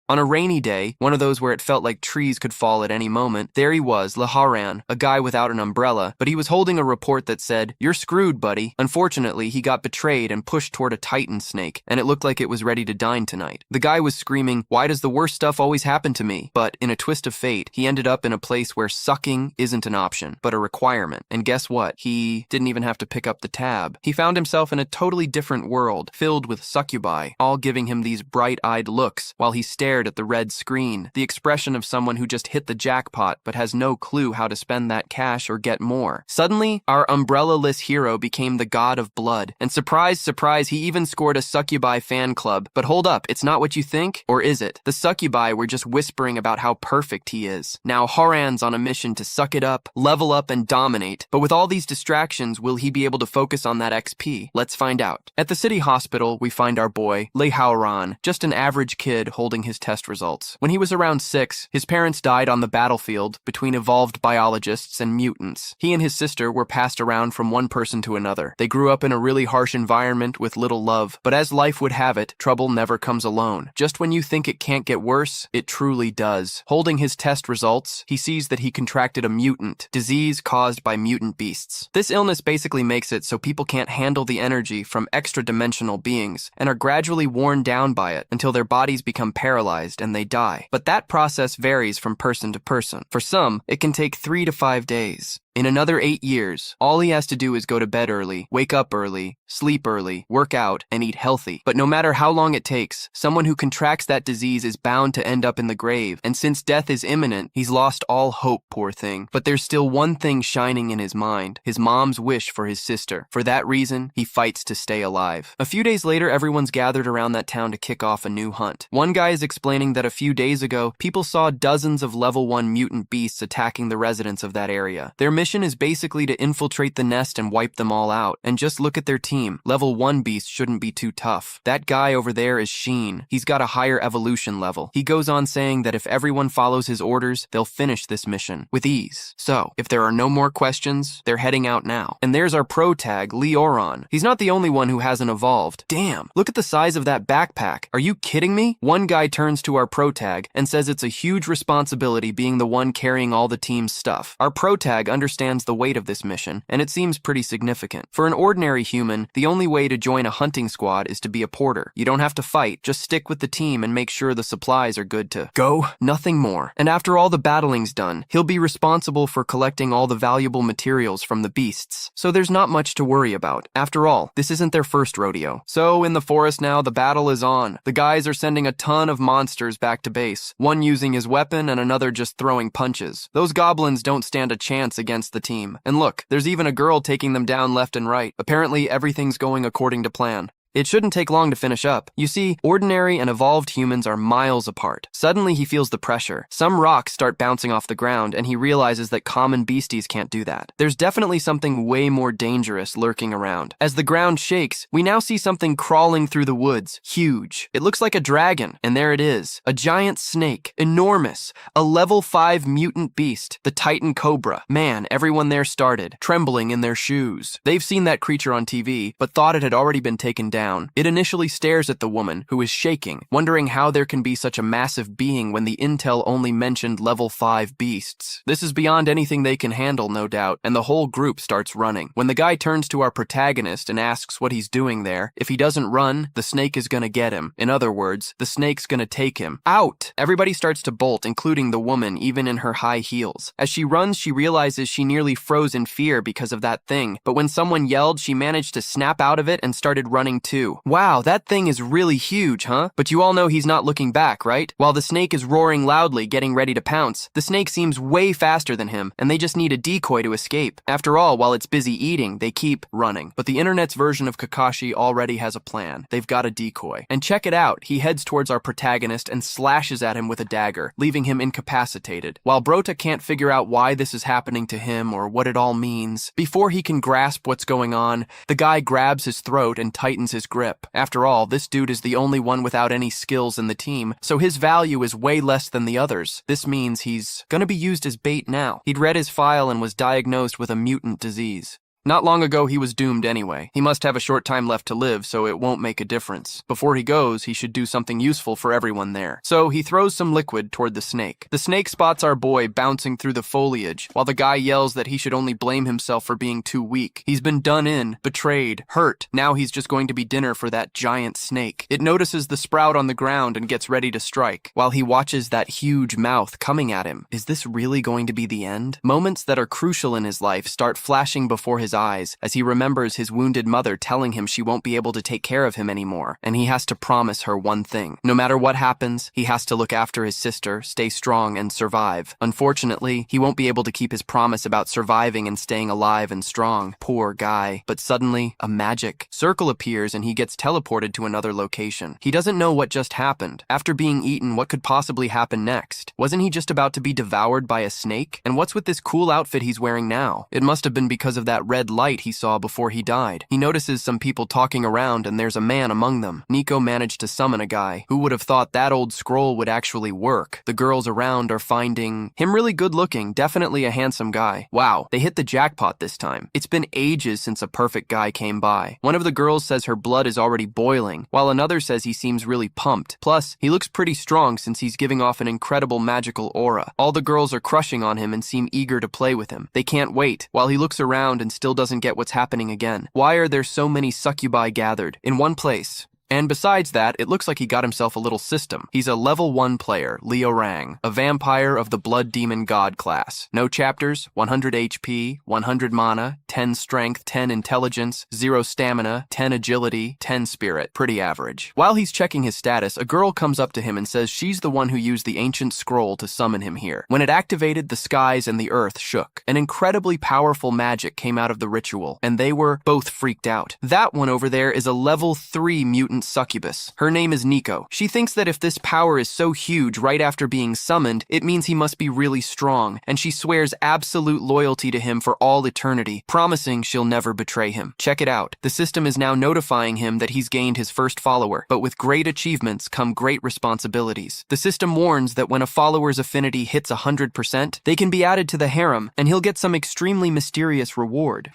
On a rainy day, one of those where it felt like trees could fall at any moment, there he was, Lee Howan, a guy without an umbrella, but he was holding a report that said, "You're screwed, buddy." Unfortunately, he got betrayed and pushed toward a Titan snake, and it looked like it was ready to dine tonight. The guy was screaming, "Why does the worst stuff always happen to me?" But in a twist of fate, he ended up in a place where sucking isn't an option, but a requirement. And guess what? He didn't even have to pick up the tab. He found himself in a totally different world, filled with succubi, all giving him these bright-eyed looks while he stared at the red screen, the expression of someone who just hit the jackpot but has no clue how to spend that cash or get more. Suddenly, our umbrella-less hero became the god of blood, and surprise, surprise, he even scored a succubi fan club. But hold up, it's not what you think? Or is it? The succubi were just whispering about how perfect he is. Now Horan's on a mission to suck it up, level up, and dominate. But with all these distractions, will he be able to focus on that XP? Let's find out. At the city hospital, we find our boy, Lee Howan, just an average kid holding his test results. When he was around 6, his parents died on the battlefield between evolved biologists and mutants. He and his sister were passed around from one person to another. They grew up in a really harsh environment with little love, but as life would have it, trouble never comes alone. Just when you think it can't get worse, it truly does. Holding his test results, he sees that he contracted a mutant disease caused by mutant beasts. This illness basically makes it so people can't handle the energy from extra-dimensional beings and are gradually worn down by it until their bodies become paralyzed and they die. But that process varies from person to person. For some, it can take 3 to 5 days. In another 8 years, all he has to do is go to bed early, wake up early, sleep early, work out, and eat healthy. But no matter how long it takes, someone who contracts that disease is bound to end up in the grave. And since death is imminent, he's lost all hope, poor thing. But there's still one thing shining in his mind, his mom's wish for his sister. For that reason, he fights to stay alive. A few days later, everyone's gathered around that town to kick off a new hunt. One guy is explaining that a few days ago, people saw dozens of level 1 mutant beasts attacking the residents of that area. Their mission is basically to infiltrate the nest and wipe them all out. And just look at their team. Level 1 beasts shouldn't be too tough. That guy over there is Sheen. He's got a higher evolution level. He goes on saying that if everyone follows his orders, they'll finish this mission with ease. So, if there are no more questions, they're heading out now. And there's our pro tag, Lee Howan. He's not the only one who hasn't evolved. Damn, look at the size of that backpack. Are you kidding me? One guy turns to our pro tag and says it's a huge responsibility being the one carrying all the team's stuff. Our pro tag understands the weight of this mission, and it seems pretty significant. For an ordinary human, the only way to join a hunting squad is to be a porter. You don't have to fight, just stick with the team and make sure the supplies are good to go. Nothing more. And after all the battling's done, he'll be responsible for collecting all the valuable materials from the beasts. So there's not much to worry about. After all, this isn't their first rodeo. So in the forest now, the battle is on. The guys are sending a ton of monsters back to base, one using his weapon and another just throwing punches. Those goblins don't stand a chance against the team. And look, there's even a girl taking them down left and right. Apparently, everything's going according to plan. It shouldn't take long to finish up. You see, ordinary and evolved humans are miles apart. Suddenly, he feels the pressure. Some rocks start bouncing off the ground, and he realizes that common beasties can't do that. There's definitely something way more dangerous lurking around. As the ground shakes, we now see something crawling through the woods. Huge. It looks like a dragon, and there it is. A giant snake. Enormous. A level 5 mutant beast. The Titan Cobra. Man, everyone there started, trembling in their shoes. They've seen that creature on TV, but thought it had already been taken down. It initially stares at the woman, who is shaking, wondering how there can be such a massive being when the intel only mentioned level 5 beasts. This is beyond anything they can handle, no doubt, and the whole group starts running. When the guy turns to our protagonist and asks what he's doing there, if he doesn't run, the snake is gonna get him. In other words, the snake's gonna take him. Out! Everybody starts to bolt, including the woman, even in her high heels. As she runs, she realizes she nearly froze in fear because of that thing, but when someone yelled, she managed to snap out of it and started running too. Wow, that thing is really huge, huh? But you all know he's not looking back, right? While the snake is roaring loudly, getting ready to pounce, the snake seems way faster than him, and they just need a decoy to escape. After all, while it's busy eating, they keep running. But the internet's version of Kakashi already has a plan. They've got a decoy. And check it out, he heads towards our protagonist and slashes at him with a dagger, leaving him incapacitated. While Brota can't figure out why this is happening to him or what it all means, before he can grasp what's going on, the guy grabs his throat and tightens his grip. After all, this dude is the only one without any skills in the team, so his value is way less than the others. This means he's gonna be used as bait now. He'd read his file and was diagnosed with a mutant disease. Not long ago, he was doomed anyway. He must have a short time left to live, so it won't make a difference. Before he goes, he should do something useful for everyone there. So he throws some liquid toward the snake. The snake spots our boy bouncing through the foliage, while the guy yells that he should only blame himself for being too weak. He's been done in, betrayed, hurt. Now he's just going to be dinner for that giant snake. It notices the sprout on the ground and gets ready to strike, while he watches that huge mouth coming at him. Is this really going to be the end? Moments that are crucial in his life start flashing before his eyes as he remembers his wounded mother telling him she won't be able to take care of him anymore, and he has to promise her one thing. No matter what happens, he has to look after his sister, stay strong, and survive. Unfortunately, he won't be able to keep his promise about surviving and staying alive and strong. Poor guy. But suddenly, a magic circle appears and he gets teleported to another location. He doesn't know what just happened. After being eaten, what could possibly happen next? Wasn't he just about to be devoured by a snake? And what's with this cool outfit he's wearing now? It must have been because of that red light he saw before he died. He notices some people talking around and there's a man among them. Nico managed to summon a guy. Who would have thought that old scroll would actually work? The girls around are finding him really good looking, definitely a handsome guy. Wow, they hit the jackpot this time. It's been ages since a perfect guy came by. One of the girls says her blood is already boiling, while another says he seems really pumped. Plus, he looks pretty strong since he's giving off an incredible magical aura. All the girls are crushing on him and seem eager to play with him. They can't wait, while he looks around and still doesn't get what's happening again. Why are there so many succubi gathered in one place? And besides that, it looks like he got himself a little system. He's a level 1 player, Lee Howan, a vampire of the Blood Demon God class. No chapters, 100 HP, 100 mana, 10 strength, 10 intelligence, 0 stamina, 10 agility, 10 spirit. Pretty average. While he's checking his status, a girl comes up to him and says she's the one who used the ancient scroll to summon him here. When it activated, the skies and the earth shook. An incredibly powerful magic came out of the ritual, and they were both freaked out. That one over there is a level 3 mutant succubus. Her name is Nico. She thinks that if this power is so huge right after being summoned, it means he must be really strong, and she swears absolute loyalty to him for all eternity, promising she'll never betray him. Check it out. The system is now notifying him that he's gained his first follower, but with great achievements come great responsibilities. The system warns that when a follower's affinity hits 100%, they can be added to the harem, and he'll get some extremely mysterious reward.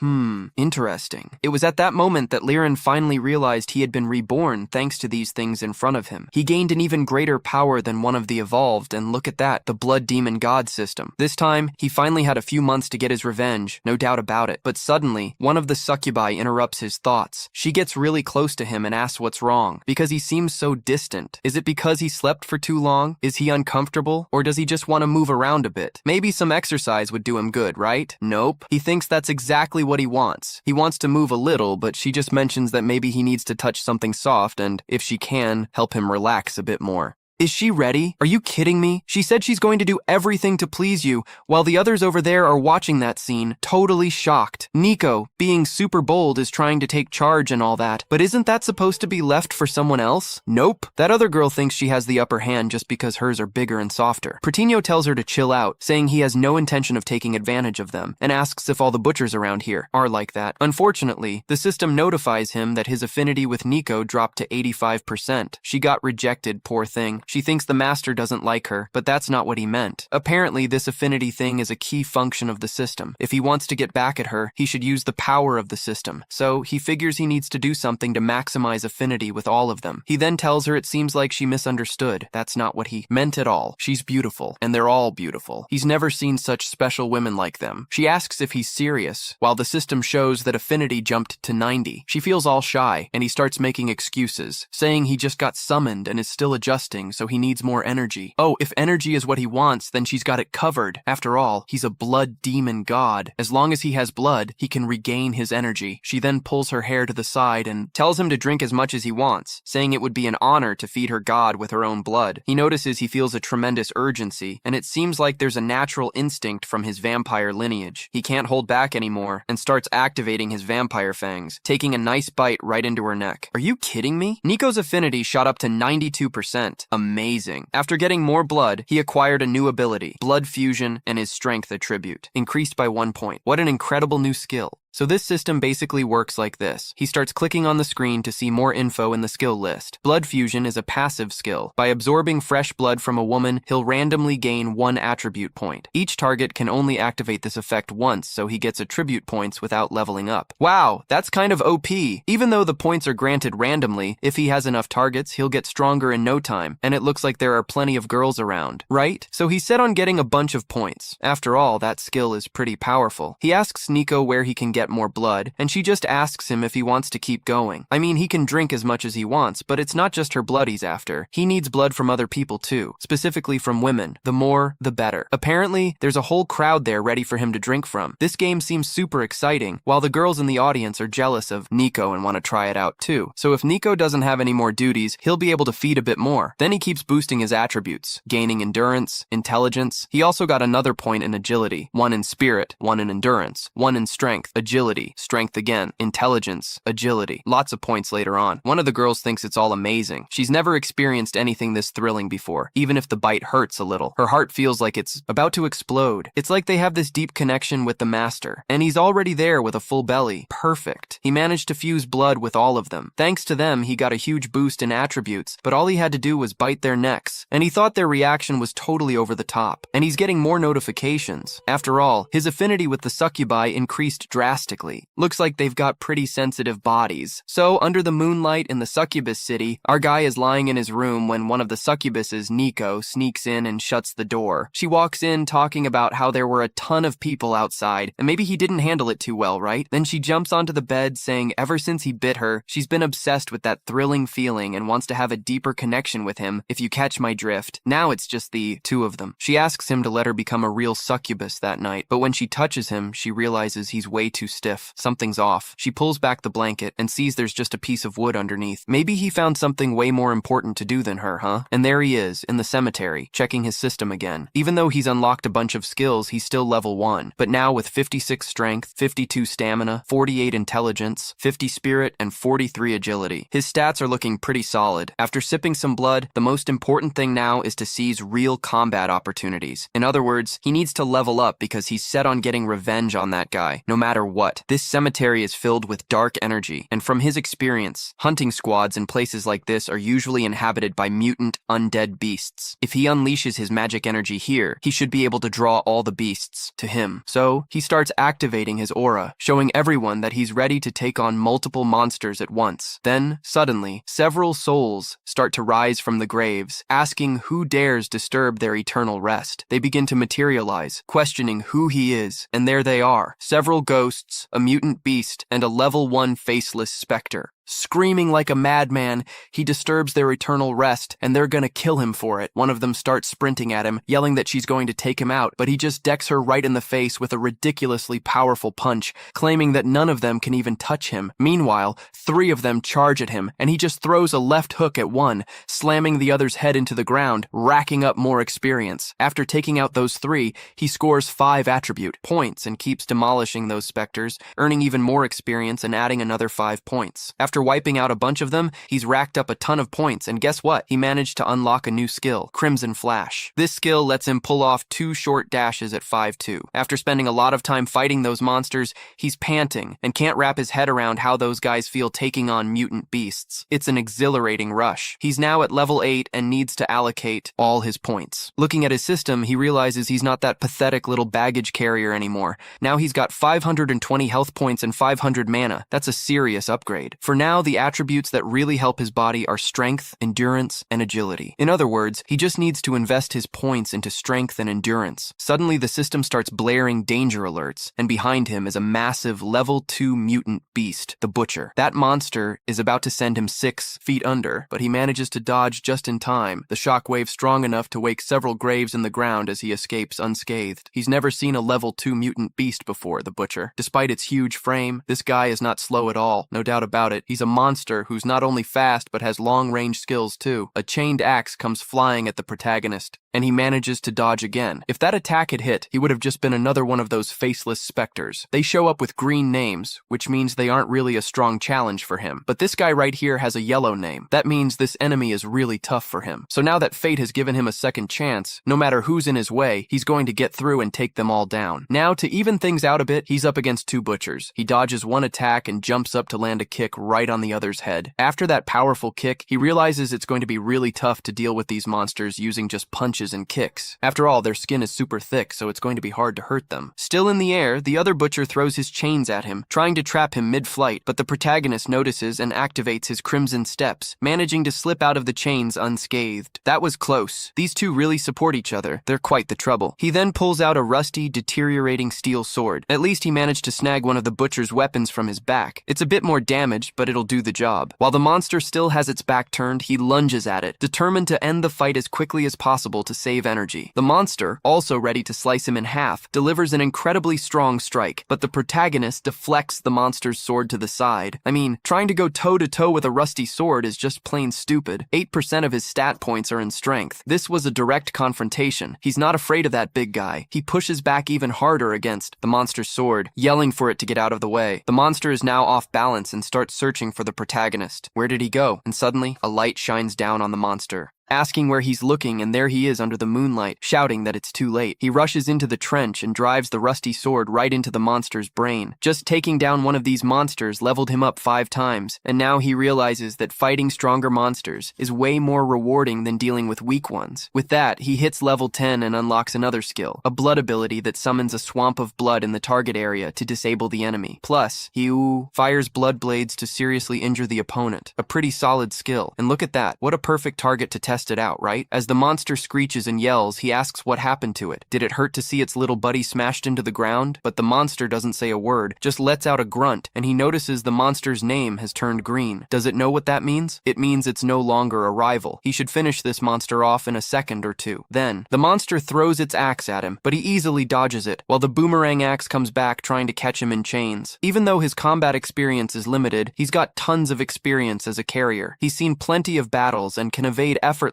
Interesting. It was at that moment that Liren finally realized he had been reborn thanks to these things in front of him. He gained an even greater power than one of the evolved, and look at that, the Blood Demon God system. This time, he finally had a few months to get his revenge, no doubt about it. But suddenly, one of the succubi interrupts his thoughts. She gets really close to him and asks what's wrong, because he seems so distant. Is it because he slept for too long? Is he uncomfortable? Or does he just want to move around a bit? Maybe some exercise would do him good, right? Nope. He thinks that's exactly what he wants. He wants to move a little, but she just mentions that maybe he needs to touch something soft and, if she can, help him relax a bit more. Is she ready? Are you kidding me? She said she's going to do everything to please you, while the others over there are watching that scene, totally shocked. Nico, being super bold, is trying to take charge and all that, but isn't that supposed to be left for someone else? Nope. That other girl thinks she has the upper hand just because hers are bigger and softer. Pratinho tells her to chill out, saying he has no intention of taking advantage of them, and asks if all the butchers around here are like that. Unfortunately, the system notifies him that his affinity with Nico dropped to 85%. She got rejected, poor thing. She thinks the master doesn't like her, but that's not what he meant. Apparently, this affinity thing is a key function of the system. If he wants to get back at her, he should use the power of the system. So he figures he needs to do something to maximize affinity with all of them. He then tells her it seems like she misunderstood. That's not what he meant at all. She's beautiful, and they're all beautiful. He's never seen such special women like them. She asks if he's serious, while the system shows that affinity jumped to 90. She feels all shy, and he starts making excuses, saying he just got summoned and is still adjusting, so he needs more energy. Oh, if energy is what he wants, then she's got it covered. After all, he's a blood demon god. As long as he has blood, he can regain his energy. She then pulls her hair to the side and tells him to drink as much as he wants, saying it would be an honor to feed her god with her own blood. He notices he feels a tremendous urgency, and it seems like there's a natural instinct from his vampire lineage. He can't hold back anymore and starts activating his vampire fangs, taking a nice bite right into her neck. Are you kidding me? Nico's affinity shot up to 92%. Amazing. After getting more blood, he acquired a new ability, blood fusion, and his strength attribute, increased by 1 point. What an incredible new skill. So this system basically works like this. He starts clicking on the screen to see more info in the skill list. Blood fusion is a passive skill. By absorbing fresh blood from a woman, he'll randomly gain 1 attribute point. Each target can only activate this effect once, so he gets attribute points without leveling up. Wow, that's kind of OP. Even though the points are granted randomly, if he has enough targets, he'll get stronger in no time, and it looks like there are plenty of girls around, right? So he's set on getting a bunch of points. After all, that skill is pretty powerful. He asks Nico where he can get more blood, and she just asks him if he wants to keep going. I mean, he can drink as much as he wants, but it's not just her blood he's after. He needs blood from other people too, specifically from women. The more, the better. Apparently, there's a whole crowd there ready for him to drink from. This game seems super exciting, while the girls in the audience are jealous of Nico and want to try it out too. So if Nico doesn't have any more duties, he'll be able to feed a bit more. Then he keeps boosting his attributes, gaining endurance, intelligence. He also got another point in agility, 1 in spirit, 1 in endurance, 1 in strength, agility, strength again, intelligence, agility. Lots of points later on. One of the girls thinks it's all amazing. She's never experienced anything this thrilling before, even if the bite hurts a little. Her heart feels like it's about to explode. It's like they have this deep connection with the master, and he's already there with a full belly. Perfect. He managed to fuse blood with all of them. Thanks to them, he got a huge boost in attributes, but all he had to do was bite their necks, and he thought their reaction was totally over the top. And he's getting more notifications. After all, his affinity with the succubi increased drastically. Looks like they've got pretty sensitive bodies. So, under the moonlight in the succubus city, our guy is lying in his room when one of the succubuses, Nico, sneaks in and shuts the door. She walks in talking about how there were a ton of people outside, and maybe he didn't handle it too well, right? Then she jumps onto the bed saying ever since he bit her, she's been obsessed with that thrilling feeling and wants to have a deeper connection with him, if you catch my drift. Now it's just the two of them. She asks him to let her become a real succubus that night, but when she touches him, she realizes he's way too stiff. Something's off. She pulls back the blanket and sees there's just a piece of wood underneath. Maybe he found something way more important to do than her, huh? And there he is, in the cemetery, checking his system again. Even though he's unlocked a bunch of skills, he's still level 1, but now with 56 strength, 52 stamina, 48 intelligence, 50 spirit, and 43 agility. His stats are looking pretty solid. After sipping some blood, the most important thing now is to seize real combat opportunities. In other words, he needs to level up because he's set on getting revenge on that guy, no matter what. This cemetery is filled with dark energy, and from his experience, hunting squads in places like this are usually inhabited by mutant, undead beasts. If he unleashes his magic energy here, he should be able to draw all the beasts to him. So, he starts activating his aura, showing everyone that he's ready to take on multiple monsters at once. Then, suddenly, several souls start to rise from the graves, asking who dares disturb their eternal rest. They begin to materialize, questioning who he is, and there they are. Several ghosts, a mutant beast, and a level 1 faceless specter. Screaming like a madman, he disturbs their eternal rest, and they're gonna kill him for it. One of them starts sprinting at him, yelling that she's going to take him out, but he just decks her right in the face with a ridiculously powerful punch, claiming that none of them can even touch him. Meanwhile, 3 of them charge at him, and he just throws a left hook at one, slamming the other's head into the ground, racking up more experience. After taking out those 3, he scores 5 attribute points and keeps demolishing those specters, earning even more experience and adding another 5 points. After wiping out a bunch of them, he's racked up a ton of points, and guess what? He managed to unlock a new skill, Crimson Flash. This skill lets him pull off 2 short dashes at 5'2". After spending a lot of time fighting those monsters, he's panting and can't wrap his head around how those guys feel taking on mutant beasts. It's an exhilarating rush. He's now at level 8 and needs to allocate all his points. Looking at his system, he realizes he's not that pathetic little baggage carrier anymore. Now he's got 520 health points and 500 mana. That's a serious upgrade. For now, the attributes that really help his body are strength, endurance, and agility. In other words, he just needs to invest his points into strength and endurance. Suddenly, the system starts blaring danger alerts, and behind him is a massive level 2 mutant beast, the Butcher. That monster is about to send him 6 feet under, but he manages to dodge just in time, the shockwave strong enough to wake several graves in the ground as he escapes unscathed. He's never seen a level 2 mutant beast before, the Butcher. Despite its huge frame, this guy is not slow at all, no doubt about it. He's a monster who's not only fast but has long-range skills too. A chained axe comes flying at the protagonist, and he manages to dodge again. If that attack had hit, he would have just been another one of those faceless specters. They show up with green names, which means they aren't really a strong challenge for him. But this guy right here has a yellow name. That means this enemy is really tough for him. So now that fate has given him a second chance, no matter who's in his way, he's going to get through and take them all down. Now, to even things out a bit, he's up against two butchers. He dodges one attack and jumps up to land a kick right on the other's head. After that powerful kick, he realizes it's going to be really tough to deal with these monsters using just punches and kicks. After all, their skin is super thick, so it's going to be hard to hurt them. Still in the air, the other butcher throws his chains at him, trying to trap him mid-flight, but the protagonist notices and activates his crimson steps, managing to slip out of the chains unscathed. That was close. These two really support each other. They're quite the trouble. He then pulls out a rusty, deteriorating steel sword. At least he managed to snag one of the butcher's weapons from his back. It's a bit more damaged, but it'll do the job. While the monster still has its back turned, he lunges at it, determined to end the fight as quickly as possible to save energy. The monster, also ready to slice him in half, delivers an incredibly strong strike, but the protagonist deflects the monster's sword to the side. I mean, trying to go toe-to-toe with a rusty sword is just plain stupid. 8% of his stat points are in strength. This was a direct confrontation. He's not afraid of that big guy. He pushes back even harder against the monster's sword, yelling for it to get out of the way. The monster is now off balance and starts searching for the protagonist. Where did he go? And suddenly, a light shines down on the monster, asking where he's looking, and there he is under the moonlight, shouting that it's too late. He rushes into the trench and drives the rusty sword right into the monster's brain. Just taking down one of these monsters leveled him up 5 times, and now he realizes that fighting stronger monsters is way more rewarding than dealing with weak ones. With that, he hits level 10 and unlocks another skill, a blood ability that summons a swamp of blood in the target area to disable the enemy. Plus, he fires blood blades to seriously injure the opponent. A pretty solid skill. And look at that, what a perfect target to test it out, right? As the monster screeches and yells, he asks what happened to it. Did it hurt to see its little buddy smashed into the ground? But the monster doesn't say a word, just lets out a grunt, and he notices the monster's name has turned green. Does it know what that means? It means it's no longer a rival. He should finish this monster off in a second or two. Then, the monster throws its axe at him, but he easily dodges it, while the boomerang axe comes back trying to catch him in chains. Even though his combat experience is limited, he's got tons of experience as a carrier. He's seen plenty of battles and can evade effortlessly.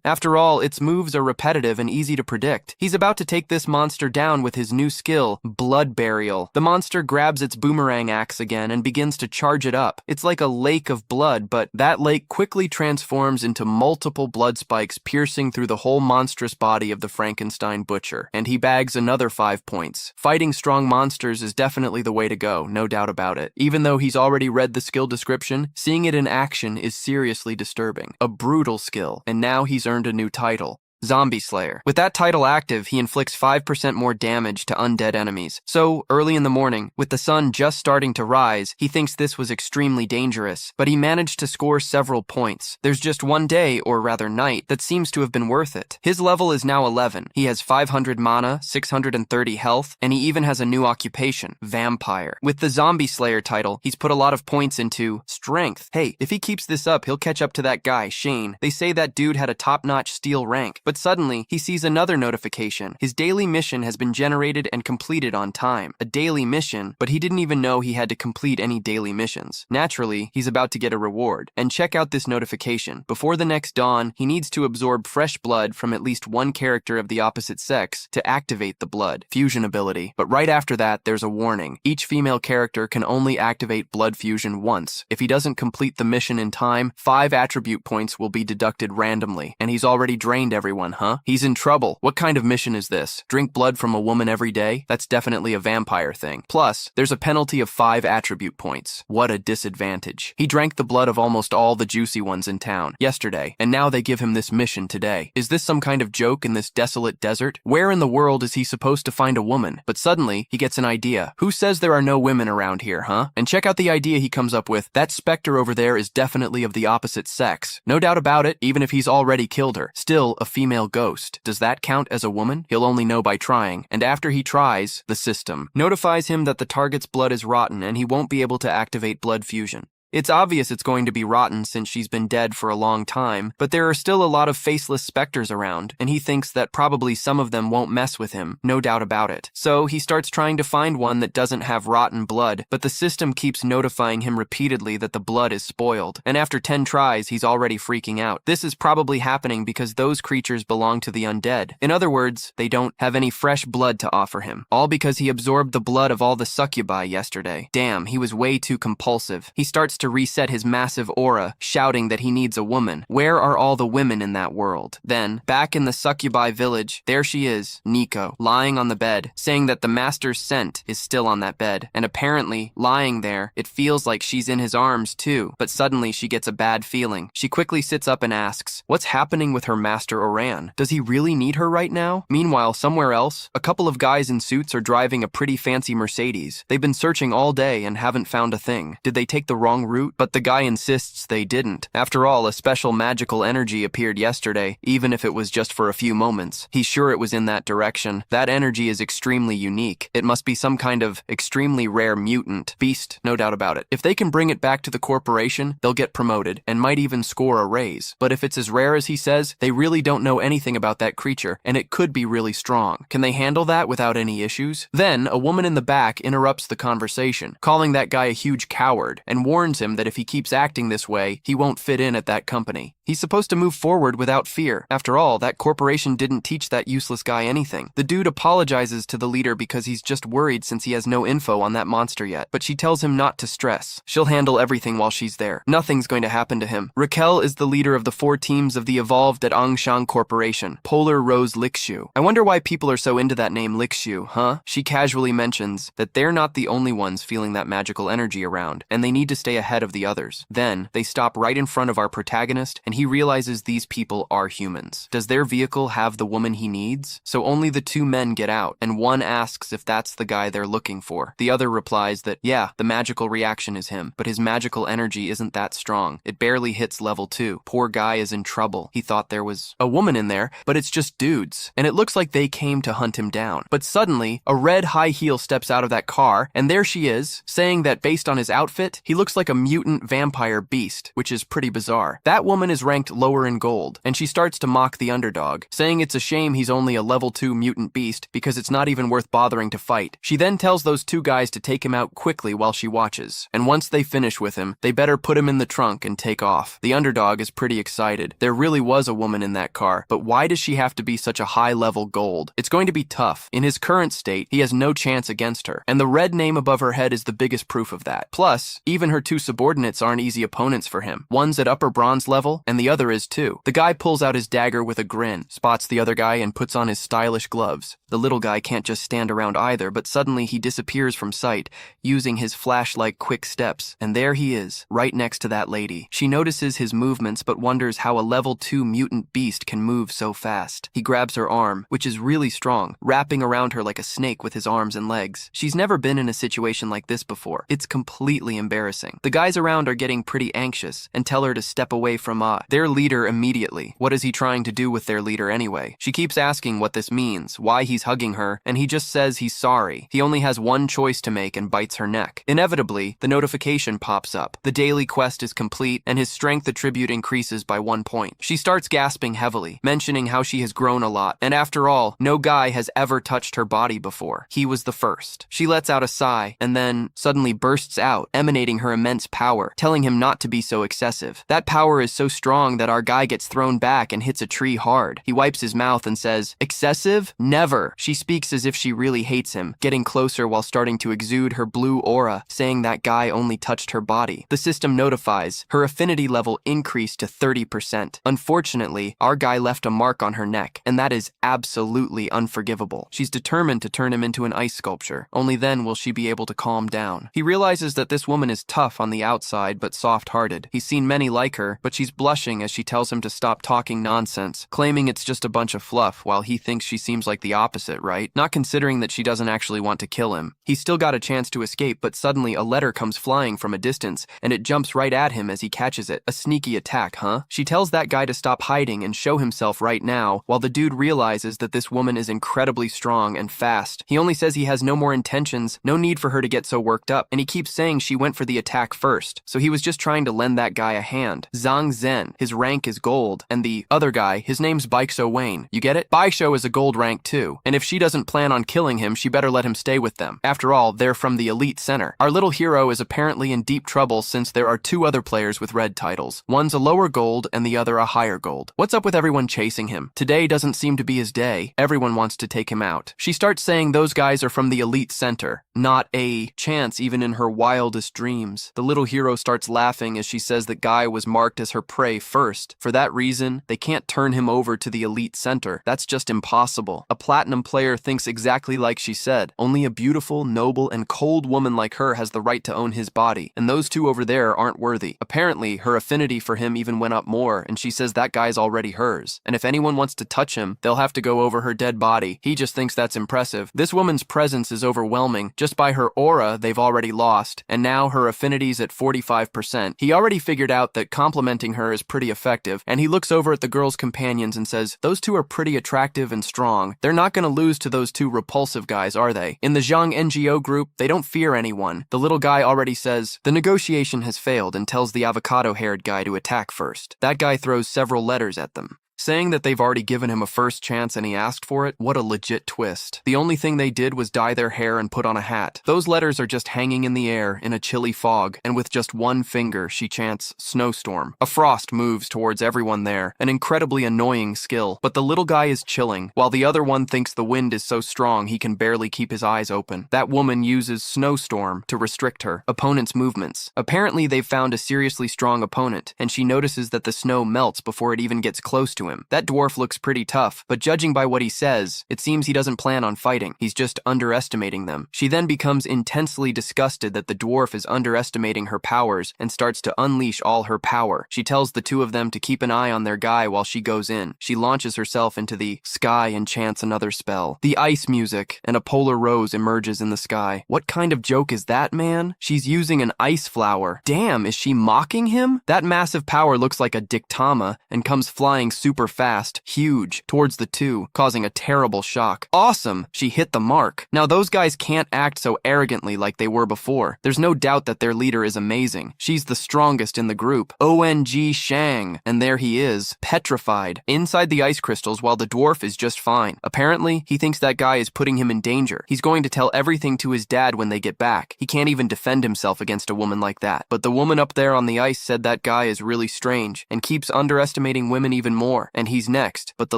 After all, its moves are repetitive and easy to predict. He's about to take this monster down with his new skill, Blood Burial. The monster grabs its boomerang axe again and begins to charge it up. It's like a lake of blood, but that lake quickly transforms into multiple blood spikes piercing through the whole monstrous body of the Frankenstein butcher, and he bags another 5 points. Fighting strong monsters is definitely the way to go, no doubt about it. Even though he's already read the skill description, seeing it in action is seriously disturbing. A brutal skill, and now he's earned a new title, Zombie Slayer. With that title active, he inflicts 5% more damage to undead enemies. So, early in the morning, with the sun just starting to rise, he thinks this was extremely dangerous, but he managed to score several points. There's just one day, or rather night, that seems to have been worth it. His level is now 11. He has 500 mana, 630 health, and he even has a new occupation, Vampire. With the Zombie Slayer title, he's put a lot of points into strength. Hey, if he keeps this up, he'll catch up to that guy, Shane. They say that dude had a top-notch steel rank, but suddenly, he sees another notification. His daily mission has been generated and completed on time. A daily mission, but he didn't even know he had to complete any daily missions. Naturally, he's about to get a reward. And check out this notification. Before the next dawn, he needs to absorb fresh blood from at least one character of the opposite sex to activate the blood fusion ability. But right after that, there's a warning. Each female character can only activate blood fusion once. If he doesn't complete the mission in time, 5 attribute points will be deducted randomly, and he's already drained everyone, huh? He's in trouble. What kind of mission is this? Drink blood from a woman every day? That's definitely a vampire thing. Plus, there's a penalty of 5 attribute points. What a disadvantage. He drank the blood of almost all the juicy ones in town yesterday, and now they give him this mission today. Is this some kind of joke in this desolate desert? Where in the world is he supposed to find a woman? But suddenly, he gets an idea. Who says there are no women around here, huh? And check out the idea he comes up with. That specter over there is definitely of the opposite sex. No doubt about it, even if he's already killed her. Still, a female ghost. Does that count as a woman? He'll only know by trying, and after he tries, the system notifies him that the target's blood is rotten and he won't be able to activate blood fusion. It's obvious it's going to be rotten since she's been dead for a long time, but there are still a lot of faceless specters around, and he thinks that probably some of them won't mess with him, no doubt about it. So he starts trying to find one that doesn't have rotten blood, but the system keeps notifying him repeatedly that the blood is spoiled, and after 10 tries, he's already freaking out. This is probably happening because those creatures belong to the undead. In other words, they don't have any fresh blood to offer him, all because he absorbed the blood of all the succubi yesterday. Damn, he was way too compulsive. He starts to reset his massive aura, shouting that he needs a woman. Where are all the women in that world? Then, back in the succubi village, there she is, Nico, lying on the bed, saying that the master's scent is still on that bed, and apparently, lying there, it feels like she's in his arms too, but suddenly she gets a bad feeling. She quickly sits up and asks, what's happening with her master Oran? Does he really need her right now? Meanwhile, somewhere else, a couple of guys in suits are driving a pretty fancy Mercedes. They've been searching all day and haven't found a thing. Did they take the wrong route? But the guy insists they didn't. After all, a special magical energy appeared yesterday, even if it was just for a few moments. He's sure it was in that direction. That energy is extremely unique. It must be some kind of extremely rare mutant. Beast, no doubt about it. If they can bring it back to the corporation, they'll get promoted, and might even score a raise. But if it's as rare as he says, they really don't know anything about that creature, and it could be really strong. Can they handle that without any issues? Then, a woman in the back interrupts the conversation, calling that guy a huge coward, and warns him that if he keeps acting this way, he won't fit in at that company. He's supposed to move forward without fear. After all, that corporation didn't teach that useless guy anything. The dude apologizes to the leader because he's just worried since he has no info on that monster yet, but she tells him not to stress. She'll handle everything while she's there. Nothing's going to happen to him. Raquel is the leader of the 4 teams of the evolved at Angshan Corporation, Polar Rose Likshu. I wonder why people are so into that name Likshu, huh? She casually mentions that they're not the only ones feeling that magical energy around, and they need to stay ahead of the others. Then, they stop right in front of our protagonist, and he realizes these people are humans. Does their vehicle have the woman he needs? So only the 2 men get out, and one asks if that's the guy they're looking for. The other replies that, yeah, the magical reaction is him, but his magical energy isn't that strong. It barely hits level 2. Poor guy is in trouble. He thought there was a woman in there, but it's just dudes, and it looks like they came to hunt him down. But suddenly, a red high heel steps out of that car, and there she is, saying that based on his outfit, he looks like a mutant vampire beast, which is pretty bizarre. That woman is ranked lower in gold, and she starts to mock the underdog, saying it's a shame he's only a level 2 mutant beast because it's not even worth bothering to fight. She then tells those 2 guys to take him out quickly while she watches, and once they finish with him, they better put him in the trunk and take off. The underdog is pretty excited. There really was a woman in that car, but why does she have to be such a high-level gold? It's going to be tough. In his current state, he has no chance against her, and the red name above her head is the biggest proof of that. Plus, even her 2 subordinates aren't easy opponents for him. One's at upper bronze level, and the other is too. The guy pulls out his dagger with a grin, spots the other guy, and puts on his stylish gloves. The little guy can't just stand around either, but suddenly he disappears from sight, using his flash-like quick steps, and there he is, right next to that lady. She notices his movements, but wonders how a level 2 mutant beast can move so fast. He grabs her arm, which is really strong, wrapping around her like a snake with his arms and legs. She's never been in a situation like this before. It's completely embarrassing. The guys around are getting pretty anxious, and tell her to step away from their leader immediately. What is he trying to do with their leader anyway? She keeps asking what this means, why he's hugging her, and he just says he's sorry. He only has one choice to make and bites her neck. Inevitably, the notification pops up. The daily quest is complete, and his strength attribute increases by 1 point. She starts gasping heavily, mentioning how she has grown a lot, and after all, no guy has ever touched her body before. He was the first. She lets out a sigh, and then suddenly bursts out, emanating her immense power, telling him not to be so excessive. That power is so strong that our guy gets thrown back and hits a tree hard. He wipes his mouth and says, "Excessive? Never." She speaks as if she really hates him, getting closer while starting to exude her blue aura, saying that guy only touched her body. The system notifies her affinity level increased to 30%. Unfortunately, our guy left a mark on her neck, and that is absolutely unforgivable. She's determined to turn him into an ice sculpture. Only then will she be able to calm down. He realizes that this woman is tough on the outside but soft-hearted. He's seen many like her, but she's blushing as she tells him to stop talking nonsense, claiming it's just a bunch of fluff while he thinks she seems like the opposite, right? Not considering that she doesn't actually want to kill him. He's still got a chance to escape, but suddenly a letter comes flying from a distance, and it jumps right at him as he catches it. A sneaky attack, huh? She tells that guy to stop hiding and show himself right now, while the dude realizes that this woman is incredibly strong and fast. He only says he has no more intentions, no need for her to get so worked up, and he keeps saying she went for the attack first, so he was just trying to lend that guy a hand. Zhang Zhen, his rank is gold, and the other guy, his name's Baisho Wayne. You get it? Baisho is a gold rank too, and if she doesn't plan on killing him, she better let him stay with them. After all, they're from the elite center. Our little hero is apparently in deep trouble since there are two other players with red titles. One's a lower gold and the other a higher gold. What's up with everyone chasing him? Today doesn't seem to be his day. Everyone wants to take him out. She starts saying those guys are from the elite center. Not a chance even in her wildest dreams. The little hero starts laughing as she says that Guy was marked as her prey first. For that reason, they can't turn him over to the elite center. That's just impossible. A platinum player thinks exactly like she said. Only a beautiful, noble, and cold woman like her has the right to own his body, and those two over there aren't worthy. Apparently, her affinity for him even went up more, and she says that guy's already hers. And if anyone wants to touch him, they'll have to go over her dead body. He just thinks that's impressive. This woman's presence is overwhelming. Just by her aura, they've already lost, and now her affinity's at 45%. He already figured out that complimenting her is pretty effective, and he looks over at the girl's companions and says, those two are pretty attractive and strong. They're not gonna lose to those two repulsive guys, are they? In the Zhang NGO group, they don't fear anyone. The little guy already says, the negotiation has failed, and tells the avocado-haired guy to attack first. That guy throws several letters at them, saying that they've already given him a first chance and he asked for it. What a legit twist. The only thing they did was dye their hair and put on a hat. Those letters are just hanging in the air in a chilly fog, and with just one finger, she chants, snowstorm. A frost moves towards everyone there, an incredibly annoying skill, but the little guy is chilling, while the other one thinks the wind is so strong he can barely keep his eyes open. That woman uses snowstorm to restrict her opponent's movements. Apparently they've found a seriously strong opponent, and she notices that the snow melts before it even gets close to him. That dwarf looks pretty tough, but judging by what he says, it seems he doesn't plan on fighting. He's just underestimating them. She then becomes intensely disgusted that the dwarf is underestimating her powers and starts to unleash all her power. She tells the two of them to keep an eye on their guy while she goes in. She launches herself into the sky and chants another spell. The ice music, and a polar rose emerges in the sky. What kind of joke is that, man? She's using an ice flower. Damn, is she mocking him? That massive power looks like a dictama and comes flying super fast, huge, towards the two, causing a terrible shock. Awesome! She hit the mark. Now those guys can't act so arrogantly like they were before. There's no doubt that their leader is amazing. She's the strongest in the group. ONG Shang. And there he is, petrified, inside the ice crystals while the dwarf is just fine. Apparently, he thinks that guy is putting him in danger. He's going to tell everything to his dad when they get back. He can't even defend himself against a woman like that. But the woman up there on the ice said that guy is really strange and keeps underestimating women even more. And he's next, but the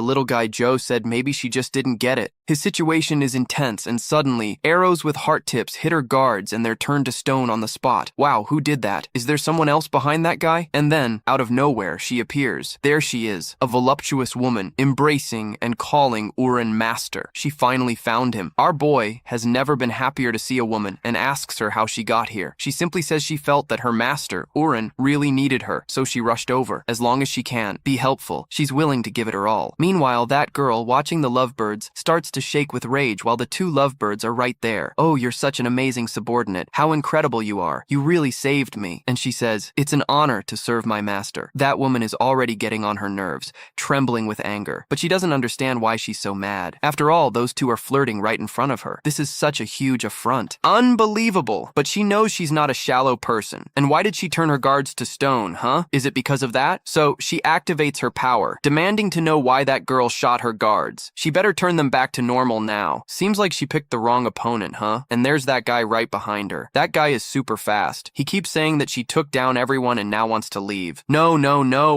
little guy Joe said maybe she just didn't get it. His situation is intense, and suddenly, arrows with heart tips hit her guards and they're turned to stone on the spot. Wow, who did that? Is there someone else behind that guy? And then, out of nowhere, she appears. There she is, a voluptuous woman, embracing and calling Uren master. She finally found him. Our boy has never been happier to see a woman and asks her how she got here. She simply says she felt that her master, Uren, really needed her, so she rushed over. As long as she can, be helpful. She's willing to give it her all. Meanwhile, that girl, watching the lovebirds, starts to shake with rage while the two lovebirds are right there. Oh, you're such an amazing subordinate. How incredible you are. You really saved me. And she says, it's an honor to serve my master. That woman is already getting on her nerves, trembling with anger. But she doesn't understand why she's so mad. After all, those two are flirting right in front of her. This is such a huge affront. Unbelievable. But she knows she's not a shallow person. And why did she turn her guards to stone, huh? Is it because of that? So she activates her power, demanding to know why that girl shot her guards. She better turn them back to normal now. Seems like she picked the wrong opponent, huh? And there's that guy right behind her. That guy is super fast. He keeps saying that she took down everyone and now wants to leave. No,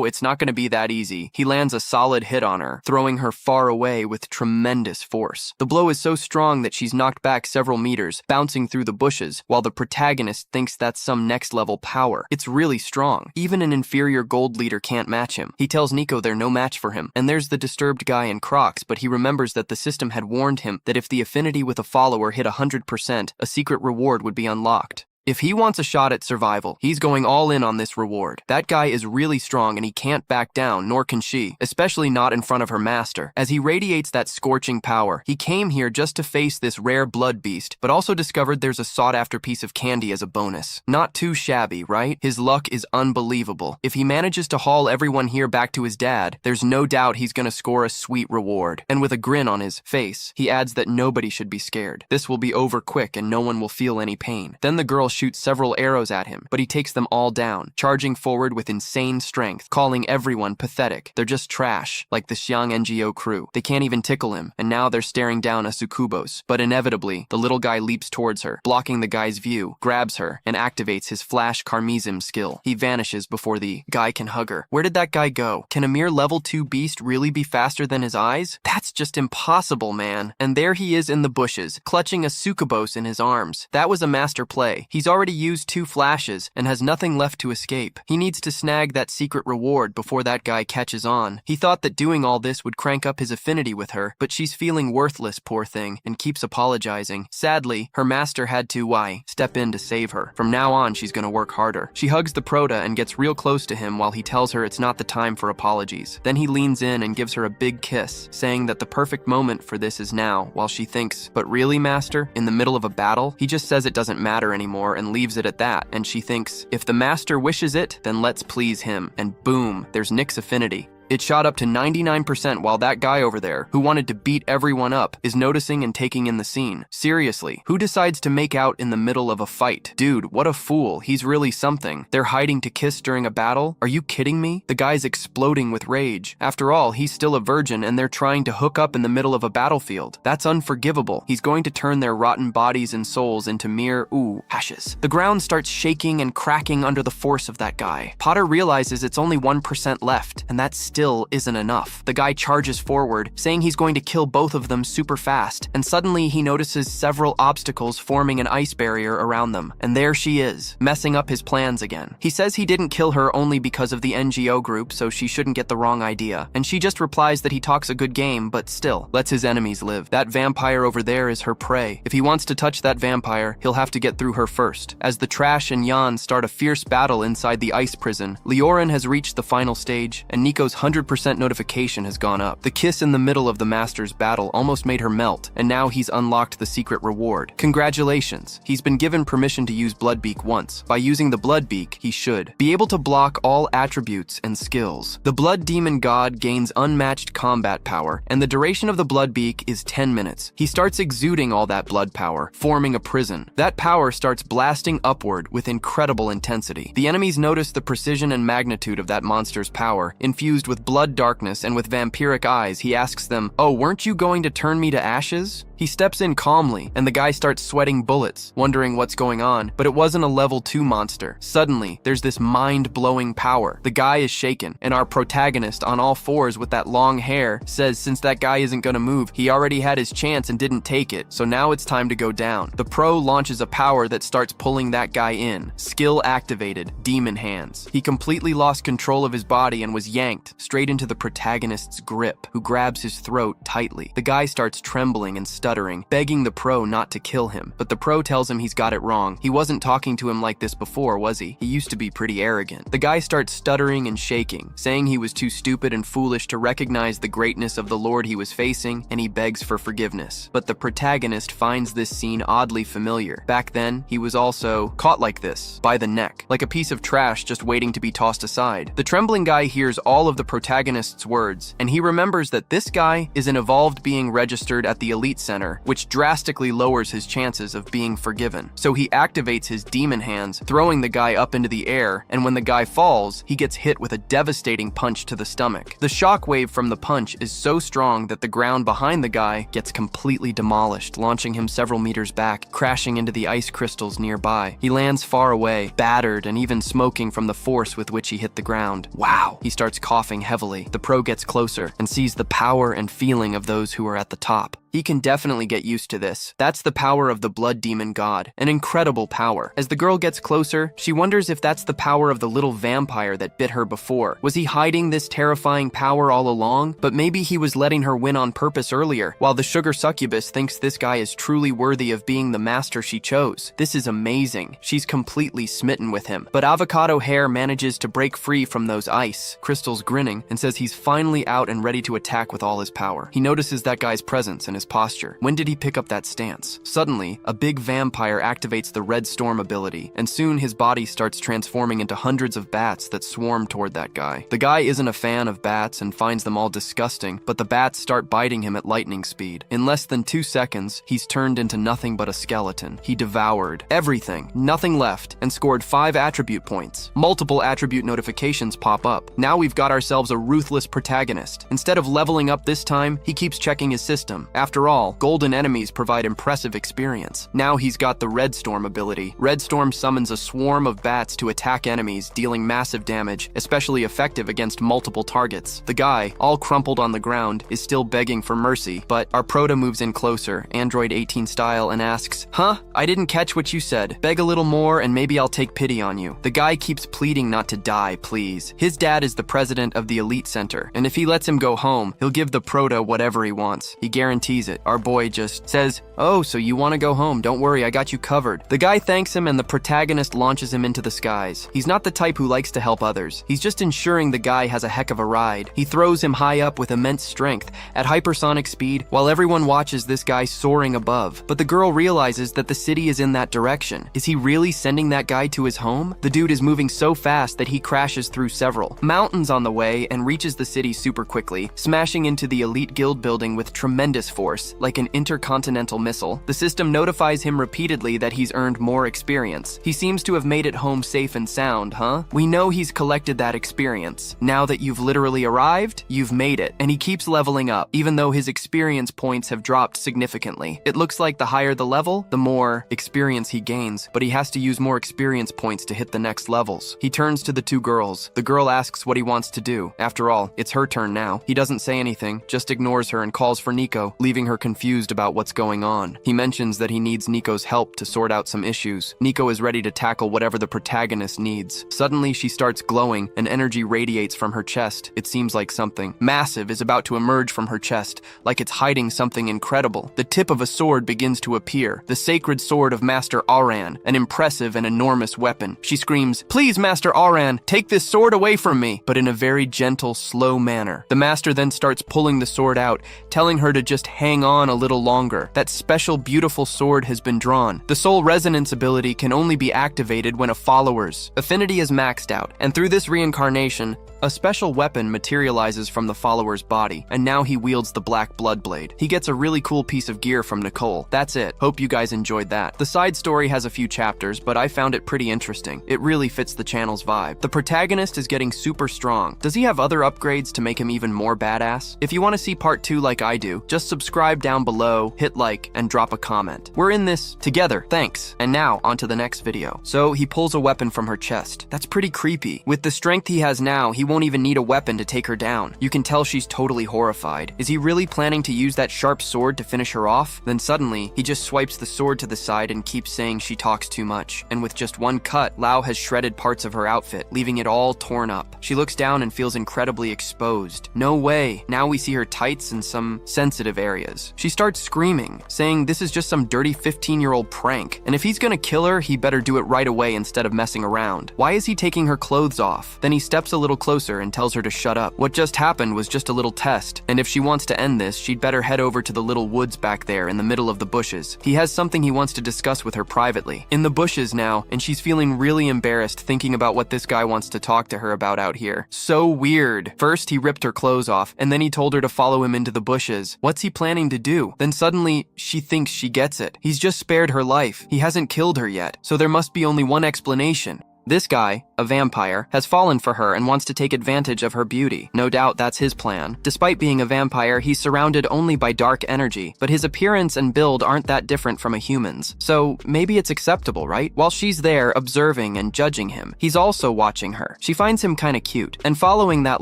it's not gonna be that easy. He lands a solid hit on her, throwing her far away with tremendous force. The blow is so strong that she's knocked back several meters, bouncing through the bushes, while the protagonist thinks that's some next level power. It's really strong. Even an inferior gold leader can't match him. He tells Nico they're no match for him. And there's the disturbed guy in Crocs, but he remembers that the system had warned him that if the affinity with a follower hit 100%, a secret reward would be unlocked. If he wants a shot at survival, he's going all in on this reward. That guy is really strong and he can't back down, nor can she, especially not in front of her master. As he radiates that scorching power, he came here just to face this rare blood beast, but also discovered there's a sought-after piece of candy as a bonus. Not too shabby, right? His luck is unbelievable. If he manages to haul everyone here back to his dad, there's no doubt he's gonna score a sweet reward. And with a grin on his face, he adds that nobody should be scared. This will be over quick and no one will feel any pain. Then the girl shoots several arrows at him, but he takes them all down, charging forward with insane strength, calling everyone pathetic. They're just trash, like the Xiang NGO crew. They can't even tickle him, and now they're staring down a Succubos. But inevitably, the little guy leaps towards her, blocking the guy's view, grabs her, and activates his flash Karmizim skill. He vanishes before the guy can hug her. Where did that guy go? Can a mere level 2 beast really be faster than his eyes? That's just impossible, man. And there he is in the bushes, clutching a Succubos in his arms. That was a master play. He's already used 2 flashes and has nothing left to escape. He needs to snag that secret reward before that guy catches on. He thought that doing all this would crank up his affinity with her, but she's feeling worthless, poor thing, and keeps apologizing. Sadly, her master had to, step in to save her. From now on, she's gonna work harder. She hugs the Prota and gets real close to him while he tells her it's not the time for apologies. Then he leans in and gives her a big kiss, saying that the perfect moment for this is now, while she thinks, but really, master? In the middle of a battle? He just says it doesn't matter anymore and leaves it at that, and she thinks, if the master wishes it, then let's please him. And boom, there's Nick's affinity. It shot up to 99% while that guy over there, who wanted to beat everyone up, is noticing and taking in the scene. Seriously, who decides to make out in the middle of a fight? Dude, what a fool. He's really something. They're hiding to kiss during a battle? Are you kidding me? The guy's exploding with rage. After all, he's still a virgin and they're trying to hook up in the middle of a battlefield. That's unforgivable. He's going to turn their rotten bodies and souls into mere, ashes. The ground starts shaking and cracking under the force of that guy. Potter realizes it's only 1% left, and that's still isn't enough. The guy charges forward, saying he's going to kill both of them super fast, and suddenly he notices several obstacles forming an ice barrier around them, and there she is, messing up his plans again. He says he didn't kill her only because of the NGO group, so she shouldn't get the wrong idea, and she just replies that he talks a good game, but still, lets his enemies live. That vampire over there is her prey. If he wants to touch that vampire, he'll have to get through her first. As the Trash and Jan start a fierce battle inside the ice prison, Leorin has reached the final stage, and Nico's 100% notification has gone up. The kiss in the middle of the Master's battle almost made her melt, and now he's unlocked the secret reward. Congratulations! He's been given permission to use Bloodbeak once. By using the Bloodbeak, he should be able to block all attributes and skills. The Blood Demon God gains unmatched combat power, and the duration of the Bloodbeak is 10 minutes. He starts exuding all that blood power, forming a prison. That power starts blasting upward with incredible intensity. The enemies notice the precision and magnitude of that monster's power, infused with blood darkness and with vampiric eyes. He asks them, "Oh, weren't you going to turn me to ashes?" He steps in calmly, and the guy starts sweating bullets, wondering what's going on, but it wasn't a level 2 monster. Suddenly, there's this mind-blowing power. The guy is shaken, and our protagonist, on all fours with that long hair, says since that guy isn't gonna move, he already had his chance and didn't take it, so now it's time to go down. The pro launches a power that starts pulling that guy in. Skill activated, demon hands. He completely lost control of his body and was yanked straight into the protagonist's grip, who grabs his throat tightly. The guy starts trembling and stuttering, begging the pro not to kill him, but the pro tells him he's got it wrong. He wasn't talking to him like this before, was he? He used to be pretty arrogant. The guy starts stuttering and shaking, saying he was too stupid and foolish to recognize the greatness of the lord he was facing, and he begs for forgiveness. But the protagonist finds this scene oddly familiar. Back then, he was also caught like this, by the neck, like a piece of trash just waiting to be tossed aside. The trembling guy hears all of the protagonist's words, and he remembers that this guy is an evolved being registered at the Elite Center, which drastically lowers his chances of being forgiven. So he activates his demon hands, throwing the guy up into the air, and when the guy falls, he gets hit with a devastating punch to the stomach. The shockwave from the punch is so strong that the ground behind the guy gets completely demolished, launching him several meters back, crashing into the ice crystals nearby. He lands far away, battered and even smoking from the force with which he hit the ground. Wow! He starts coughing heavily. The pro gets closer and sees the power and feeling of those who are at the top. He can definitely get used to this. That's the power of the Blood Demon God. An incredible power. As the girl gets closer, she wonders if that's the power of the little vampire that bit her before. Was he hiding this terrifying power all along? But maybe he was letting her win on purpose earlier, while the sugar succubus thinks this guy is truly worthy of being the master she chose. This is amazing. She's completely smitten with him. But Avocado Hair manages to break free from those ice crystals, grinning, and says he's finally out and ready to attack with all his power. He notices that guy's presence and his posture. When did he pick up that stance? Suddenly, a big vampire activates the Red Storm ability, and soon his body starts transforming into hundreds of bats that swarm toward that guy. The guy isn't a fan of bats and finds them all disgusting, but the bats start biting him at lightning speed. In less than 2 seconds, he's turned into nothing but a skeleton. He devoured everything, nothing left, and scored 5 attribute points. Multiple attribute notifications pop up. Now we've got ourselves a ruthless protagonist. Instead of leveling up this time, he keeps checking his system. After all, golden enemies provide impressive experience. Now he's got the Red Storm ability. Red Storm summons a swarm of bats to attack enemies, dealing massive damage, especially effective against multiple targets. The guy, all crumpled on the ground, is still begging for mercy, but our proto moves in closer, Android 18 style, and asks, "Huh? I didn't catch what you said. Beg a little more and maybe I'll take pity on you." The guy keeps pleading not to die, please. His dad is the president of the Elite Center, and if he lets him go home, he'll give the proto whatever he wants. He guarantees it. Our boy just says, "Oh, so you want to go home? Don't worry, I got you covered." The guy thanks him and the protagonist launches him into the skies. He's not the type who likes to help others. He's just ensuring the guy has a heck of a ride. He throws him high up with immense strength, at hypersonic speed, while everyone watches this guy soaring above. But the girl realizes that the city is in that direction. Is he really sending that guy to his home? The dude is moving so fast that he crashes through several mountains on the way and reaches the city super quickly, smashing into the Elite Guild building with tremendous force, like an intercontinental missile. The system notifies him repeatedly that he's earned more experience. He seems to have made it home safe and sound, huh? We know he's collected that experience. Now that you've literally arrived, you've made it. And he keeps leveling up, even though his experience points have dropped significantly. It looks like the higher the level, the more experience he gains, but he has to use more experience points to hit the next levels. He turns to the 2 girls. The girl asks what he wants to do. After all, it's her turn now. He doesn't say anything, just ignores her and calls for Nico, leaving her confused about what's going on. He mentions that he needs Nico's help to sort out some issues. Nico is ready to tackle whatever the protagonist needs. Suddenly, she starts glowing, and energy radiates from her chest. It seems like something massive is about to emerge from her chest, like it's hiding something incredible. The tip of a sword begins to appear, the sacred sword of Master Aran, an impressive and enormous weapon. She screams, "Please, Master Aran, take this sword away from me," but in a very gentle, slow manner. The master then starts pulling the sword out, telling her to just hang on a little longer. That special, beautiful sword has been drawn. The soul resonance ability can only be activated when a follower's affinity is maxed out, and through this reincarnation, a special weapon materializes from the follower's body, and now he wields the Black Blood Blade. He gets a really cool piece of gear from Nicole. That's it. Hope you guys enjoyed that. The side story has a few chapters, but I found it pretty interesting. It really fits the channel's vibe. The protagonist is getting super strong. Does he have other upgrades to make him even more badass? If you want to see part 2 like I do, just subscribe down below, hit like, and drop a comment. We're in this together. Thanks. And now, on to the next video. So, he pulls a weapon from her chest. That's pretty creepy. With the strength he has now, he won't even need a weapon to take her down. You can tell she's totally horrified. Is he really planning to use that sharp sword to finish her off? Then suddenly, he just swipes the sword to the side and keeps saying she talks too much. And with just one cut, Lau has shredded parts of her outfit, leaving it all torn up. She looks down and feels incredibly exposed. No way. Now we see her tights and some sensitive areas. She starts screaming, saying this is just some dirty 15-year-old prank. And if he's gonna kill her, he better do it right away instead of messing around. Why is he taking her clothes off? Then he steps a little closer and tells her to shut up. What just happened was just a little test, and if she wants to end this, she'd better head over to the little woods back there in the middle of the bushes. He has something he wants to discuss with her privately. In the bushes now, and she's feeling really embarrassed thinking about what this guy wants to talk to her about out here. So weird. First, he ripped her clothes off, and then he told her to follow him into the bushes. What's he planning to do? Then suddenly, she thinks she gets it. He's just spared her life. He hasn't killed her yet, so there must be only one explanation. This guy, a vampire, has fallen for her and wants to take advantage of her beauty. No doubt that's his plan. Despite being a vampire, he's surrounded only by dark energy, but his appearance and build aren't that different from a human's. So maybe it's acceptable, right? While she's there observing and judging him, he's also watching her. She finds him kinda cute, and following that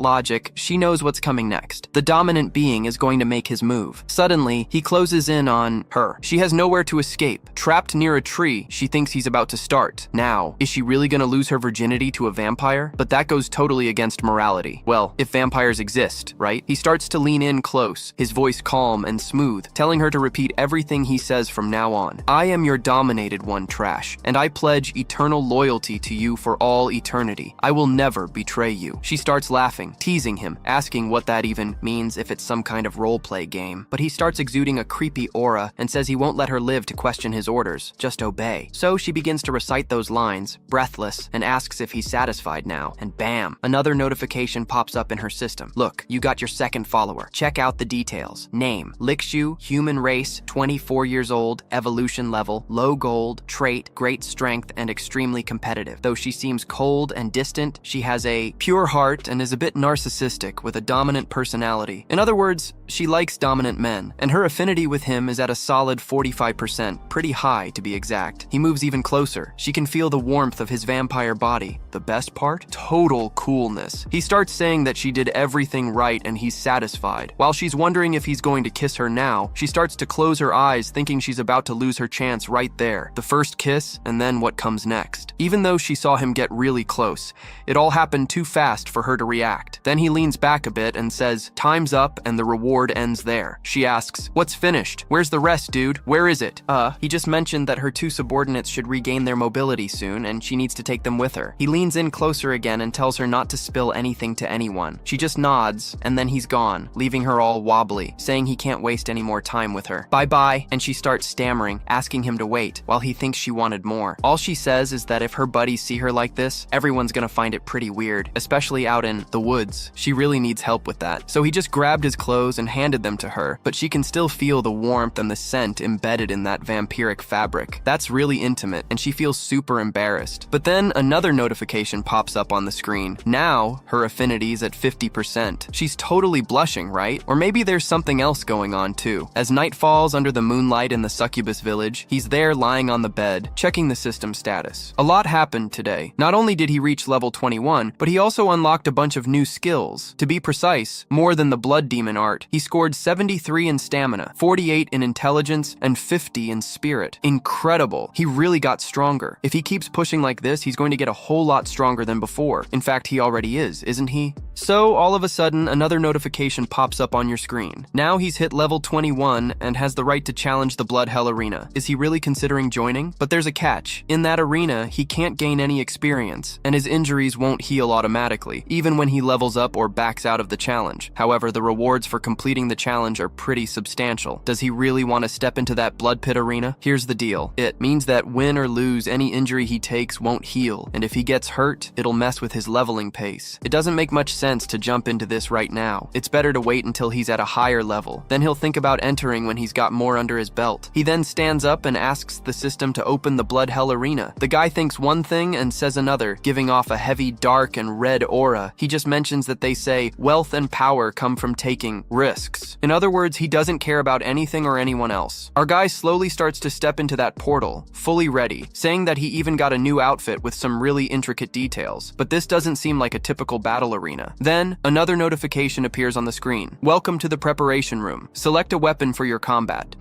logic, she knows what's coming next. The dominant being is going to make his move. Suddenly, he closes in on her. She has nowhere to escape. Trapped near a tree, she thinks he's about to start. Now, is she really gonna lose lose her virginity to a vampire, but that goes totally against morality. Well, if vampires exist, right? He starts to lean in close, his voice calm and smooth, telling her to repeat everything he says from now on. I am your dominated one, Trash, and I pledge eternal loyalty to you for all eternity. I will never betray you. She starts laughing, teasing him, asking what that even means, if it's some kind of roleplay game. But he starts exuding a creepy aura and says he won't let her live to question his orders, just obey. So she begins to recite those lines, breathless, and asks if he's satisfied now, and bam, another notification pops up in her system. Look, you got your second follower. Check out the details. Name, Lickshu, human race, 24 years old, evolution level, low gold, trait, great strength, and extremely competitive. Though she seems cold and distant, she has a pure heart and is a bit narcissistic with a dominant personality. In other words, she likes dominant men, and her affinity with him is at a solid 45%, pretty high to be exact. He moves even closer. She can feel the warmth of his vampire body. The best part? Total coolness. He starts saying that she did everything right and he's satisfied. While she's wondering if he's going to kiss her now, she starts to close her eyes, thinking she's about to lose her chance right there. The first kiss, and then what comes next. Even though she saw him get really close, it all happened too fast for her to react. Then he leans back a bit and says, time's up and the reward ends there. She asks, what's finished? Where's the rest, dude? Where is it? He just mentioned that her two subordinates should regain their mobility soon and she needs to take them with her. He leans in closer again and tells her not to spill anything to anyone. She just nods, and then he's gone, leaving her all wobbly, saying he can't waste any more time with her. Bye-bye, and she starts stammering, asking him to wait, while he thinks she wanted more. All she says is that if her buddies see her like this, everyone's gonna find it pretty weird, especially out in the woods. She really needs help with that. So he just grabbed his clothes and handed them to her, but she can still feel the warmth and the scent embedded in that vampiric fabric. That's really intimate, and she feels super embarrassed. But then another notification pops up on the screen. Now, her affinity's at 50%. She's totally blushing, right? Or maybe there's something else going on too. As night falls under the moonlight in the succubus village, he's there lying on the bed, checking the system status. A lot happened today. Not only did he reach level 21, but he also unlocked a bunch of new skills. To be precise, more than the blood demon art. He scored 73 in stamina, 48 in intelligence, and 50 in spirit. Incredible. He really got stronger. If he keeps pushing like this, he's going to get a whole lot stronger than before. In fact, he already is, isn't he? So, all of a sudden, another notification pops up on your screen. Now he's hit level 21 and has the right to challenge the Blood Hell Arena. Is he really considering joining? But there's a catch. In that arena, he can't gain any experience, and his injuries won't heal automatically, even when he levels up or backs out of the challenge. However, the rewards for completing the challenge are pretty substantial. Does he really want to step into that blood pit arena? Here's the deal. It means that win or lose, any injury he takes won't heal, and if he gets hurt, it'll mess with his leveling pace. It doesn't make much sense to jump into this right now. It's better to wait until he's at a higher level. Then he'll think about entering when he's got more under his belt. He then stands up and asks the system to open the Blood Hell Arena. The guy thinks one thing and says another, giving off a heavy, dark, and red aura. He just mentions that they say wealth and power come from taking risks. In other words, he doesn't care about anything or anyone else. Our guy slowly starts to step into that portal, fully ready, saying that he even got a new outfit with some really intricate details. But this doesn't seem like a typical battle arena. Then, another notification appears on the screen. Welcome to the preparation room. Select a weapon for your combat.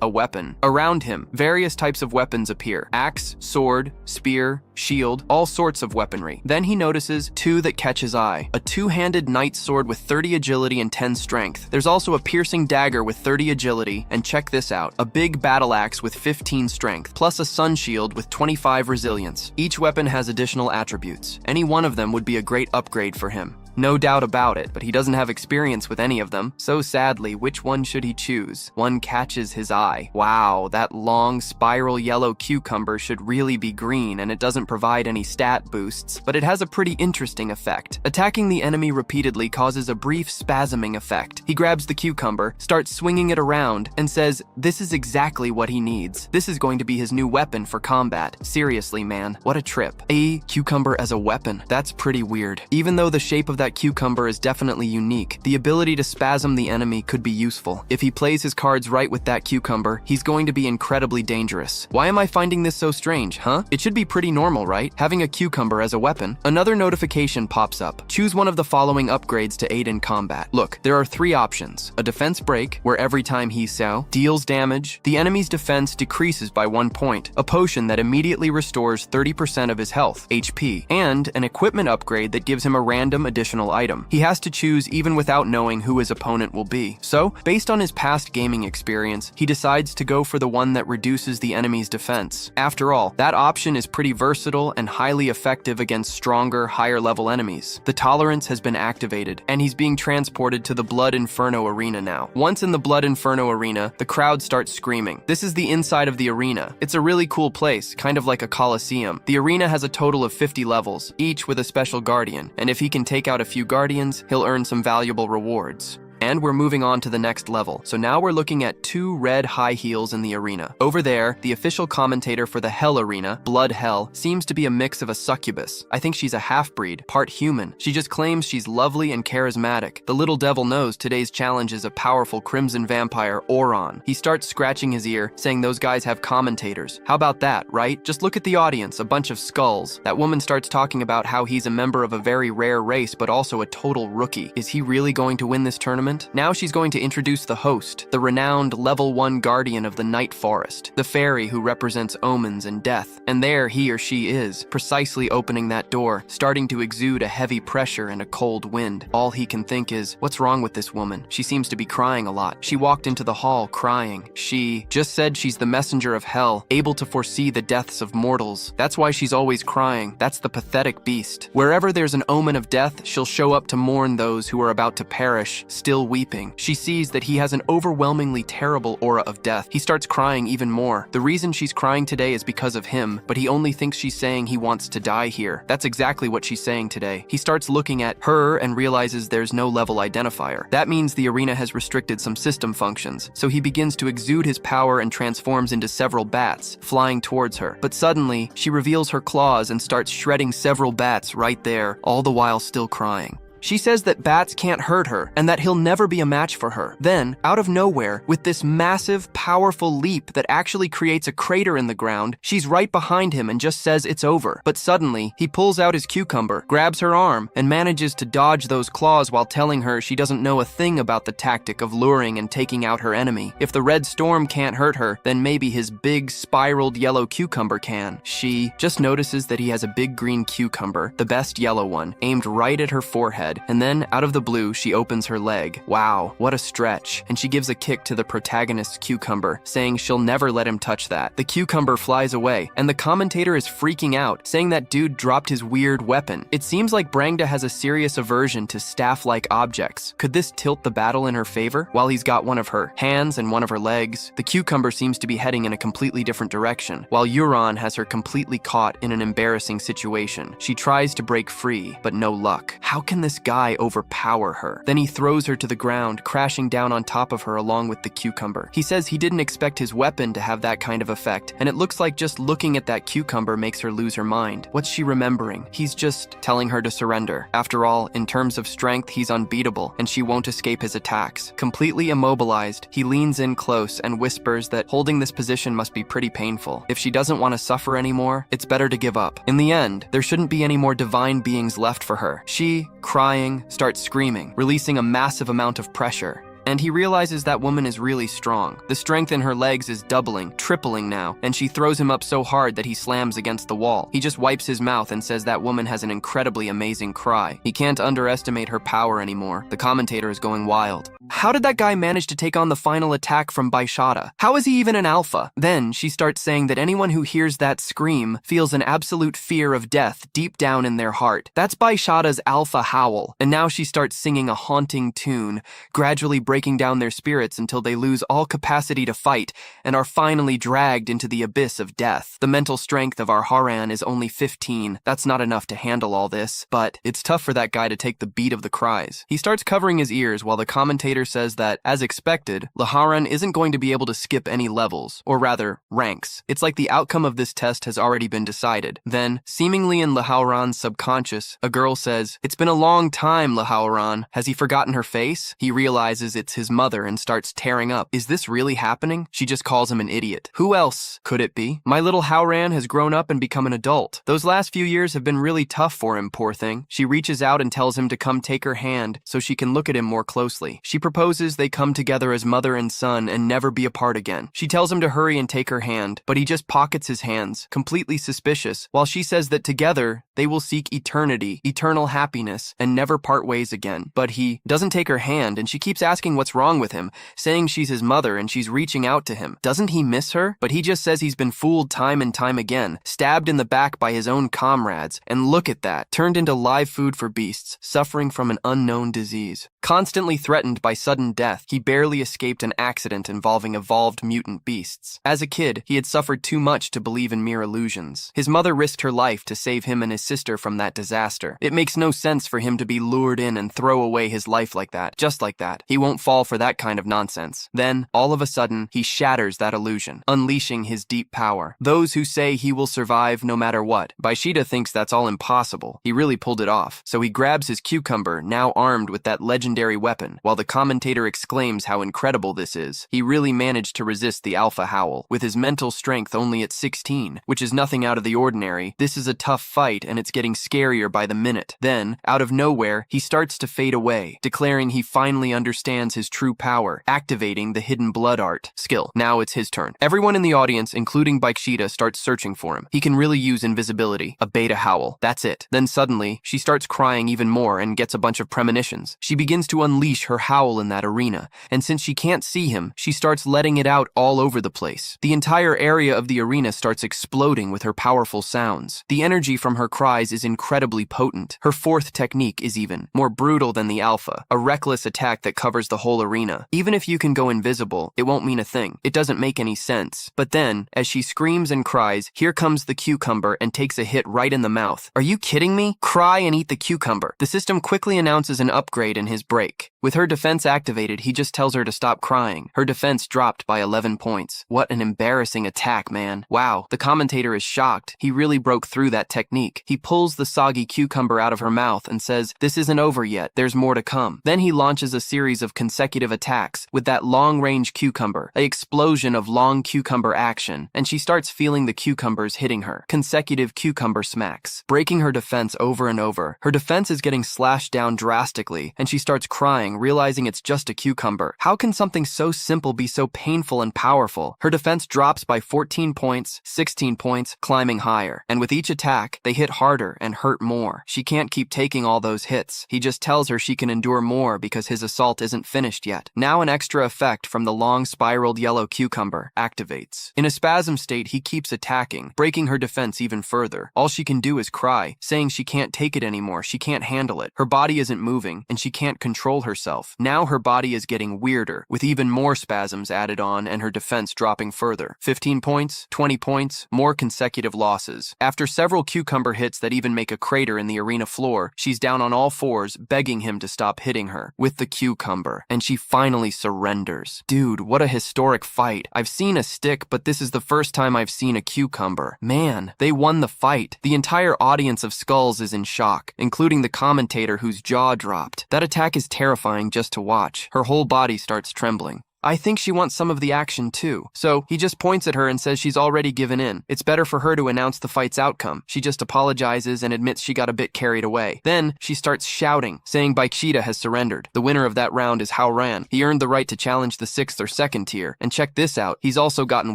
A weapon. Around him, various types of weapons appear. Axe, sword, spear, shield, all sorts of weaponry. Then he notices two that catch his eye. A two-handed knight sword with 30 agility and 10 strength. There's also a piercing dagger with 30 agility, and check this out, a big battle axe with 15 strength, plus a sun shield with 25 resilience. Each weapon has additional attributes. Any one of them would be a great upgrade for him. No doubt about it, but he doesn't have experience with any of them. So sadly, which one should he choose? One catches his eye. Wow, that long spiral yellow cucumber should really be green, and it doesn't provide any stat boosts, but it has a pretty interesting effect. Attacking the enemy repeatedly causes a brief spasming effect. He grabs the cucumber, starts swinging it around, and says, this is exactly what he needs. This is going to be his new weapon for combat. Seriously, man, what a trip. A cucumber as a weapon. That's pretty weird. Even though the shape of that cucumber is definitely unique. The ability to spasm the enemy could be useful. If he plays his cards right with that cucumber, he's going to be incredibly dangerous. Why am I finding this so strange, huh? It should be pretty normal, right? Having a cucumber as a weapon. Another notification pops up. Choose one of the following upgrades to aid in combat. Look, there are 3 options. A defense break, where every time he deals damage, the enemy's defense decreases by 1 point. A potion that immediately restores 30% of his health, HP, and an equipment upgrade that gives him a random additional item. He has to choose even without knowing who his opponent will be. So, based on his past gaming experience, he decides to go for the one that reduces the enemy's defense. After all, that option is pretty versatile and highly effective against stronger, higher-level enemies. The tolerance has been activated, and he's being transported to the Blood Inferno arena now. Once in the Blood Inferno arena, the crowd starts screaming. This is the inside of the arena. It's a really cool place, kind of like a coliseum. The arena has a total of 50 levels, each with a special guardian, and if he can take out a few guardians, he'll earn some valuable rewards. And we're moving on to the next level. So now we're looking at 2 red high heels in the arena. Over there, the official commentator for the Hell Arena, Blood Hell, seems to be a mix of a succubus. I think she's a half-breed, part human. She just claims she's lovely and charismatic. The little devil knows today's challenge is a powerful crimson vampire, Oron. He starts scratching his ear, saying those guys have commentators. How about that, right? Just look at the audience, a bunch of skulls. That woman starts talking about how he's a member of a very rare race, but also a total rookie. Is he really going to win this tournament? Now she's going to introduce the host, the renowned level 1 guardian of the Night Forest, the fairy who represents omens and death. And there he or she is, precisely opening that door, starting to exude a heavy pressure and a cold wind. All he can think is, what's wrong with this woman? She seems to be crying a lot. She walked into the hall crying. She just said she's the messenger of hell, able to foresee the deaths of mortals. That's why she's always crying. That's the pathetic beast. Wherever there's an omen of death, she'll show up to mourn those who are about to perish, still weeping. She sees that he has an overwhelmingly terrible aura of death. He starts crying even more. The reason she's crying today is because of him, but he only thinks she's saying he wants to die here. That's exactly what she's saying today. He starts looking at her and realizes there's no level identifier. That means the arena has restricted some system functions, so he begins to exude his power and transforms into several bats, flying towards her. But suddenly, she reveals her claws and starts shredding several bats right there, all the while still crying. She says that bats can't hurt her and that he'll never be a match for her. Then, out of nowhere, with this massive, powerful leap that actually creates a crater in the ground, she's right behind him and just says it's over. But suddenly, he pulls out his cucumber, grabs her arm, and manages to dodge those claws while telling her she doesn't know a thing about the tactic of luring and taking out her enemy. If the red storm can't hurt her, then maybe his big, spiraled yellow cucumber can. She just notices that he has a big green cucumber, the best yellow one, aimed right at her forehead. And then, out of the blue, she opens her leg. Wow, what a stretch. And she gives a kick to the protagonist's cucumber, saying she'll never let him touch that. The cucumber flies away, and the commentator is freaking out, saying that dude dropped his weird weapon. It seems like Brangda has a serious aversion to staff-like objects. Could this tilt the battle in her favor? While he's got one of her hands and one of her legs, the cucumber seems to be heading in a completely different direction, while Euron has her completely caught in an embarrassing situation. She tries to break free, but no luck. How can this guy overpower her? Then he throws her to the ground, crashing down on top of her along with the cucumber. He says he didn't expect his weapon to have that kind of effect, and it looks like just looking at that cucumber makes her lose her mind. What's she remembering? He's just telling her to surrender. After all, in terms of strength, he's unbeatable, and she won't escape his attacks. Completely immobilized, he leans in close and whispers that holding this position must be pretty painful. If she doesn't want to suffer anymore, it's better to give up. In the end, there shouldn't be any more divine beings left for her. She, crying, starts screaming, releasing a massive amount of pressure. And he realizes that woman is really strong. The strength in her legs is doubling, tripling now, and she throws him up so hard that he slams against the wall. He just wipes his mouth and says that woman has an incredibly amazing cry. He can't underestimate her power anymore. The commentator is going wild. How did that guy manage to take on the final attack from Baishada? How is he even an alpha? Then she starts saying that anyone who hears that scream feels an absolute fear of death deep down in their heart. That's Baishada's alpha howl. And now she starts singing a haunting tune, gradually breaking down their spirits until they lose all capacity to fight and are finally dragged into the abyss of death. The mental strength of our Haran is only 15. That's not enough to handle all this, but it's tough for that guy to take the beat of the cries. He starts covering his ears while the commentator says that, as expected, Laharan isn't going to be able to skip any levels, or rather, ranks. It's like the outcome of this test has already been decided. Then, seemingly in Laharan's subconscious, a girl says, "It's been a long time, Laharan. Has he forgotten her face?" He realizes it's his mother and starts tearing up. Is this really happening? She just calls him an idiot. Who else could it be? My little Hauran has grown up and become an adult. Those last few years have been really tough for him, poor thing. She reaches out and tells him to come take her hand so she can look at him more closely. She proposes they come together as mother and son and never be apart again. She tells him to hurry and take her hand, but he just pockets his hands, completely suspicious, while she says that together they will seek eternity, eternal happiness, and never part ways again. But he doesn't take her hand, and she keeps asking what's wrong with him, saying she's his mother and she's reaching out to him. Doesn't he miss her? But he just says he's been fooled time and time again, stabbed in the back by his own comrades, and look at that, turned into live food for beasts, suffering from an unknown disease. Constantly threatened by sudden death, he barely escaped an accident involving evolved mutant beasts. As a kid, he had suffered too much to believe in mere illusions. His mother risked her life to save him and his sister from that disaster. It makes no sense for him to be lured in and throw away his life like that, just like that. He won't fall for that kind of nonsense. Then, all of a sudden, he shatters that illusion, unleashing his deep power. Those who say he will survive no matter what. Baishida thinks that's all impossible. He really pulled it off. So he grabs his cucumber, now armed with that legendary weapon, while the commentator exclaims how incredible this is. He really managed to resist the Alpha Howl, with his mental strength only at 16, which is nothing out of the ordinary. This is a tough fight, and it's getting scarier by the minute. Then, out of nowhere, he starts to fade away, declaring he finally understands his true power, activating the hidden blood art skill. Now it's his turn. Everyone in the audience, including Baikshida, starts searching for him. He can really use invisibility, a beta howl. That's it. Then suddenly, she starts crying even more and gets a bunch of premonitions. She begins to unleash her howl in that arena, and since she can't see him, she starts letting it out all over the place. The entire area of the arena starts exploding with her powerful sounds. The energy from her cries is incredibly potent. Her fourth technique is even more brutal than the Alpha, a reckless attack that covers the whole arena. Even if you can go invisible, it won't mean a thing. It doesn't make any sense. But then, as she screams and cries, here comes the cucumber and takes a hit right in the mouth. Are you kidding me? Cry and eat the cucumber. The system quickly announces an upgrade in his break. With her defense activated, he just tells her to stop crying. Her defense dropped by 11 points. What an embarrassing attack, man. Wow, the commentator is shocked. He really broke through that technique. He pulls the soggy cucumber out of her mouth and says, "This isn't over yet. There's more to come." Then he launches a series of consecutive attacks with that long-range cucumber, an explosion of long cucumber action, and she starts feeling the cucumbers hitting her. Consecutive cucumber smacks, breaking her defense over and over. Her defense is getting slashed down drastically, and she starts crying, realizing it's just a cucumber. How can something so simple be so painful and powerful? Her defense drops by 14 points, 16 points, climbing higher. And with each attack, they hit harder and hurt more. She can't keep taking all those hits. He just tells her she can endure more because his assault isn't finished yet. Now an extra effect from the long spiraled yellow cucumber activates. In a spasm state, he keeps attacking, breaking her defense even further. All she can do is cry, saying she can't take it anymore, she can't handle it. Her body isn't moving, and she can't control herself. Now her body is getting weirder, with even more spasms added on and her defense dropping further. 15 points, 20 points, more consecutive losses. After several cucumber hits that even make a crater in the arena floor, she's down on all fours, begging him to stop hitting her with the cucumber, and she finally surrenders. Dude, what a historic fight. I've seen a stick, but this is the first time I've seen a cucumber. Man, they won the fight. The entire audience of skulls is in shock, including the commentator whose jaw dropped. That attack is terrifying just to watch. Her whole body starts trembling. I think she wants some of the action too. So he just points at her and says she's already given in. It's better for her to announce the fight's outcome. She just apologizes and admits she got a bit carried away. Then she starts shouting, saying Baikshida has surrendered. The winner of that round is Hauran. He earned the right to challenge the 6th or 2nd tier. And check this out, he's also gotten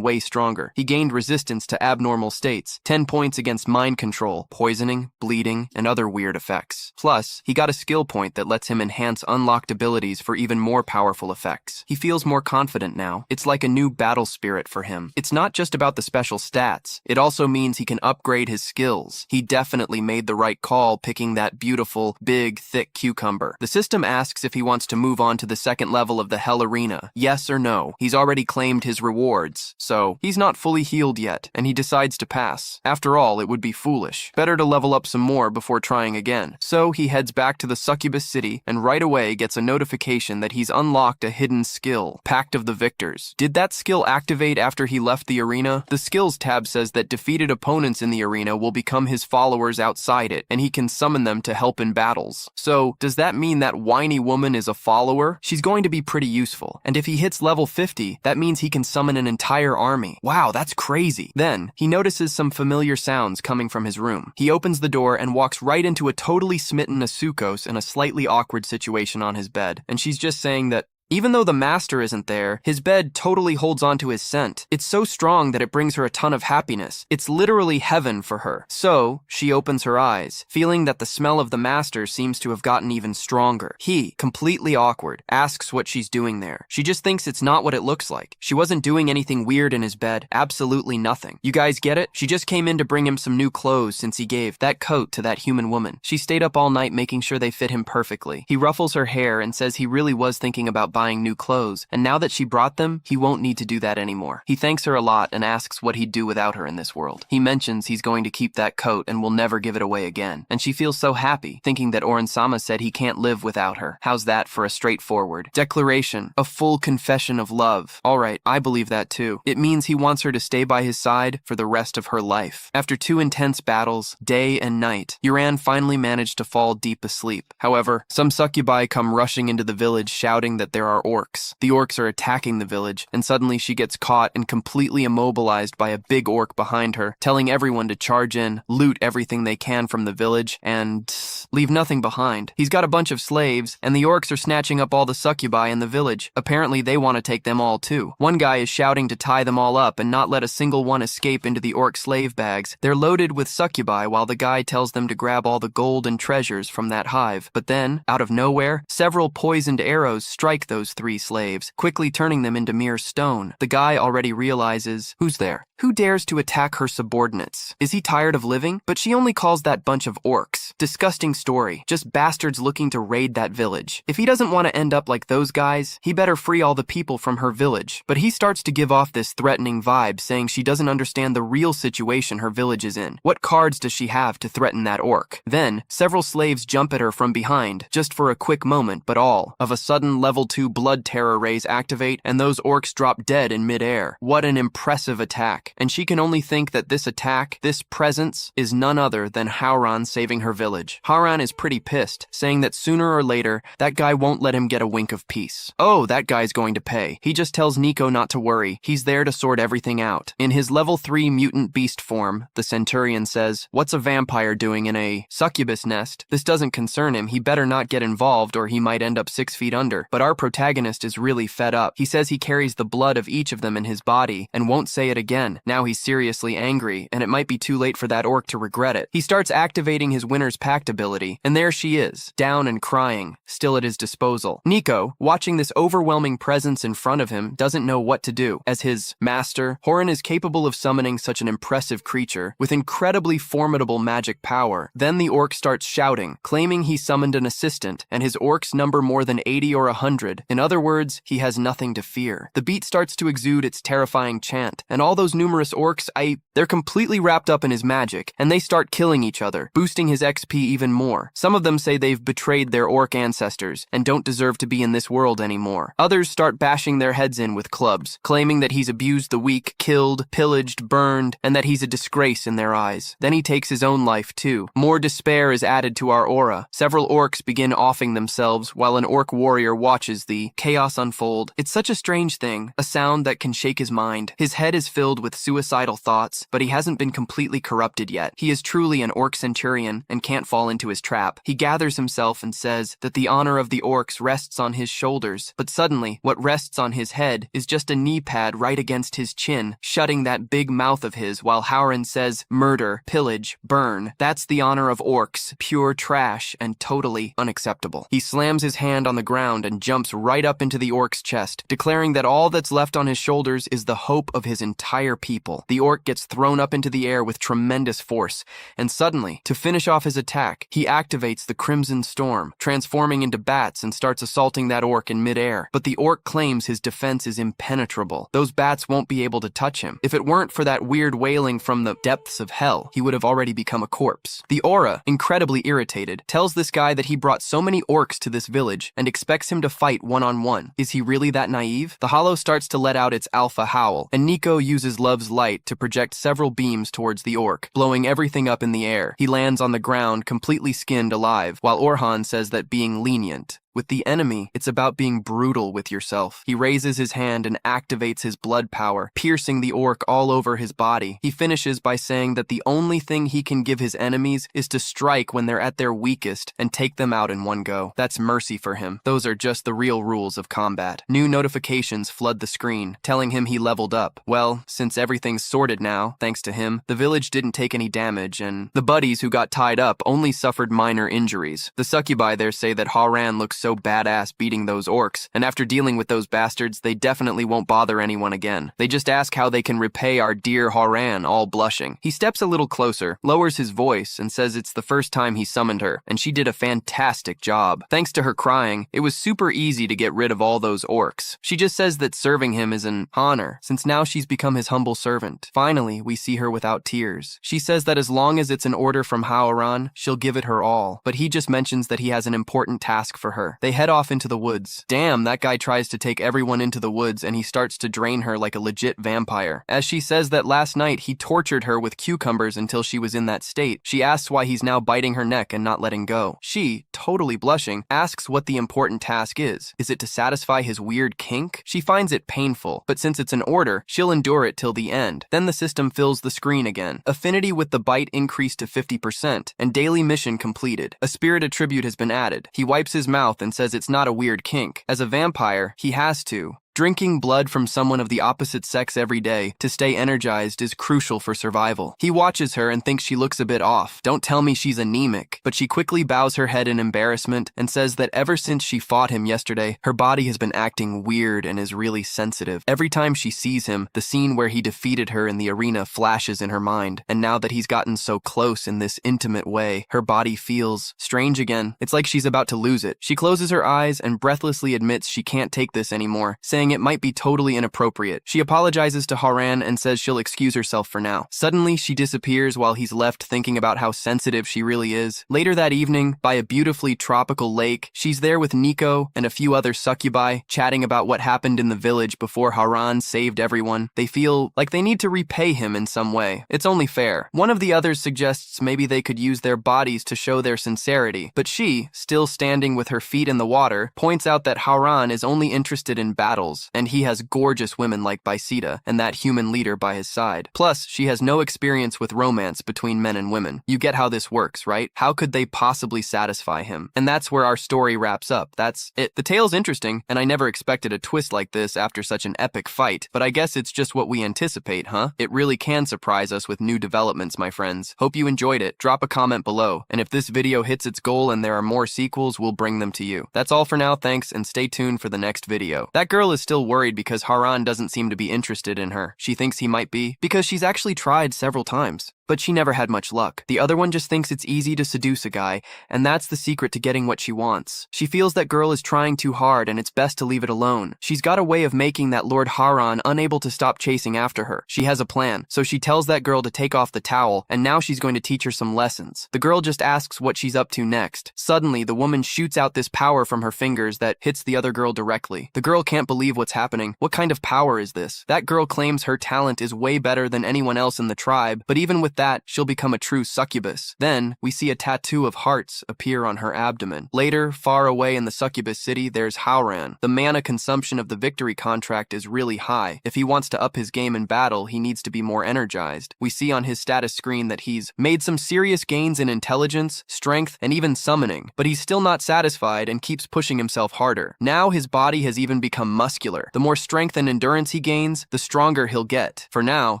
way stronger. He gained resistance to abnormal states, 10 points against mind control, poisoning, bleeding, and other weird effects. Plus, he got a skill point that lets him enhance unlocked abilities for even more powerful effects. He feels more more confident now. It's like a new battle spirit for him. It's not just about the special stats. It also means he can upgrade his skills. He definitely made the right call picking that beautiful, big, thick cucumber. The system asks if he wants to move on to the second level of the Hell Arena. Yes or no. He's already claimed his rewards, so he's not fully healed yet, and he decides to pass. After all, it would be foolish. Better to level up some more before trying again. So he heads back to the Succubus City and right away gets a notification that he's unlocked a hidden skill, Pact of the Victors. Did that skill activate after he left the arena? The skills tab says that defeated opponents in the arena will become his followers outside it, and he can summon them to help in battles. So, does that mean that whiny woman is a follower? She's going to be pretty useful, and if he hits level 50, that means he can summon an entire army. Wow, that's crazy. Then, he notices some familiar sounds coming from his room. He opens the door and walks right into a totally smitten Asukos in a slightly awkward situation on his bed, and she's just saying that even though the master isn't there, his bed totally holds on to his scent. It's so strong that it brings her a ton of happiness. It's literally heaven for her. So, she opens her eyes, feeling that the smell of the master seems to have gotten even stronger. He, completely awkward, asks what she's doing there. She just thinks it's not what it looks like. She wasn't doing anything weird in his bed. Absolutely nothing. You guys get it? She just came in to bring him some new clothes since he gave that coat to that human woman. She stayed up all night making sure they fit him perfectly. He ruffles her hair and says he really was thinking about buying new clothes, and now that she brought them, he won't need to do that anymore. He thanks her a lot and asks what he'd do without her in this world. He mentions he's going to keep that coat and will never give it away again, and she feels so happy, thinking that Oren-sama said he can't live without her. How's that for a straightforward declaration? A full confession of love. Alright, I believe that too. It means he wants her to stay by his side for the rest of her life. After 2 intense battles, day and night, Uran finally managed to fall deep asleep. However, some succubi come rushing into the village shouting that there are orcs. The orcs are attacking the village, and suddenly she gets caught and completely immobilized by a big orc behind her, telling everyone to charge in, loot everything they can from the village, and leave nothing behind. He's got a bunch of slaves, and the orcs are snatching up all the succubi in the village. Apparently they want to take them all too. One guy is shouting to tie them all up and not let a single one escape into the orc slave bags. They're loaded with succubi while the guy tells them to grab all the gold and treasures from that hive. But then, out of nowhere, several poisoned arrows strike those 3 slaves, quickly turning them into mere stone. The guy already realizes, who's there? Who dares to attack her subordinates? Is he tired of living? But she only calls that bunch of orcs. Disgusting story. Just bastards looking to raid that village. If he doesn't want to end up like those guys, he better free all the people from her village. But he starts to give off this threatening vibe, saying she doesn't understand the real situation her village is in. What cards does she have to threaten that orc? Then, several slaves jump at her from behind, just for a quick moment, but all of a sudden level 2 blood terror rays activate, and those orcs drop dead in midair. What an impressive attack. And she can only think that this attack, this presence, is none other than Hauran saving her village. Hauran is pretty pissed, saying that sooner or later, that guy won't let him get a wink of peace. Oh, that guy's going to pay. He just tells Nico not to worry. He's there to sort everything out. In his level 3 mutant beast form, the Centurion says, what's a vampire doing in a succubus nest? This doesn't concern him. He better not get involved or he might end up 6 feet under. But our protagonist is really fed up. He says he carries the blood of each of them in his body and won't say it again. Now he's seriously angry, and it might be too late for that orc to regret it. He starts activating his Winner's Pact ability, and there she is, down and crying, still at his disposal. Nico, watching this overwhelming presence in front of him, doesn't know what to do. As his master, Horan is capable of summoning such an impressive creature with incredibly formidable magic power. Then the orc starts shouting, claiming he summoned an assistant, and his orcs number more than 80 or 100. In other words, he has nothing to fear. The beat starts to exude its terrifying chant, and all those numerous orcs, they're completely wrapped up in his magic, and they start killing each other, boosting his XP even more. Some of them say they've betrayed their orc ancestors and don't deserve to be in this world anymore. Others start bashing their heads in with clubs, claiming that he's abused the weak, killed, pillaged, burned, and that he's a disgrace in their eyes. Then he takes his own life too. More despair is added to our aura. Several orcs begin offing themselves while an orc warrior watches the chaos unfold. It's such a strange thing, a sound that can shake his mind. His head is filled with suicidal thoughts, but he hasn't been completely corrupted yet. He is truly an orc centurion and can't fall into his trap. He gathers himself and says that the honor of the orcs rests on his shoulders, but suddenly, what rests on his head is just a knee pad right against his chin, shutting that big mouth of his while Howran says, murder, pillage, burn. That's the honor of orcs, pure trash and totally unacceptable. He slams his hand on the ground and jumps right up into the orc's chest, declaring that all that's left on his shoulders is the hope of his entire people. The orc gets thrown up into the air with tremendous force, and suddenly, to finish off his attack, he activates the Crimson Storm, transforming into bats and starts assaulting that orc in midair. But the orc claims his defense is impenetrable. Those bats won't be able to touch him. If it weren't for that weird wailing from the depths of hell, he would have already become a corpse. The aura, incredibly irritated, tells this guy that he brought so many orcs to this village and expects him to fight one-on-one. Is he really that naive? The hollow starts to let out its alpha howl, and Nico uses Love's light to project several beams towards the orc, blowing everything up in the air. He lands on the ground, completely skinned alive, while Orhan says that being lenient. With the enemy, it's about being brutal with yourself. He raises his hand and activates his blood power, piercing the orc all over his body. He finishes by saying that the only thing he can give his enemies is to strike when they're at their weakest and take them out in one go. That's mercy for him. Those are just the real rules of combat. New notifications flood the screen, telling him he leveled up. Well, since everything's sorted now, thanks to him, the village didn't take any damage, and the buddies who got tied up only suffered minor injuries. The succubi there say that Howran looks so badass beating those orcs, and after dealing with those bastards, they definitely won't bother anyone again. They just ask how they can repay our dear Howran, all blushing. He steps a little closer, lowers his voice, and says it's the first time he summoned her, and she did a fantastic job. Thanks to her crying, it was super easy to get rid of all those orcs. She just says that serving him is an honor, since now she's become his humble servant. Finally, we see her without tears. She says that as long as it's an order from Howran, she'll give it her all, but he just mentions that he has an important task for her. They head off into the woods. Damn, that guy tries to take everyone into the woods and he starts to drain her like a legit vampire. As she says that last night he tortured her with cucumbers until she was in that state, she asks why he's now biting her neck and not letting go. She, totally blushing, asks what the important task is. Is it to satisfy his weird kink? She finds it painful, but since it's an order, she'll endure it till the end. Then the system fills the screen again. Affinity with the bite increased to 50%, and daily mission completed. A spirit attribute has been added. He wipes his mouth and says it's not a weird kink. As a vampire, he has to. Drinking blood from someone of the opposite sex every day to stay energized is crucial for survival. He watches her and thinks she looks a bit off. Don't tell me she's anemic. But she quickly bows her head in embarrassment and says that ever since she fought him yesterday, her body has been acting weird and is really sensitive. Every time she sees him, the scene where he defeated her in the arena flashes in her mind. And now that he's gotten so close in this intimate way, her body feels strange again. It's like she's about to lose it. She closes her eyes and breathlessly admits she can't take this anymore, saying it might be totally inappropriate. She apologizes to Howran and says she'll excuse herself for now. Suddenly, she disappears while he's left thinking about how sensitive she really is. Later that evening, by a beautifully tropical lake, she's there with Nico and a few other succubi, chatting about what happened in the village before Howran saved everyone. They feel like they need to repay him in some way. It's only fair. One of the others suggests maybe they could use their bodies to show their sincerity, but she, still standing with her feet in the water, points out that Howran is only interested in battles, and he has gorgeous women like Baisita and that human leader by his side. Plus, she has no experience with romance between men and women. You get how this works, right? How could they possibly satisfy him? And that's where our story wraps up. That's it. The tale's interesting, and I never expected a twist like this after such an epic fight, but I guess it's just what we anticipate, huh? It really can surprise us with new developments, my friends. Hope you enjoyed it. Drop a comment below, and if this video hits its goal and there are more sequels, we'll bring them to you. That's all for now, thanks, and stay tuned for the next video. That girl is still worried because Howran doesn't seem to be interested in her. She thinks he might be, because she's actually tried several times. But she never had much luck. The other one just thinks it's easy to seduce a guy, and that's the secret to getting what she wants. She feels that girl is trying too hard and it's best to leave it alone. She's got a way of making that Lord Howran unable to stop chasing after her. She has a plan, so she tells that girl to take off the towel, and now she's going to teach her some lessons. The girl just asks what she's up to next. Suddenly, the woman shoots out this power from her fingers that hits the other girl directly. The girl can't believe what's happening. What kind of power is this? That girl claims her talent is way better than anyone else in the tribe, but even with that, she'll become a true succubus. Then, we see a tattoo of hearts appear on her abdomen. Later, far away in the succubus city, there's Howran. The mana consumption of the victory contract is really high. If he wants to up his game in battle, he needs to be more energized. We see on his status screen that he's made some serious gains in intelligence, strength, and even summoning, but he's still not satisfied and keeps pushing himself harder. Now his body has even become muscular. The more strength and endurance he gains, the stronger he'll get. For now,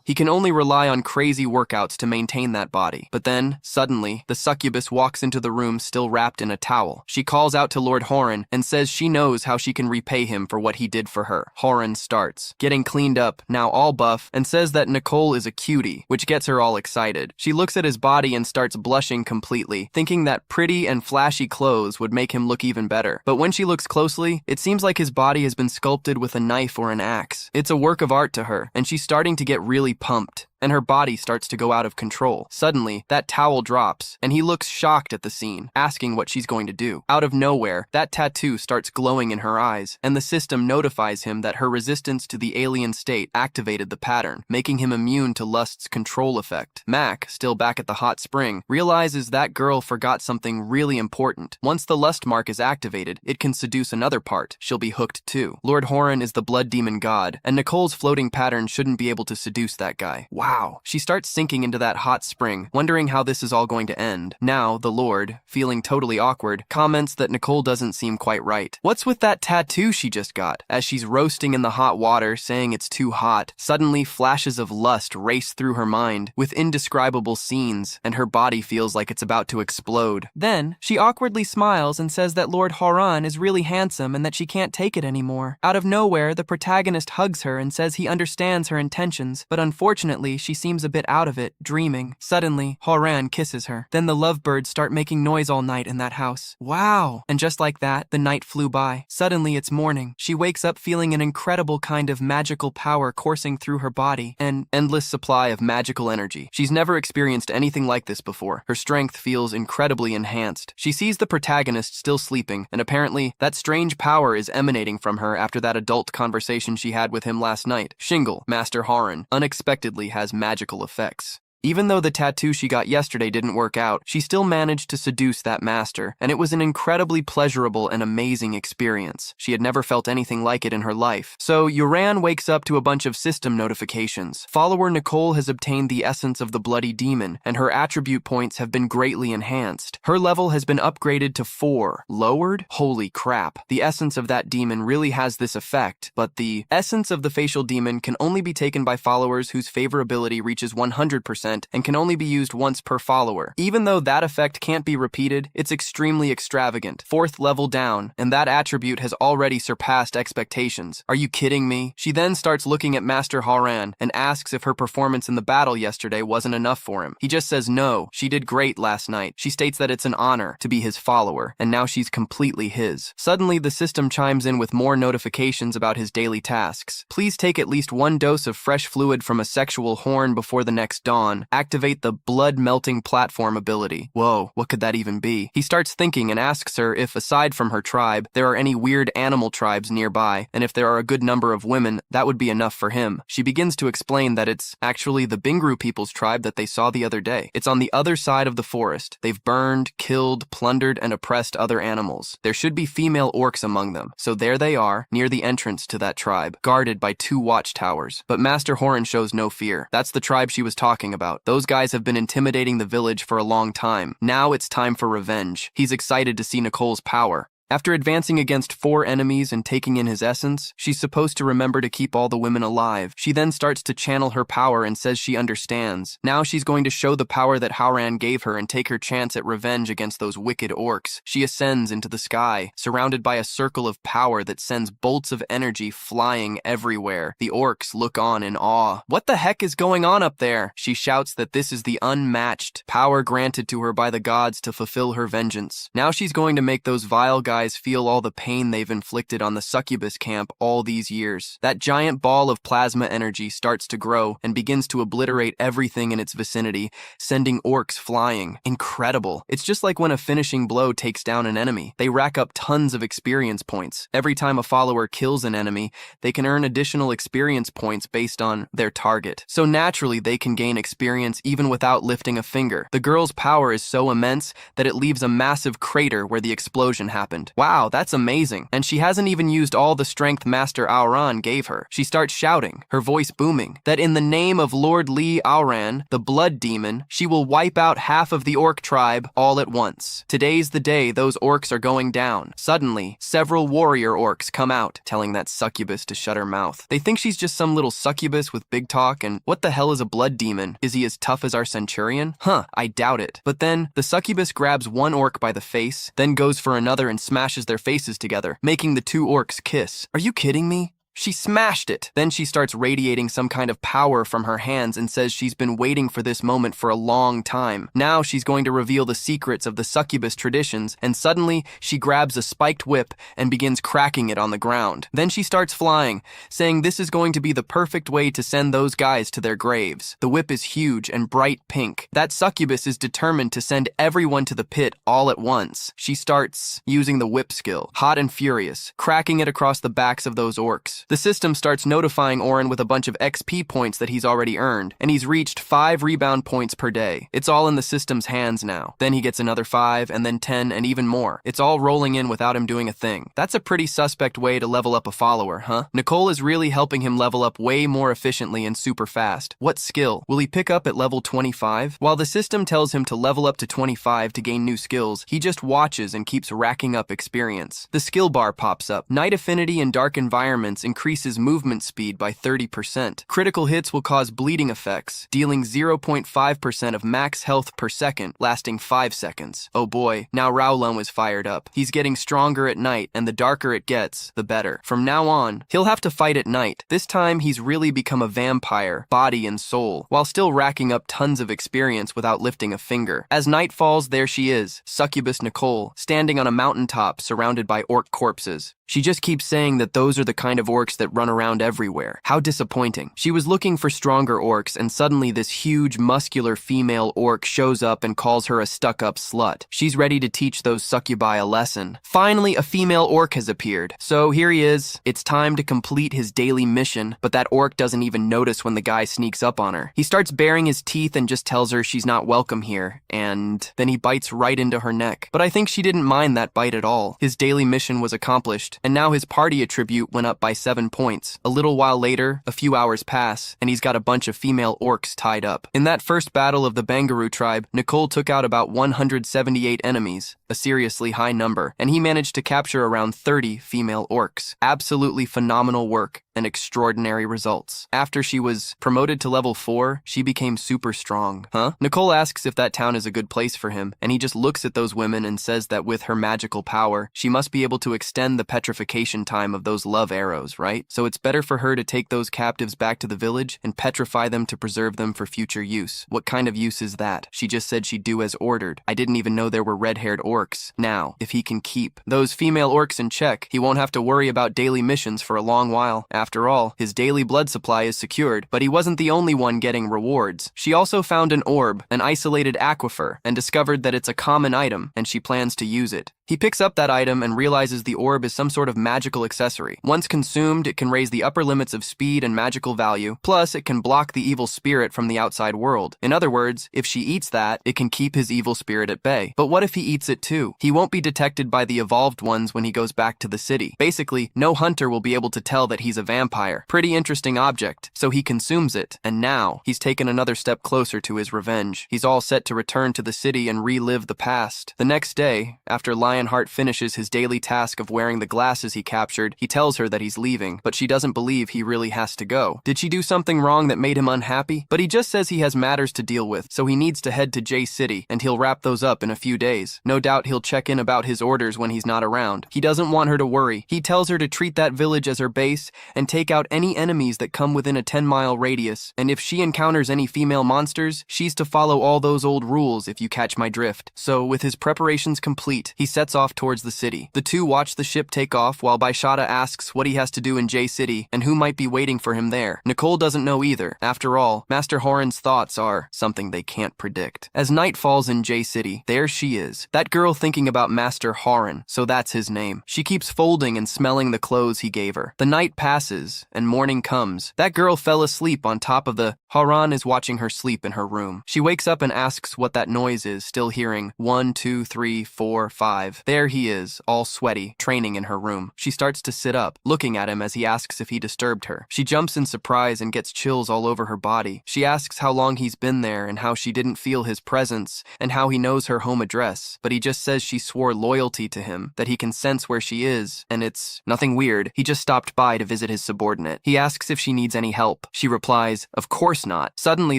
he can only rely on crazy workouts to maintain that body. But then, suddenly, the succubus walks into the room still wrapped in a towel. She calls out to Lord Horan and says she knows how she can repay him for what he did for her. Horan starts getting cleaned up, now all buff, and says that Nicole is a cutie, which gets her all excited. She looks at his body and starts blushing completely, thinking that pretty and flashy clothes would make him look even better. But when she looks closely, it seems like his body has been sculpted with a knife or an axe. It's a work of art to her, and she's starting to get really pumped, and her body starts to go out of control. Suddenly, that towel drops, and he looks shocked at the scene, asking what she's going to do. Out of nowhere, that tattoo starts glowing in her eyes, and the system notifies him that her resistance to the alien state activated the pattern, making him immune to lust's control effect. Mac, still back at the hot spring, realizes that girl forgot something really important. Once the lust mark is activated, it can seduce another part. She'll be hooked too. Lord Horan is the blood demon god, and Nicole's floating pattern shouldn't be able to seduce that guy. Wow. She starts sinking into that hot spring, wondering how this is all going to end. Now, the Lord, feeling totally awkward, comments that Nicole doesn't seem quite right. What's with that tattoo she just got? As she's roasting in the hot water, saying it's too hot, suddenly flashes of lust race through her mind with indescribable scenes, and her body feels like it's about to explode. Then, she awkwardly smiles and says that Lord Horan is really handsome and that she can't take it anymore. Out of nowhere, the protagonist hugs her and says he understands her intentions, but unfortunately, she seems a bit out of it, dreaming. Suddenly, Horan kisses her. Then the lovebirds start making noise all night in that house. Wow! And just like that, the night flew by. Suddenly, it's morning. She wakes up feeling an incredible kind of magical power coursing through her body, an endless supply of magical energy. She's never experienced anything like this before. Her strength feels incredibly enhanced. She sees the protagonist still sleeping, and apparently, that strange power is emanating from her after that adult conversation she had with him last night. Shingle, Master Horan, unexpectedly has magical effects. Even though the tattoo she got yesterday didn't work out, she still managed to seduce that master, and it was an incredibly pleasurable and amazing experience. She had never felt anything like it in her life. So, Yoran wakes up to a bunch of system notifications. Follower Nicole has obtained the essence of the bloody demon, and her attribute points have been greatly enhanced. Her level has been upgraded to 4. Lowered? Holy crap. The essence of that demon really has this effect, but the essence of the facial demon can only be taken by followers whose favorability reaches 100%, and can only be used once per follower. Even though that effect can't be repeated, it's extremely extravagant. 4th level down, and that attribute has already surpassed expectations. Are you kidding me? She then starts looking at Master Horan and asks if her performance in the battle yesterday wasn't enough for him. He just says no, she did great last night. She states that it's an honor to be his follower, and now she's completely his. Suddenly, the system chimes in with more notifications about his daily tasks. Please take at least 1 dose of fresh fluid from a sexual horn before the next dawn. Activate the blood-melting platform ability. Whoa, what could that even be? He starts thinking and asks her if, aside from her tribe, there are any weird animal tribes nearby, and if there are a good number of women, that would be enough for him. She begins to explain that it's actually the Bingru people's tribe that they saw the other day. It's on the other side of the forest. They've burned, killed, plundered, and oppressed other animals. There should be female orcs among them, so there they are, near the entrance to that tribe, guarded by 2 watchtowers. But Master Horan shows no fear. That's the tribe she was talking about. Those guys have been intimidating the village for a long time. Now it's time for revenge. He's excited to see Nicole's power. After advancing against 4 enemies and taking in his essence, she's supposed to remember to keep all the women alive. She then starts to channel her power and says she understands. Now she's going to show the power that Howran gave her and take her chance at revenge against those wicked orcs. She ascends into the sky, surrounded by a circle of power that sends bolts of energy flying everywhere. The orcs look on in awe. What the heck is going on up there? She shouts that this is the unmatched power granted to her by the gods to fulfill her vengeance. Now she's going to make those vile guys guys feel all the pain they've inflicted on the succubus camp all these years. That giant ball of plasma energy starts to grow and begins to obliterate everything in its vicinity, sending orcs flying. Incredible. It's just like when a finishing blow takes down an enemy. They rack up tons of experience points. Every time a follower kills an enemy, they can earn additional experience points based on their target. So naturally, they can gain experience even without lifting a finger. The girl's power is so immense that it leaves a massive crater where the explosion happened. Wow, that's amazing. And she hasn't even used all the strength Master Aoran gave her. She starts shouting, her voice booming, that in the name of Lord Lee Howan, the blood demon, she will wipe out half of the orc tribe all at once. Today's the day those orcs are going down. Suddenly, several warrior orcs come out, telling that succubus to shut her mouth. They think she's just some little succubus with big talk, and what the hell is a blood demon? Is he as tough as our centurion? Huh, I doubt it. But then, the succubus grabs one orc by the face, then goes for another and smashes their faces together, making the two orcs kiss. Are you kidding me? She smashed it. Then she starts radiating some kind of power from her hands and says she's been waiting for this moment for a long time. Now she's going to reveal the secrets of the succubus traditions, and suddenly she grabs a spiked whip and begins cracking it on the ground. Then she starts flying, saying this is going to be the perfect way to send those guys to their graves. The whip is huge and bright pink. That succubus is determined to send everyone to the pit all at once. She starts using the whip skill, hot and furious, cracking it across the backs of those orcs. The system starts notifying Oren with a bunch of XP points that he's already earned, and he's reached 5 rebound points per day. It's all in the system's hands now. Then he gets another 5, and then 10, and even more. It's all rolling in without him doing a thing. That's a pretty suspect way to level up a follower, huh? Nicole is really helping him level up way more efficiently and super fast. What skill will he pick up at level 25? While the system tells him to level up to 25 to gain new skills, he just watches and keeps racking up experience. The skill bar pops up. Night affinity in dark environments increases movement speed by 30%. Critical hits will cause bleeding effects, dealing 0.5% of max health per second, lasting 5 seconds. Oh boy, now Raulum is fired up. He's getting stronger at night, and the darker it gets, the better. From now on, he'll have to fight at night. This time, he's really become a vampire, body and soul, while still racking up tons of experience without lifting a finger. As night falls, there she is, Succubus Nicole, standing on a mountaintop surrounded by orc corpses. She just keeps saying that those are the kind of orcs that run around everywhere. How disappointing. She was looking for stronger orcs, and suddenly this huge, muscular female orc shows up and calls her a stuck-up slut. She's ready to teach those succubi a lesson. Finally, a female orc has appeared. So here he is. It's time to complete his daily mission, but that orc doesn't even notice when the guy sneaks up on her. He starts baring his teeth and just tells her she's not welcome here, and then he bites right into her neck. But I think she didn't mind that bite at all. His daily mission was accomplished, and now his party attribute went up by 7 points. A little while later, a few hours pass, and he's got a bunch of female orcs tied up. In that first battle of the Bangaroo tribe, Nicole took out about 178 enemies, a seriously high number, and he managed to capture around 30 female orcs. Absolutely phenomenal work and extraordinary results. After she was promoted to level 4, she became super strong. Huh? Nicole asks if that town is a good place for him, and he just looks at those women and says that with her magical power, she must be able to extend the petrification time of those love arrows, right? So it's better for her to take those captives back to the village and petrify them to preserve them for future use. What kind of use is that? She just said she'd do as ordered. I didn't even know there were red-haired orcs. Now, if he can keep those female orcs in check, he won't have to worry about daily missions for a long while. After all, his daily blood supply is secured, but he wasn't the only one getting rewards. She also found an orb, an isolated aquifer, and discovered that it's a common item, and she plans to use it. He picks up that item and realizes the orb is some sort of magical accessory. Once consumed, it can raise the upper limits of speed and magical value, plus it can block the evil spirit from the outside world. In other words, if she eats that, it can keep his evil spirit at bay. But what if he eats it too? He won't be detected by the evolved ones when he goes back to the city. Basically, no hunter will be able to tell that he's a vampire. Pretty interesting object. So he consumes it, and now he's taken another step closer to his revenge. He's all set to return to the city and relive the past. The next day, after Lionheart finishes his daily task of wearing the glasses he captured, he tells her that he's leaving, but she doesn't believe he really has to go. Did she do something wrong that made him unhappy? But he just says he has matters to deal with, so he needs to head to J City, and he'll wrap those up in a few days. No doubt he'll check in about his orders when he's not around. He doesn't want her to worry. He tells her to treat that village as her base and take out any enemies that come within a 10-mile radius, and if she encounters any female monsters, she's to follow all those old rules if you catch my drift. So, with his preparations complete, he sets cuts off towards the city. The two watch the ship take off while Baishata asks what he has to do in J-City and who might be waiting for him there. Nicole doesn't know either. After all, Master Horan's thoughts are something they can't predict. As night falls in J-City, there she is. That girl thinking about Master Horan, so that's his name. She keeps folding and smelling the clothes he gave her. The night passes, and morning comes. That girl fell asleep on top of the... Horan is watching her sleep in her room. She wakes up and asks what that noise is, still hearing 1, 2, 3, 4, 5. There he is, all sweaty, training in her room. She starts to sit up, looking at him as he asks if he disturbed her. She jumps in surprise and gets chills all over her body. She asks how long he's been there and how she didn't feel his presence and how he knows her home address, but he just says she swore loyalty to him, that he can sense where she is, and it's nothing weird. He just stopped by to visit his subordinate. He asks if she needs any help. She replies, of course not. Suddenly,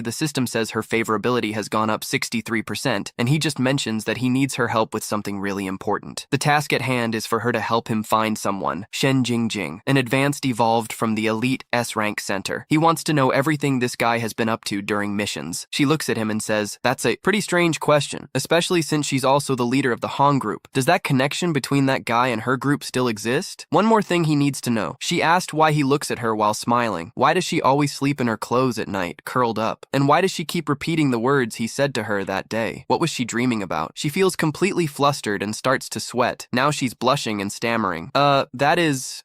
the system says her favorability has gone up 63%, and he just mentions that he needs her help with something really important. The task at hand is for her to help him find someone, Shen Jingjing, an advanced evolved from the elite S-rank center. He wants to know everything this guy has been up to during missions. She looks at him and says, that's a pretty strange question, especially since she's also the leader of the Han group. Does that connection between that guy and her group still exist? One more thing he needs to know. She asked why he looks at her while smiling. Why does she always sleep in her clothes at night, curled up? And why does she keep repeating the words he said to her that day? What was she dreaming about? She feels completely flustered and starts to sweat. Now she's blushing and stammering. That is...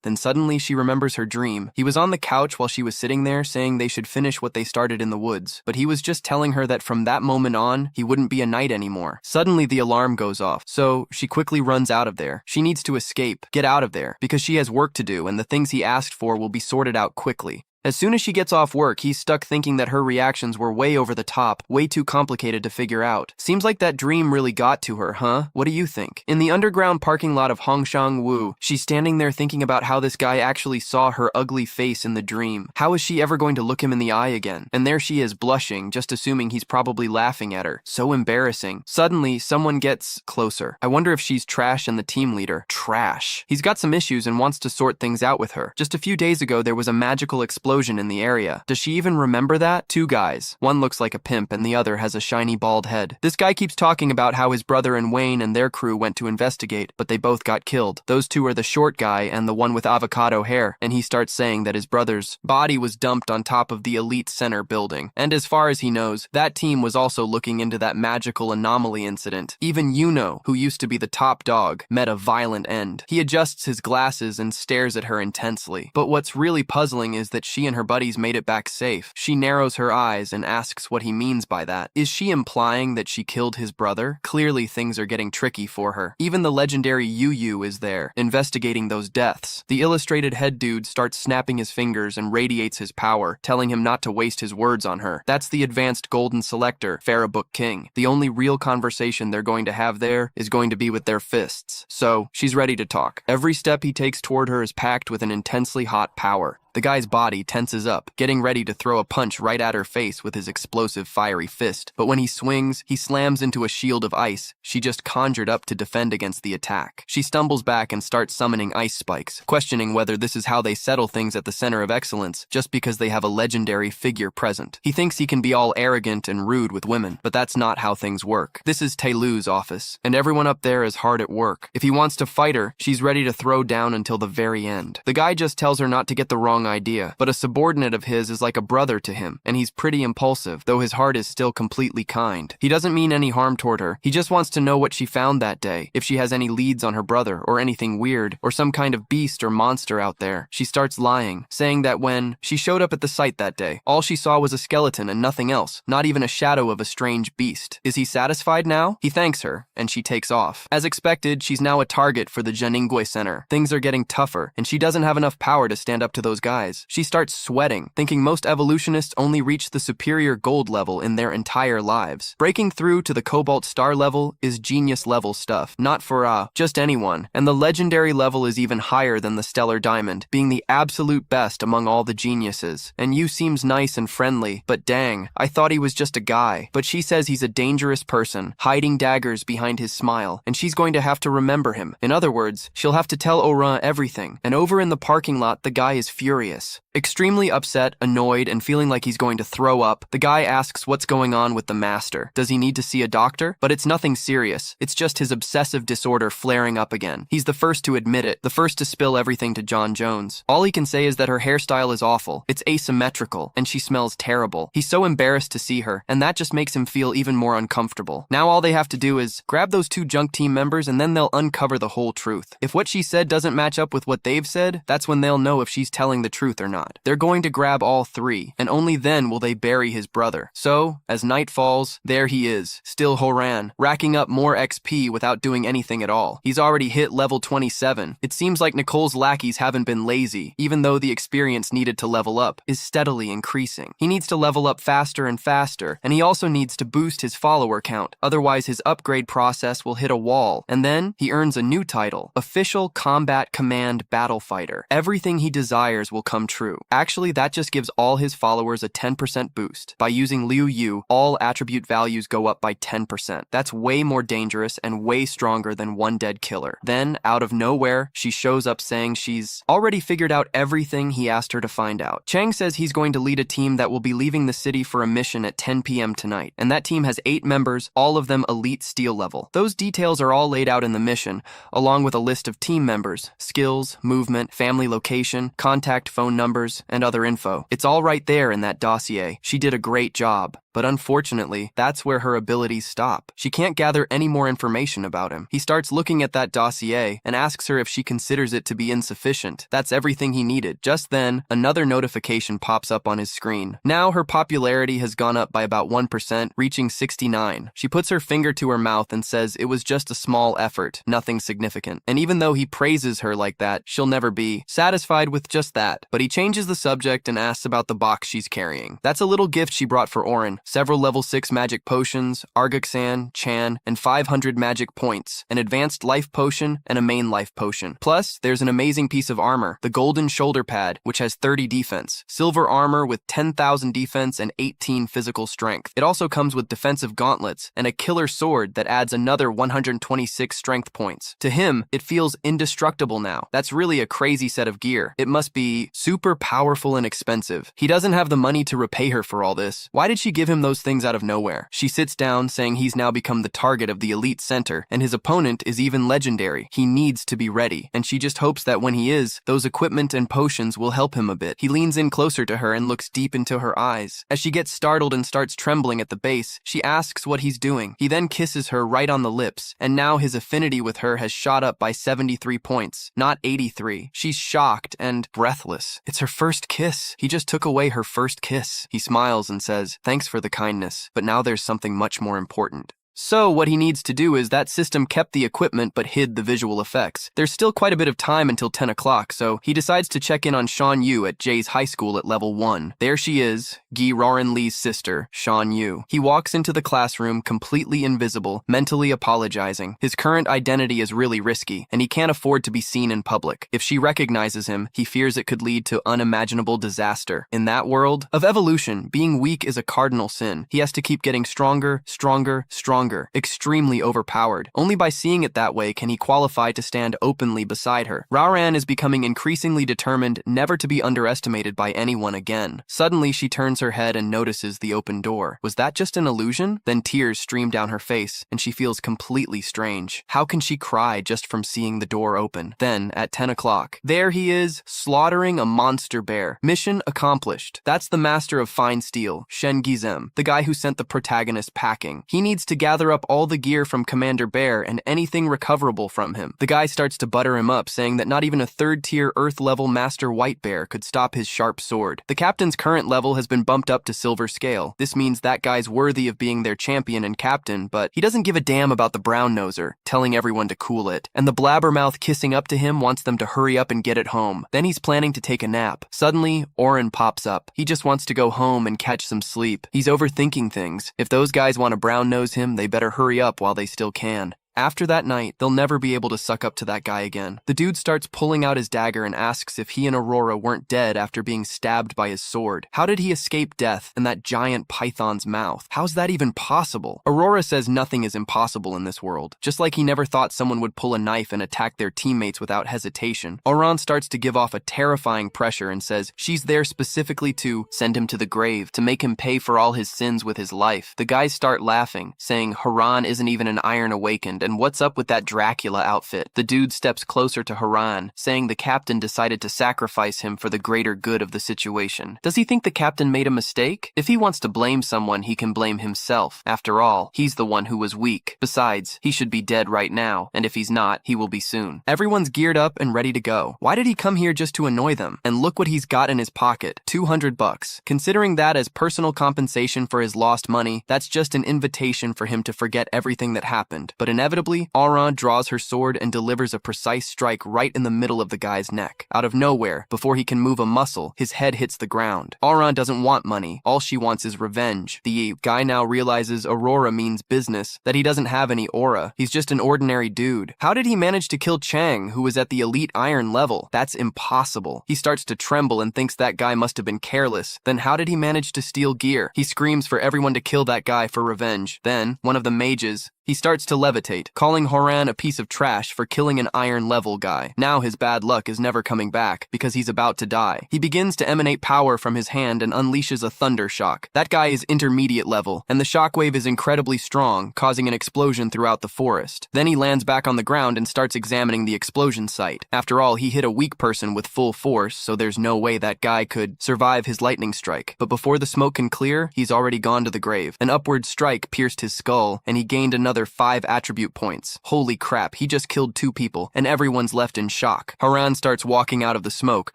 Then suddenly she remembers her dream. He was on the couch while she was sitting there saying they should finish what they started in the woods, but he was just telling her that from that moment on, he wouldn't be a knight anymore. Suddenly the alarm goes off, so she quickly runs out of there. She needs to escape, get out of there, because she has work to do and the things he asked for will be sorted out quickly. As soon as she gets off work, he's stuck thinking that her reactions were way over the top, way too complicated to figure out. Seems like that dream really got to her, huh? What do you think? In the underground parking lot of Hongshang Wu, she's standing there thinking about how this guy actually saw her ugly face in the dream. How is she ever going to look him in the eye again? And there she is blushing, just assuming he's probably laughing at her. So embarrassing. Suddenly, someone gets closer. I wonder if she's Trash and the team leader. Trash. He's got some issues and wants to sort things out with her. Just a few days ago, there was a magical explosion in the area. Does she even remember that? Two guys. One looks like a pimp and the other has a shiny bald head. This guy keeps talking about how his brother and Wayne and their crew went to investigate, but they both got killed. Those two are the short guy and the one with avocado hair, and he starts saying that his brother's body was dumped on top of the elite center building. And as far as he knows, that team was also looking into that magical anomaly incident. Even Yuno, who used to be the top dog, met a violent end. He adjusts his glasses and stares at her intensely. But what's really puzzling is that she and her buddies made it back safe. She narrows her eyes and asks what he means by that. Is she implying that she killed his brother? Clearly things are getting tricky for her. Even the legendary Yu is there, investigating those deaths. The illustrated head dude starts snapping his fingers and radiates his power, telling him not to waste his words on her. That's the advanced golden selector, Pharaoh King. The only real conversation they're going to have there is going to be with their fists. So, she's ready to talk. Every step he takes toward her is packed with an intensely hot power. The guy's body tenses up, getting ready to throw a punch right at her face with his explosive fiery fist. But when he swings, he slams into a shield of ice she just conjured up to defend against the attack. She stumbles back and starts summoning ice spikes, questioning whether this is how they settle things at the Center of Excellence, just because they have a legendary figure present. He thinks he can be all arrogant and rude with women, but that's not how things work. This is Taylu's office, and everyone up there is hard at work. If he wants to fight her, she's ready to throw down until the very end. The guy just tells her not to get the wrong idea, but a subordinate of his is like a brother to him, and he's pretty impulsive, though his heart is still completely kind. He doesn't mean any harm toward her. He just wants to know what she found that day, if she has any leads on her brother, or anything weird, or some kind of beast or monster out there. She starts lying, saying that when she showed up at the site that day, all she saw was a skeleton and nothing else, not even a shadow of a strange beast. Is he satisfied now? He thanks her, and she takes off. As expected, she's now a target for the Janingui Center. Things are getting tougher, and she doesn't have enough power to stand up to those guys. She starts sweating, thinking most evolutionists only reach the superior gold level in their entire lives. Breaking through to the cobalt star level is genius level stuff, not for just anyone, and the legendary level is even higher than the stellar diamond, being the absolute best among all the geniuses. And Yu seems nice and friendly, but dang, I thought he was just a guy. But she says he's a dangerous person, hiding daggers behind his smile, and she's going to have to remember him. In other words, she'll have to tell Oran everything. And over in the parking lot, the guy is furious. furious. Extremely upset, annoyed, and feeling like he's going to throw up, the guy asks what's going on with the master. Does he need to see a doctor? But it's nothing serious. It's just his obsessive disorder flaring up again. He's the first to admit it, the first to spill everything to John Jones. All he can say is that her hairstyle is awful, it's asymmetrical, and she smells terrible. He's so embarrassed to see her, and that just makes him feel even more uncomfortable. Now all they have to do is grab those two junk team members and then they'll uncover the whole truth. If what she said doesn't match up with what they've said, that's when they'll know if she's telling the truth or not. They're going to grab all three, and only then will they bury his brother. So, as night falls, there he is, still Horan, racking up more XP without doing anything at all. He's already hit level 27. It seems like Nicole's lackeys haven't been lazy, even though the experience needed to level up is steadily increasing. He needs to level up faster and faster, and he also needs to boost his follower count, otherwise his upgrade process will hit a wall, and then he earns a new title, Official Combat Command Battle Fighter. Everything he desires will come true. Actually, that just gives all his followers a 10% boost. By using Liu Yu, all attribute values go up by 10%. That's way more dangerous and way stronger than one dead killer. Then, out of nowhere, she shows up saying she's already figured out everything he asked her to find out. Chang says he's going to lead a team that will be leaving the city for a mission at 10 p.m. tonight, and that team has 8 members, all of them elite steel level. Those details are all laid out in the mission, along with a list of team members, skills, movement, family location, contact phone numbers, and other info. It's all right there in that dossier. She did a great job. But unfortunately, that's where her abilities stop. She can't gather any more information about him. He starts looking at that dossier and asks her if she considers it to be insufficient. That's everything he needed. Just then, another notification pops up on his screen. Now her popularity has gone up by about 1%, reaching 69. She puts her finger to her mouth and says it was just a small effort, nothing significant. And even though he praises her like that, she'll never be satisfied with just that. But he changes the subject and asks about the box she's carrying. That's a little gift she brought for Oren. Several level 6 magic potions, Argaksan, Chan, and 500 magic points, an advanced life potion, and a main life potion. Plus, there's an amazing piece of armor, the golden shoulder pad, which has 30 defense, silver armor with 10,000 defense and 18 physical strength. It also comes with defensive gauntlets and a killer sword that adds another 126 strength points. To him, it feels indestructible now. That's really a crazy set of gear. It must be super powerful and expensive. He doesn't have the money to repay her for all this. Why did she give him those things out of nowhere? She sits down, saying he's now become the target of the elite center, and his opponent is even legendary. He needs to be ready, and she just hopes that when he is, those equipment and potions will help him a bit. He leans in closer to her and looks deep into her eyes. As she gets startled and starts trembling at the base, she asks what he's doing. He then kisses her right on the lips, and now his affinity with her has shot up by 73 points, not 83. She's shocked and breathless. It's her first kiss. He just took away her first kiss. He smiles and says, "Thanks for the kindness, but now there's something much more important." So what he needs to do is that system kept the equipment but hid the visual effects. There's still quite a bit of time until 10 o'clock, so he decides to check in on Shan Yu at Jay's high school at level 1. There she is, Gi Roran Lee's sister, Shan Yu. He walks into the classroom completely invisible, mentally apologizing. His current identity is really risky, and he can't afford to be seen in public. If she recognizes him, he fears it could lead to unimaginable disaster. In that world of evolution, being weak is a cardinal sin. He has to keep getting stronger, stronger, stronger. Extremely overpowered. Only by seeing it that way can he qualify to stand openly beside her. Raoran is becoming increasingly determined never to be underestimated by anyone again. Suddenly, she turns her head and notices the open door. Was that just an illusion? Then tears stream down her face, and she feels completely strange. How can she cry just from seeing the door open? Then, at 10 o'clock, there he is, slaughtering a monster bear. Mission accomplished. That's the master of fine steel, Shen Gizem, the guy who sent the protagonist packing. He needs to gather up all the gear from Commander Bear and anything recoverable from him. The guy starts to butter him up, saying that not even a 3rd-tier Earth-level Master White Bear could stop his sharp sword. The captain's current level has been bumped up to Silver Scale. This means that guy's worthy of being their champion and captain, but he doesn't give a damn about the brown noser, telling everyone to cool it. And the blabbermouth kissing up to him wants them to hurry up and get it home. Then he's planning to take a nap. Suddenly, Oren pops up. He just wants to go home and catch some sleep. He's overthinking things. If those guys want to brown nose him, they better hurry up while they still can. After that night, they'll never be able to suck up to that guy again. The dude starts pulling out his dagger and asks if he and Aurora weren't dead after being stabbed by his sword. How did he escape death in that giant python's mouth? How's that even possible? Aurora says nothing is impossible in this world. Just like he never thought someone would pull a knife and attack their teammates without hesitation, Oran starts to give off a terrifying pressure and says she's there specifically to send him to the grave, to make him pay for all his sins with his life. The guys start laughing, saying Haran isn't even an Iron Awakened, and what's up with that Dracula outfit? The dude steps closer to Haran, saying the captain decided to sacrifice him for the greater good of the situation. Does he think the captain made a mistake? If he wants to blame someone, he can blame himself. After all, he's the one who was weak. Besides, he should be dead right now, and if he's not, he will be soon. Everyone's geared up and ready to go. Why did he come here just to annoy them? And look what he's got in his pocket, $200. Considering that as personal compensation for his lost money, that's just an invitation for him to forget everything that happened. But inevitably, Aran draws her sword and delivers a precise strike right in the middle of the guy's neck. Out of nowhere, before he can move a muscle, his head hits the ground. Aran doesn't want money. All she wants is revenge. The guy now realizes Aurora means business, that he doesn't have any aura. He's just an ordinary dude. How did he manage to kill Chang, who was at the elite iron level? That's impossible. He starts to tremble and thinks that guy must have been careless. Then how did he manage to steal gear? He screams for everyone to kill that guy for revenge. Then, one of the mages, he starts to levitate, calling Horan a piece of trash for killing an iron level guy. Now his bad luck is never coming back, because he's about to die. He begins to emanate power from his hand and unleashes a thunder shock. That guy is intermediate level, and the shockwave is incredibly strong, causing an explosion throughout the forest. Then he lands back on the ground and starts examining the explosion site. After all, he hit a weak person with full force, so there's no way that guy could survive his lightning strike. But before the smoke can clear, he's already gone to the grave. An upward strike pierced his skull, and he gained another 5 attribute points. Holy crap, he just killed 2 people, and everyone's left in shock. Haran starts walking out of the smoke,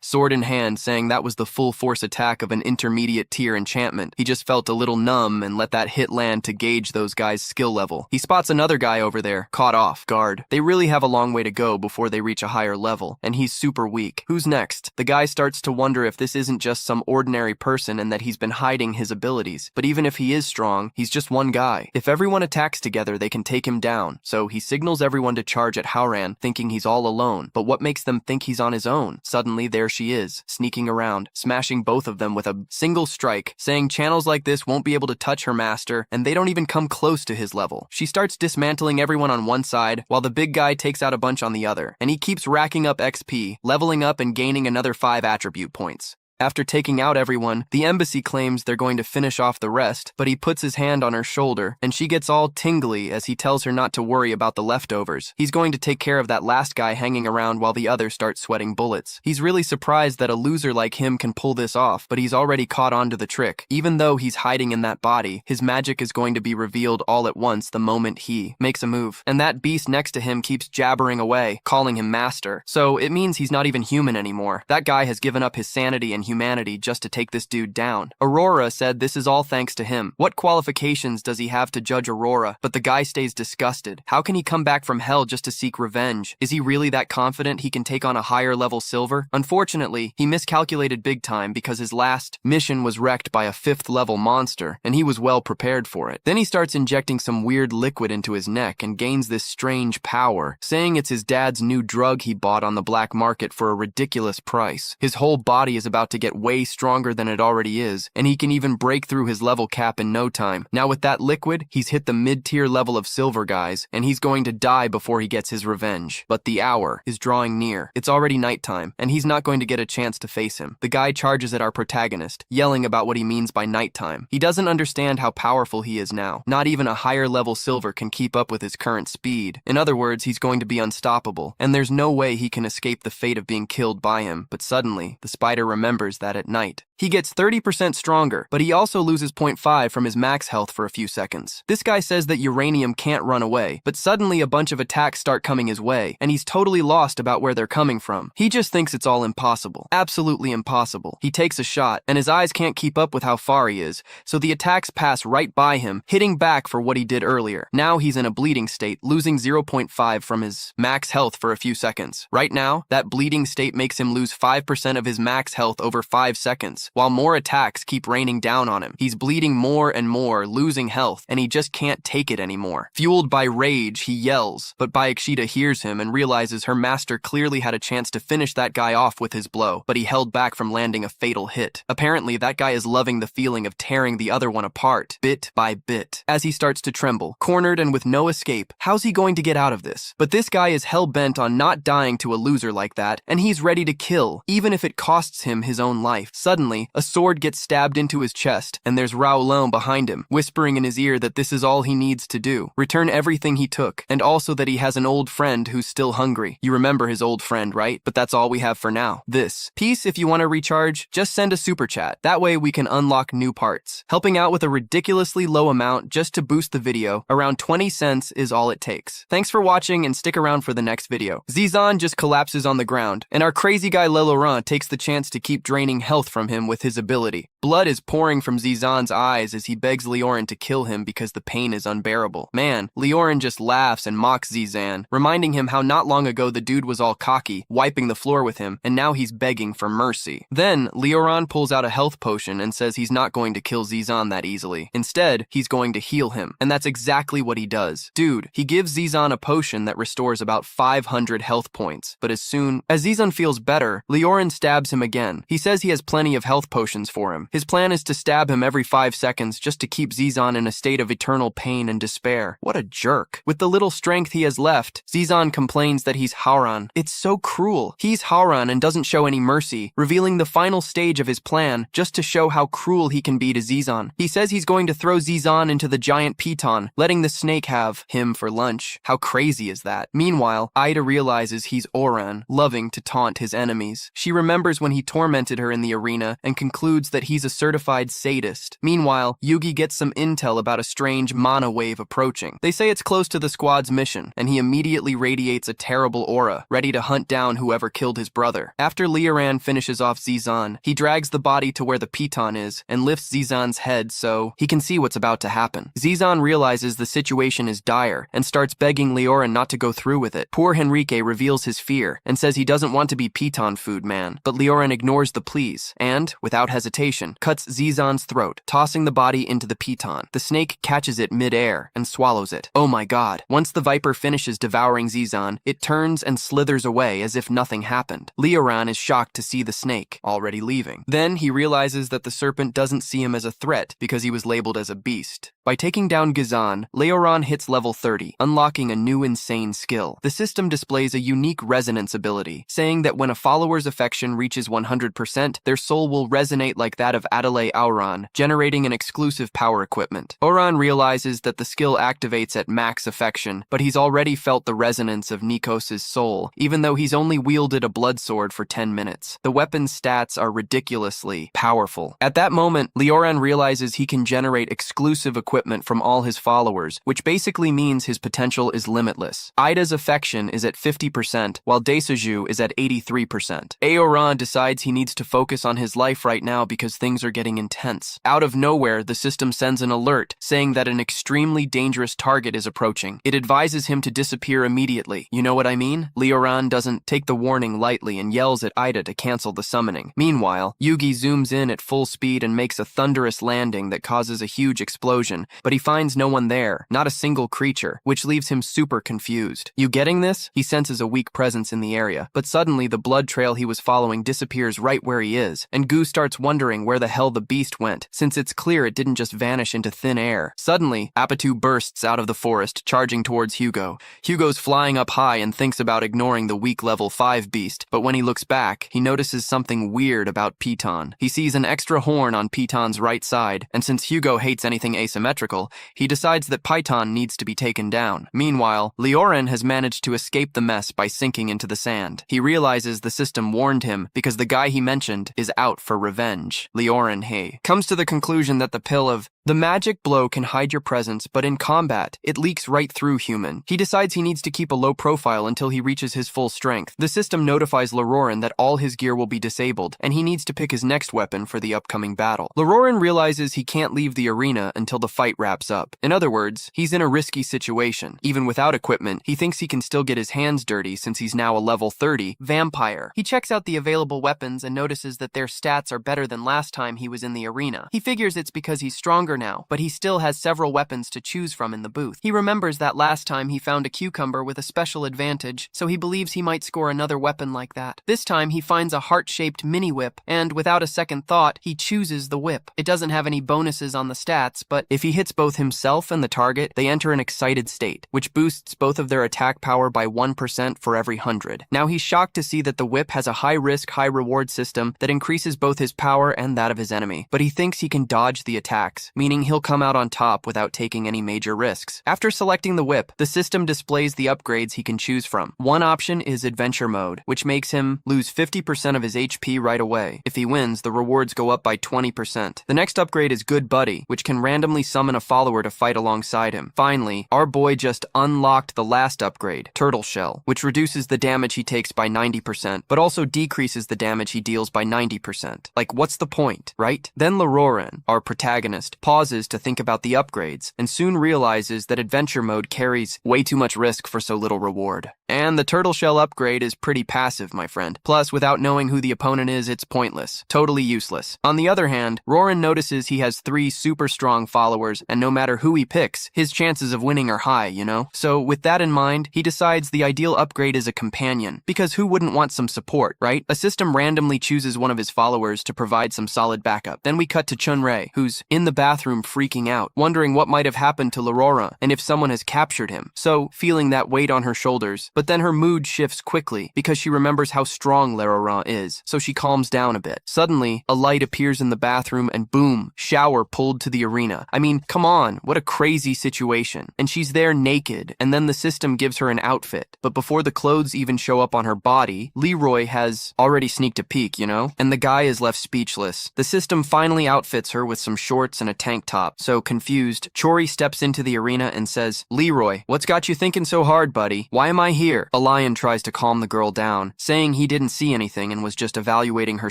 sword in hand, saying that was the full force attack of an intermediate tier enchantment. He just felt a little numb and let that hit land to gauge those guys' skill level. He spots another guy over there, caught off guard. They really have a long way to go before they reach a higher level, and he's super weak. Who's next? The guy starts to wonder if this isn't just some ordinary person and that he's been hiding his abilities. But even if he is strong, he's just one guy. If everyone attacks together, they can take him down. So he signals everyone to charge at Haran, thinking he's all alone. But what makes them think he's on his own? Suddenly, there she is, sneaking around, smashing both of them with a single strike, saying channels like this won't be able to touch her master, and they don't even come close to his level. She starts dismantling everyone on one side, while the big guy takes out a bunch on the other, and he keeps racking up XP, leveling up and gaining another 5 attribute points. After taking out everyone, the embassy claims they're going to finish off the rest, but he puts his hand on her shoulder, and she gets all tingly as he tells her not to worry about the leftovers. He's going to take care of that last guy hanging around while the others start sweating bullets. He's really surprised that a loser like him can pull this off, but he's already caught on to the trick. Even though he's hiding in that body, his magic is going to be revealed all at once the moment he makes a move. And that beast next to him keeps jabbering away, calling him master. So it means he's not even human anymore. That guy has given up his sanity and humanity just to take this dude down. Aurora said this is all thanks to him. What qualifications does he have to judge Aurora? But the guy stays disgusted. How can he come back from hell just to seek revenge? Is he really that confident he can take on a higher level silver? Unfortunately, he miscalculated big time because his last mission was wrecked by a 5th level monster, and he was well prepared for it. Then he starts injecting some weird liquid into his neck and gains this strange power, saying it's his dad's new drug he bought on the black market for a ridiculous price. His whole body is about to get way stronger than it already is, and he can even break through his level cap in no time. Now with that liquid, he's hit the mid-tier level of silver guys, and he's going to die before he gets his revenge. But the hour is drawing near. It's already nighttime, and he's not going to get a chance to face him. The guy charges at our protagonist, yelling about what he means by nighttime. He doesn't understand how powerful he is now. Not even a higher level silver can keep up with his current speed. In other words, he's going to be unstoppable, and there's no way he can escape the fate of being killed by him. But suddenly, the spider remembers that at night. He gets 30% stronger, but he also loses 0.5 from his max health for a few seconds. This guy says that uranium can't run away, but suddenly a bunch of attacks start coming his way, and he's totally lost about where they're coming from. He just thinks it's all impossible. Absolutely impossible. He takes a shot, and his eyes can't keep up with how far he is, so the attacks pass right by him, hitting back for what he did earlier. Now he's in a bleeding state, losing 0.5 from his max health for a few seconds. Right now, that bleeding state makes him lose 5% of his max health over 5 seconds. lives, while more attacks keep raining down on him. He's bleeding more and more, losing health, and he just can't take it anymore. Fueled by rage, he yells, but Byakushita hears him and realizes her master clearly had a chance to finish that guy off with his blow, but he held back from landing a fatal hit. Apparently, that guy is loving the feeling of tearing the other one apart, bit by bit. As he starts to tremble, cornered and with no escape, how's he going to get out of this? But this guy is hell-bent on not dying to a loser like that, and he's ready to kill, even if it costs him his own life. Suddenly, a sword gets stabbed into his chest, and there's Raoulon behind him, whispering in his ear that this is all he needs to do. Return everything he took, and also that he has an old friend who's still hungry. You remember his old friend, right? But that's all we have for now. This. Peace, if you want to recharge, just send a super chat. That way we can unlock new parts. Helping out with a ridiculously low amount just to boost the video, around 20 cents is all it takes. Thanks for watching and stick around for the next video. Zizan just collapses on the ground, and our crazy guy Le Laurent takes the chance to keep draining health from him with his ability. Blood is pouring from Zizan's eyes as he begs Leorin to kill him because the pain is unbearable. Man, Leorin just laughs and mocks Zizan, reminding him how not long ago the dude was all cocky, wiping the floor with him, and now he's begging for mercy. Then, Leorin pulls out a health potion and says he's not going to kill Zizan that easily. Instead, he's going to heal him, and that's exactly what he does. Dude, he gives Zizan a potion that restores about 500 health points, but as soon as Zizan feels better, Leorin stabs him again. He says he has plenty of health potions for him. His plan is to stab him every 5 seconds just to keep Zizan in a state of eternal pain and despair. What a jerk. With the little strength he has left, Zizan complains that he's Hauran. It's so cruel. He's Hauran and doesn't show any mercy, revealing the final stage of his plan just to show how cruel he can be to Zizan. He says he's going to throw Zizan into the giant piton, letting the snake have him for lunch. How crazy is that? Meanwhile, Ida realizes he's Oran, loving to taunt his enemies. She remembers when he tormented her in the arena and concludes that he's a certified sadist. Meanwhile, Yugi gets some intel about a strange mana wave approaching. They say it's close to the squad's mission, and he immediately radiates a terrible aura, ready to hunt down whoever killed his brother. After Leoran finishes off Zizan, he drags the body to where the piton is and lifts Zizan's head so he can see what's about to happen. Zizan realizes the situation is dire and starts begging Leoran not to go through with it. Poor Henrique reveals his fear and says he doesn't want to be piton food man, but Leoran ignores the pleas and, without hesitation, cuts Zizan's throat, tossing the body into the piton. The snake catches it mid-air and swallows it. Oh my god. Once the viper finishes devouring Zizan, it turns and slithers away as if nothing happened. Leoran is shocked to see the snake, already leaving. Then he realizes that the serpent doesn't see him as a threat because he was labeled as a beast. By taking down Gazan, Leoran hits level 30, unlocking a new insane skill. The system displays a unique resonance ability, saying that when a follower's affection reaches 100%, their soul will resonate like that of Adelaide Auron, generating an exclusive power equipment. Auron realizes that the skill activates at max affection, but he's already felt the resonance of Nikos' soul, even though he's only wielded a blood sword for 10 minutes. The weapon's stats are ridiculously powerful. At that moment, Leoran realizes he can generate exclusive equipment from all his followers, which basically means his potential is limitless. Ida's affection is at 50%, while Desuju is at 83%. Aoran decides he needs to focus on his life right now because things are getting intense. Out of nowhere, the system sends an alert saying that an extremely dangerous target is approaching. It advises him to disappear immediately. You know what I mean? Leoran doesn't take the warning lightly and yells at Ida to cancel the summoning. Meanwhile, Yugi zooms in at full speed and makes a thunderous landing that causes a huge explosion, but he finds no one there, not a single creature, which leaves him super confused. You getting this? He senses a weak presence in the area, but suddenly the blood trail he was following disappears right where he is, and Gu starts wondering where the hell the beast went, since it's clear it didn't just vanish into thin air. Suddenly, Apatu bursts out of the forest, charging towards Hugo. Hugo's flying up high and thinks about ignoring the weak level 5 beast, but when he looks back, he notices something weird about Piton. He sees an extra horn on Piton's right side, and since Hugo hates anything asymmetrical, he decides that Python needs to be taken down. Meanwhile, Leoran has managed to escape the mess by sinking into the sand. He realizes the system warned him because the guy he mentioned is out for revenge. Leoran comes to the conclusion that the pill of The magic blow can hide your presence, but in combat, it leaks right through human. He decides he needs to keep a low profile until he reaches his full strength. The system notifies Leroran that all his gear will be disabled, and he needs to pick his next weapon for the upcoming battle. Leroran realizes he can't leave the arena until the fight wraps up. In other words, he's in a risky situation. Even without equipment, he thinks he can still get his hands dirty since he's now a level 30 vampire. He checks out the available weapons and notices that their stats are better than last time he was in the arena. He figures it's because he's stronger now, but he still has several weapons to choose from in the booth. He remembers that last time he found a cucumber with a special advantage, so he believes he might score another weapon like that. This time he finds a heart-shaped mini whip, and without a second thought, he chooses the whip. It doesn't have any bonuses on the stats, but if he hits both himself and the target, they enter an excited state, which boosts both of their attack power by 1% for every 100. Now he's shocked to see that the whip has a high-risk, high-reward system that increases both his power and that of his enemy, but he thinks he can dodge the attacks, meaning he'll come out on top without taking any major risks. After selecting the whip, the system displays the upgrades he can choose from. One option is Adventure Mode, which makes him lose 50% of his HP right away. If he wins, the rewards go up by 20%. The next upgrade is Good Buddy, which can randomly summon a follower to fight alongside him. Finally, our boy just unlocked the last upgrade, Turtle Shell, which reduces the damage he takes by 90%, but also decreases the damage he deals by 90%. Like, what's the point, right? Then Leroran, our protagonist, pauses to think about the upgrades, and soon realizes that Adventure Mode carries way too much risk for so little reward. And the Turtle Shell upgrade is pretty passive, my friend. Plus, without knowing who the opponent is, it's pointless. Totally useless. On the other hand, Roran notices he has 3 super strong followers, and no matter who he picks, his chances of winning are high, you know? So with that in mind, he decides the ideal upgrade is a companion, because who wouldn't want some support, right? A system randomly chooses one of his followers to provide some solid backup. Then we cut to Chun-Rei, who's in the bathroom freaking out, wondering what might have happened to Leroran and if someone has captured him. So, feeling that weight on her shoulders, but then her mood shifts quickly because she remembers how strong Leroran is, so she calms down a bit. Suddenly, a light appears in the bathroom and boom, shower pulled to the arena. I mean, come on, what a crazy situation. And she's there naked, and then the system gives her an outfit. But before the clothes even show up on her body, Leroy has already sneaked a peek, you know? And the guy is left speechless. The system finally outfits her with some shorts and a tank top. So confused, Chori steps into the arena and says, "Leroy, what's got you thinking so hard, buddy? Why am I here?" A lion tries to calm the girl down, saying he didn't see anything and was just evaluating her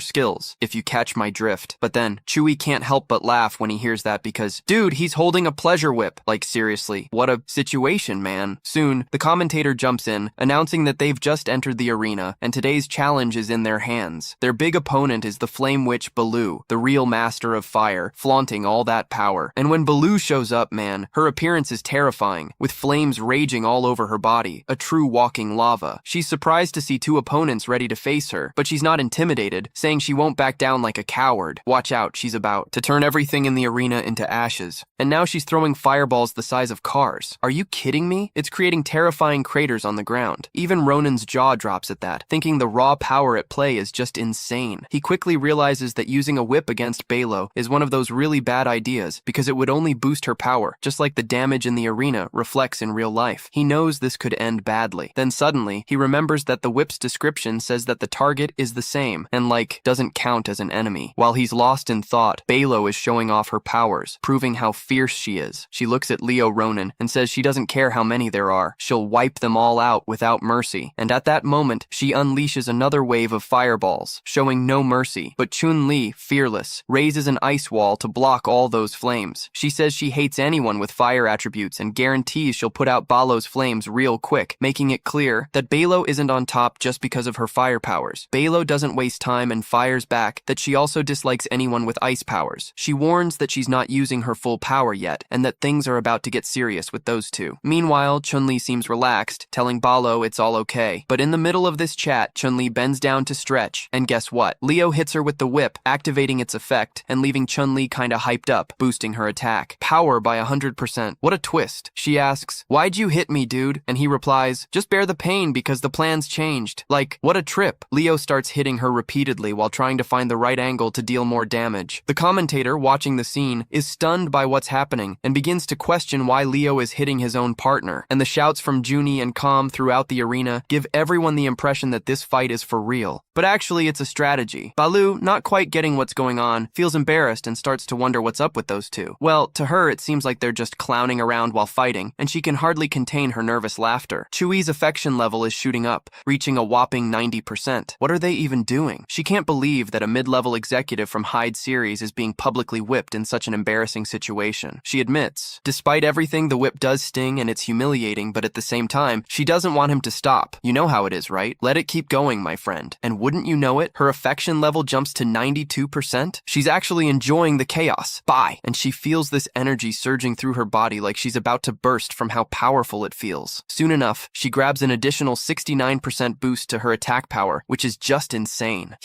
skills, if you catch my drift. But then, Chewie can't help but laugh when he hears that because, dude, he's holding a pleasure whip. Like, seriously, what a situation, man. Soon, the commentator jumps in, announcing that they've just entered the arena, and today's challenge is in their hands. Their big opponent is the Flame Witch Baloo, the real master of fire, flaunting all that power. And when Baloo shows up, man, her appearance is terrifying, with flames raging all over her body, a true walking lava. She's surprised to see 2 opponents ready to face her, but she's not intimidated, saying she won't back down like a coward. Watch out, she's about to turn everything in the arena into ashes. And now she's throwing fireballs the size of cars. Are you kidding me? It's creating terrifying craters on the ground. Even Ronan's jaw drops at that, thinking the raw power at play is just insane. He quickly realizes that using a whip against Balo is one of those really bad ideas because it would only boost her power, just like the damage in the arena reflects in real life. He knows this could end badly. Then suddenly, he remembers that the whip's description says that the target is the same and, like, doesn't count as an enemy. While he's lost in thought, Balo is showing off her powers, proving how fierce she is. She looks at Leo Ronan and says she doesn't care how many there are. She'll wipe them all out without mercy. And at that moment, she unleashes another wave of fireballs, showing no mercy. But Chun-Li, fearless, raises an ice wall to block all those flames. She says she hates anyone with fire attributes and guarantees she'll put out Balo's flames real quick, making it clear that Balo isn't on top just because of her fire powers. Balo doesn't waste time and fires back that she also dislikes anyone with ice powers. She warns that she's not using her full power yet, and that things are about to get serious with those 2. Meanwhile, Chun-Li seems relaxed, telling Balo it's all okay. But in the middle of this chat, Chun-Li bends down to stretch, and guess what? Leo hits her with the whip, activating its effect, and leaving Chun-Li kinda hyped up, boosting her attack. Power by 100%. What a twist. She asks, "Why'd you hit me, dude?" And he replies, "Just bear the pain because the plan's changed. Like, what a trip. Leo starts hitting her repeatedly while trying to find the right angle to deal more damage. The commentator, watching the scene, is stunned by what's happening and begins to question why Leo is hitting his own partner, and the shouts from Junie and Calm throughout the arena give everyone the impression that this fight is for real. But actually, it's a strategy. Baloo, not quite getting what's going on, feels embarrassed and starts to wonder what's up with those two. Well, to her, it seems like they're just clowning around while fighting, and she can hardly contain her nervous laughter. Chui's affection level is shooting up, reaching a whopping 90%. What are they even doing? She can't believe that a mid-level executive from Hyde series is being publicly whipped in such an embarrassing situation. She admits, despite everything, the whip does sting and it's humiliating, but at the same time, she doesn't want him to stop. You know how it is, right? Let it keep going, my friend. And wouldn't you know it, her affection level jumps to 92%. She's actually enjoying the chaos. Bye! And she feels this energy surging through her body like she's about to burst from how powerful it feels. Soon enough, she grabs an additional 69% boost to her attack power, which is just insane.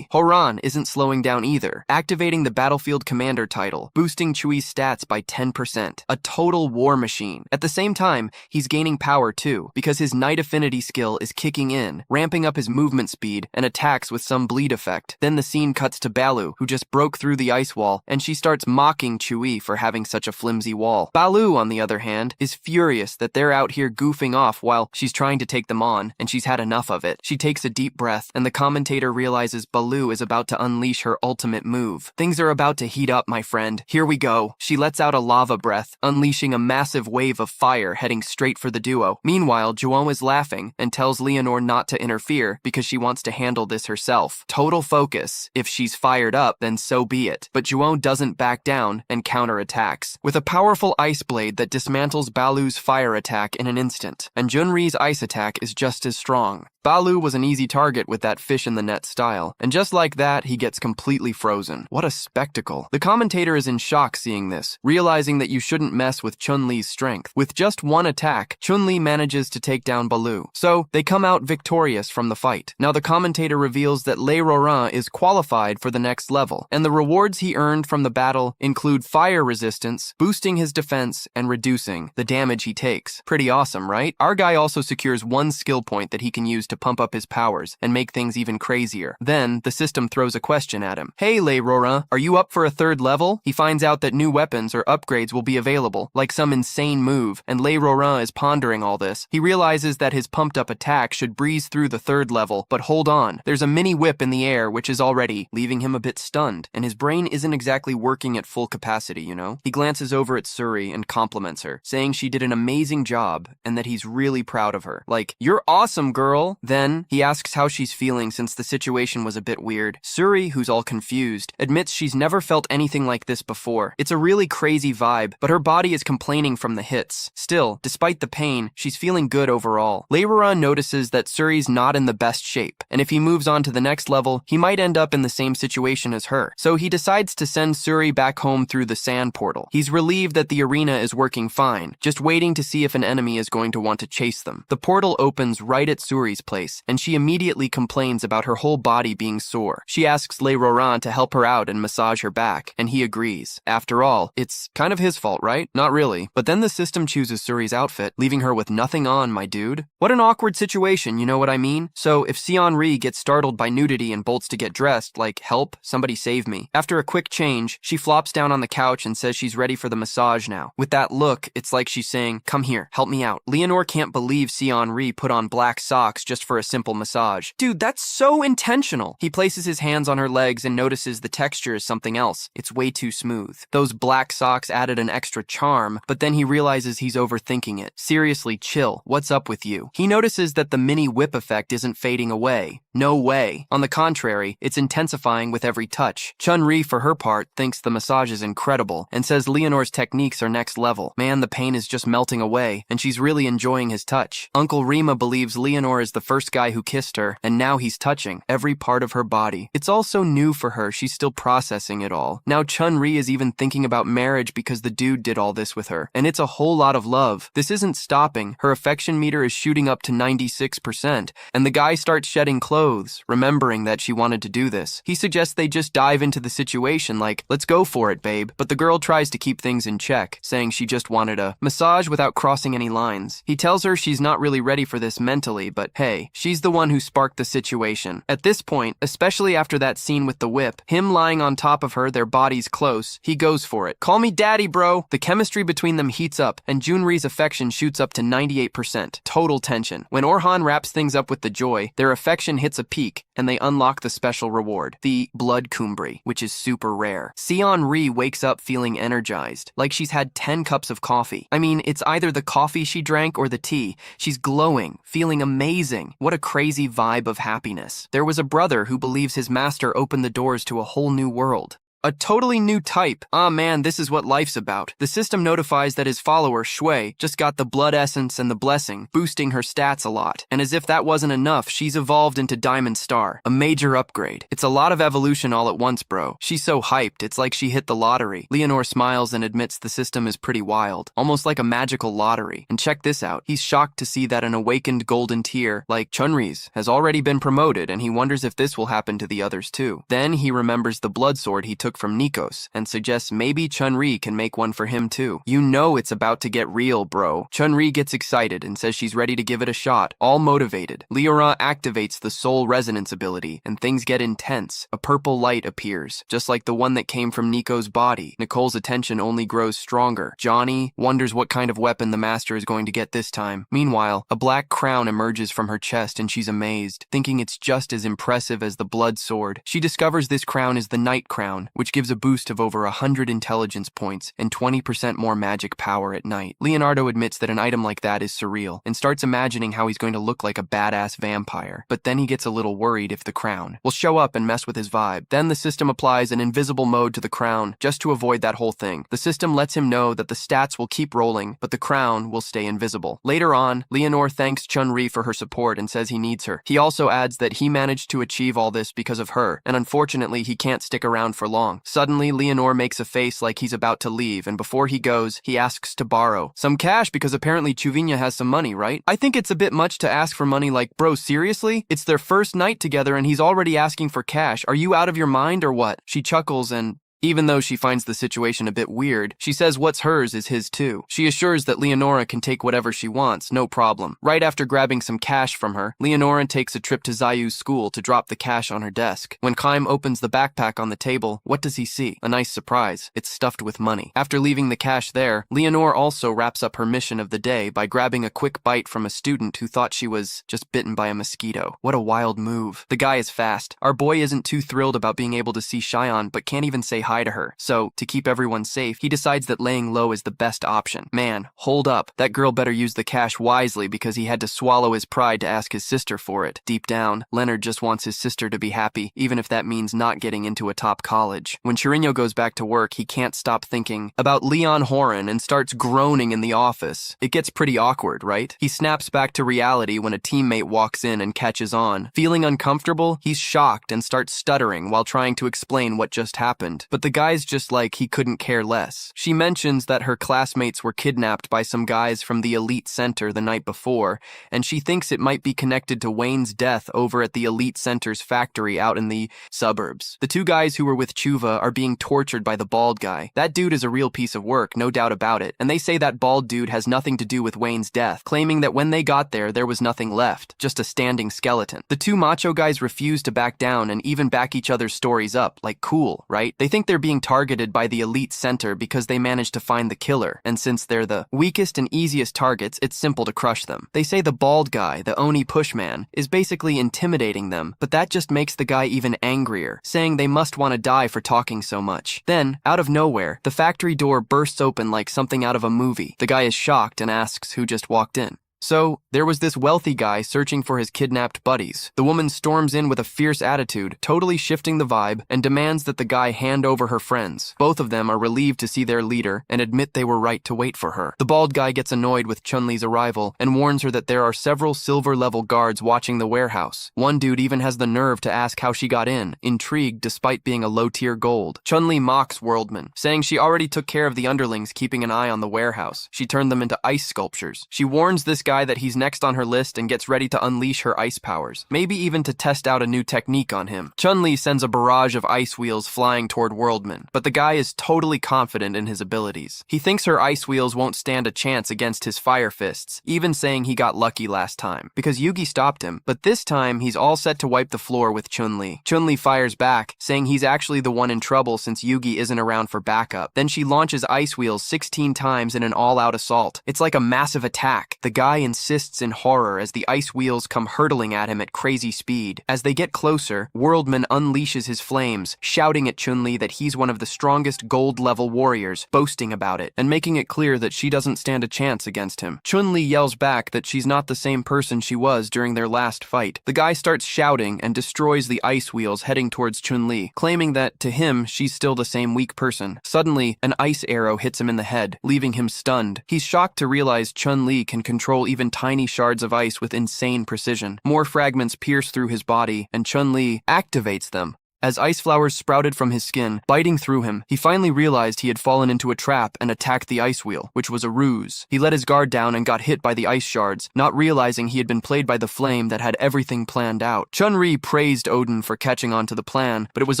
Horan isn't slowing down either, activating the Battlefield Commander title, boosting Chui's stats by 10%. A total war machine. At the same time, he's gaining power too, because his Night Affinity skill is kicking in, ramping up his movement speed and attacks with some bleed effect. Then the scene cuts to Baloo, who just broke through the ice wall, and she starts mocking Chui for having such a flimsy wall. Baloo, on the other hand, is furious that they're out here goofing off while she's trying to take them on, and she's had enough of it. She takes a deep breath, and the commentator realizes Baloo is about to unleash her ultimate move. Things are about to heat up, my friend. Here we go. She lets out a lava breath, unleashing a massive wave of fire heading straight for the duo. Meanwhile, Juon is laughing and tells Leonore not to interfere because she wants to handle this herself. Total focus. If she's fired up, then so be it. But Juon doesn't back down and counterattacks with a powerful ice blade that dismantles Baloo's fire attack in an instant, and Junri's ice attack is just as strong. Baloo was an easy target with that fish in the net style, and just like that, he gets completely frozen. What a spectacle. The commentator is in shock seeing this, realizing that you shouldn't mess with Chun-Li's strength. With just one attack, Chun-Li manages to take down Baloo, so they come out victorious from the fight. Now the commentator reveals that Le Roran is qualified for the next level, and the rewards he earned from the battle include fire resistance, boosting his defense, and reducing the damage he takes. Pretty awesome, right? Our guy also secures one skill point that he can use to pump up his powers and make things even crazier. Then, the system throws a question at him. Hey, Le Roran, are you up for a third level? He finds out that new weapons or upgrades will be available, like some insane move, and Le Roran is pondering all this. He realizes that his pumped-up attack should breeze through the third level, but hold on. There's a mini whip in the air, which is already leaving him a bit stunned, and his brain isn't exactly working at full capacity, you know? He glances over at Suri and compliments her, saying she did an amazing job and that he's really proud of her. Like, you're awesome, girl! Then, he asks how she's feeling since the situation was a bit weird. Suri, who's all confused, admits she's never felt anything like this before. It's a really crazy vibe, but her body is complaining from the hits. Still, despite the pain, she's feeling good overall. Le Roran notices that Suri's not in the best shape, and if he moves on to the next level, he might end up in the same situation as her. So he decides to send Suri back home through the sand portal. He's relieved that the arena is working fine, just waiting to see if an enemy is going to want to chase them. The portal opens right at Suri's place, and she immediately complains about her whole body being sore. She asks Le Roran to help her out and massage her back, and he agrees. After all, it's kind of his fault, right? Not really. But then the system chooses Suri's outfit, leaving her with nothing on, my dude. What an awkward situation, you know what I mean? So if Ri gets startled by nudity and bolts to get dressed, like, help, somebody save me. After a quick change, she flops down on the couch and says she's ready for the massage now. With that look, it's like she's saying, come here, help me out. Leonore can't believe Ri put on black socks just for a simple massage. Dude, that's so intentional. He places his hands on her legs and notices the texture is something else. It's way too smooth. Those black socks added an extra charm, but then he realizes he's overthinking it. Seriously, chill. What's up with you? He notices that the mini whip effect isn't fading away. No way. On the contrary, it's intensifying with every touch. Chun-Li, for her part, thinks the massage is incredible and says Leonore's techniques are next level. Man, the pain is just melting away, and she's really enjoying his touch. Uncle Rima believes Leonore is the first guy who kissed her, and now he's touching every part of her body. It's all so new for her, she's still processing it all. Now Chun-Li is even thinking about marriage because the dude did all this with her, and it's a whole lot of love. This isn't stopping. Her affection meter is shooting up to 96%, and the guy starts shedding clothes clothes, remembering that she wanted to do this. He suggests they just dive into the situation like, let's go for it, babe. But the girl tries to keep things in check, saying she just wanted a massage without crossing any lines. He tells her she's not really ready for this mentally, but hey, she's the one who sparked the situation. At this point, especially after that scene with the whip, him lying on top of her, their bodies close, he goes for it. Call me daddy, bro. The chemistry between them heats up, and Junri's affection shoots up to 98%. Total tension. When Orhan wraps things up with the joy, their affection hits a peak, and they unlock the special reward, the blood kumbri, which is super rare. Seon-ri wakes up feeling energized, like she's had 10 cups of coffee. I mean, it's either the coffee she drank or the tea. She's glowing, feeling amazing. What a crazy vibe of happiness. There was a brother who believes his master opened the doors to a whole new world. A totally new type. Ah man, this is what life's about. The system notifies that his follower, Shui, just got the blood essence and the blessing, boosting her stats a lot. And as if that wasn't enough, she's evolved into Diamond Star. A major upgrade. It's a lot of evolution all at once, bro. She's so hyped, it's like she hit the lottery. Leonore smiles and admits the system is pretty wild. Almost like a magical lottery. And check this out. He's shocked to see that an awakened golden tier, like Chunri's, has already been promoted, and he wonders if this will happen to the others too. Then he remembers the blood sword he took from Nikos and suggests maybe Chun-Ri can make one for him too. You know it's about to get real, bro. Chun-Ri gets excited and says she's ready to give it a shot, all motivated. Leora activates the soul resonance ability and things get intense. A purple light appears, just like the one that came from Nico's body. Nicole's attention only grows stronger. Johnny wonders what kind of weapon the master is going to get this time. Meanwhile, a black crown emerges from her chest and she's amazed, thinking it's just as impressive as the blood sword. She discovers this crown is the Night Crown, which gives a boost of over 100 intelligence points and 20% more magic power at night. Leonardo admits that an item like that is surreal and starts imagining how he's going to look like a badass vampire. But then he gets a little worried if the crown will show up and mess with his vibe. Then the system applies an invisible mode to the crown just to avoid that whole thing. The system lets him know that the stats will keep rolling, but the crown will stay invisible. Later on, Leonore thanks Chun-Ri for her support and says he needs her. He also adds that he managed to achieve all this because of her, and unfortunately he can't stick around for long. Suddenly, Leonore makes a face like he's about to leave, and before he goes, he asks to borrow some cash because apparently Chuvinya has some money, right? I think it's a bit much to ask for money like, bro, seriously? It's their first night together and he's already asking for cash. Are you out of your mind or what? She chuckles and even though she finds the situation a bit weird, she says what's hers is his too. She assures that Leonora can take whatever she wants, no problem. Right after grabbing some cash from her, Leonora takes a trip to Zayu's school to drop the cash on her desk. When Kaim opens the backpack on the table, what does he see? A nice surprise. It's stuffed with money. After leaving the cash there, Leonore also wraps up her mission of the day by grabbing a quick bite from a student who thought she was just bitten by a mosquito. What a wild move. The guy is fast. Our boy isn't too thrilled about being able to see Cheyenne, but can't even say hi to her. So, to keep everyone safe, he decides that laying low is the best option. Man, hold up. That girl better use the cash wisely because he had to swallow his pride to ask his sister for it. Deep down, Leonard just wants his sister to be happy, even if that means not getting into a top college. When Chirino goes back to work, he can't stop thinking about Leon Horan and starts groaning in the office. It gets pretty awkward, right? He snaps back to reality when a teammate walks in and catches on. Feeling uncomfortable, he's shocked and starts stuttering while trying to explain what just happened. But the guy's just like he couldn't care less. She mentions that her classmates were kidnapped by some guys from the Elite Center the night before, and she thinks it might be connected to Wayne's death over at the Elite Center's factory out in the suburbs. The two guys who were with Chuva are being tortured by the bald guy. That dude is a real piece of work, no doubt about it, and they say that bald dude has nothing to do with Wayne's death, claiming that when they got there was nothing left, just a standing skeleton. The two macho guys refuse to back down and even back each other's stories up, like cool, right? They think they're being targeted by the Elite Center because they managed to find the killer, and since they're the weakest and easiest targets, it's simple to crush them. They say the bald guy, the Oni pushman, is basically intimidating them, but that just makes the guy even angrier, saying they must want to die for talking so much. Then, out of nowhere, the factory door bursts open like something out of a movie. The guy is shocked and asks who just walked in. So, there was this wealthy guy searching for his kidnapped buddies. The woman storms in with a fierce attitude, totally shifting the vibe, and demands that the guy hand over her friends. Both of them are relieved to see their leader and admit they were right to wait for her. The bald guy gets annoyed with Chun-Li's arrival and warns her that there are several silver-level guards watching the warehouse. One dude even has the nerve to ask how she got in, intrigued despite being a low-tier gold. Chun-Li mocks Worldman, saying she already took care of the underlings keeping an eye on the warehouse. She turned them into ice sculptures. She warns this guy that he's next on her list and gets ready to unleash her ice powers, maybe even to test out a new technique on him. Chun-Li sends a barrage of ice wheels flying toward Worldman, but the guy is totally confident in his abilities. He thinks her ice wheels won't stand a chance against his fire fists, even saying he got lucky last time, because Yugi stopped him, but this time he's all set to wipe the floor with Chun-Li. Chun-Li fires back, saying he's actually the one in trouble since Yugi isn't around for backup. Then she launches ice wheels 16 times in an all-out assault. It's like a massive attack. The guy insists in horror as the ice wheels come hurtling at him at crazy speed. As they get closer, Worldman unleashes his flames, shouting at Chun-Li that he's one of the strongest gold-level warriors, boasting about it, and making it clear that she doesn't stand a chance against him. Chun-Li yells back that she's not the same person she was during their last fight. The guy starts shouting and destroys the ice wheels heading towards Chun-Li, claiming that, to him, she's still the same weak person. Suddenly, an ice arrow hits him in the head, leaving him stunned. He's shocked to realize Chun-Li can control even tiny shards of ice with insane precision. More fragments pierce through his body, and Chun-Li activates them. As ice flowers sprouted from his skin, biting through him, he finally realized he had fallen into a trap and attacked the ice wheel, which was a ruse. He let his guard down and got hit by the ice shards, not realizing he had been played by the flame that had everything planned out. Chun-Li praised Odin for catching on to the plan, but it was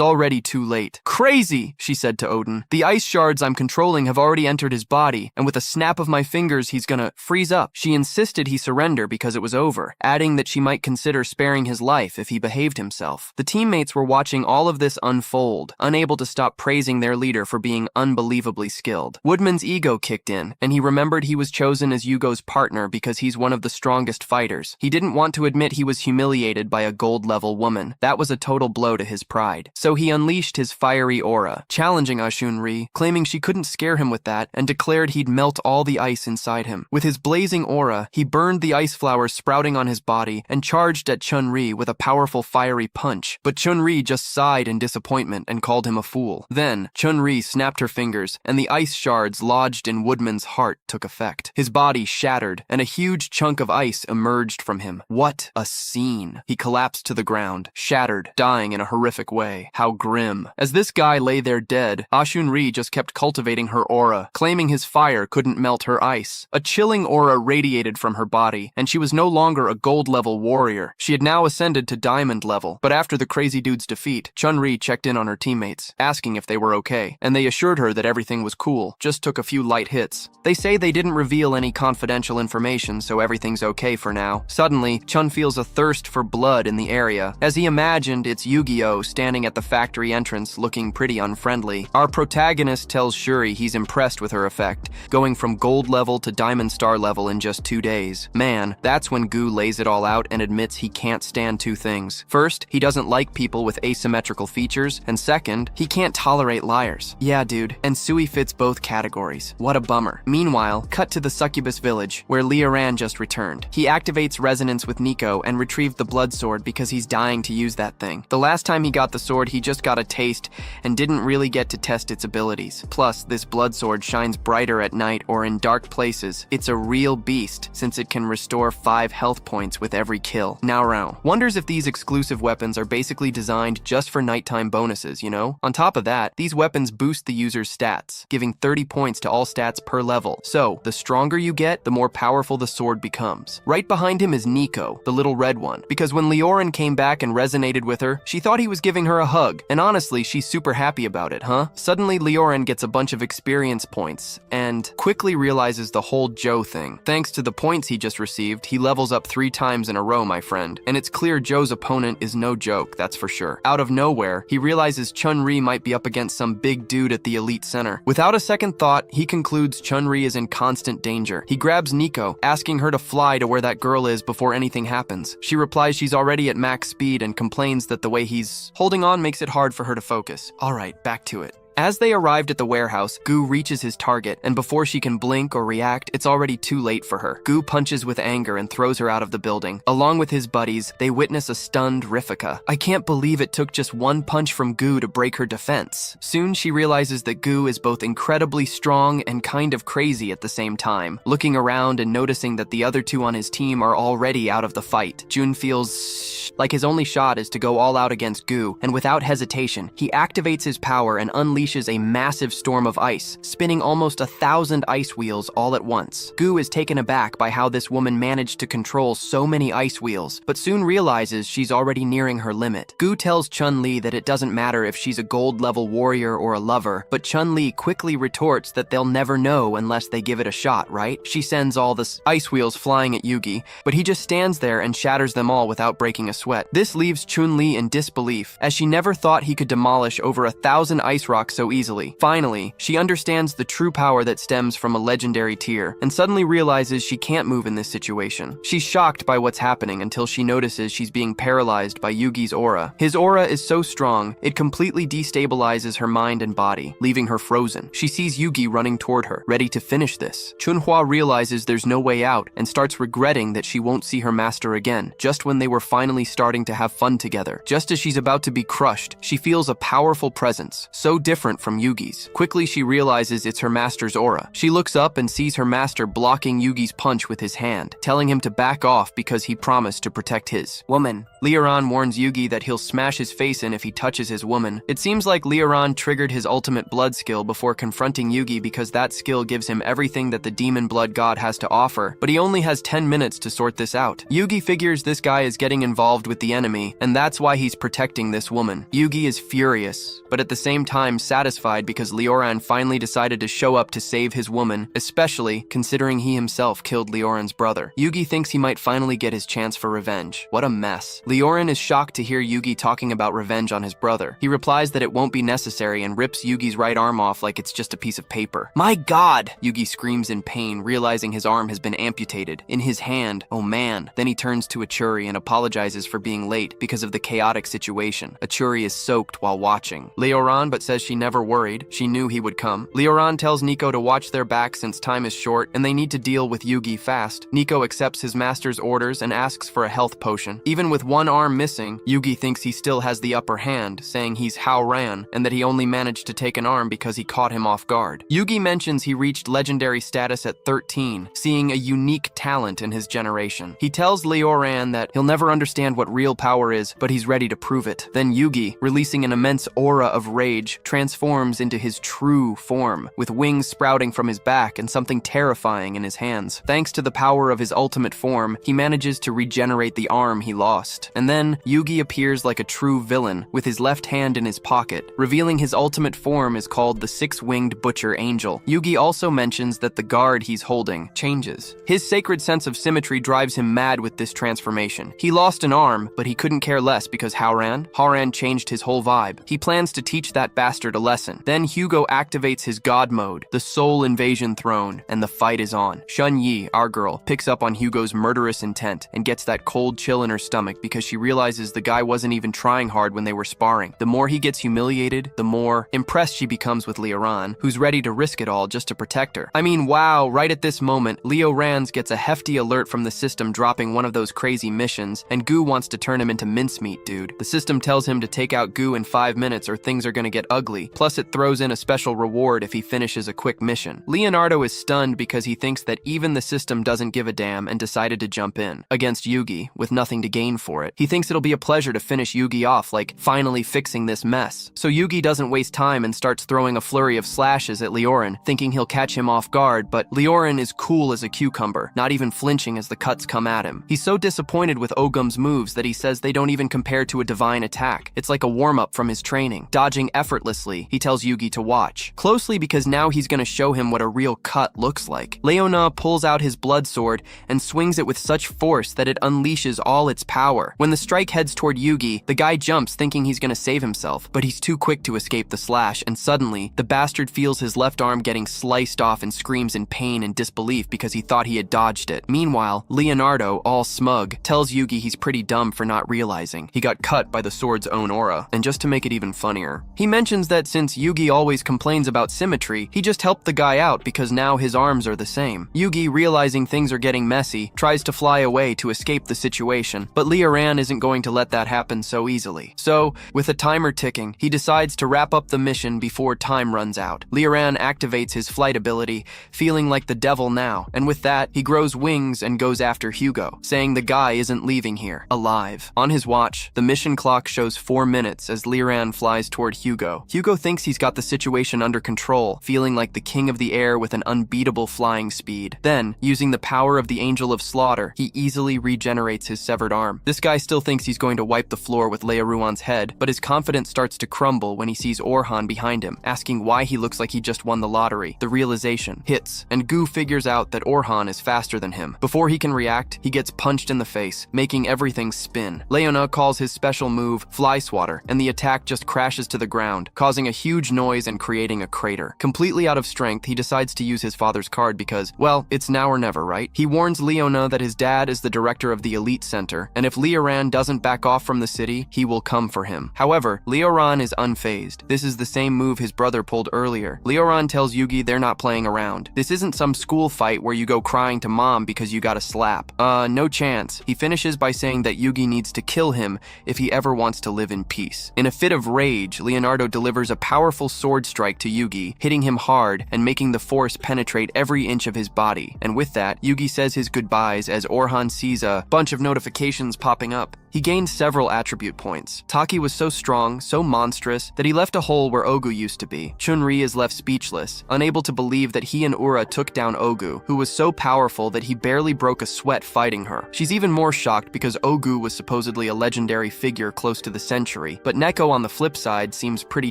already too late. "Crazy," she said to Odin. "The ice shards I'm controlling have already entered his body, and with a snap of my fingers he's gonna freeze up." She insisted he surrender because it was over, adding that she might consider sparing his life if he behaved himself. The teammates were watching all of this unfold, unable to stop praising their leader for being unbelievably skilled. Woodman's ego kicked in, and he remembered he was chosen as Yugo's partner because he's one of the strongest fighters. He didn't want to admit he was humiliated by a gold-level woman. That was a total blow to his pride. So he unleashed his fiery aura, challenging Ashun-Ri, claiming she couldn't scare him with that, and declared he'd melt all the ice inside him. With his blazing aura, he burned the ice flowers sprouting on his body and charged at Chun-Ri with a powerful fiery punch. But Chun-Ri just sighed in disappointment and called him a fool. Then, Chun-Ri snapped her fingers, and the ice shards lodged in Woodman's heart took effect. His body shattered, and a huge chunk of ice emerged from him. What a scene! He collapsed to the ground, shattered, dying in a horrific way. How grim. As this guy lay there dead, Ashun-Ri just kept cultivating her aura, claiming his fire couldn't melt her ice. A chilling aura radiated from her body, and she was no longer a gold-level warrior. She had now ascended to diamond level, but after the crazy dude's defeat, Chun-Ri checked in on her teammates, asking if they were okay, and they assured her that everything was cool, just took a few light hits. They say they didn't reveal any confidential information, so everything's okay for now. Suddenly, Chun feels a thirst for blood in the area. As he imagined, it's Yu-Gi-Oh! Standing at the factory entrance, looking pretty unfriendly. Our protagonist tells Shuri he's impressed with her effect, going from gold level to diamond star level in just 2 days. Man, that's when Gu lays it all out and admits he can't stand two things. First, he doesn't like people with asymmetrical features, and second, he can't tolerate liars. Yeah, dude, and Sui fits both categories. What a bummer. Meanwhile, cut to the Succubus village, where Lee Howan just returned. He activates resonance with Nico and retrieved the blood sword because he's dying to use that thing. The last time he got the sword, he just got a taste and didn't really get to test its abilities. Plus, this blood sword shines brighter at night or in dark places. It's a real beast, since it can restore 5 health points with every kill. Naorao wonders if these exclusive weapons are basically designed just for nighttime bonuses, you know? On top of that, these weapons boost the user's stats, giving 30 points to all stats per level. So, the stronger you get, the more powerful the sword becomes. Right behind him is Nico, the little red one, because when Leorin came back and resonated with her, she thought he was giving her a hug, and honestly, she's super happy about it, huh? Suddenly, Leorin gets a bunch of experience points, and quickly realizes the whole Joe thing. Thanks to the points he just received, he levels up 3 times in a row, my friend, and it's clear Joe's opponent is no joke, that's for sure. Out of nowhere, he realizes Chun-Ri might be up against some big dude at the elite center. Without a second thought, he concludes Chun-Ri is in constant danger. He grabs Nico, asking her to fly to where that girl is before anything happens. She replies she's already at max speed and complains that the way he's holding on makes it hard for her to focus. Alright, back to it. As they arrived at the warehouse, Gu reaches his target, and before she can blink or react, it's already too late for her. Gu punches with anger and throws her out of the building. Along with his buddies, they witness a stunned Rifika. I can't believe it took just one punch from Gu to break her defense. Soon she realizes that Gu is both incredibly strong and kind of crazy at the same time. Looking around and noticing that the other 2 on his team are already out of the fight, Jun feels like his only shot is to go all out against Gu, and without hesitation, he activates his power and unleashes unleashes a massive storm of ice, spinning almost 1,000 ice wheels all at once. Gu is taken aback by how this woman managed to control so many ice wheels, but soon realizes she's already nearing her limit. Gu tells Chun-Li that it doesn't matter if she's a gold-level warrior or a lover, but Chun-Li quickly retorts that they'll never know unless they give it a shot, right? She sends all the ice wheels flying at Yugi, but he just stands there and shatters them all without breaking a sweat. This leaves Chun-Li in disbelief, as she never thought he could demolish over 1,000 ice rocks so easily. Finally, she understands the true power that stems from a legendary tier, and suddenly realizes she can't move in this situation. She's shocked by what's happening until she notices she's being paralyzed by Yugi's aura. His aura is so strong, it completely destabilizes her mind and body, leaving her frozen. She sees Yugi running toward her, ready to finish this. Chunhua realizes there's no way out and starts regretting that she won't see her master again, just when they were finally starting to have fun together. Just as she's about to be crushed, she feels a powerful presence, so different from Yugi's. Quickly, she realizes it's her master's aura. She looks up and sees her master blocking Yugi's punch with his hand, telling him to back off because he promised to protect his woman. Leoran warns Yugi that he'll smash his face in if he touches his woman. It seems like Leoran triggered his ultimate blood skill before confronting Yugi because that skill gives him everything that the demon blood god has to offer, but he only has 10 minutes to sort this out. Yugi figures this guy is getting involved with the enemy, and that's why he's protecting this woman. Yugi is furious, but at the same time satisfied because Leoran finally decided to show up to save his woman, especially considering he himself killed Leoran's brother. Yugi thinks he might finally get his chance for revenge. What a mess. Leoran is shocked to hear Yugi talking about revenge on his brother. He replies that it won't be necessary and rips Yugi's right arm off like it's just a piece of paper. My god! Yugi screams in pain, realizing his arm has been amputated. In his hand, oh man. Then he turns to Achuri and apologizes for being late because of the chaotic situation. Achuri is soaked while watching Leoran, but says she never worried. She knew he would come. Leoran tells Nico to watch their back since time is short and they need to deal with Yugi fast. Nico accepts his master's orders and asks for a health potion. Even with one arm missing, Yugi thinks he still has the upper hand, saying he's Hao Ran and that he only managed to take an arm because he caught him off guard. Yugi mentions he reached legendary status at 13, seeing a unique talent in his generation. He tells Leoran that he'll never understand what real power is, but he's ready to prove it. Then Yugi, releasing an immense aura of rage, transforms into his true form, with wings sprouting from his back and something terrifying in his hands. Thanks to the power of his ultimate form, he manages to regenerate the arm he lost. And then, Yugi appears like a true villain, with his left hand in his pocket. Revealing his ultimate form is called the Six-Winged Butcher Angel. Yugi also mentions that the guard he's holding changes. His sacred sense of symmetry drives him mad with this transformation. He lost an arm, but he couldn't care less because Haoran changed his whole vibe. He plans to teach that bastard a lesson. Then Hugo activates his god mode, the Soul Invasion Throne, and the fight is on. Shun Yi, our girl, picks up on Hugo's murderous intent and gets that cold chill in her stomach because she realizes the guy wasn't even trying hard when they were sparring. The more he gets humiliated, the more impressed she becomes with Leoran, who's ready to risk it all just to protect her. I mean, wow, right at this moment, Leo Rans gets a hefty alert from the system dropping one of those crazy missions, and Gu wants to turn him into mincemeat, dude. The system tells him to take out Gu in 5 minutes or things are gonna get ugly, plus it throws in a special reward if he finishes a quick mission. Leonardo is stunned because he thinks that even the system doesn't give a damn and decided to jump in against Yugi with nothing to gain for it. He thinks it'll be a pleasure to finish Yugi off, like finally fixing this mess. So Yugi doesn't waste time and starts throwing a flurry of slashes at Leoran, thinking he'll catch him off guard, but Leoran is cool as a cucumber, not even flinching as the cuts come at him. He's so disappointed with Ogum's moves that he says they don't even compare to a divine attack. It's like a warm-up from his training. Dodging effortlessly, he tells Yugi to watch closely because now he's gonna show him what a real cut looks like. Leona pulls out his blood sword and swings it with such force that it unleashes all its power. When the strike heads toward Yugi, the guy jumps thinking he's gonna save himself, but he's too quick to escape the slash, and suddenly, the bastard feels his left arm getting sliced off and screams in pain and disbelief because he thought he had dodged it. Meanwhile, Leonardo, all smug, tells Yugi he's pretty dumb for not realizing he got cut by the sword's own aura. And just to make it even funnier, he mentions that since Yugi always complains about symmetry, he just helped the guy out because now his arms are the same. Yugi, realizing things are getting messy, tries to fly away to escape the situation, but Leoran isn't going to let that happen so easily. So, with a timer ticking, he decides to wrap up the mission before time runs out. Leoran activates his flight ability, feeling like the devil now, and with that, he grows wings and goes after Hugo, saying the guy isn't leaving here alive. On his watch, the mission clock shows 4 minutes as Leoran flies toward Hugo. Hugo Hugo thinks he's got the situation under control, feeling like the king of the air with an unbeatable flying speed. Then, using the power of the Angel of Slaughter, he easily regenerates his severed arm. This guy still thinks he's going to wipe the floor with Lea Ruan's head, but his confidence starts to crumble when he sees Orhan behind him, asking why he looks like he just won the lottery. The realization hits, and Gu figures out that Orhan is faster than him. Before he can react, he gets punched in the face, making everything spin. Leona calls his special move Fly Swatter, and the attack just crashes to the ground, causing a huge noise and creating a crater. Completely out of strength, he decides to use his father's card because, well, it's now or never, right? He warns Leona that his dad is the director of the Elite Center, and if Leoran doesn't back off from the city, he will come for him. However, Leoran is unfazed. This is the same move his brother pulled earlier. Leoran tells Yugi they're not playing around. This isn't some school fight where you go crying to mom because you got a slap. No chance. He finishes by saying that Yugi needs to kill him if he ever wants to live in peace. In a fit of rage, Leonardo delivers a powerful sword strike to Yugi, hitting him hard and making the force penetrate every inch of his body. And with that, Yugi says his goodbyes as Orhan sees a bunch of notifications popping up. He gained several attribute points. Taki was so strong, so monstrous, that he left a hole where Ogu used to be. Chun-Ri is left speechless, unable to believe that he and Ura took down Ogu, who was so powerful that he barely broke a sweat fighting her. She's even more shocked because Ogu was supposedly a legendary figure close to the century, but Neko on the flip side seems pretty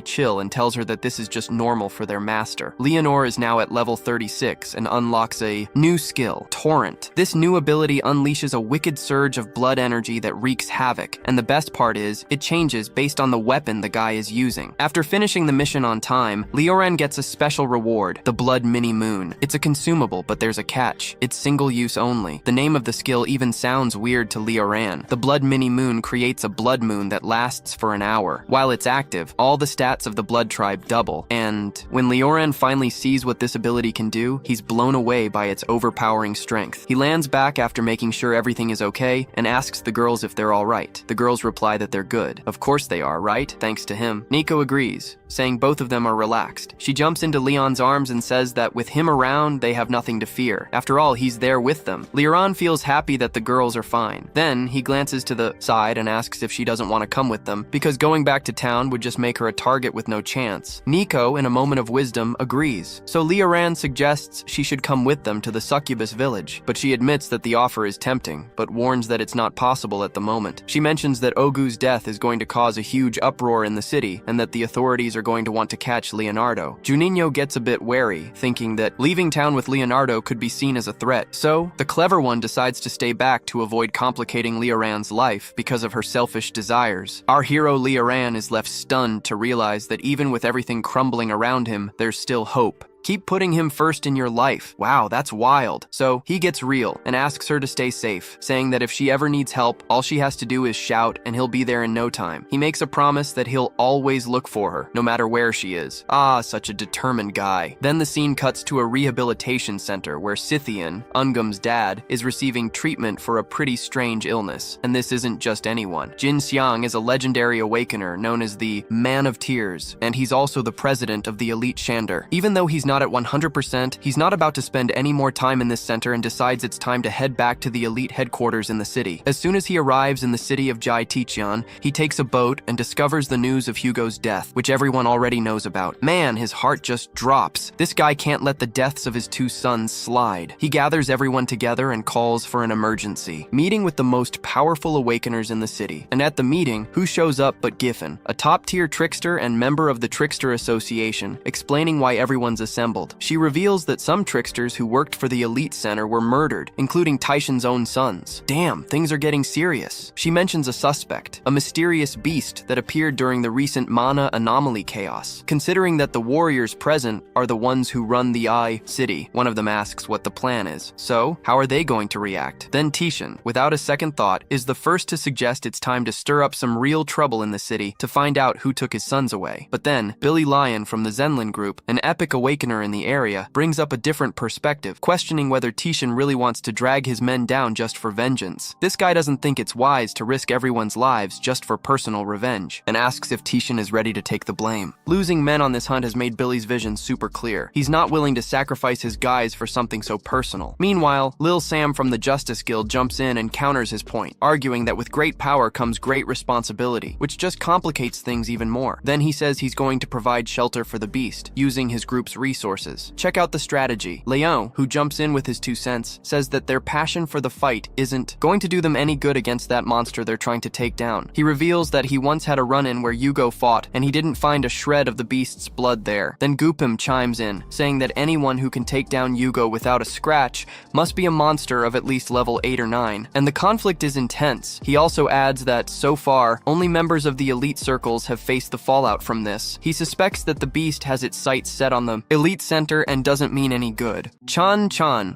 chill and tells her that this is just normal for their master. Leonore is now at level 36 and unlocks a new skill, Torrent. This new ability unleashes a wicked surge of blood energy that wreaks havoc, and the best part is, it changes based on the weapon the guy is using. After finishing the mission on time, Leoran gets a special reward, the Blood Mini Moon. It's a consumable, but there's a catch. It's single use only. The name of the skill even sounds weird to Leoran. The Blood Mini Moon creates a blood moon that lasts for an hour. While it's active, all the stats of the Blood Tribe double, and when Leoran finally sees what this ability can do, he's blown away by its overpowering strength. He lands back after making sure everything is okay, and asks the girls if they're all right. The girls reply that they're good. Of course they are, right? Thanks to him. Nico agrees, saying both of them are relaxed. She jumps into Leon's arms and says that with him around, they have nothing to fear. After all, he's there with them. Leoran feels happy that the girls are fine. Then, he glances to the side and asks if she doesn't want to come with them, because going back to town would just make her a target with no chance. Nico, in a moment of wisdom, agrees. So Leoran suggests she should come with them to the Succubus village, but she admits that the offer is tempting, but warns that it's not possible at the moment. She mentions that Ogu's death is going to cause a huge uproar in the city, and that the authorities are going to want to catch Leonardo. Juninho gets a bit wary, thinking that leaving town with Leonardo could be seen as a threat. So, the clever one decides to stay back to avoid complicating Leoran's life because of her selfish desires. Our hero Leoran is left stunned to realize that even with everything crumbling around him, there's still hope. Keep putting him first in your life. Wow, that's wild. So he gets real and asks her to stay safe, saying that if she ever needs help, all she has to do is shout and he'll be there in no time. He makes a promise that he'll always look for her, no matter where she is. Ah, such a determined guy. Then the scene cuts to a rehabilitation center where Scythian, Ungum's dad, is receiving treatment for a pretty strange illness. And this isn't just anyone. Jin Xiang is a legendary awakener known as the Man of Tears, and he's also the president of the Elite Shander. Even though he's not at 100%, he's not about to spend any more time in this center and decides it's time to head back to the Elite headquarters in the city. As soon as he arrives in the city of Jai Tiqian, he takes a boat and discovers the news of Hugo's death, which everyone already knows about. Man, his heart just drops. This guy can't let the deaths of his two sons slide. He gathers everyone together and calls for an emergency, meeting with the most powerful awakeners in the city. And at the meeting, who shows up but Giffen, a top-tier trickster and member of the Trickster Association, explaining why everyone's assembled. She reveals that some tricksters who worked for the Elite Center were murdered, including Taishin's own sons. Damn, things are getting serious. She mentions a suspect, a mysterious beast that appeared during the recent Mana anomaly chaos. Considering that the warriors present are the ones who run the Eye City, one of them asks what the plan is. So, how are they going to react? Then Tishin, without a second thought, is the first to suggest it's time to stir up some real trouble in the city to find out who took his sons away. But then, Billy Lion from the Zenlin group, an epic awakener awakener in the area, brings up a different perspective, questioning whether Tishin really wants to drag his men down just for vengeance. This guy doesn't think it's wise to risk everyone's lives just for personal revenge, and asks if Tishin is ready to take the blame. Losing men on this hunt has made Billy's vision super clear. He's not willing to sacrifice his guys for something so personal. Meanwhile, Lil Sam from the Justice Guild jumps in and counters his point, arguing that with great power comes great responsibility, which just complicates things even more. Then he says he's going to provide shelter for the beast, using his group's resources. Check out the strategy. Leon, who jumps in with his 2 cents, says that their passion for the fight isn't going to do them any good against that monster they're trying to take down. He reveals that he once had a run-in where Yugo fought, and he didn't find a shred of the beast's blood there. Then Goopim chimes in, saying that anyone who can take down Yugo without a scratch must be a monster of at least level 8 or 9, and the conflict is intense. He also adds that, so far, only members of the elite circles have faced the fallout from this. He suspects that the beast has its sights set on the elite center and doesn't mean any good. Chan,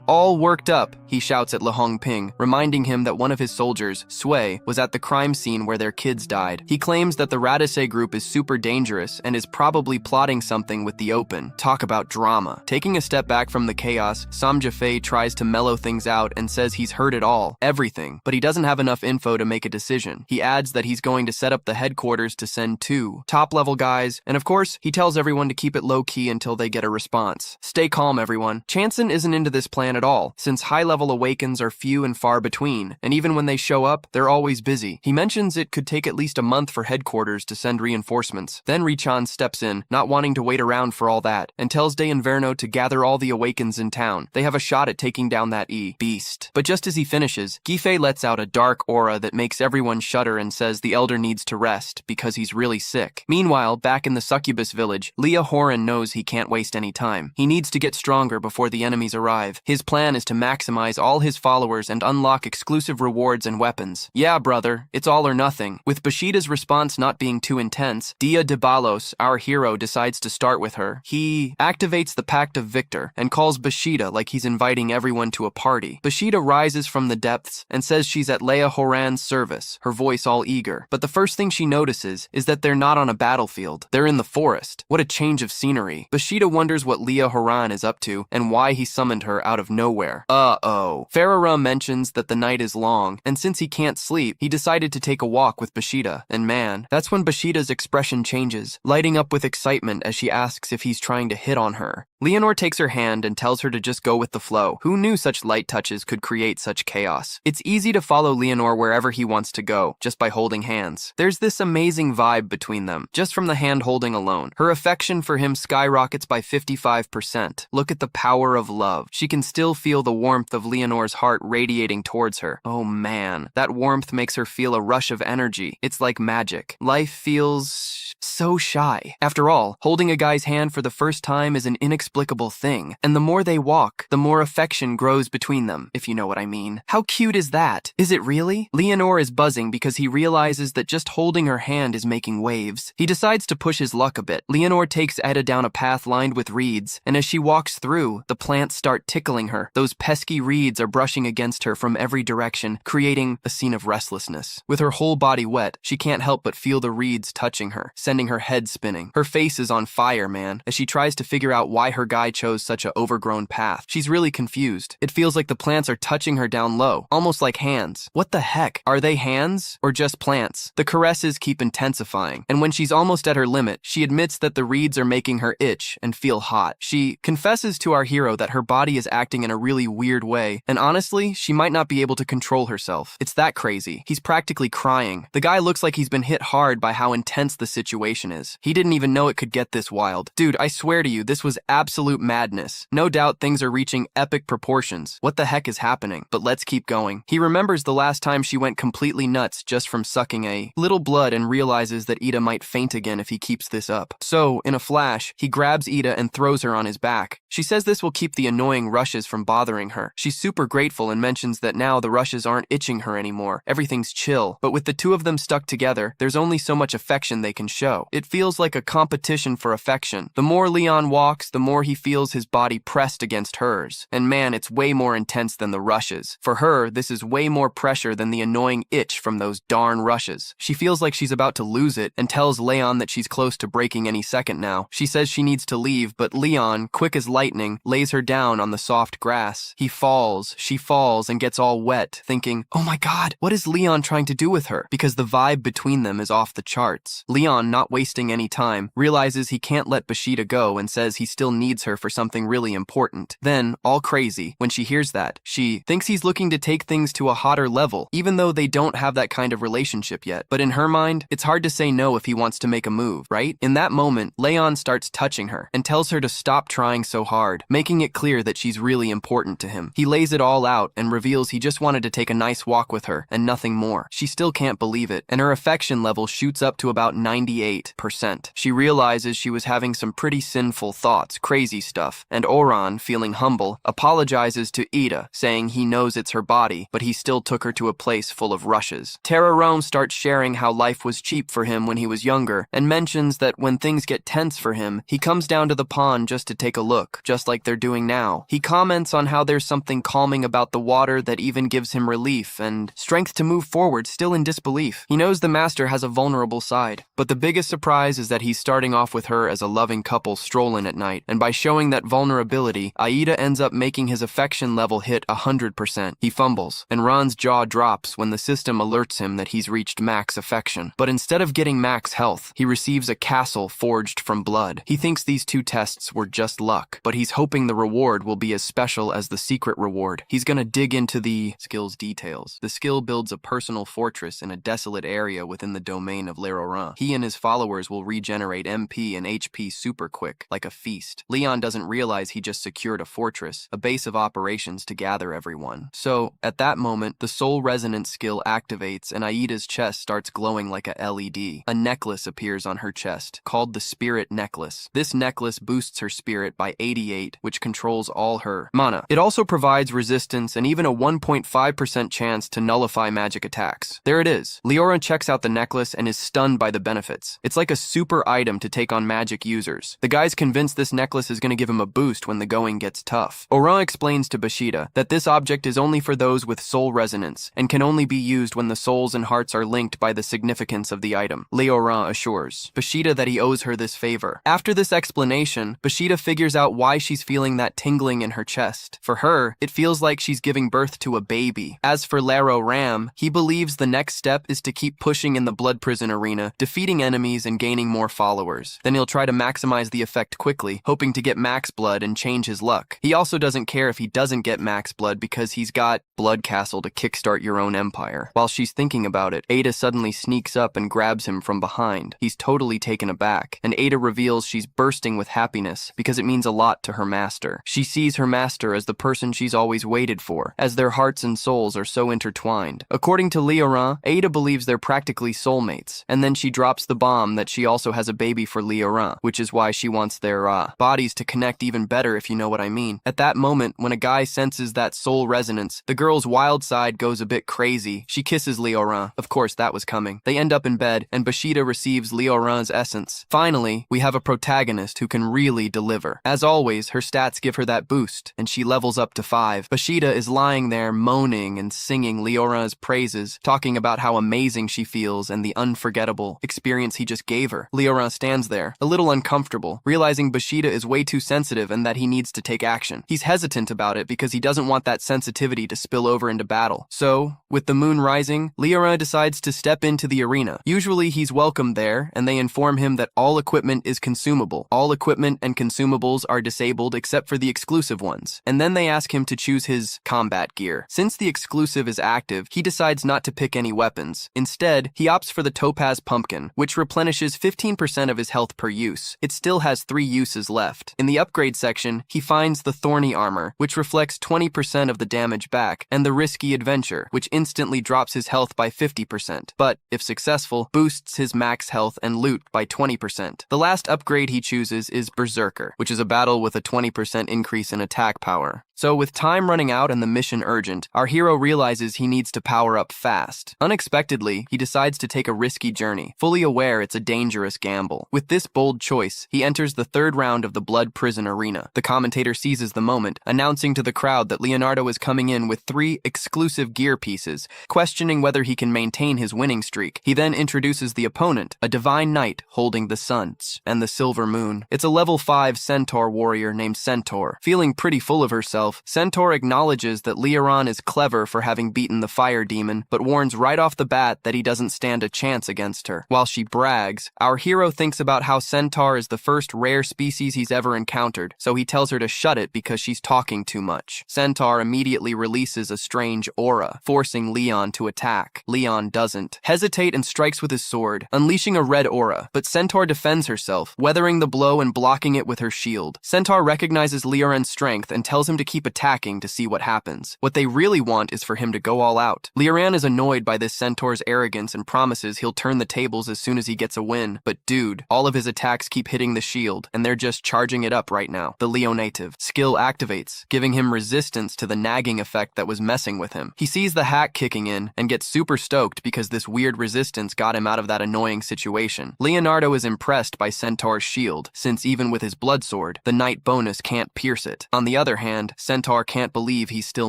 all worked up, he shouts at Le Hong Ping, reminding him that one of his soldiers, Sui, was at the crime scene where their kids died. He claims that the Radisei group is super dangerous and is probably plotting something with the Open. Talk about drama. Taking a step back from the chaos, Sam Jafei tries to mellow things out and says he's heard it all, everything, but he doesn't have enough info to make a decision. He adds that he's going to set up the headquarters to send 2 top-level guys, and of course, he tells everyone to keep it low-key until they get a response. Stay calm, everyone. Chanson isn't into this plan at all, since high-level awakens are few and far between, and even when they show up, they're always busy. He mentions it could take at least a month for headquarters to send reinforcements. Then Richan steps in, not wanting to wait around for all that, and tells De Inverno to gather all the awakens in town. They have a shot at taking down that beast. But just as he finishes, Gife lets out a dark aura that makes everyone shudder and says the elder needs to rest because he's really sick. Meanwhile, back in the Succubus village, Lee Howan knows he can't waste any time. He needs to get stronger before the enemies arrive. His plan is to maximize all his followers and unlock exclusive rewards and weapons. Yeah, brother, it's all or nothing. With Bushida's response not being too intense, Dia de Balos, our hero, decides to start with her. He activates the Pact of Victor and calls Bushida like he's inviting everyone to a party. Bushida rises from the depths and says she's at Leia Horan's service, her voice all eager. But the first thing she notices is that they're not on a battlefield. They're in the forest. What a change of scenery. Bushida wonders what Leia Horan is up to and why he summoned her out of nowhere. Farara mentions that the night is long, and since he can't sleep, he decided to take a walk with Bushida. And man, that's when Bushida's expression changes, lighting up with excitement as she asks if he's trying to hit on her. Leonore takes her hand and tells her to just go with the flow. Who knew such light touches could create such chaos? It's easy to follow Leonore wherever he wants to go, just by holding hands. There's this amazing vibe between them, just from the hand holding alone. Her affection for him skyrockets by 55%. Look at the power of love. She can still feel the warmth of Leonore's heart radiating towards her. Oh man, that warmth makes her feel a rush of energy. It's like magic. Life feels so shy. After all, holding a guy's hand for the first time is an inexplicable thing, and the more they walk, the more affection grows between them, if you know what I mean. How cute is that? Is it really? Leonore is buzzing because he realizes that just holding her hand is making waves. He decides to push his luck a bit. Leonore takes Eda down a path lined with reeds, and as she walks through, the plants start tickling her. Those pesky reeds are brushing against her from every direction, creating a scene of restlessness. With her whole body wet, she can't help but feel the reeds touching her, sending her head spinning. Her face is on fire, man, as she tries to figure out why her guy chose such a overgrown path. She's really confused. It feels like the plants are touching her down low, almost like hands. What the heck? Are they hands or just plants? The caresses keep intensifying, and when she's almost at her limit, she admits that the reeds are making her itch and feel hot. She confesses to our hero that her body is acting in a really weird way, and honestly, she might not be able to control herself. It's that crazy. He's practically crying. The guy looks like he's been hit hard by how intense the situation is. He didn't even know it could get this wild. Dude, I swear to you, this was absolute madness. No doubt things are reaching epic proportions. What the heck is happening? But let's keep going. He remembers the last time she went completely nuts just from sucking a little blood and realizes that Ida might faint again if he keeps this up. So, in a flash, he grabs Ida and throws her on his back. She says this will keep the annoying rushes from bothering her. She's super grateful and mentions that now the rushes aren't itching her anymore. Everything's chill. But with the two of them stuck together, there's only so much affection they can show. It feels like a competition for affection. The more Leon walks, the more he feels his body pressed against hers. And man, it's way more intense than the rushes. For her, this is way more pressure than the annoying itch from those darn rushes. She feels like she's about to lose it and tells Leon that she's close to breaking any second now. She says she needs to leave, but Leon, quick as lightning, lays her down on the soft grass. She falls, and gets all wet, thinking, oh my god, what is Leon trying to do with her? Because the vibe between them is off the charts. Leon, not wasting any time, realizes he can't let Bashida go and says he still needs her for something really important. Then, all crazy, when she hears that, she thinks he's looking to take things to a hotter level, even though they don't have that kind of relationship yet. But in her mind, it's hard to say no if he wants to make a move, right? In that moment, Leon starts touching her and tells her to stop trying so hard, making it clear that she's really important to him. He lays it all out and reveals he just wanted to take a nice walk with her and nothing more. She still can't believe it, and her affection level shoots up to about 98%. She realizes she was having some pretty sinful thoughts, crazy stuff, and Oran, feeling humble, apologizes to Ida, saying he knows it's her body, but he still took her to a place full of rushes. Terrarome starts sharing how life was cheap for him when he was younger, and mentions that when things get tense for him, he comes down to the pond just to take a look, just like they're doing now. He comments on how there's something calming about the water that even gives him relief and strength to move forward, still in disbelief. He knows the master has a vulnerable side, but the biggest surprise is that he's starting off with her as a loving couple strolling at night, and by showing that vulnerability, Aida ends up making his affection level hit 100%. He fumbles, and Ron's jaw drops when the system alerts him that he's reached max affection. But instead of getting max health, he receives a castle forged from blood. He thinks these two tests were just luck, but he's hoping the reward will be as special as the secret reward. He's gonna dig into the skill's details. The skill builds a personal fortress in a desolate area within the domain of L'Oran. He and his followers will regenerate MP and HP super quick, like a feast. Leon doesn't realize he just secured a fortress, a base of operations to gather everyone. So, at that moment, the soul resonance skill activates and Aida's chest starts glowing like a LED. A necklace appears on her chest, called the Spirit Necklace. This necklace boosts her spirit by 88, which controls all her mana. It also provides resistance and even a 1.5% chance to nullify magic attacks. There it is. Leora checks out the necklace and is stunned by the benefits. It's like a super item to take on magic users. The guy's convinced this necklace is going to give him a boost when the going gets tough. Oran explains to Bashida that this object is only for those with soul resonance and can only be used when the souls and hearts are linked by the significance of the item. Leoran assures Bashida that he owes her this favor. After this explanation, Bashida figures out why she's feeling that tingling in her chest. For her, it feels like she's giving birth to a baby. As for Laro Ram, he believes the next step is to keep pushing in the blood prison arena, defeating enemies and gaining more followers. Then he'll try to maximize the effect quickly, hoping to get max blood and change his luck. He also doesn't care if he doesn't get max blood because he's got Blood Castle to kickstart your own empire. While she's thinking about it, Ada suddenly sneaks up and grabs him from behind. He's totally taken aback, and Ada reveals she's bursting with happiness because it means a lot to her master. She sees her master as the person she's always waited for, as their hearts and souls are so intertwined. According to Leoran, Ada believes they're practically soulmates, and then she drops the bomb that she also has a baby for Leoran, which is why she wants their bodies to connect even better, if you know what I mean. At that moment, when a guy senses that soul resonance, the girl's wild side goes a bit crazy. She kisses Leoran. Of course, that was coming. They end up in bed, and Bashida receives Leoran's essence. Finally, we have a protagonist who can really deliver. As always, her stats give her that boost, and she levels up to 5. Bashida is lying there moaning and singing Leoran's praises, talking about how amazing she feels and the unforgettable experience he just gave her. Leoran stands there, a little uncomfortable, realizing Bashida is way too sensitive and that he needs to take action. He's hesitant about it because he doesn't want that sensitivity to spill over into battle. So, with the moon rising, Leoran decides to step into the arena. Usually he's welcomed there, and they inform him that all equipment is consumable. All equipment and consumables are disabled except for the exclusive ones. And then they ask him to choose his combat gear. Since the exclusive is active, he decides not to pick any weapons. Instead, he opts for the Topaz Pumpkin, which replenishes 15% of his health per use. It still has 3 uses left. In the upgrade section, he finds the Thorny Armor, which reflects 20% of the damage back, and the Risky Adventure, which instantly drops his health by 50%, but, if successful, boosts his max health and loot by 20%. The last upgrade he chooses is Berserker, which is a battle with a 20% increase in attack power. So with time running out and the mission urgent, our hero realizes he needs to power up fast. Unexpectedly, he decides to take a risky journey, fully aware it's a dangerous gamble. With this bold choice, he enters the third round of the Blood Prison Arena. The commentator seizes the moment, announcing to the crowd that Leonardo is coming in with 3 exclusive gear pieces, questioning whether he can maintain his winning streak. He then introduces the opponent, a divine knight holding the sun and the silver moon. It's a level 5 centaur warrior named Centaur. Feeling pretty full of herself, Centaur acknowledges that Leoran is clever for having beaten the fire demon, but warns right off the bat that he doesn't stand a chance against her. While she brags, our hero thinks about how Centaur is the first rare species he's ever encountered, so he tells her to shut it because she's talking too much. Centaur immediately releases a strange aura, forcing Leon to attack. Leon doesn't hesitate and strikes with his sword, unleashing a red aura, but Centaur defends herself, weathering the blow and blocking it with her shield. Centaur recognizes Leoran's strength and tells him to keep attacking to see what happens. What they really want is for him to go all out. Leoran is annoyed by this Centaur's arrogance and promises he'll turn the tables as soon as he gets a win. But dude, all of his attacks keep hitting the shield, and they're just charging it up right now. The Leo native skill activates, giving him resistance to the nagging effect that was messing with him. He sees the hack kicking in and gets super stoked because this weird resistance got him out of that annoying situation. Leonardo is impressed by Centaur's shield, since even with his blood sword, the knight bonus can't pierce it. On the other hand, Centaur can't believe he's still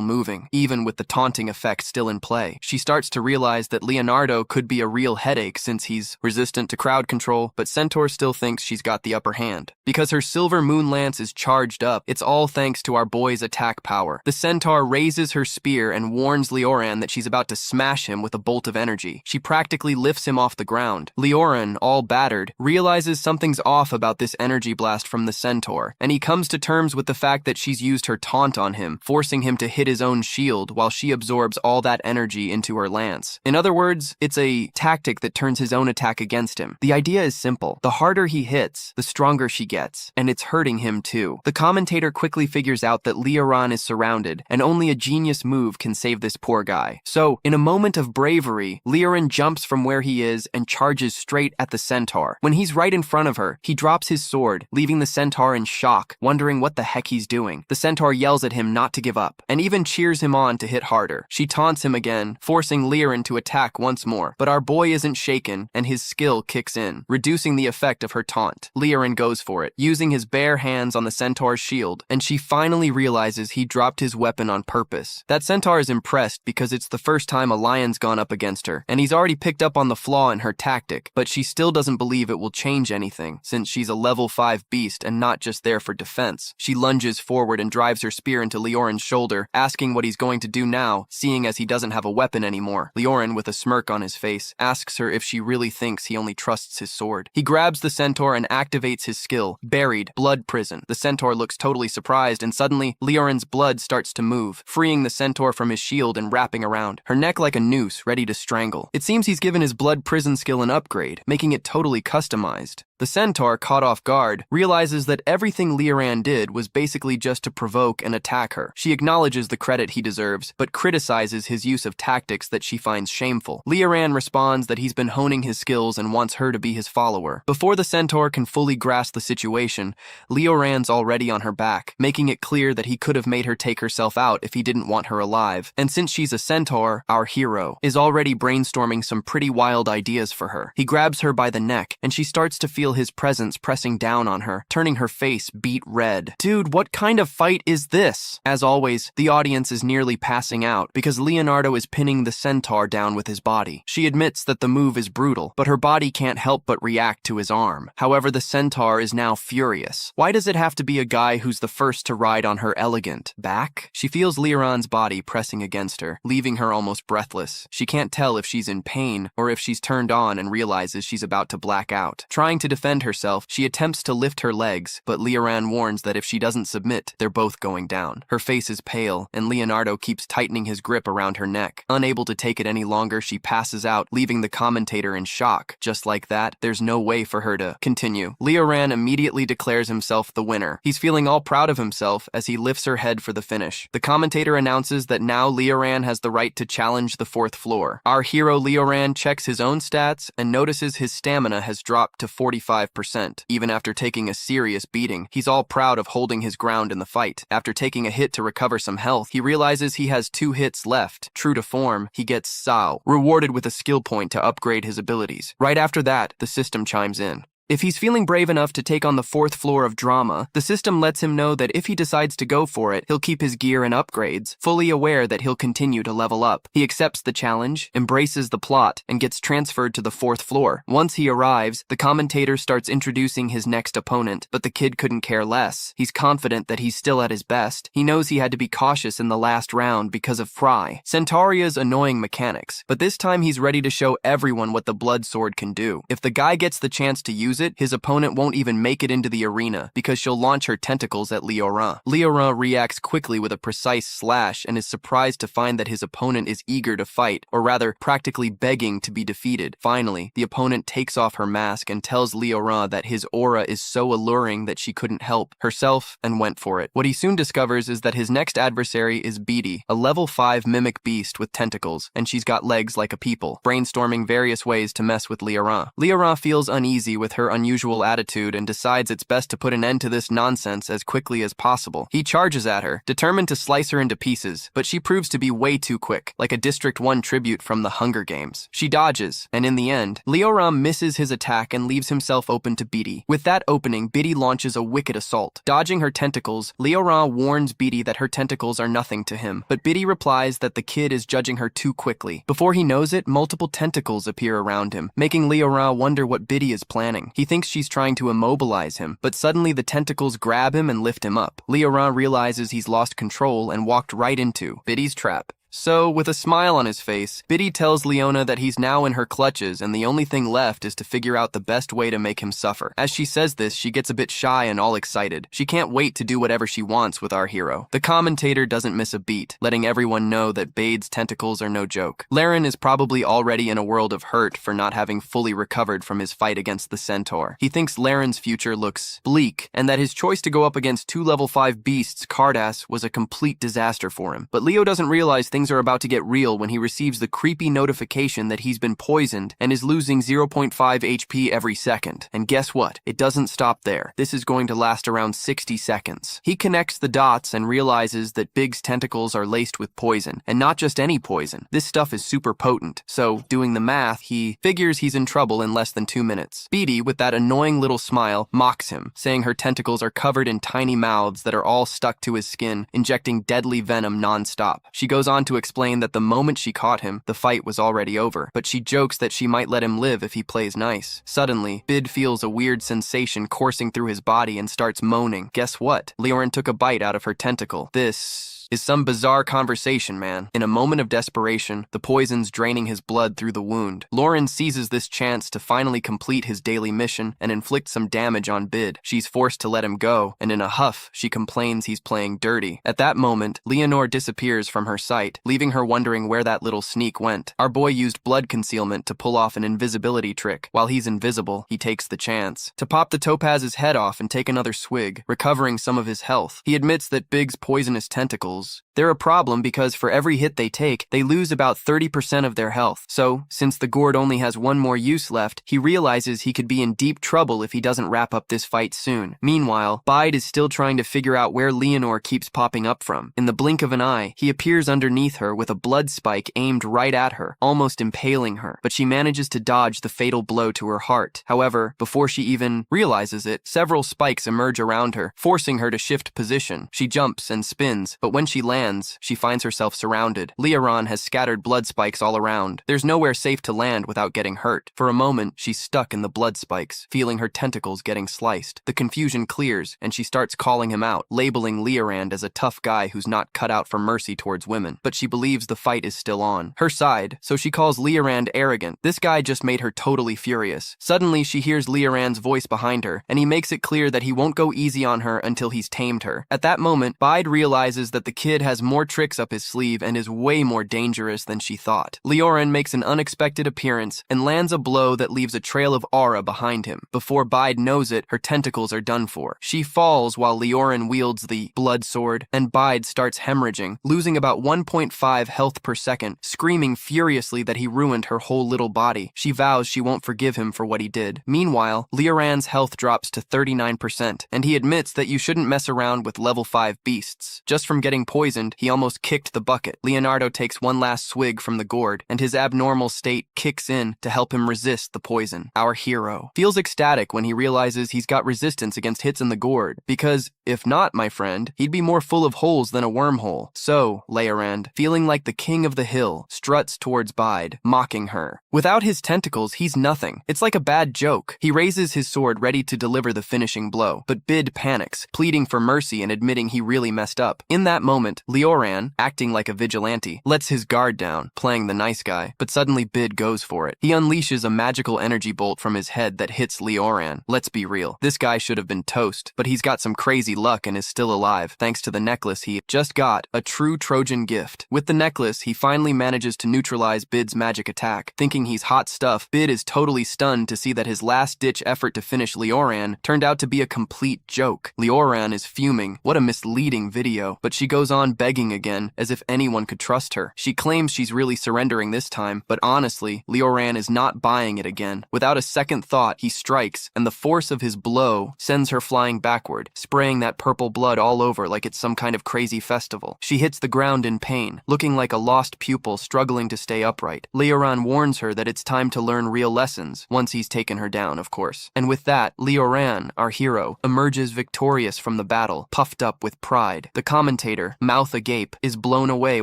moving, even with the taunting effect still in play. She starts to realize that Leonardo could be a real headache since he's resistant to crowd control, but Centaur still thinks she's got the upper hand. Because her silver moon lance is charged up, it's all thanks to our boy's attack power. The Centaur raises her spear and warns Leoran that she's about to smash him with a bolt of energy. She practically lifts him off the ground. Leoran, all battered, realizes something's off about this energy blast from the Centaur, and he comes to terms with the fact that she's used her taunt on him, forcing him to hit his own shield while she absorbs all that energy into her lance. In other words, it's a tactic that turns his own attack against him. The idea is simple. The harder he hits, the stronger she gets, and it's hurting him too. The commentator quickly figures out that Leoran is surrounded, and only a genius move can save this poor guy. So, in a moment of bravery, Leoran jumps from where he is and charges straight at the Centaur. When he's right in front of her, he drops his sword, leaving the Centaur in shock, wondering what the heck he's doing. The Centaur yells at him not to give up, and even cheers him on to hit harder. She taunts him again, forcing Leoran to attack once more, but our boy isn't shaken, and his skill kicks in, reducing the effect of her taunt. Leoran goes for it, using his bare hands on the Centaur's shield, and she finally realizes he dropped his weapon on purpose. That Centaur is impressed because it's the first time a lion's gone up against her, and he's already picked up on the flaw in her tactic, but she still doesn't believe it will change anything, since she's a level 5 beast and not just there for defense. She lunges forward and drives her spear into Leoran's shoulder, asking what he's going to do now, seeing as he doesn't have a weapon anymore. Leoran, with a smirk on his face, asks her if she really thinks he only trusts his sword. He grabs the Centaur and activates his skill, Buried, Blood Prison. The Centaur looks totally surprised, and suddenly, Leoran's blood starts to move, freeing the Centaur from his shield and wrapping around her neck like a noose, ready to strangle. It seems he's given his Blood Prison skill an upgrade, making it totally customized. The Centaur, caught off guard, realizes that everything Leoran did was basically just to provoke and attack her. She acknowledges the credit he deserves, but criticizes his use of tactics that she finds shameful. Leoran responds that he's been honing his skills and wants her to be his follower. Before the Centaur can fully grasp the situation, Leoran's already on her back, making it clear that he could have made her take herself out if he didn't want her alive. And since she's a Centaur, our hero is already brainstorming some pretty wild ideas for her. He grabs her by the neck, and she starts to feel his presence pressing down on her, turning her face beet red. Dude, what kind of fight is this? As always, the audience is nearly passing out because Leonardo is pinning the Centaur down with his body. She admits that the move is brutal, but her body can't help but react to his arm. However, the Centaur is now furious. Why does it have to be a guy who's the first to ride on her elegant back? She feels Leoran's body pressing against her, leaving her almost breathless. She can't tell if she's in pain or if she's turned on and realizes she's about to black out. Trying to defend herself, she attempts to lift her legs, but Leoran warns that if she doesn't submit, they're both going down. Her face is pale, and Leonardo keeps tightening his grip around her neck. Unable to take it any longer, she passes out, leaving the commentator in shock. Just like that, there's no way for her to continue. Leoran immediately declares himself the winner. He's feeling all proud of himself as he lifts her head for the finish. The commentator announces that now Leoran has the right to challenge the 4th floor. Our hero Leoran checks his own stats and notices his stamina has dropped to 45%. 95%. Even after taking a serious beating, he's all proud of holding his ground in the fight. After taking a hit to recover some health, he realizes he has 2 hits left. True to form, he gets Sao, rewarded with a skill point to upgrade his abilities. Right after that, the system chimes in. If he's feeling brave enough to take on the 4th floor of drama, the system lets him know that if he decides to go for it, he'll keep his gear and upgrades, fully aware that he'll continue to level up. He accepts the challenge, embraces the plot, and gets transferred to the 4th floor. Once he arrives, the commentator starts introducing his next opponent, but the kid couldn't care less. He's confident that he's still at his best. He knows he had to be cautious in the last round because of Fry, Centauria's annoying mechanics, but this time he's ready to show everyone what the blood sword can do. If the guy gets the chance to use it, his opponent won't even make it into the arena because she'll launch her tentacles at Lee Howan. Lee Howan reacts quickly with a precise slash and is surprised to find that his opponent is eager to fight, or rather, practically begging to be defeated. Finally, the opponent takes off her mask and tells Lee Howan that his aura is so alluring that she couldn't help herself and went for it. What he soon discovers is that his next adversary is Beatty, a level 5 mimic beast with tentacles, and she's got legs like a people, brainstorming various ways to mess with Lee Howan. Lee Howan feels uneasy with her unusual attitude and decides it's best to put an end to this nonsense as quickly as possible. He charges at her, determined to slice her into pieces, but she proves to be way too quick, like a District 1 tribute from the Hunger Games. She dodges, and in the end, Lee Howan misses his attack and leaves himself open to Beatty. With that opening, Beatty launches a wicked assault. Dodging her tentacles, Lee Howan warns Beatty that her tentacles are nothing to him, but Beatty replies that the kid is judging her too quickly. Before he knows it, multiple tentacles appear around him, making Lee Howan wonder what Beatty is planning. He thinks she's trying to immobilize him, but suddenly the tentacles grab him and lift him up. Lee Howan realizes he's lost control and walked right into Beatty's trap. So, with a smile on his face, Beatty tells Leona that he's now in her clutches and the only thing left is to figure out the best way to make him suffer. As she says this, she gets a bit shy and all excited. She can't wait to do whatever she wants with our hero. The commentator doesn't miss a beat, letting everyone know that Bade's tentacles are no joke. Laren is probably already in a world of hurt for not having fully recovered from his fight against the centaur. He thinks Laren's future looks bleak, and that his choice to go up against 2 level 5 beasts, Cardass, was a complete disaster for him. But Leo doesn't realize things are about to get real when he receives the creepy notification that he's been poisoned and is losing 0.5 HP every second. And guess what? It doesn't stop there. This is going to last around 60 seconds. He connects the dots and realizes that Big's tentacles are laced with poison, and not just any poison. This stuff is super potent. So, doing the math, he figures he's in trouble in less than 2 minutes. Beatty, with that annoying little smile, mocks him, saying her tentacles are covered in tiny mouths that are all stuck to his skin, injecting deadly venom non-stop. She goes on to explain that the moment she caught him, the fight was already over, but she jokes that she might let him live if he plays nice. Suddenly, Bid feels a weird sensation coursing through his body and starts moaning. Guess what? Leorin took a bite out of her tentacle. This is some bizarre conversation, man. In a moment of desperation, the poison's draining his blood through the wound. Lauren seizes this chance to finally complete his daily mission and inflict some damage on Bid. She's forced to let him go, and in a huff, she complains he's playing dirty. At that moment, Leonore disappears from her sight, leaving her wondering where that little sneak went. Our boy used blood concealment to pull off an invisibility trick. While he's invisible, he takes the chance to pop the Topaz's head off and take another swig, recovering some of his health. He admits that Big's poisonous tentacles, they're a problem because for every hit they take, they lose about 30% of their health. So, since the gourd only has one more use left, he realizes he could be in deep trouble if he doesn't wrap up this fight soon. Meanwhile, Bide is still trying to figure out where Leonore keeps popping up from. In the blink of an eye, he appears underneath her with a blood spike aimed right at her, almost impaling her, but she manages to dodge the fatal blow to her heart. However, before she even realizes it, several spikes emerge around her, forcing her to shift position. She jumps and spins, but when she lands, she finds herself surrounded. Leoron has scattered blood spikes all around. There's nowhere safe to land without getting hurt. For a moment, she's stuck in the blood spikes, feeling her tentacles getting sliced. The confusion clears, and she starts calling him out, labeling Leorand as a tough guy who's not cut out for mercy towards women. But she believes the fight is still on her side, so she calls Leorand arrogant. This guy just made her totally furious. Suddenly, she hears Leorand's voice behind her, and he makes it clear that he won't go easy on her until he's tamed her. At that moment, Bide realizes that the kid has more tricks up his sleeve and is way more dangerous than she thought. Leoran makes an unexpected appearance and lands a blow that leaves a trail of aura behind him. Before Bide knows it, her tentacles are done for. She falls while Leoran wields the blood sword, and Bide starts hemorrhaging, losing about 1.5 health per second, screaming furiously that he ruined her whole little body. She vows she won't forgive him for what he did. Meanwhile, Leoran's health drops to 39%, and he admits that you shouldn't mess around with level 5 beasts. Just from getting poisoned, he almost kicked the bucket. Leonardo takes one last swig from the gourd, and his abnormal state kicks in to help him resist the poison. Our hero feels ecstatic when he realizes he's got resistance against hits in the gourd, because if not, my friend, he'd be more full of holes than a wormhole. So, Leorand, feeling like the king of the hill, struts towards Bide, mocking her. Without his tentacles, he's nothing. It's like a bad joke. He raises his sword ready to deliver the finishing blow, but Bid panics, pleading for mercy and admitting he really messed up. In that moment, Leoran, acting like a vigilante, lets his guard down, playing the nice guy, but suddenly Bid goes for it. He unleashes a magical energy bolt from his head that hits Leoran. Let's be real, this guy should have been toast, but he's got some crazy luck and is still alive, thanks to the necklace he just got, a true Trojan gift. With the necklace, he finally manages to neutralize Bid's magic attack. Thinking he's hot stuff, Bid is totally stunned to see that his last-ditch effort to finish Leoran turned out to be a complete joke. Leoran is fuming. What a misleading video. But she goes on begging again, as if anyone could trust her. She claims she's really surrendering this time, but honestly, Leoran is not buying it again. Without a second thought, he strikes, and the force of his blow sends her flying backward, spraying that purple blood all over like it's some kind of crazy festival. She hits the ground in pain, looking like a lost pupil struggling to stay upright. Leoran warns her that it's time to learn real lessons, once he's taken her down, of course. And with that, Leoran, our hero, emerges victorious from the battle, puffed up with pride. The commentator, mouth agape, is blown away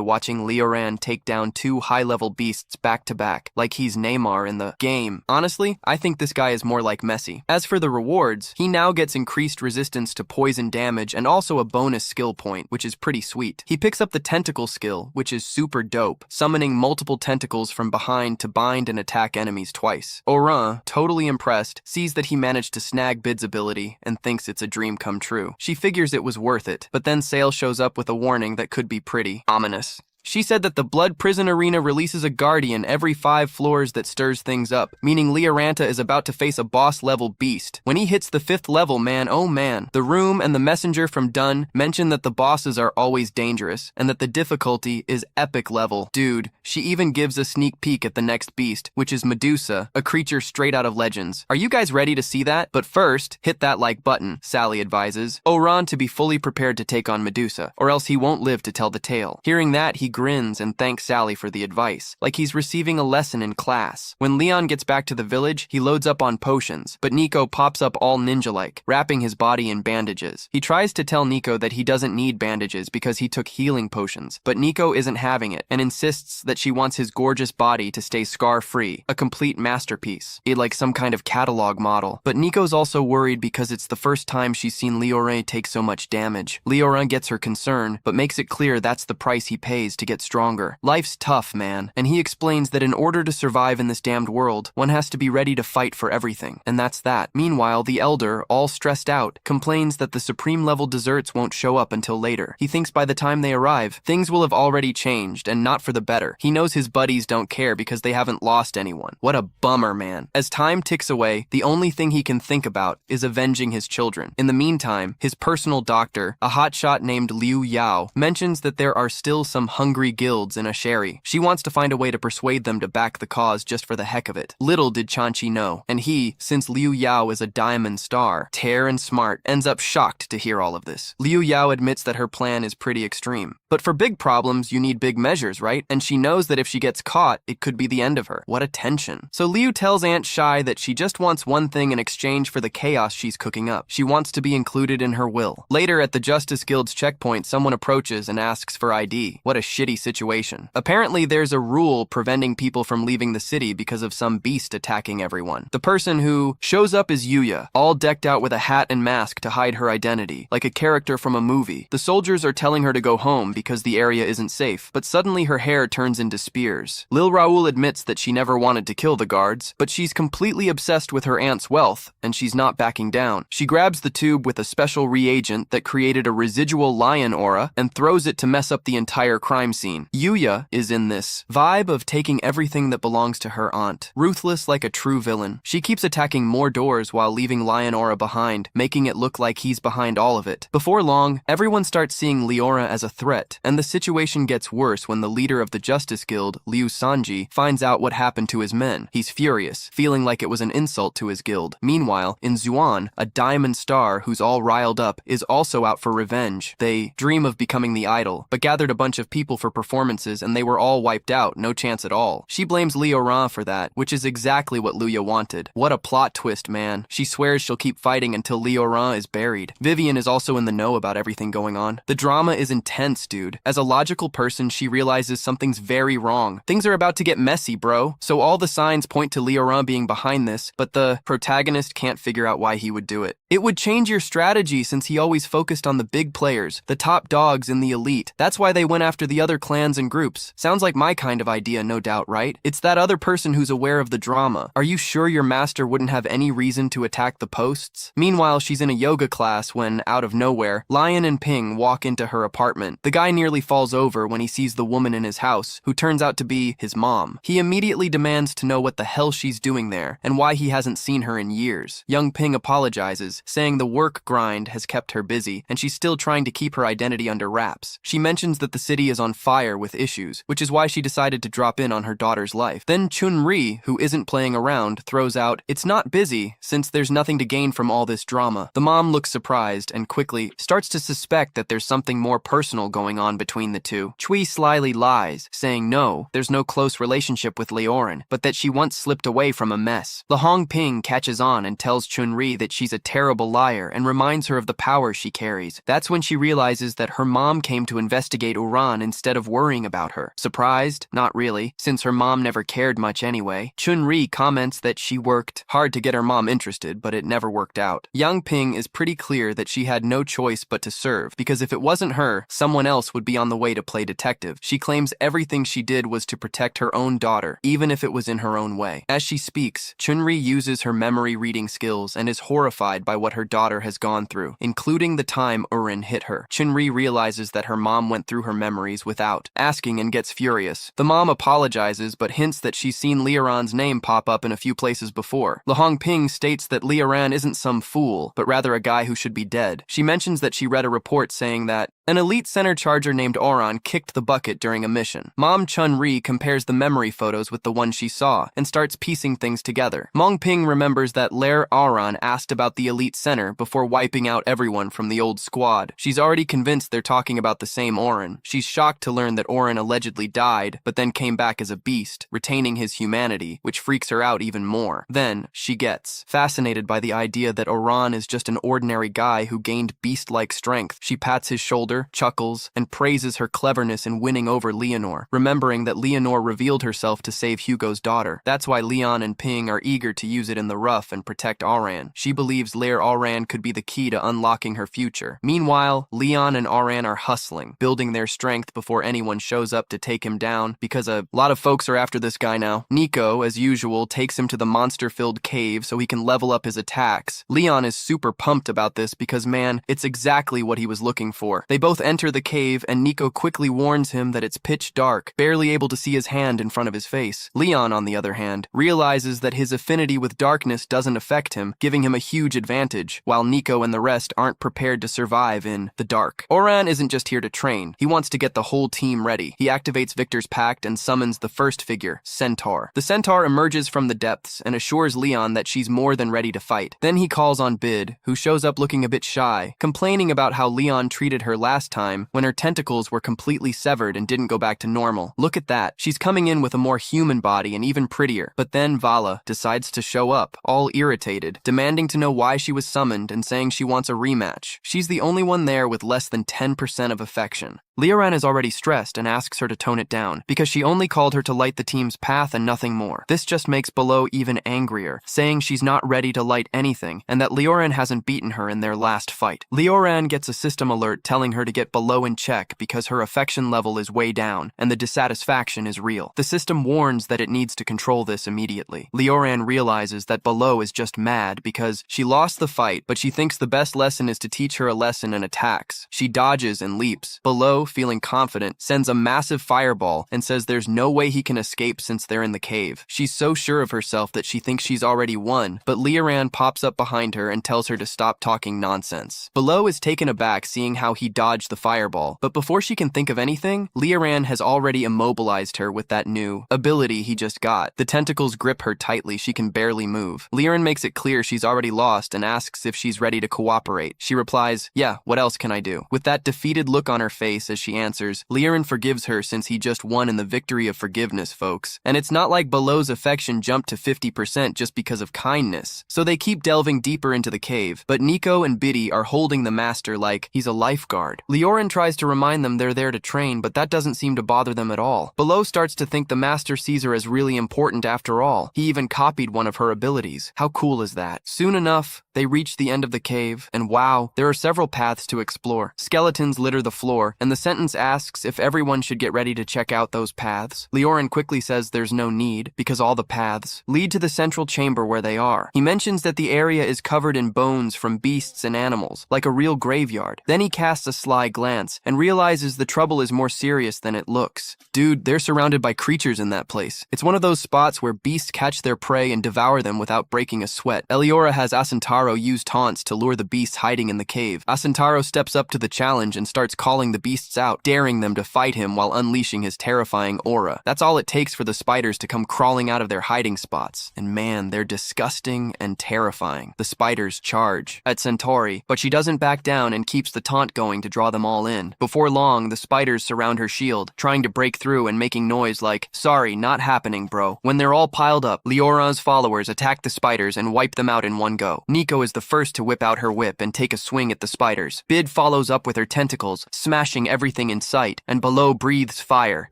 watching Leoran take down 2 high-level beasts back-to-back, like he's Neymar in the game. Honestly, I think this guy is more like Messi. As for the rewards, he now gets increased resistance to poison damage and also a bonus skill point, which is pretty sweet. He picks up the tentacle skill, which is super dope, summoning multiple tentacles from behind to bind and attack enemies twice. Oran, totally impressed, sees that he managed to snag Bid's ability and thinks it's a dream come true. She figures it was worth it, but then Sail shows up with a warning that could be pretty ominous. She said that the Blood Prison Arena releases a guardian every 5 floors that stirs things up, meaning Leoranta is about to face a boss-level beast. When he hits the 5th level, man, oh man, the room and the messenger from Dun mention that the bosses are always dangerous, and that the difficulty is epic level. Dude, she even gives a sneak peek at the next beast, which is Medusa, a creature straight out of Legends. Are you guys ready to see that? But first, hit that like button, Sally advises. Oran to be fully prepared to take on Medusa, or else he won't live to tell the tale. Hearing that, he grins and thanks Sally for the advice, like he's receiving a lesson in class. When Leon gets back to the village, he loads up on potions, but Nico pops up all ninja-like, wrapping his body in bandages. He tries to tell Nico that he doesn't need bandages because he took healing potions, but Nico isn't having it and insists that she wants his gorgeous body to stay scar-free, a complete masterpiece, like some kind of catalog model. But Nico's also worried because it's the first time she's seen Leoray take so much damage. Leoray gets her concern, but makes it clear that's the price he pays to get stronger. Life's tough, man, and he explains that in order to survive in this damned world, one has to be ready to fight for everything, and that's that. Meanwhile, the Elder, all stressed out, complains that the supreme level desserts won't show up until later. He thinks by the time they arrive, things will have already changed, and not for the better. He knows his buddies don't care because they haven't lost anyone. What a bummer, man. As time ticks away, the only thing he can think about is avenging his children. In the meantime, his personal doctor, a hotshot named Liu Yao, mentions that there are still some hungry guilds in Asheri. She wants to find a way to persuade them to back the cause just for the heck of it. Little did Chanchi know, and he, since Liu Yao is a diamond star, tear and smart, ends up shocked to hear all of this. Liu Yao admits that her plan is pretty extreme. But for big problems, you need big measures, right? And she knows that if she gets caught, it could be the end of her. What a tension. So Liu tells Aunt Shai that she just wants one thing in exchange for the chaos she's cooking up. She wants to be included in her will. Later at the Justice Guild's checkpoint, someone approaches and asks for ID. What a shit shitty situation. Apparently, there's a rule preventing people from leaving the city because of some beast attacking everyone. The person who shows up is Yuya, all decked out with a hat and mask to hide her identity, like a character from a movie. The soldiers are telling her to go home because the area isn't safe, but suddenly her hair turns into spears. Lil Raoul admits that she never wanted to kill the guards, but she's completely obsessed with her aunt's wealth, and she's not backing down. She grabs the tube with a special reagent that created a residual lion aura and throws it to mess up the entire crime scene. Yuya is in this vibe of taking everything that belongs to her aunt, ruthless like a true villain. She keeps attacking more doors while leaving lion aura behind, making it look like he's behind all of it. Before long, everyone starts seeing Leora as a threat, and the situation gets worse when the leader of the Justice Guild, Liu Sanji, finds out what happened to his men. He's furious, feeling like it was an insult to his guild. Meanwhile, in Zuan, a diamond star who's all riled up is also out for revenge. They dream of becoming the idol, but gathered a bunch of people for performances and they were all wiped out, no chance at all. She blames Leoran for that, which is exactly what Luya wanted. What a plot twist, man. She swears she'll keep fighting until Leoran is buried. Vivian is also in the know about everything going on. The drama is intense, dude. As a logical person, she realizes something's very wrong. Things are about to get messy, bro. So all the signs point to Leoran being behind this, but the protagonist can't figure out why he would do it. It would change your strategy since he always focused on the big players, the top dogs in the elite. That's why they went after the other clans and groups. Sounds like my kind of idea, no doubt, right? It's that other person who's aware of the drama. Are you sure your master wouldn't have any reason to attack the posts? Meanwhile, she's in a yoga class when, out of nowhere, Lion and Ping walk into her apartment. The guy nearly falls over when he sees the woman in his house, who turns out to be his mom. He immediately demands to know what the hell she's doing there, and why he hasn't seen her in years. Young Ping apologizes, saying the work grind has kept her busy, and she's still trying to keep her identity under wraps. She mentions that the city is on fire with issues, which is why she decided to drop in on her daughter's life. Then Chun-Ri, who isn't playing around, throws out, "It's not busy, since there's nothing to gain from all this drama." The mom looks surprised and quickly starts to suspect that there's something more personal going on between the two. Chui slyly lies, saying no, there's no close relationship with Leoran, but that she once slipped away from a mess. Lahong Ping catches on and tells Chun-Ri that she's a terrible liar and reminds her of the power she carries. That's when she realizes that her mom came to investigate Uran instead of worrying about her. Surprised? Not really, since her mom never cared much anyway. Chun-Ri comments that she worked hard to get her mom interested, but it never worked out. Yang Ping is pretty clear that she had no choice but to serve, because if it wasn't her, someone else would be on the way to play detective. She claims everything she did was to protect her own daughter, even if it was in her own way. As she speaks, Chun-Ri uses her memory reading skills and is horrified by what her daughter has gone through, including the time Urin hit her. Chun-Ri realizes that her mom went through her memories without asking and gets furious. The mom apologizes but hints that she's seen Leoran's name pop up in a few places before. Lahong Ping states that Leoran isn't some fool, but rather a guy who should be dead. She mentions that she read a report saying that an elite center charger named Oran kicked the bucket during a mission. Mom Chun-Ri compares the memory photos with the one she saw and starts piecing things together. Mong Ping remembers that Lair Oran asked about the elite center before wiping out everyone from the old squad. She's already convinced they're talking about the same Oran. She's shocked to learn that Oran allegedly died, but then came back as a beast, retaining his humanity, which freaks her out even more. Then, she gets fascinated by the idea that Oran is just an ordinary guy who gained beast-like strength. She pats his shoulder, chuckles, and praises her cleverness in winning over Leonor, remembering that Leonor revealed herself to save Hugo's daughter. That's why Leon and Ping are eager to use it in the rough and protect Auran. She believes Lair Auran could be the key to unlocking her future. Meanwhile, Leon and Auran are hustling, building their strength before anyone shows up to take him down, because a lot of folks are after this guy now. Nico, as usual, takes him to the monster-filled cave so he can level up his attacks. Leon is super pumped about this because, man, it's exactly what he was looking for. They both enter the cave, and Nico quickly warns him that it's pitch dark, barely able to see his hand in front of his face. Leon, on the other hand, realizes that his affinity with darkness doesn't affect him, giving him a huge advantage, while Nico and the rest aren't prepared to survive in the dark. Auran isn't just here to train. He wants to get the whole team ready. He activates Victor's pact and summons the first figure, Centaur. The Centaur emerges from the depths and assures Leon that she's more than ready to fight. Then he calls on Bid, who shows up looking a bit shy, complaining about how Leon treated her last time when her tentacles were completely severed and didn't go back to normal. Look at that. She's coming in with a more human body and even prettier. But then Vala decides to show up, all irritated, demanding to know why she was summoned and saying she wants a rematch. She's the only one there with less than 10% of affection. Leoran is already stressed and asks her to tone it down, because she only called her to light the team's path and nothing more. This just makes Below even angrier, saying she's not ready to light anything, and that Leoran hasn't beaten her in their last fight. Leoran gets a system alert telling her to get Below in check because her affection level is way down, and the dissatisfaction is real. The system warns that it needs to control this immediately. Leoran realizes that Below is just mad because she lost the fight, but she thinks the best lesson is to teach her a lesson and attacks. She dodges and leaps. Below, feeling confident, sends a massive fireball and says there's no way he can escape since they're in the cave. She's so sure of herself that she thinks she's already won, but Leoran pops up behind her and tells her to stop talking nonsense. Below is taken aback seeing how he dodged the fireball, but before she can think of anything, Leoran has already immobilized her with that new ability he just got. The tentacles grip her tightly, she can barely move. Leoran makes it clear she's already lost and asks if she's ready to cooperate. She replies, "Yeah, what else can I do?" With that defeated look on her face as she answers, Leoran forgives her since he just won in the victory of forgiveness, folks. And it's not like Below's affection jumped to 50% just because of kindness. So they keep delving deeper into the cave, but Nico and Biddy are holding the master like he's a lifeguard. Leoran tries to remind them they're there to train, but that doesn't seem to bother them at all. Below starts to think the master sees her as really important after all. He even copied one of her abilities. How cool is that? Soon enough, they reach the end of the cave, and wow, there are several paths to explore. Skeletons litter the floor, and the sentence asks if everyone should get ready to check out those paths. Leoran quickly says there's no need, because all the paths lead to the central chamber where they are. He mentions that the area is covered in bones from beasts and animals, like a real graveyard. Then he casts a sly glance, and realizes the trouble is more serious than it looks. Dude, they're surrounded by creatures in that place. It's one of those spots where beasts catch their prey and devour them without breaking a sweat. Eliora has Asentaro use taunts to lure the beasts hiding in the cave. Asentaro steps up to the challenge and starts calling the beasts out, daring them to fight him while unleashing his terrifying aura. That's all it takes for the spiders to come crawling out of their hiding spots. And man, they're disgusting and terrifying. The spiders charge at Centauri, but she doesn't back down and keeps the taunt going to draw them all in. Before long, the spiders surround her shield, trying to break through and making noise like, "Sorry, not happening, bro." When they're all piled up, Leora's followers attack the spiders and wipe them out in one go. Nico is the first to whip out her whip and take a swing at the spiders. Bid follows up with her tentacles, smashing everything in sight, and Below breathes fire,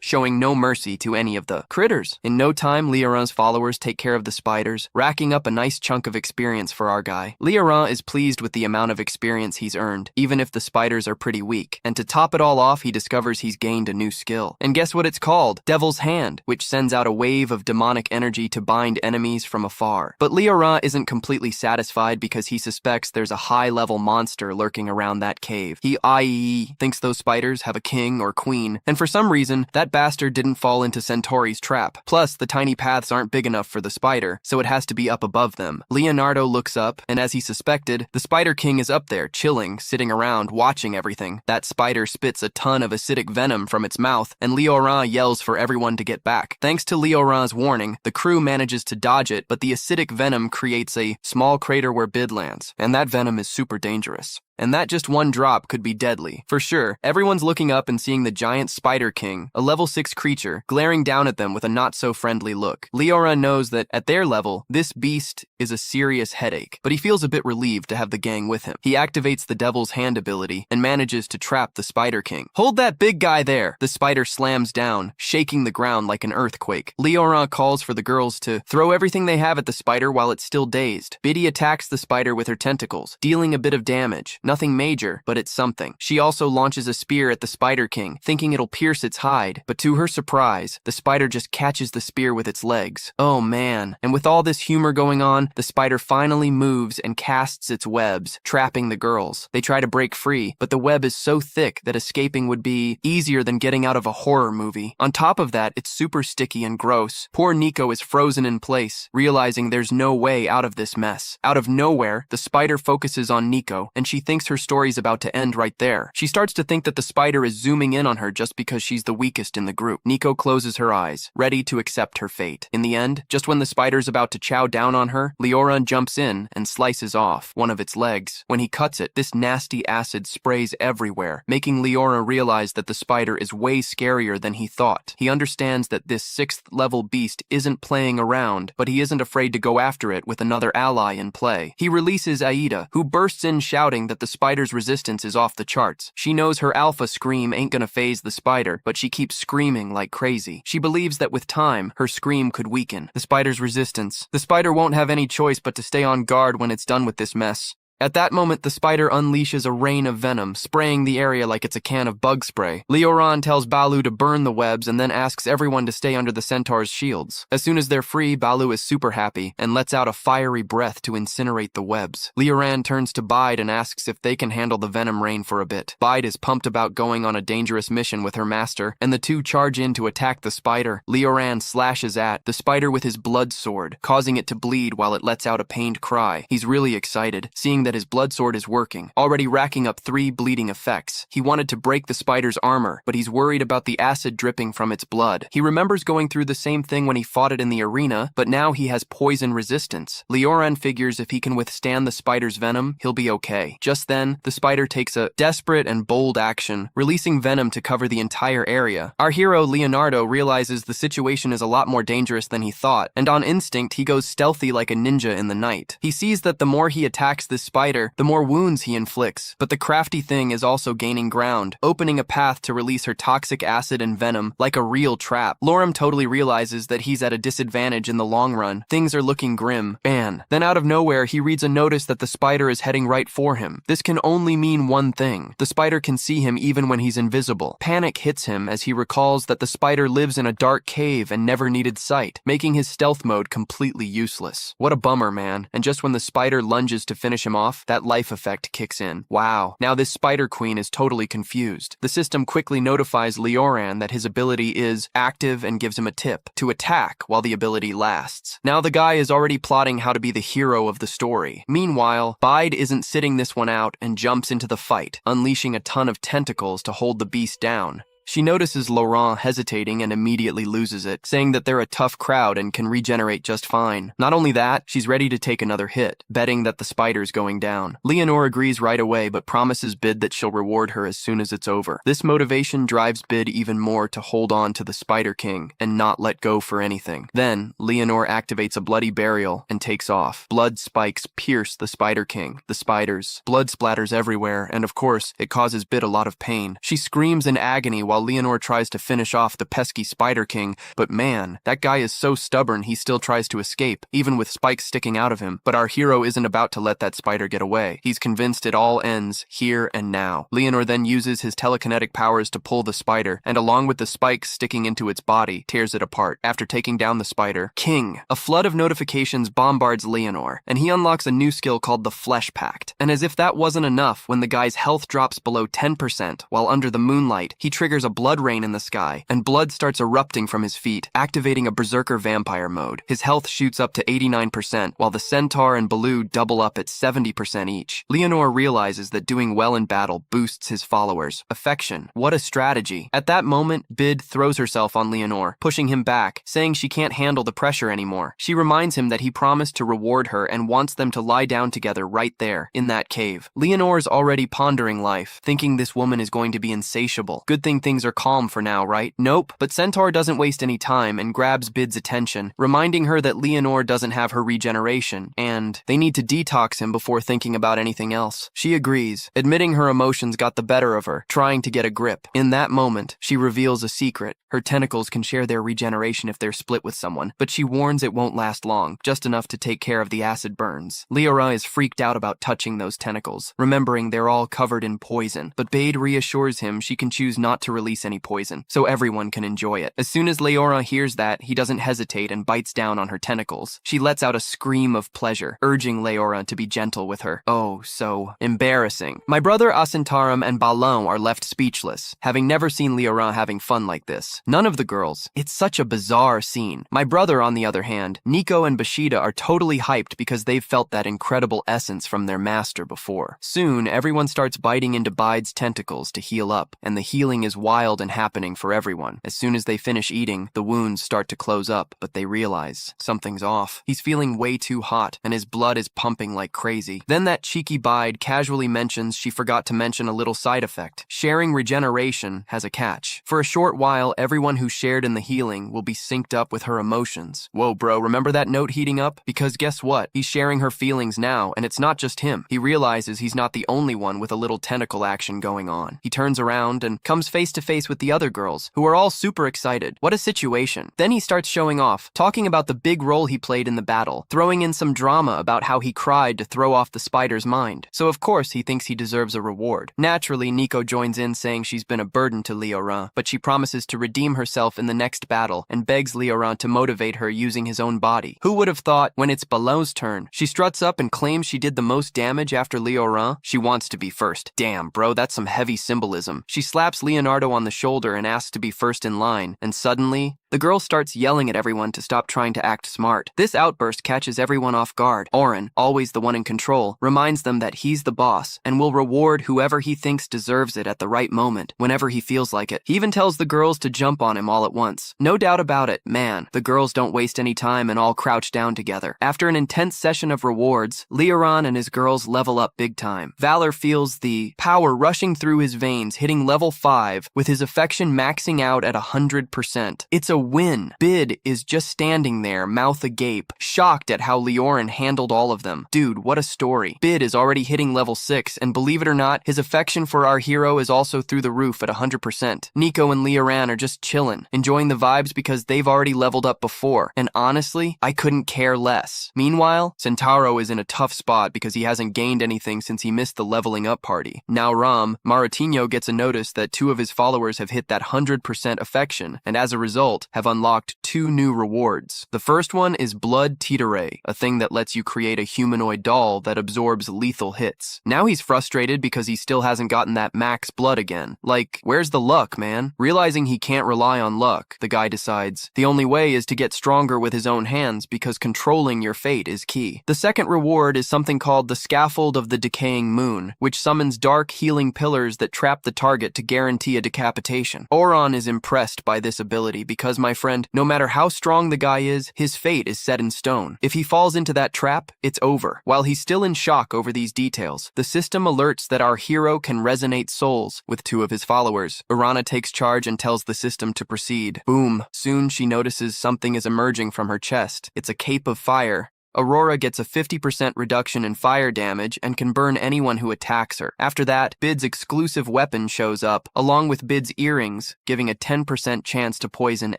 showing no mercy to any of the critters. In no time, Leoran's followers take care of the spiders, racking up a nice chunk of experience for our guy. Leoran is pleased with the amount of experience he's earned, even if the spiders are pretty weak. And to top it all off, he discovers he's gained a new skill. And guess what it's called? Devil's Hand, which sends out a wave of demonic energy to bind enemies from afar. But Leoran isn't completely satisfied because he suspects there's a high-level monster lurking around that cave. He i.e. thinks those spiders have a king or queen, and for some reason, that bastard didn't fall into Centauri's trap. Plus, the tiny paths aren't big enough for the spider, so it has to be up above them. Leonardo looks up, and as he suspected, the Spider King is up there, chilling, sitting around, watching everything. That spider spits a ton of acidic venom from its mouth, and Leoran yells for everyone to get back. Thanks to Leoran's warning, the crew manages to dodge it, but the acidic venom creates a small crater where Bid lands, and that venom is super dangerous. And that just one drop could be deadly. For sure, everyone's looking up and seeing the giant Spider King, a level 6 creature, glaring down at them with a not-so-friendly look. Leoran knows that, at their level, this beast is a serious headache, but he feels a bit relieved to have the gang with him. He activates the Devil's Hand ability and manages to trap the Spider King. "Hold that big guy there!" The spider slams down, shaking the ground like an earthquake. Leoran calls for the girls to throw everything they have at the spider while it's still dazed. Biddy attacks the spider with her tentacles, dealing a bit of damage. Nothing major, but it's something. She also launches a spear at the Spider King, thinking it'll pierce its hide, but to her surprise, the spider just catches the spear with its legs. Oh man. And with all this humor going on, the spider finally moves and casts its webs, trapping the girls. They try to break free, but the web is so thick that escaping would be easier than getting out of a horror movie. On top of that, it's super sticky and gross. Poor Nico is frozen in place, realizing there's no way out of this mess. Out of nowhere, the spider focuses on Nico, and she thinks her story's about to end right there. She starts to think that the spider is zooming in on her just because she's the weakest in the group. Nico closes her eyes, ready to accept her fate. In the end, just when the spider's about to chow down on her, Leoran jumps in and slices off one of its legs. When he cuts it, this nasty acid sprays everywhere, making Leoran realize that the spider is way scarier than he thought. He understands that this 6th level beast isn't playing around, but he isn't afraid to go after it with another ally in play. He releases Aida, who bursts in shouting that the spider's resistance is off the charts. She knows her alpha scream ain't gonna phase the spider, but she keeps screaming like crazy. She believes that with time, her scream could weaken the spider's resistance. The spider won't have any choice but to stay on guard when it's done with this mess. At that moment, the spider unleashes a rain of venom, spraying the area like it's a can of bug spray. Lee Howan tells Baloo to burn the webs and then asks everyone to stay under the centaur's shields. As soon as they're free, Baloo is super happy and lets out a fiery breath to incinerate the webs. Lee Howan turns to Bide and asks if they can handle the venom rain for a bit. Bide is pumped about going on a dangerous mission with her master, and the two charge in to attack the spider. Lee Howan slashes at the spider with his blood sword, causing it to bleed while it lets out a pained cry. He's really excited, seeing that his blood sword is working, already racking up 3 bleeding effects. He wanted to break the spider's armor, but he's worried about the acid dripping from its blood. He remembers going through the same thing when he fought it in the arena, but now he has poison resistance. Lee Howan figures if he can withstand the spider's venom, he'll be okay. Just then, the spider takes a desperate and bold action, releasing venom to cover the entire area. Our hero, Leonardo, realizes the situation is a lot more dangerous than he thought, and on instinct, he goes stealthy like a ninja in the night. He sees that the more he attacks this spider, the more wounds he inflicts, but the crafty thing is also gaining ground, opening a path to release her toxic acid and venom like a real trap. Lorem totally realizes that he's at a disadvantage in the long run. Things are looking grim. Ban. Then out of nowhere, he reads a notice that the spider is heading right for him. This can only mean one thing. The spider can see him even when he's invisible. Panic hits him as he recalls that the spider lives in a dark cave and never needed sight, making his stealth mode completely useless. What a bummer, man. And just when the spider lunges to finish him off, that life effect kicks in. Wow. Now this spider queen is totally confused. The system quickly notifies Lee Howan that his ability is active and gives him a tip to attack while the ability lasts. Now the guy is already plotting how to be the hero of the story. Meanwhile, Bide isn't sitting this one out and jumps into the fight, unleashing a ton of tentacles to hold the beast down. She notices Laurent hesitating and immediately loses it, saying that they're a tough crowd and can regenerate just fine. Not only that, she's ready to take another hit, betting that the spider's going down. Leonore agrees right away, but promises Bid that she'll reward her as soon as it's over. This motivation drives Bid even more to hold on to the Spider King and not let go for anything. Then, Leonore activates a bloody burial and takes off. Blood spikes pierce the Spider King, the spiders. Blood splatters everywhere, and of course, it causes Bid a lot of pain. She screams in agony while Leonore tries to finish off the pesky Spider King, but man, that guy is so stubborn he still tries to escape, even with spikes sticking out of him. But our hero isn't about to let that spider get away. He's convinced it all ends here and now. Leonore then uses his telekinetic powers to pull the spider, and along with the spikes sticking into its body, tears it apart. After taking down the spider, King, a flood of notifications bombards Leonore, and he unlocks a new skill called the Flesh Pact. And as if that wasn't enough, when the guy's health drops below 10% while under the moonlight, he triggers a blood rain in the sky, and blood starts erupting from his feet, activating a berserker vampire mode. His health shoots up to 89%, while the centaur and Baloo double up at 70% each. Leonore realizes that doing well in battle boosts his followers' affection. What a strategy. At that moment, Bid throws herself on Leonore, pushing him back, saying she can't handle the pressure anymore. She reminds him that he promised to reward her and wants them to lie down together right there, in that cave. Leonore's already pondering life, thinking this woman is going to be insatiable. Good thing things are calm for now, right? Nope. But Centaur doesn't waste any time and grabs Bid's attention, reminding her that Leonore doesn't have her regeneration, and they need to detox him before thinking about anything else. She agrees, admitting her emotions got the better of her, trying to get a grip. In that moment, she reveals a secret. Her tentacles can share their regeneration if they're split with someone, but she warns it won't last long, just enough to take care of the acid burns. Leora is freaked out about touching those tentacles, remembering they're all covered in poison, but Bade reassures him she can choose not to release any poison, so everyone can enjoy it. As soon as Leora hears that, he doesn't hesitate and bites down on her tentacles. She lets out a scream of pleasure, urging Leora to be gentle with her. Oh, so embarrassing. My brother Asintaram and Balon are left speechless, having never seen Leora having fun like this. None of the girls. It's such a bizarre scene. My brother, on the other hand, Nico and Bashida are totally hyped because they've felt that incredible essence from their master before. Soon, everyone starts biting into Bide's tentacles to heal up, and the healing is wild. wild and happening for everyone. As soon as they finish eating, the wounds start to close up, but they realize something's off. He's feeling way too hot, and his blood is pumping like crazy. Then that cheeky bide casually mentions she forgot to mention a little side effect. Sharing regeneration has a catch. For a short while, everyone who shared in the healing will be synced up with her emotions. Whoa, bro, remember that note heating up? Because guess what? He's sharing her feelings now, and it's not just him. He realizes he's not the only one with a little tentacle action going on. He turns around and comes face to face with the other girls, who are all super excited. What a situation. Then he starts showing off, talking about the big role he played in the battle, throwing in some drama about how he cried to throw off the spider's mind. So of course he thinks he deserves a reward. Naturally, Nico joins in saying she's been a burden to Lee Howan, but she promises to redeem herself in the next battle and begs Lee Howan to motivate her using his own body. Who would have thought when it's Ballon's turn? She struts up and claims she did the most damage after Lee Howan. She wants to be first. Damn, bro, that's some heavy symbolism. She slaps Leonardo on the shoulder and asks to be first in line, and suddenly, the girl starts yelling at everyone to stop trying to act smart. This outburst catches everyone off guard. Oren, always the one in control, reminds them that he's the boss and will reward whoever he thinks deserves it at the right moment, whenever he feels like it. He even tells the girls to jump on him all at once. No doubt about it, man, the girls don't waste any time and all crouch down together. After an intense session of rewards, Leoran and his girls level up big time. Valor feels the power rushing through his veins, hitting level 5, with his affection maxing out at 100%. It's a win. Bid is just standing there, mouth agape, shocked at how Leoran handled all of them. Dude, what a story. Bid is already hitting level 6, and believe it or not, his affection for our hero is also through the roof at 100%. Nico and Leoran are just chillin', enjoying the vibes because they've already leveled up before, and honestly, I couldn't care less. Meanwhile, Centauro is in a tough spot because he hasn't gained anything since he missed the leveling up party. Now Mauritino gets a notice that 2 of his followers have hit that 100% affection, and as a result, have unlocked 2 new rewards. The first one is Blood Titare, a thing that lets you create a humanoid doll that absorbs lethal hits. Now he's frustrated because he still hasn't gotten that max blood again. Like, where's the luck, man? Realizing he can't rely on luck, the guy decides the only way is to get stronger with his own hands because controlling your fate is key. The second reward is something called the Scaffold of the Decaying Moon, which summons dark healing pillars that trap the target to guarantee a decapitation. Oron is impressed by this ability because, my friend, no matter how strong the guy is, his fate is set in stone. If he falls into that trap, it's over. While he's still in shock over these details, the system alerts that our hero can resonate souls with 2 of his followers. Urana takes charge and tells the system to proceed. Boom. Soon she notices something is emerging from her chest. It's a cape of fire. Aurora gets a 50% reduction in fire damage and can burn anyone who attacks her. After that, Bid's exclusive weapon shows up, along with Bid's earrings, giving a 10% chance to poison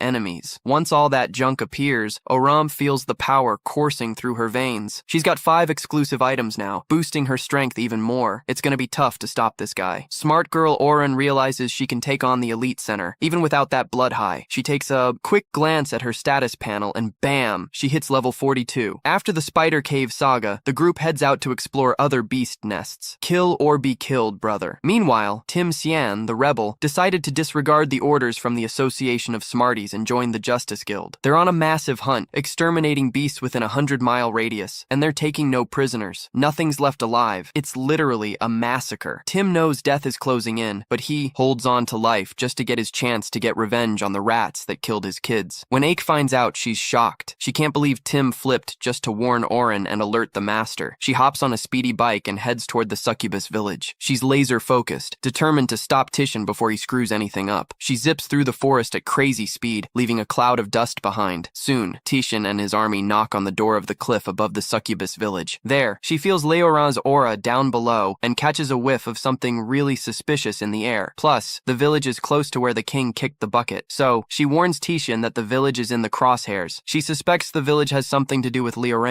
enemies. Once all that junk appears, Oram feels the power coursing through her veins. She's got 5 exclusive items now, boosting her strength even more. It's gonna be tough to stop this guy. Smart girl Oren realizes she can take on the Elite Center, even without that blood high. She takes a quick glance at her status panel and bam, she hits level 42. After the Spider Cave saga, the group heads out to explore other beast nests. Kill or be killed, brother. Meanwhile, Tim Sian, the rebel, decided to disregard the orders from the Association of Smarties and join the Justice Guild. They're on a massive hunt, exterminating beasts within a 100-mile radius, and they're taking no prisoners. Nothing's left alive. It's literally a massacre. Tim knows death is closing in, but he holds on to life just to get his chance to get revenge on the rats that killed his kids. When Ake finds out, she's shocked. She can't believe Tim flipped just to warn Oren and alert the master. She hops on a speedy bike and heads toward the succubus village. She's laser-focused, determined to stop Titian before he screws anything up. She zips through the forest at crazy speed, leaving a cloud of dust behind. Soon, Titian and his army knock on the door of the cliff above the succubus village. There, she feels Leoran's aura down below and catches a whiff of something really suspicious in the air. Plus, the village is close to where the king kicked the bucket, so she warns Titian that the village is in the crosshairs. She suspects the village has something to do with Leoran,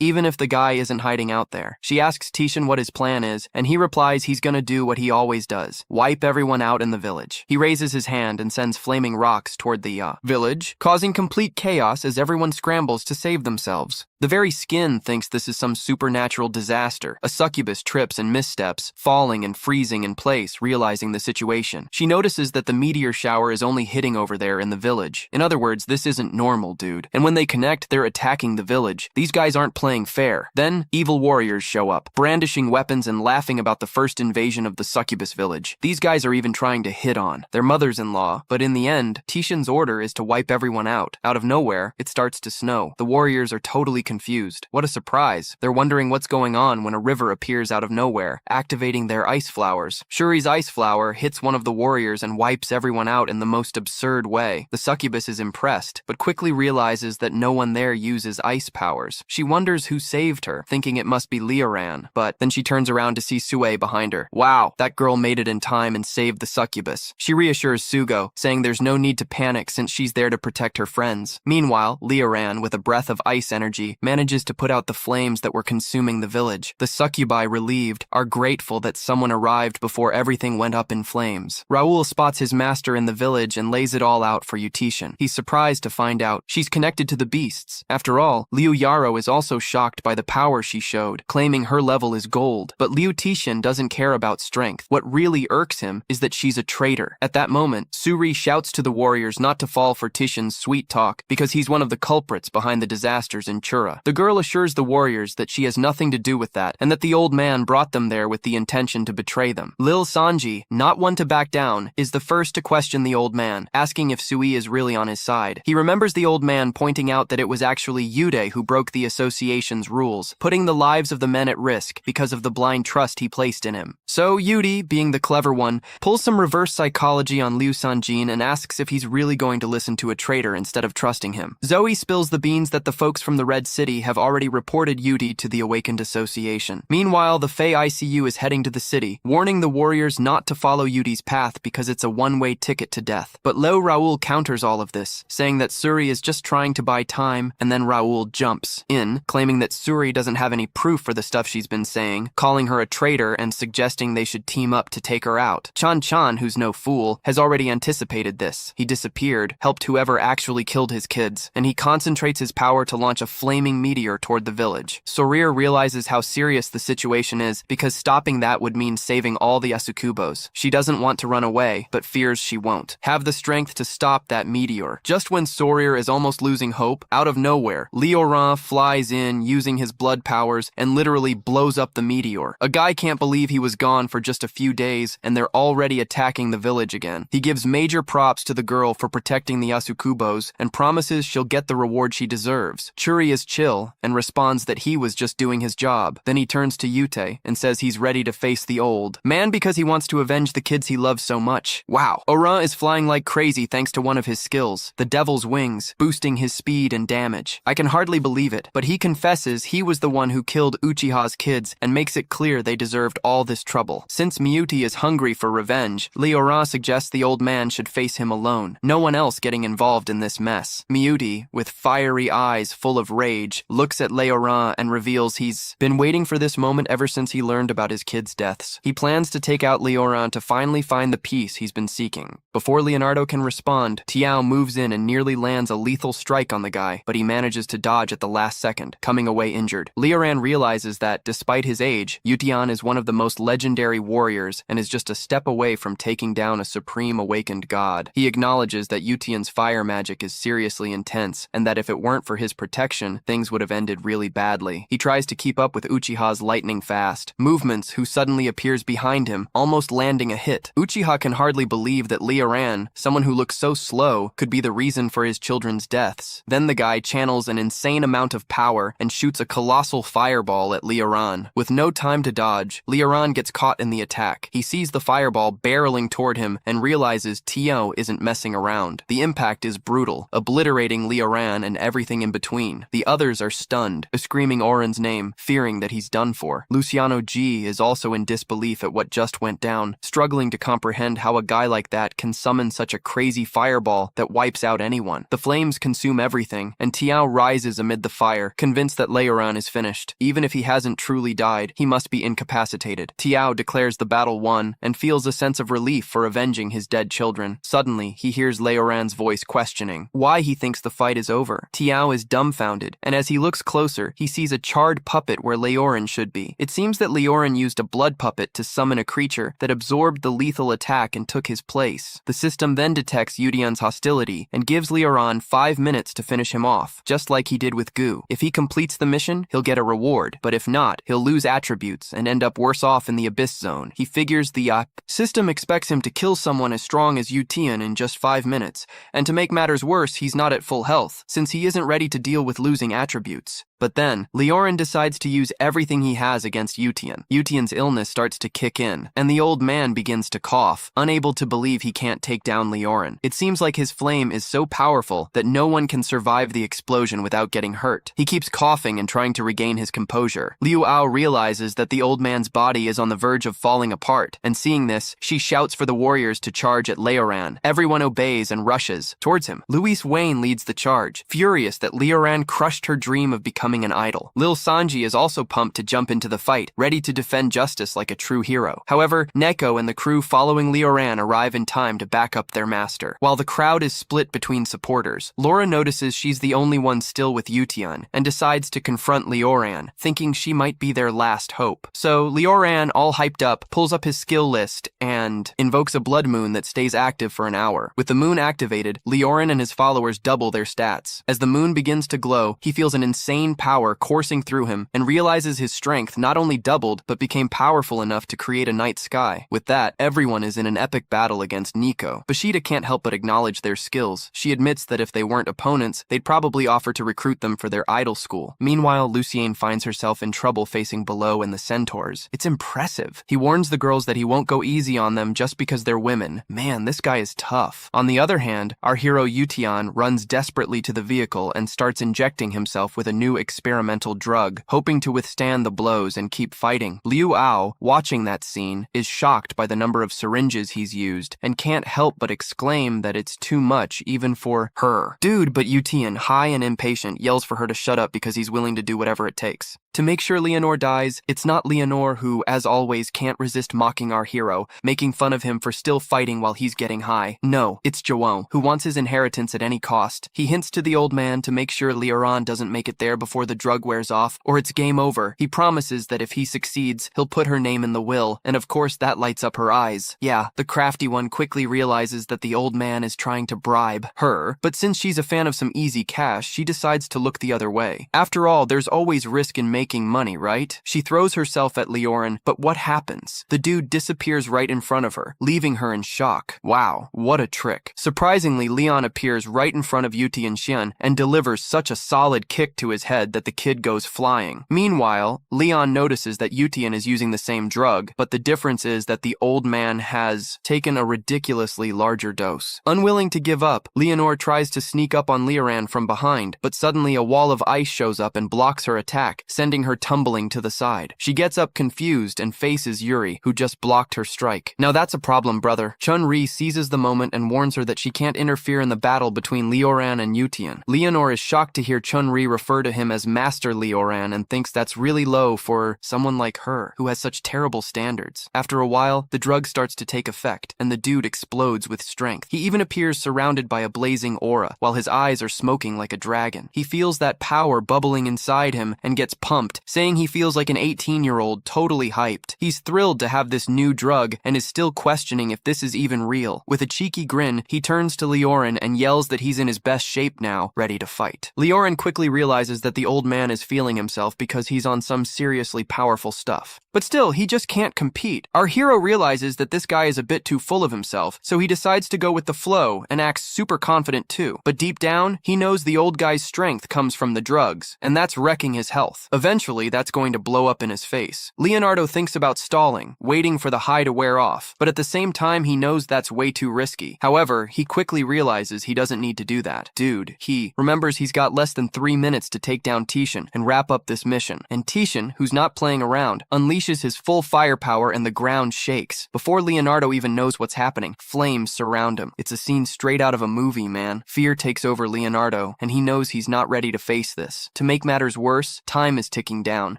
even if the guy isn't hiding out there. She asks Titian what his plan is, and he replies he's gonna do what he always does, wipe everyone out in the village. He raises his hand and sends flaming rocks toward the village, causing complete chaos as everyone scrambles to save themselves. The very skin thinks this is some supernatural disaster. A succubus trips and missteps, falling and freezing in place, realizing the situation. She notices that the meteor shower is only hitting over there in the village. In other words, this isn't normal, dude. And when they connect, they're attacking the village. These guys aren't playing fair. Then, evil warriors show up, brandishing weapons and laughing about the first invasion of the succubus village. These guys are even trying to hit on their mothers-in-law, but in the end, Tishan's order is to wipe everyone out. Out of nowhere, it starts to snow. The warriors are totally confused. What a surprise. They're wondering what's going on when a river appears out of nowhere, activating their ice flowers. Shuri's ice flower hits one of the warriors and wipes everyone out in the most absurd way. The succubus is impressed, but quickly realizes that no one there uses ice powers. She wonders who saved her, thinking it must be Lee Howan, but then she turns around to see Sue behind her. Wow, that girl made it in time and saved the succubus. She reassures Sugo, saying there's no need to panic since she's there to protect her friends. Meanwhile, Lee Howan, with a breath of ice energy, manages to put out the flames that were consuming the village. The succubi, relieved, are grateful that someone arrived before everything went up in flames. Raoul spots his master in the village and lays it all out for Yutishin. He's surprised to find out she's connected to the beasts. After all, Liu Yaro is also shocked by the power she showed, claiming her level is gold. But Liu Tishin doesn't care about strength. What really irks him is that she's a traitor. At that moment, Suri shouts to the warriors not to fall for Tishin's sweet talk because he's one of the culprits behind the disasters in Chura. The girl assures the warriors that she has nothing to do with that and that the old man brought them there with the intention to betray them. Lil Sanji, not one to back down, is the first to question the old man, asking if Sui is really on his side. He remembers the old man pointing out that it was actually Yude who broke the association's rules, putting the lives of the men at risk because of the blind trust he placed in him. So Yude, being the clever one, pulls some reverse psychology on Liu Sanjin and asks if he's really going to listen to a traitor instead of trusting him. Zoe spills the beans that the folks from the Red City have already reported Yude to the Awakened Association. Meanwhile, the Fae ICU is heading to the city, warning the warriors not to follow Yude's path because it's a one-way ticket to death. But Lo Raoul counters all of this, saying that Suri is just trying to buy time, and then Raoul jumps in, claiming that Suri doesn't have any proof for the stuff she's been saying, calling her a traitor and suggesting they should team up to take her out. Chan, who's no fool, has already anticipated this. He disappeared, helped whoever actually killed his kids, and he concentrates his power to launch a flaming meteor toward the village. Sorir realizes how serious the situation is because stopping that would mean saving all the Asukubos. She doesn't want to run away, but fears she won't have the strength to stop that meteor. Just when Sorir is almost losing hope, out of nowhere, Lioran flies in using his blood powers and literally blows up the meteor. A guy can't believe he was gone for just a few days and they're already attacking the village again. He gives major props to the girl for protecting the Asukubos and promises she'll get the reward she deserves. Churi is chill and responds that he was just doing his job. Then he turns to Yute and says he's ready to face the old man because he wants to avenge the kids he loves so much. Wow. Oran is flying like crazy thanks to one of his skills, the Devil's Wings, boosting his speed and damage. I can hardly believe it, but he confesses he was the one who killed Uchiha's kids and makes it clear they deserved all this trouble. Since Miyuti is hungry for revenge, Lioran suggests the old man should face him alone, no one else getting involved in this mess. Miyuti, with fiery eyes full of rage, looks at Lioran and reveals he's been waiting for this moment ever since he learned about his kids' deaths. He plans to take out Lioran to finally find the peace he's been seeking. Before Leonardo can respond, Tiao moves in and nearly lands a lethal strike on the guy, but he manages to dodge at the last second, coming away injured. Lioran realizes that, despite his age, Yutian is one of the most legendary warriors and is just a step away from taking down a supreme awakened god. He acknowledges that Yutian's fire magic is seriously intense, and that if it weren't for his protection, things would have ended really badly. He tries to keep up with Uchiha's lightning fast movements, who suddenly appears behind him, almost landing a hit. Uchiha can hardly believe that Lioran, someone who looks so slow, could be the reason for his children's deaths. Then the guy channels an insane amount of power and shoots a colossal fireball at Lioran. With no time to dodge, Lioran gets caught in the attack. He sees the fireball barreling toward him and realizes Tio isn't messing around. The impact is brutal, obliterating Lioran and everything in between. The others are stunned, screaming Oren's name, fearing that he's done for. Luciano G is also in disbelief at what just went down, struggling to comprehend how a guy like that can summon such a crazy fireball that wipes out anyone. The flames consume everything, and Tiao rises amid the fire, convinced that Lioran is finished. Even if he hasn't truly died, he must be incapacitated. Tiao declares the battle won and feels a sense of relief for avenging his dead children. Suddenly, he hears Lioran's voice questioning why he thinks the fight is over. Tiao is dumbfounded and as he looks closer, he sees a charred puppet where Leoran should be. It seems that Leoran used a blood puppet to summon a creature that absorbed the lethal attack and took his place. The system then detects Yudian's hostility and gives Leoran 5 minutes to finish him off, just like he did with Gu. If he completes the mission, he'll get a reward, but if not, he'll lose attributes and end up worse off in the Abyss Zone. He figures the system expects him to kill someone as strong as Yutian in just 5 minutes, and to make matters worse, he's not at full health, since he isn't ready to deal with losing attributes. But then, Leoran decides to use everything he has against Yutian. Yutian's illness starts to kick in, and the old man begins to cough, unable to believe he can't take down Leoran. It seems like his flame is so powerful that no one can survive the explosion without getting hurt. He keeps coughing and trying to regain his composure. Liu Ao realizes that the old man's body is on the verge of falling apart, and seeing this, she shouts for the warriors to charge at Leoran. Everyone obeys and rushes towards him. Luis Wayne leads the charge, furious that Leoran crushed her dream of becoming an idol. Lil Sanji is also pumped to jump into the fight, ready to defend justice like a true hero. However, Neko and the crew following Leoran arrive in time to back up their master. While the crowd is split between supporters, Laura notices she's the only one still with Yutian and decides to confront Leoran, thinking she might be their last hope. So Leoran, all hyped up, pulls up his skill list and invokes a blood moon that stays active for an hour. With the moon activated, Leoran and his followers double their stats. As the moon begins to glow, he feels an insane power coursing through him and realizes his strength not only doubled but became powerful enough to create a night sky. With that, everyone is in an epic battle against Nico. Bashida can't help but acknowledge their skills. She admits that if they weren't opponents, they'd probably offer to recruit them for their idol school. Meanwhile, Luciane finds herself in trouble facing Below and the Centaurs. It's impressive. He warns the girls that he won't go easy on them just because they're women. Man, this guy is tough. On the other hand, our hero Yutian runs desperately to the vehicle and starts injecting himself with a new experimental drug, hoping to withstand the blows and keep fighting. Liu Ao, watching that scene, is shocked by the number of syringes he's used and can't help but exclaim that it's too much even for her. Dude, but Yutian, high and impatient, yells for her to shut up because he's willing to do whatever it takes. To make sure Leonore dies, it's not Leonore who, as always, can't resist mocking our hero, making fun of him for still fighting while he's getting high. No, it's João, who wants his inheritance at any cost. He hints to the old man to make sure Leoran doesn't make it there before the drug wears off, or it's game over. He promises that if he succeeds, he'll put her name in the will, and of course that lights up her eyes. Yeah, the crafty one quickly realizes that the old man is trying to bribe her, but since she's a fan of some easy cash, she decides to look the other way. After all, there's always risk in making money, right? She throws herself at Leoran, but what happens? The dude disappears right in front of her, leaving her in shock. Wow, what a trick. Surprisingly, Leon appears right in front of Yuti and Xian and delivers such a solid kick to his head that the kid goes flying. Meanwhile, Leon notices that Yutian is using the same drug, but the difference is that the old man has taken a ridiculously larger dose. Unwilling to give up, Leonore tries to sneak up on Leoran from behind, but suddenly a wall of ice shows up and blocks her attack, sending her tumbling to the side. She gets up confused and faces Yuri, who just blocked her strike. Now that's a problem, brother. Chun-Ri seizes the moment and warns her that she can't interfere in the battle between Leoran and Yutian. Leonore is shocked to hear Chun-Ri refer to him as Master Leoran and thinks that's really low for someone like her, who has such terrible standards. After a while, the drug starts to take effect, and the dude explodes with strength. He even appears surrounded by a blazing aura, while his eyes are smoking like a dragon. He feels that power bubbling inside him and gets pumped, saying he feels like an 18-year-old totally hyped. He's thrilled to have this new drug and is still questioning if this is even real. With a cheeky grin, he turns to Leoran and yells that he's in his best shape now, ready to fight. Leoran quickly realizes that the old man is feeling himself because he's on some seriously powerful stuff. But still, he just can't compete. Our hero realizes that this guy is a bit too full of himself, so he decides to go with the flow and acts super confident too. But deep down, he knows the old guy's strength comes from the drugs, and that's wrecking his health. Eventually, that's going to blow up in his face. Leonardo thinks about stalling, waiting for the high to wear off, but at the same time, he knows that's way too risky. However, he quickly realizes he doesn't need to do that. Dude, he remembers he's got less than 3 minutes to take down Tishan and wrap up this mission. And Tishan, who's not playing around, unleashes his full firepower and the ground shakes. Before Leonardo even knows what's happening, flames surround him. It's a scene straight out of a movie, man. Fear takes over Leonardo, and he knows he's not ready to face this. To make matters worse, time is ticking down,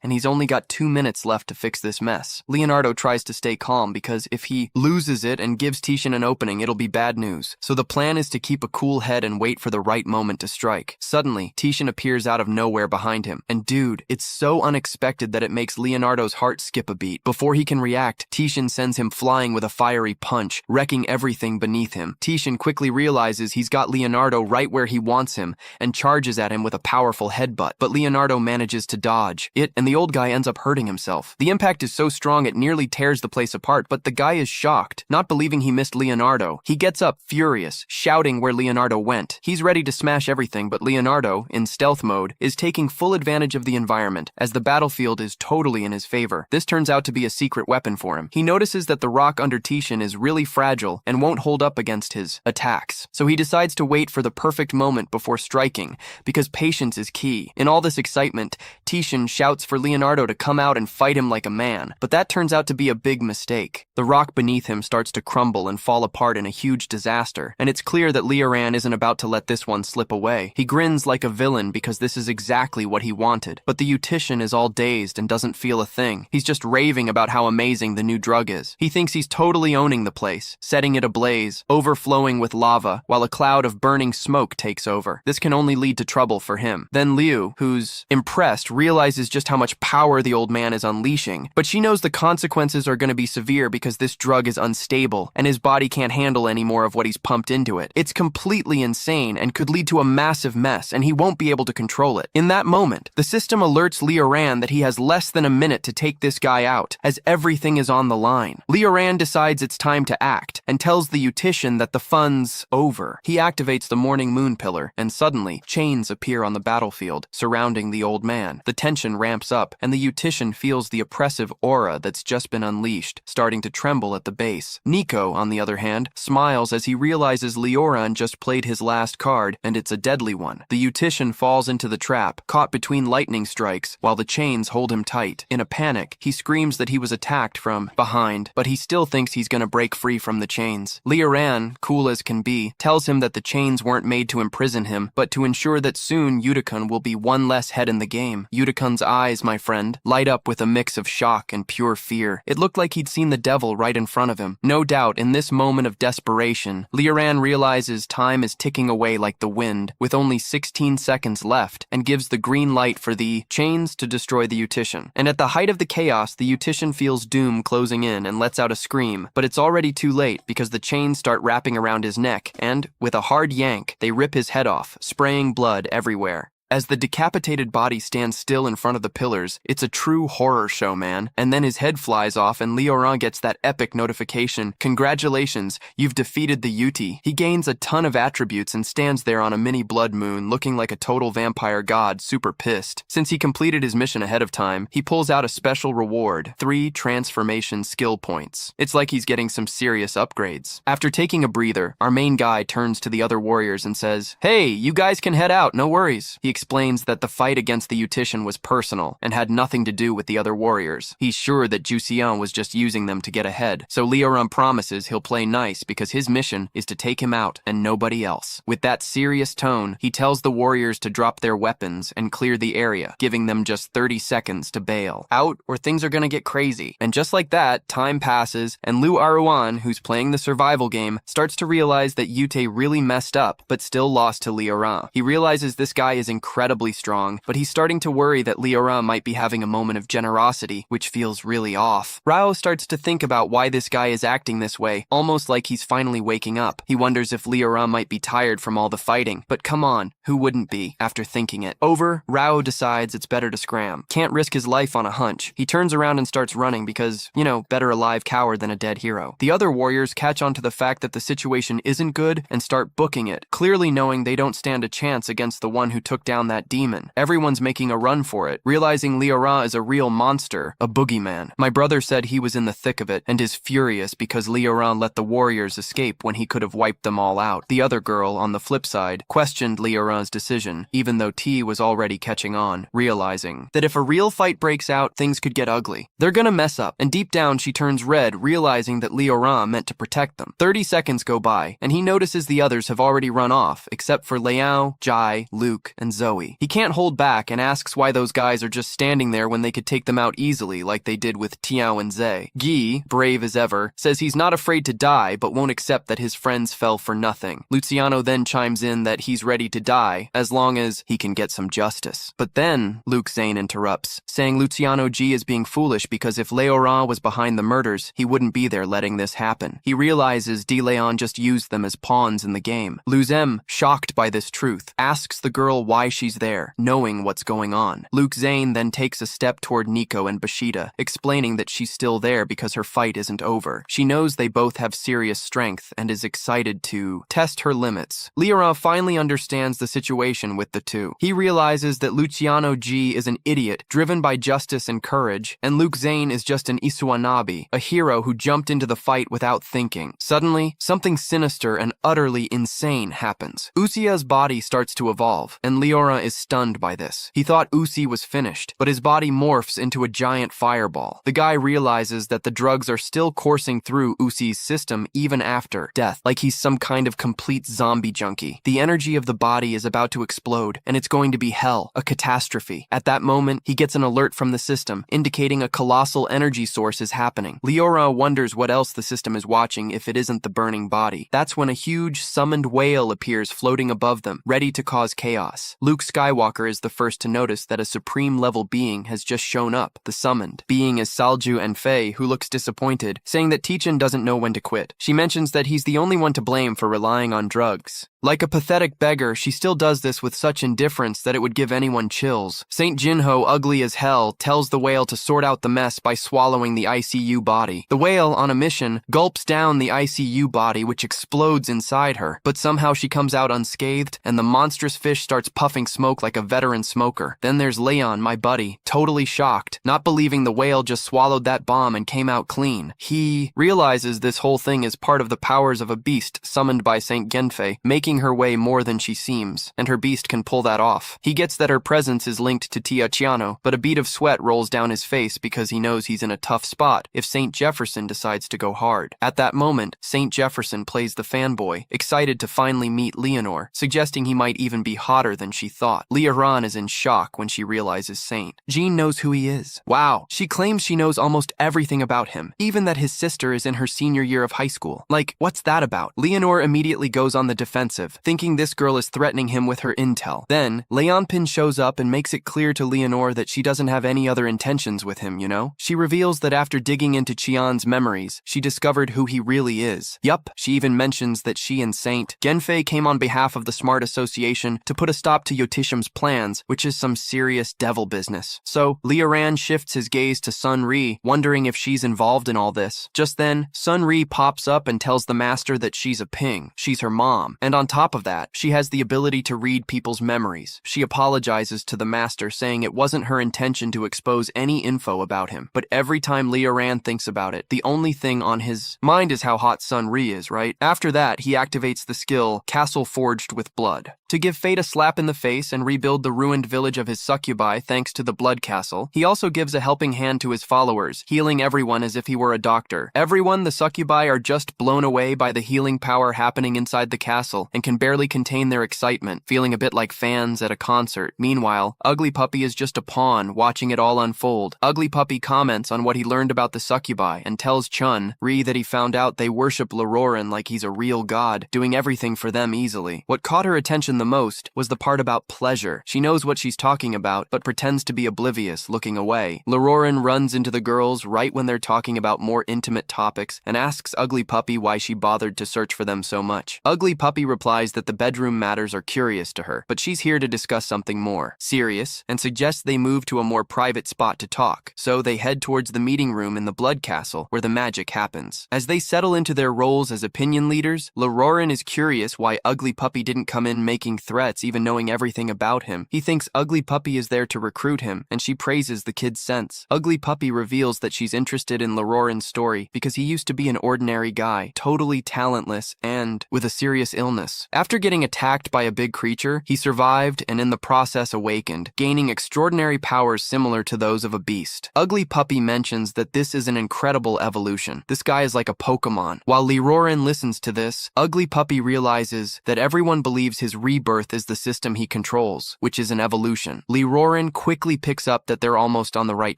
and he's only got 2 minutes left to fix this mess. Leonardo tries to stay calm because if he loses it and gives Tishin an opening, it'll be bad news. So the plan is to keep a cool head and wait for the right moment to strike. Suddenly, Tishin appears out of nowhere behind him, and dude, it's so unexpected that it makes Leonardo's heart skip a beat. Before he can react, Tishin sends him flying with a fiery punch, wrecking everything beneath him. Tishin quickly realizes he's got Leonardo right where he wants him and charges at him with a powerful headbutt, but Leonardo manages to dodge it, and the old guy ends up hurting himself. The impact is so strong it nearly tears the place apart, but the guy is shocked, not believing he missed Leonardo. He gets up, furious, shouting where Leonardo went. He's ready to smash everything, but Leonardo, in stealth mode, is taking full advantage of the environment, as the battlefield is totally in his favor. This turns out to be a secret weapon for him. He notices that the rock under Tishin is really fragile and won't hold up against his attacks, so he decides to wait for the perfect moment before striking, because patience is key. In all this excitement, Tishin shouts for Leonardo to come out and fight him like a man, but that turns out to be a big mistake. The rock beneath him starts to crumble and fall apart in a huge disaster, and it's clear that Leoran isn't about to let this one slip away. He grins like a villain because this is exactly what he wanted, but the Eutychian is all dazed and doesn't feel a thing. He's just raving about how amazing the new drug is. He thinks he's totally owning the place, setting it ablaze, overflowing with lava, while a cloud of burning smoke takes over. This can only lead to trouble for him. Then Liu, who's impressed, realizes just how much power the old man is unleashing, but she knows the consequences are going to be severe because this drug is unstable, and his body can't handle any more of what he's pumped into it. It's completely insane and could lead to a massive mess, and he won't be able to control it. In that moment, the system alerts Leoran that he has less than a minute to take this guy out, as everything is on the line. Leoran decides it's time to act, and tells the Eutychian that the fun's over. He activates the Morning Moon Pillar, and suddenly, chains appear on the battlefield, surrounding the old man. The tension ramps up, and the Eutychian feels the oppressive aura that's just been unleashed, starting to tremble at the base. Nico, on the other hand, smiles as he realizes Leoran just played his last card, and it's a deadly one. The Eutychian falls into the trap, caught between lightning strikes, while the chains hold him tight. In a panic, he screams that he was attacked from behind, but he still thinks he's gonna break free from the chains. Leoran, cool as can be, tells him that the chains weren't made to imprison him, but to ensure that soon Uticon will be one less head in the game. Uticon's eyes, my friend, light up with a mix of shock and pure fear. It looked like he'd seen the devil right in front of him. No doubt, in this moment of desperation, Leoran realizes time is ticking away like the wind, with only 16 seconds left, and gives the green light for the chains to destroy the Eutychian. And at the height of the chaos, the Eutychian feels doom closing in and lets out a scream, but it's already too late because the chains start wrapping around his neck, and, with a hard yank, they rip his head off, spraying blood everywhere. As the decapitated body stands still in front of the pillars, it's a true horror show, man. And then his head flies off and Leoran gets that epic notification. Congratulations, you've defeated the Yuti. He gains a ton of attributes and stands there on a mini blood moon looking like a total vampire god, super pissed. Since he completed his mission ahead of time, he pulls out a special reward, 3 transformation skill points. It's like he's getting some serious upgrades. After taking a breather, our main guy turns to the other warriors and says, "Hey, you guys can head out, no worries." He explains that the fight against the Eutychian was personal and had nothing to do with the other warriors. He's sure that Jusian was just using them to get ahead, so Leoran promises he'll play nice because his mission is to take him out and nobody else. With that serious tone, he tells the warriors to drop their weapons and clear the area, giving them just 30 seconds to bail out or things are gonna get crazy. And just like that, time passes and Lu Aruan, who's playing the survival game, starts to realize that Yute really messed up but still lost to Leoran. He realizes this guy is incredibly strong, but he's starting to worry that Leoran might be having a moment of generosity, which feels really off. Rao starts to think about why this guy is acting this way, almost like he's finally waking up. He wonders if Leoran might be tired from all the fighting, but come on, who wouldn't be, after thinking it over? Rao decides it's better to scram. Can't risk his life on a hunch. He turns around and starts running because, better a live coward than a dead hero. The other warriors catch on to the fact that the situation isn't good and start booking it, clearly knowing they don't stand a chance against the one who took down that demon. Everyone's making a run for it, realizing Leoran is a real monster, a boogeyman. My brother said he was in the thick of it and is furious because Leoran let the warriors escape when he could have wiped them all out. The other girl, on the flip side, questioned Leoran's decision, even though T was already catching on, realizing that if a real fight breaks out, things could get ugly. They're gonna mess up, and deep down she turns red, realizing that Leoran meant to protect them. 30 seconds go by, and he notices the others have already run off, except for Liao, Jai, Luke, and Zoe. Zoe. He can't hold back and asks why those guys are just standing there when they could take them out easily like they did with Tiao and Zhe. Guy, brave as ever, says he's not afraid to die but won't accept that his friends fell for nothing. Luciano then chimes in that he's ready to die as long as he can get some justice. But then Luke Zane interrupts, saying Luciano G is being foolish because if Leoran was behind the murders, he wouldn't be there letting this happen. He realizes De Leon just used them as pawns in the game. Luzem, shocked by this truth, asks the girl why she's there, knowing what's going on. Luke Zane then takes a step toward Nico and Bashida, explaining that she's still there because her fight isn't over. She knows they both have serious strength and is excited to test her limits. Leoran finally understands the situation with the two. He realizes that Luciano G is an idiot, driven by justice and courage, and Luke Zane is just an Isuanabi, a hero who jumped into the fight without thinking. Suddenly, something sinister and utterly insane happens. Usia's body starts to evolve, and Leora is stunned by this. He thought Usi was finished, but his body morphs into a giant fireball. The guy realizes that the drugs are still coursing through Usi's system even after death, like he's some kind of complete zombie junkie. The energy of the body is about to explode, and it's going to be hell, a catastrophe. At that moment, he gets an alert from the system, indicating a colossal energy source is happening. Leora wonders what else the system is watching if it isn't the burning body. That's when a huge summoned whale appears floating above them, ready to cause chaos. Luke Skywalker is the first to notice that a supreme-level being has just shown up, the summoned. Being is Salju and Faye, who looks disappointed, saying that Teachin doesn't know when to quit. She mentions that he's the only one to blame for relying on drugs. Like a pathetic beggar, she still does this with such indifference that it would give anyone chills. Saint Jinho, ugly as hell, tells the whale to sort out the mess by swallowing the ICU body. The whale, on a mission, gulps down the ICU body, which explodes inside her, but somehow she comes out unscathed, and the monstrous fish starts puffing smoke like a veteran smoker. Then there's Leon, my buddy, totally shocked, not believing the whale just swallowed that bomb and came out clean. He realizes this whole thing is part of the powers of a beast summoned by Saint Genfei, making her way more than she seems, and her beast can pull that off. He gets that her presence is linked to Tia Chiano, but a bead of sweat rolls down his face because he knows he's in a tough spot if Saint Jefferson decides to go hard. At that moment, Saint Jefferson plays the fanboy, excited to finally meet Leonore, suggesting he might even be hotter than she thought. Leoran is in shock when she realizes Saint. Jean knows who he is. Wow, she claims she knows almost everything about him, even that his sister is in her senior year of high school. Like, what's that about? Leonore immediately goes on the defensive, thinking this girl is threatening him with her intel. Then, Leonpin shows up and makes it clear to Leonore that she doesn't have any other intentions with him, you know? She reveals that after digging into Qian's memories, she discovered who he really is. Yup, she even mentions that she and Saint Genfei came on behalf of the Smart Association to put a stop to Yotisham's plans, which is some serious devil business. So, Leoran shifts his gaze to Sun Ri, wondering if she's involved in all this. Just then, Sun Ri pops up and tells the master that she's a ping. She's her mom. And on top of that, she has the ability to read people's memories. She apologizes to the master, saying it wasn't her intention to expose any info about him. But every time Leoran thinks about it, the only thing on his mind is how hot Sun Ri is, right? After that, he activates the skill Castle Forged with Blood to give Fate a slap in the face and rebuild the ruined village of his succubi thanks to the Blood Castle. He also gives a helping hand to his followers, healing everyone as if he were a doctor. Everyone, the succubi, are just blown away by the healing power happening inside the castle and can barely contain their excitement, feeling a bit like fans at a concert. Meanwhile, Ugly Puppy is just a pawn, watching it all unfold. Ugly Puppy comments on what he learned about the succubi and tells Chun Ri that he found out they worship Leroran like he's a real god, doing everything for them easily. What caught her attention the most was the part about pleasure. She knows what she's talking about, but pretends to be oblivious, looking away. Leroran runs into the girls right when they're talking about more intimate topics and asks Ugly Puppy why she bothered to search for them so much. Ugly Puppy replies that the bedroom matters are curious to her, but she's here to discuss something more serious and suggests they move to a more private spot to talk. So they head towards the meeting room in the Blood Castle where the magic happens. As they settle into their roles as opinion leaders, Leroran is curious why Ugly Puppy didn't come in making threats even knowing everything about him. He thinks Ugly Puppy is there to recruit him, and she praises the kid's sense. Ugly Puppy reveals that she's interested in Leroran's story because he used to be an ordinary guy, totally talentless and with a serious illness. After getting attacked by a big creature, he survived and in the process awakened, gaining extraordinary powers similar to those of a beast. Ugly Puppy mentions that this is an incredible evolution. This guy is like a Pokemon. While Leroran listens to this, Ugly Puppy realizes that everyone believes his real rebirth is the system he controls, which is an evolution. Lee Howan quickly picks up that they're almost on the right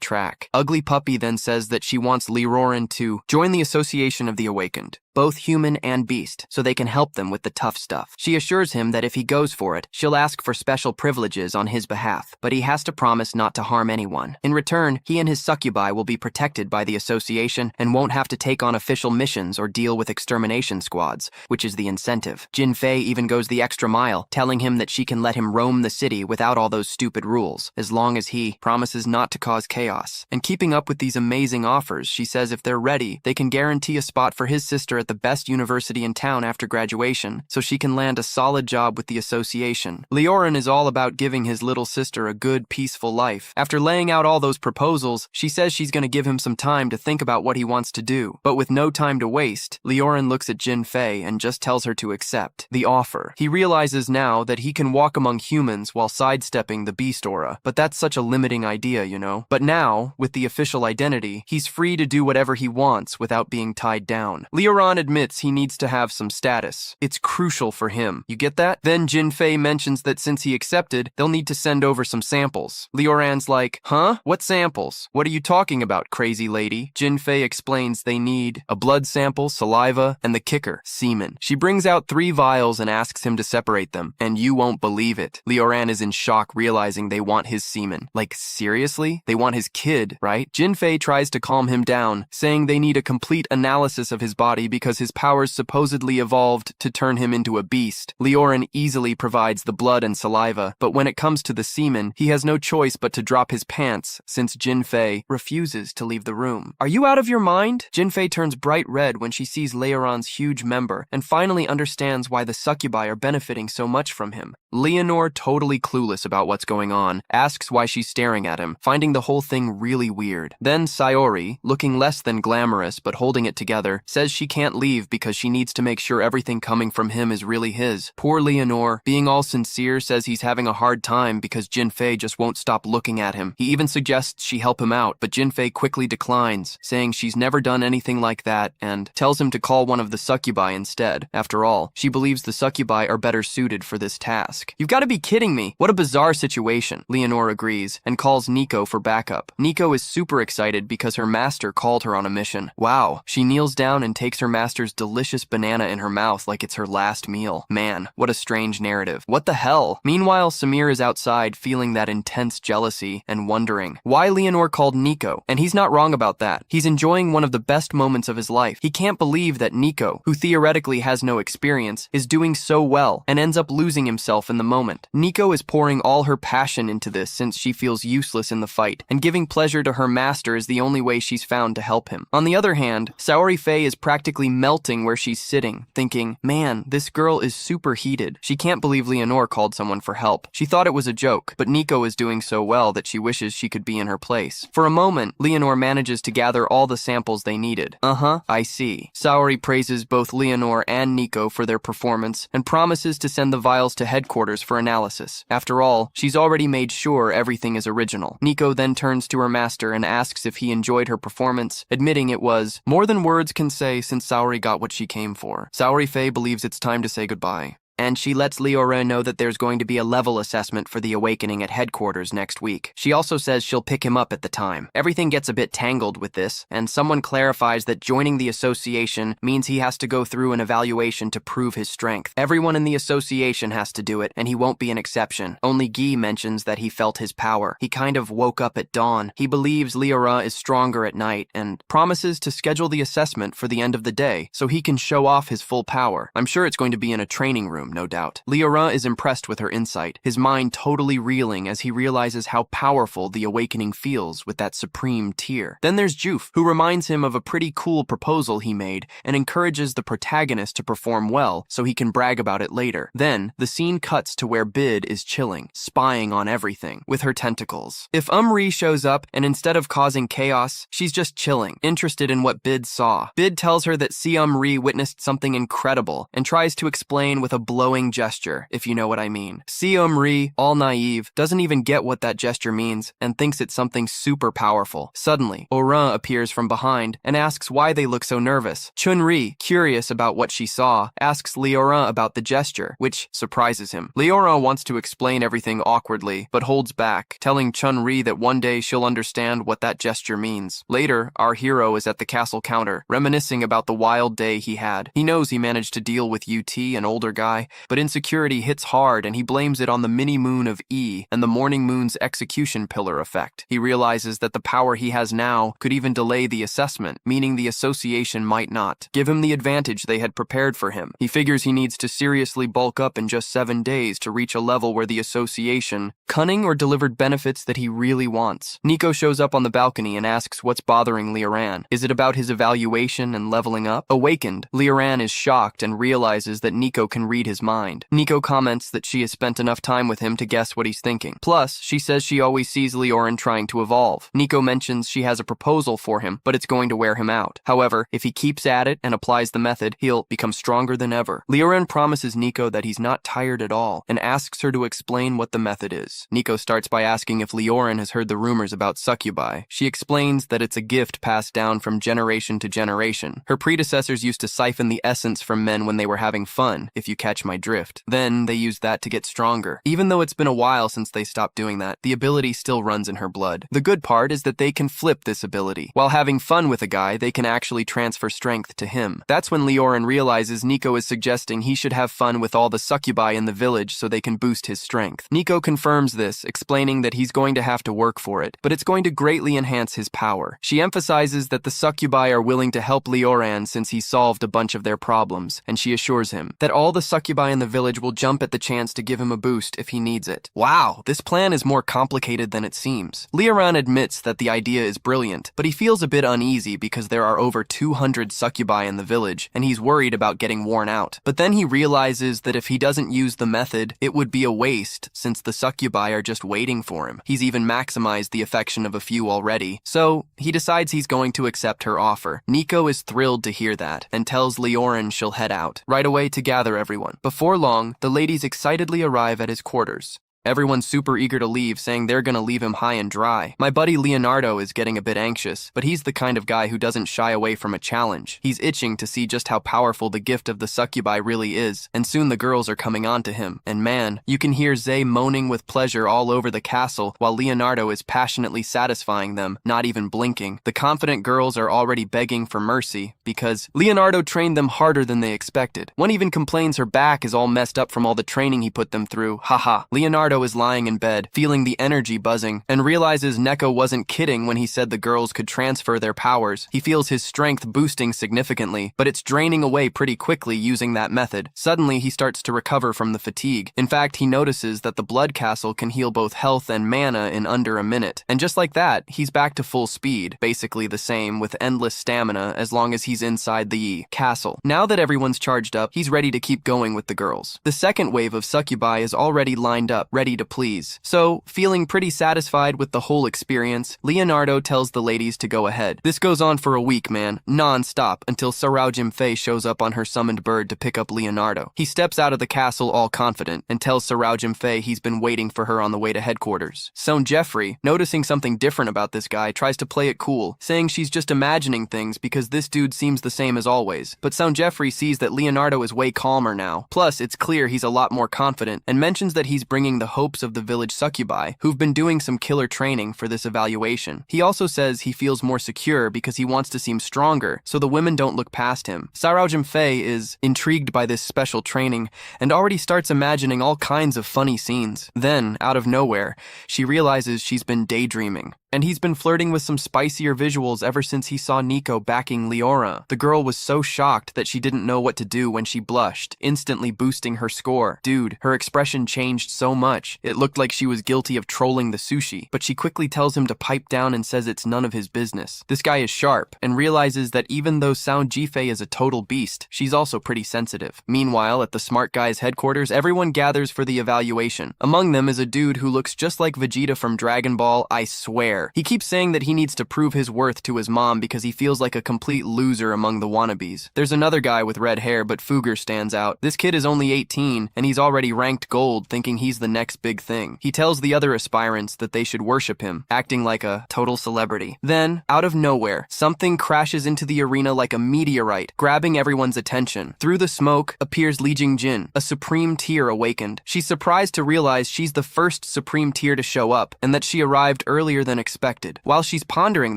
track. Ugly Puppy then says that she wants Lee Howan to join the Association of the Awakened, both human and beast, so they can help them with the tough stuff. She assures him that if he goes for it, she'll ask for special privileges on his behalf, but he has to promise not to harm anyone. In return, he and his succubi will be protected by the association and won't have to take on official missions or deal with extermination squads, which is the incentive. Jin Fei even goes the extra mile, telling him that she can let him roam the city without all those stupid rules, as long as he promises not to cause chaos. And keeping up with these amazing offers, she says if they're ready, they can guarantee a spot for his sister at the best university in town after graduation, so she can land a solid job with the association. Lee Howan is all about giving his little sister a good, peaceful life. After laying out all those proposals, she says she's going to give him some time to think about what he wants to do. But with no time to waste, Lee Howan looks at Jin Fei and just tells her to accept the offer. He realizes now that he can walk among humans while sidestepping the beast aura, but that's such a limiting idea, you know? But now, with the official identity, he's free to do whatever he wants without being tied down. Lee Howan admits he needs to have some status. It's crucial for him. You get that? Then Jin Fei mentions that since he accepted, they'll need to send over some samples. Lee Howan's like, huh? What samples? What are you talking about, crazy lady? Jin Fei explains they need a blood sample, saliva, and the kicker, semen. She brings out 3 vials and asks him to separate them, and you won't believe it. Lee Howan is in shock realizing they want his semen. Like, seriously? They want his kid, right? Jin Fei tries to calm him down, saying they need a complete analysis of his body because his powers supposedly evolved to turn him into a beast. Lee Howan easily provides the blood and saliva, but when it comes to the semen, he has no choice but to drop his pants since Jin Fei refuses to leave the room. Are you out of your mind? Jin Fei turns bright red when she sees Lee Howan's huge member and finally understands why the succubi are benefiting so much from him. Leonore, totally clueless about what's going on, asks why she's staring at him, finding the whole thing really weird. Then Sayori, looking less than glamorous but holding it together, says she can't leave because she needs to make sure everything coming from him is really his. Poor Leonore, being all sincere, says he's having a hard time because Jin Fei just won't stop looking at him. He even suggests she help him out, but Jin Fei quickly declines, saying she's never done anything like that and tells him to call one of the succubi instead. After all, she believes the succubi are better suited for this task. You've got to be kidding me. What a bizarre situation. Leonore agrees and calls Nico for backup. Nico is super excited because her master called her on a mission. Wow. She kneels down and takes her master's delicious banana in her mouth like it's her last meal. Man, what a strange narrative. What the hell? Meanwhile, Samir is outside feeling that intense jealousy and wondering why Leonore called Nico. And he's not wrong about that. He's enjoying one of the best moments of his life. He can't believe that Nico, who theoretically has no experience, is doing so well and ends up losing himself in the moment. Nico is pouring all her passion into this since she feels useless in the fight, and giving pleasure to her master is the only way she's found to help him. On the other hand, Sayori Fei is practically melting where she's sitting, thinking, man, this girl is super heated. She can't believe Leonore called someone for help. She thought it was a joke, but Nico is doing so well that she wishes she could be in her place. For a moment, Leonore manages to gather all the samples they needed. I see. Sayori praises both Leonore and Nico for their performance and promises to send the vials to headquarters for analysis. After all, she's already made sure everything is original. Nico then turns to her master and asks if he enjoyed her performance, admitting it was more than words can say since Sayori got what she came for. Sayori Fei believes it's time to say goodbye. And she lets Leora know that there's going to be a level assessment for the awakening at headquarters next week. She also says she'll pick him up at the time. Everything gets a bit tangled with this, and someone clarifies that joining the association means he has to go through an evaluation to prove his strength. Everyone in the association has to do it, and he won't be an exception. Only Guy mentions that he felt his power. He kind of woke up at dawn. He believes Leora is stronger at night, and promises to schedule the assessment for the end of the day, so he can show off his full power. I'm sure it's going to be in a training room, no doubt. Leora is impressed with her insight, his mind totally reeling as he realizes how powerful the awakening feels with that supreme tear. Then there's Juf, who reminds him of a pretty cool proposal he made and encourages the protagonist to perform well so he can brag about it later. Then, the scene cuts to where Bid is chilling, spying on everything, with her tentacles. If Ri shows up, and instead of causing chaos, she's just chilling, interested in what Bid saw. Bid tells her that Ri witnessed something incredible, and tries to explain with a glowing gesture, if you know what I mean. Seom-ri, all naive, doesn't even get what that gesture means and thinks it's something super powerful. Suddenly, Orin appears from behind and asks why they look so nervous. Chun-ri, curious about what she saw, asks Leorin about the gesture, which surprises him. Leorin wants to explain everything awkwardly, but holds back, telling Chun-ri that one day she'll understand what that gesture means. Later, our hero is at the castle counter, reminiscing about the wild day he had. He knows he managed to deal with UT, an older guy, but insecurity hits hard and he blames it on the mini-moon of E and the morning moon's execution pillar effect. He realizes that the power he has now could even delay the assessment, meaning the association might not give him the advantage they had prepared for him. He figures he needs to seriously bulk up in just 7 days to reach a level where the association cunning or delivered benefits that he really wants. Nico shows up on the balcony and asks what's bothering Leoran. Is it about his evaluation and leveling up? Awakened, Leoran is shocked and realizes that Nico can read his mind. Nico comments that she has spent enough time with him to guess what he's thinking. Plus, she says she always sees Leoran trying to evolve. Nico mentions she has a proposal for him, but it's going to wear him out. However, if he keeps at it and applies the method, he'll become stronger than ever. Leoran promises Nico that he's not tired at all and asks her to explain what the method is. Nico starts by asking if Leoran has heard the rumors about succubi. She explains that it's a gift passed down from generation to generation. Her predecessors used to siphon the essence from men when they were having fun, if you catch my drift. Then they used that to get stronger. Even though it's been a while since they stopped doing that, the ability still runs in her blood. The good part is that they can flip this ability. While having fun with a guy, they can actually transfer strength to him. That's when Leoran realizes Nico is suggesting he should have fun with all the succubi in the village so they can boost his strength. Nico confirms this, explaining that he's going to have to work for it, but it's going to greatly enhance his power. She emphasizes that the succubi are willing to help Leoran since he solved a bunch of their problems, and she assures him that all the succubi in the village will jump at the chance to give him a boost if he needs it. Wow, this plan is more complicated than it seems. Leoran admits that the idea is brilliant, but he feels a bit uneasy because there are over 200 succubi in the village, and he's worried about getting worn out. But then he realizes that if he doesn't use the method, it would be a waste since the succubi are just waiting for him. He's even maximized the affection of a few already, so he decides he's going to accept her offer. Nico is thrilled to hear that and tells Leoran she'll head out right away to gather everyone. Before long, the ladies excitedly arrive at his quarters. Everyone's super eager to leave, saying they're gonna leave him high and dry. My buddy Leonardo is getting a bit anxious, but he's the kind of guy who doesn't shy away from a challenge. He's itching to see just how powerful the gift of the succubi really is, and soon the girls are coming on to him. And man, you can hear Zay moaning with pleasure all over the castle while Leonardo is passionately satisfying them, not even blinking. The confident girls are already begging for mercy because Leonardo trained them harder than they expected. One even complains her back is all messed up from all the training he put them through. Haha. Leonardo is lying in bed, feeling the energy buzzing, and realizes Neko wasn't kidding when he said the girls could transfer their powers. He feels his strength boosting significantly, but it's draining away pretty quickly using that method. Suddenly, he starts to recover from the fatigue. In fact, he notices that the blood castle can heal both health and mana in under a minute. And just like that, he's back to full speed, basically the same, with endless stamina as long as he's inside the castle. Now that everyone's charged up, he's ready to keep going with the girls. The second wave of succubi is already lined up, ready to please. So, feeling pretty satisfied with the whole experience, Leonardo tells the ladies to go ahead. This goes on for a week, man, non-stop, until Sarao Jimfei shows up on her summoned bird to pick up Leonardo. He steps out of the castle all confident and tells Sarao Jimfei he's been waiting for her on the way to headquarters. Son Jeffrey, noticing something different about this guy, tries to play it cool, saying she's just imagining things because this dude seems the same as always. But Son Jeffrey sees that Leonardo is way calmer now. Plus, it's clear he's a lot more confident and mentions that he's bringing the hopes of the village succubi, who've been doing some killer training for this evaluation. He also says he feels more secure because he wants to seem stronger, so the women don't look past him. Sarao Jimfei is intrigued by this special training and already starts imagining all kinds of funny scenes. Then, out of nowhere, she realizes she's been daydreaming. And he's been flirting with some spicier visuals ever since he saw Nico backing Leora. The girl was so shocked that she didn't know what to do when she blushed, instantly boosting her score. Dude, her expression changed so much. It looked like she was guilty of trolling the sushi, but she quickly tells him to pipe down and says it's none of his business. This guy is sharp and realizes that even though Sao Jifei is a total beast, she's also pretty sensitive. Meanwhile, at the smart guy's headquarters, everyone gathers for the evaluation. Among them is a dude who looks just like Vegeta from Dragon Ball, I swear. hair. He keeps saying that he needs to prove his worth to his mom because he feels like a complete loser among the wannabes. There's another guy with red hair, but Fugger stands out. This kid is only 18, and he's already ranked gold, thinking he's the next big thing. He tells the other aspirants that they should worship him, acting like a total celebrity. Then, out of nowhere, something crashes into the arena like a meteorite, grabbing everyone's attention. Through the smoke appears Lee Jin, a supreme tier awakened. She's surprised to realize she's the first supreme tier to show up, and that she arrived earlier than expected. While she's pondering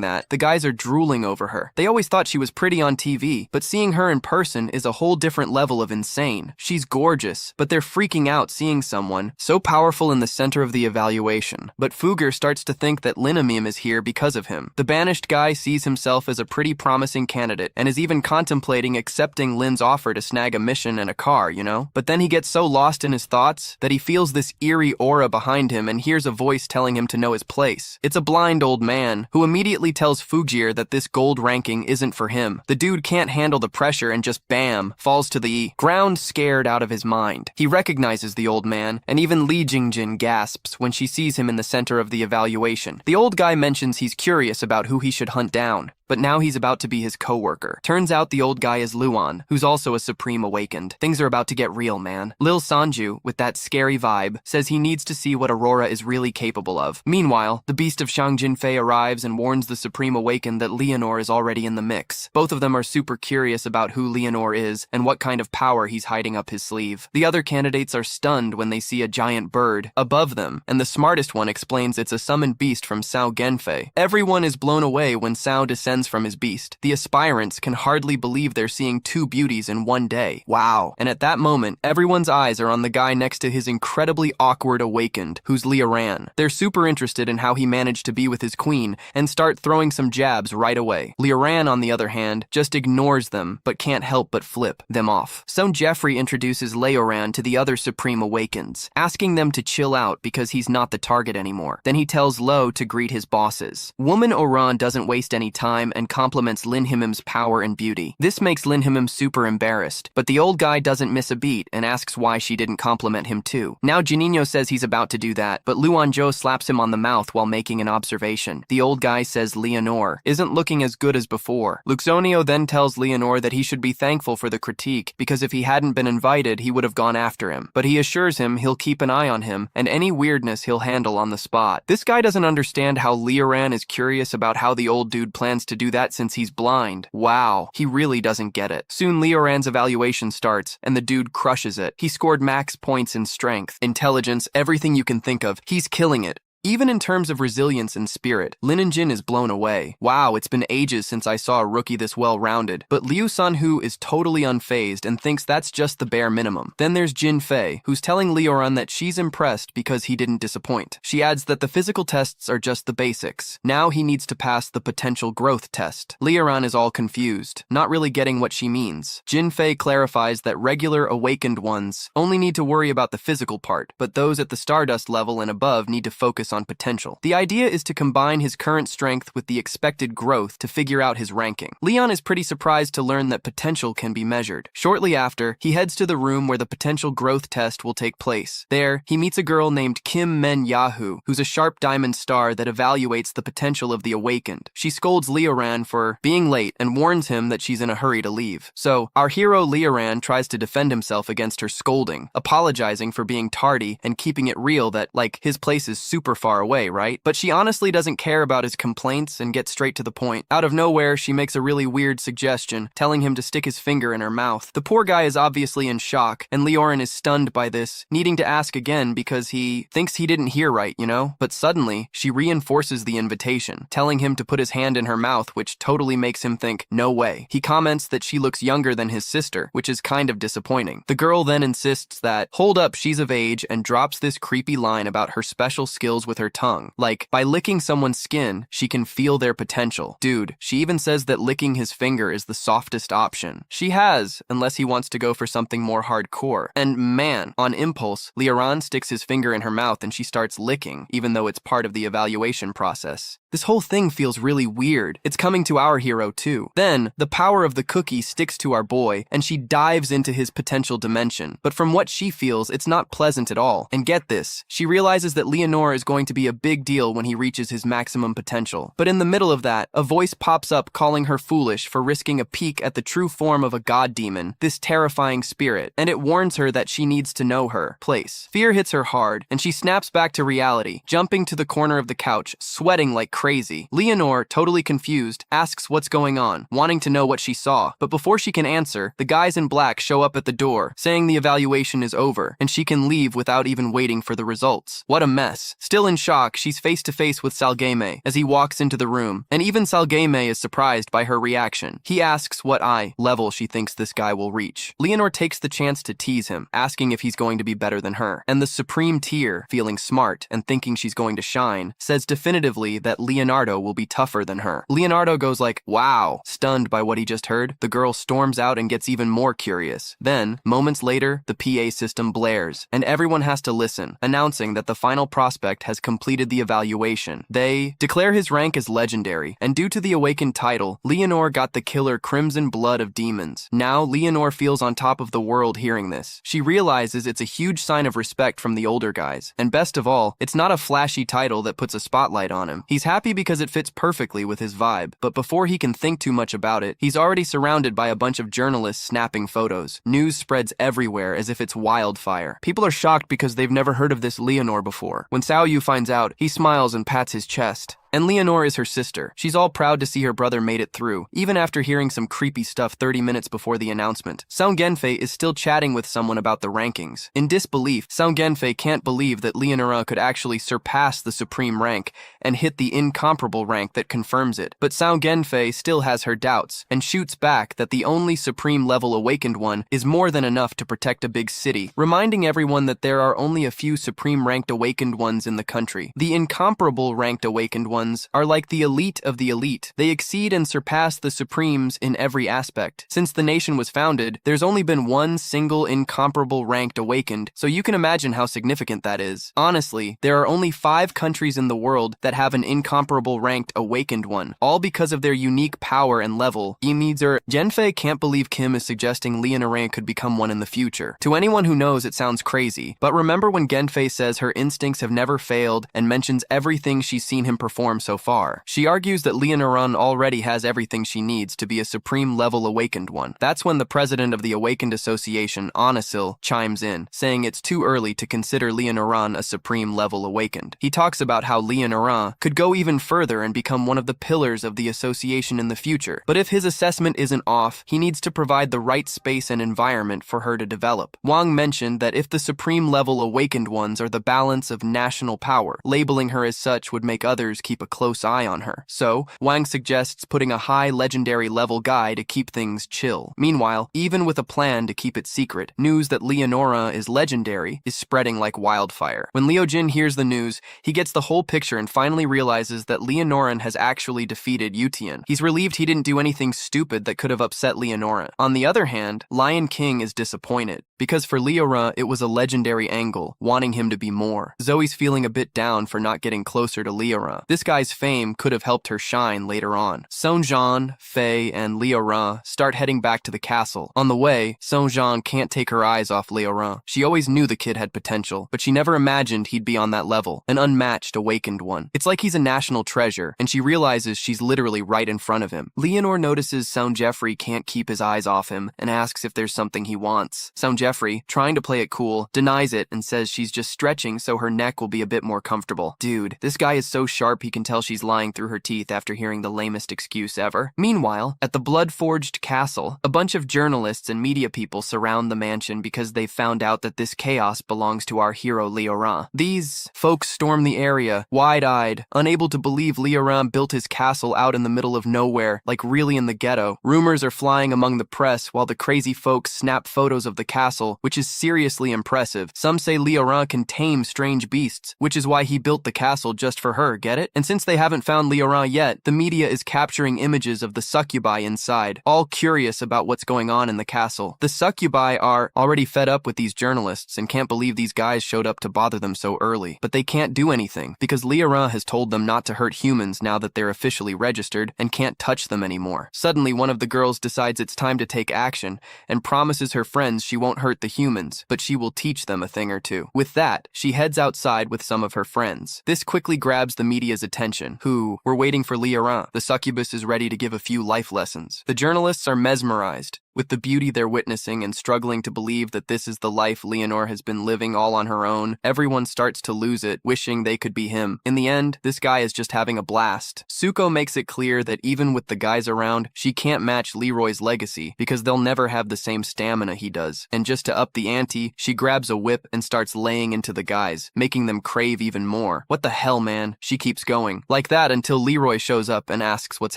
that, the guys are drooling over her. They always thought she was pretty on TV, but seeing her in person is a whole different level of insane. She's gorgeous, but they're freaking out seeing someone so powerful in the center of the evaluation. But Fugger starts to think that Linamim is here because of him. The banished guy sees himself as a pretty promising candidate, and is even contemplating accepting Lin's offer to snag a mission and a car, you know? But then he gets so lost in his thoughts that he feels this eerie aura behind him and hears a voice telling him to know his place. It's a blind old man, who immediately tells Fugir that this gold ranking isn't for him. The dude can't handle the pressure and just bam, falls to the ground scared out of his mind. He recognizes the old man, and even Lee Jin gasps when she sees him in the center of the evaluation. The old guy mentions he's curious about who he should hunt down, but now he's about to be his co-worker. Turns out the old guy is Luan, who's also a Supreme Awakened. Things are about to get real, man. Lil Sanju, with that scary vibe, says he needs to see what Aurora is really capable of. Meanwhile, the beast of Shang Jinfei arrives and warns the Supreme Awakened that Leonor is already in the mix. Both of them are super curious about who Leonor is and what kind of power he's hiding up his sleeve. The other candidates are stunned when they see a giant bird above them, and the smartest one explains it's a summoned beast from Sao Genfei. Everyone is blown away when Sao descends from his beast. The aspirants can hardly believe they're seeing two beauties in one day. Wow. And at that moment, everyone's eyes are on the guy next to his incredibly awkward awakened, who's Liaran. They're super interested in how he managed to be with his queen, and start throwing some jabs right away. Liaran, on the other hand, just ignores them, but can't help but flip them off. So Jeffrey introduces Leoran to the other Supreme Awakens, asking them to chill out because he's not the target anymore. Then he tells Lo to greet his bosses. Woman Oran doesn't waste any time and compliments Lin Himim's power and beauty. This makes Lin Himim super embarrassed, but the old guy doesn't miss a beat and asks why she didn't compliment him too. Now Juninho says he's about to do that, but Luan Zhou slaps him on the mouth while making an observation. The old guy says Leonor isn't looking as good as before. Luxonio then tells Leonor that he should be thankful for the critique, because if he hadn't been invited, he would have gone after him. But he assures him he'll keep an eye on him, and any weirdness he'll handle on the spot. This guy doesn't understand how Leoran is curious about how the old dude plans to do that since he's blind. Wow, he really doesn't get it. Soon Leoran's evaluation starts, and the dude crushes it. He scored max points in strength, intelligence, everything you can think of. He's killing it. Even in terms of resilience and spirit, Lin and Jin is blown away. Wow, it's been ages since I saw a rookie this well-rounded. But Liu Sanhu is totally unfazed and thinks that's just the bare minimum. Then there's Jin Fei, who's telling Leoran that she's impressed because he didn't disappoint. She adds that the physical tests are just the basics. Now he needs to pass the potential growth test. Leoran is all confused, not really getting what she means. Jin Fei clarifies that regular awakened ones only need to worry about the physical part, but those at the Stardust level and above need to focus on potential. The idea is to combine his current strength with the expected growth to figure out his ranking. Leon is pretty surprised to learn that potential can be measured. Shortly after, he heads to the room where the potential growth test will take place. There, he meets a girl named Kim Men Yahoo, who's a sharp diamond star that evaluates the potential of the awakened. She scolds Leoran for being late and warns him that she's in a hurry to leave. So, our hero Leoran tries to defend himself against her scolding, apologizing for being tardy and keeping it real that, like, his place is super far away, right? But she honestly doesn't care about his complaints and gets straight to the point. Out of nowhere, she makes a really weird suggestion, telling him to stick his finger in her mouth. The poor guy is obviously in shock, and Leoran is stunned by this, needing to ask again because he thinks he didn't hear right, you know? But suddenly, she reinforces the invitation, telling him to put his hand in her mouth, which totally makes him think, no way. He comments that she looks younger than his sister, which is kind of disappointing. The girl then insists that, hold up, she's of age, and drops this creepy line about her special skills with her tongue. Like, by licking someone's skin, she can feel their potential. Dude, she even says that licking his finger is the softest option. She has, unless he wants to go for something more hardcore. And man, on impulse, Leoran sticks his finger in her mouth and she starts licking, even though it's part of the evaluation process. This whole thing feels really weird. It's coming to our hero too. Then, the power of the cookie sticks to our boy, and she dives into his potential dimension. But from what she feels, it's not pleasant at all. And get this, she realizes that Leonor is going going to be a big deal when he reaches his maximum potential. But in the middle of that, a voice pops up calling her foolish for risking a peek at the true form of a god demon, this terrifying spirit, and it warns her that she needs to know her place. Fear hits her hard, and she snaps back to reality, jumping to the corner of the couch, sweating like crazy. Leonore, totally confused, asks what's going on, wanting to know what she saw. But before she can answer, the guys in black show up at the door, saying the evaluation is over, and she can leave without even waiting for the results. What a mess. Still in shock, she's face to face with Salgame as he walks into the room, and even Salgame is surprised by her reaction. He asks what level she thinks this guy will reach. Leonore takes the chance to tease him, asking if he's going to be better than her. And the Supreme Tier, feeling smart and thinking she's going to shine, says definitively that Leonardo will be tougher than her. Leonardo goes like, wow. Stunned by what he just heard, the girl storms out and gets even more curious. Then, moments later, the PA system blares, and everyone has to listen, announcing that the final prospect has completed the evaluation. They declare his rank as legendary, and due to the awakened title, Leonore got the killer Crimson Blood of Demons. Now, Leonore feels on top of the world hearing this. She realizes it's a huge sign of respect from the older guys, and best of all, it's not a flashy title that puts a spotlight on him. He's happy because it fits perfectly with his vibe, but before he can think too much about it, he's already surrounded by a bunch of journalists snapping photos. News spreads everywhere as if it's wildfire. People are shocked because they've never heard of this Leonore before. When Sao Yu finds out, he smiles and pats his chest. And Leonore is her sister. She's all proud to see her brother made it through, even after hearing some creepy stuff 30 minutes before the announcement. Song Genfei is still chatting with someone about the rankings. In disbelief, Song Genfei can't believe that Leonore could actually surpass the supreme rank and hit the incomparable rank that confirms it. But Song Genfei still has her doubts, and shoots back that the only supreme level awakened one is more than enough to protect a big city, reminding everyone that there are only a few supreme ranked awakened ones in the country. The incomparable ranked awakened ones are like the elite of the elite. They exceed and surpass the supremes in every aspect. Since the nation was founded, there's only been one single incomparable ranked awakened, so you can imagine how significant that is. Honestly, there are only 5 countries in the world that have an incomparable ranked awakened one, all because of their unique power and level. Genfei can't believe Kim is suggesting Leonore could become one in the future. To anyone who knows, it sounds crazy, but remember when Genfei says her instincts have never failed and mentions everything she's seen him perform so far. She argues that Leonore already has everything she needs to be a supreme level awakened one. That's when the president of the Awakened Association, Anasil, chimes in, saying it's too early to consider Leonore a supreme level awakened. He talks about how Leonore could go even further and become one of the pillars of the association in the future. But if his assessment isn't off, he needs to provide the right space and environment for her to develop. Wang mentioned that if the supreme level awakened ones are the balance of national power, labeling her as such would make others keep a close eye on her. So, Wang suggests putting a high legendary level guy to keep things chill. Meanwhile, even with a plan to keep it secret, news that Leonore is legendary is spreading like wildfire. When Liu Jin hears the news, he gets the whole picture and finally realizes that Leonore has actually defeated Yutian. He's relieved he didn't do anything stupid that could have upset Leonore. On the other hand, Lion King is disappointed, because for Leora it was a legendary angle, wanting him to be more. Zoe's feeling a bit down for not getting closer to Leora. This guy's fame could have helped her shine later on. Sonjan, Fei, and Leora start heading back to the castle. On the way, Sonjan can't take her eyes off Leora. She always knew the kid had potential, but she never imagined he'd be on that level, an unmatched awakened one. It's like he's a national treasure, and she realizes she's literally right in front of him. Leonore notices Sound Jeffrey can't keep his eyes off him and asks if there's something he wants. Sound Jeffrey, trying to play it cool, denies it and says she's just stretching so her neck will be a bit more comfortable. Dude, this guy is so sharp he can tell she's lying through her teeth after hearing the lamest excuse ever. Meanwhile, at the blood-forged castle, a bunch of journalists and media people surround the mansion because they've found out that this chaos belongs to our hero Leora. These folks storm the area, wide-eyed, unable to believe Leora built his castle out in the middle of nowhere, like really in the ghetto. Rumors are flying among the press while the crazy folks snap photos of the castle, which is seriously impressive. Some say Leora can tame strange beasts, which is why he built the castle just for her, get it? And since they haven't found Leora yet, the media is capturing images of the succubi inside, all curious about what's going on in the castle. The succubi are already fed up with these journalists and can't believe these guys showed up to bother them so early. But they can't do anything, because Leora has told them not to hurt humans now that they're officially registered and can't touch them anymore. Suddenly, one of the girls decides it's time to take action and promises her friends she won't hurt the humans, but she will teach them a thing or two. With that, she heads outside with some of her friends. This quickly grabs the media's attention, who were waiting for Lee Howan. The succubus is ready to give a few life lessons. The journalists are mesmerized with the beauty they're witnessing and struggling to believe that this is the life Leonore has been living all on her own. Everyone starts to lose it, wishing they could be him. In the end, this guy is just having a blast. Suko makes it clear that even with the guys around, she can't match Leroy's legacy because they'll never have the same stamina he does. And just to up the ante, she grabs a whip and starts laying into the guys, making them crave even more. What the hell, man? She keeps going. Like that until Leroy shows up and asks what's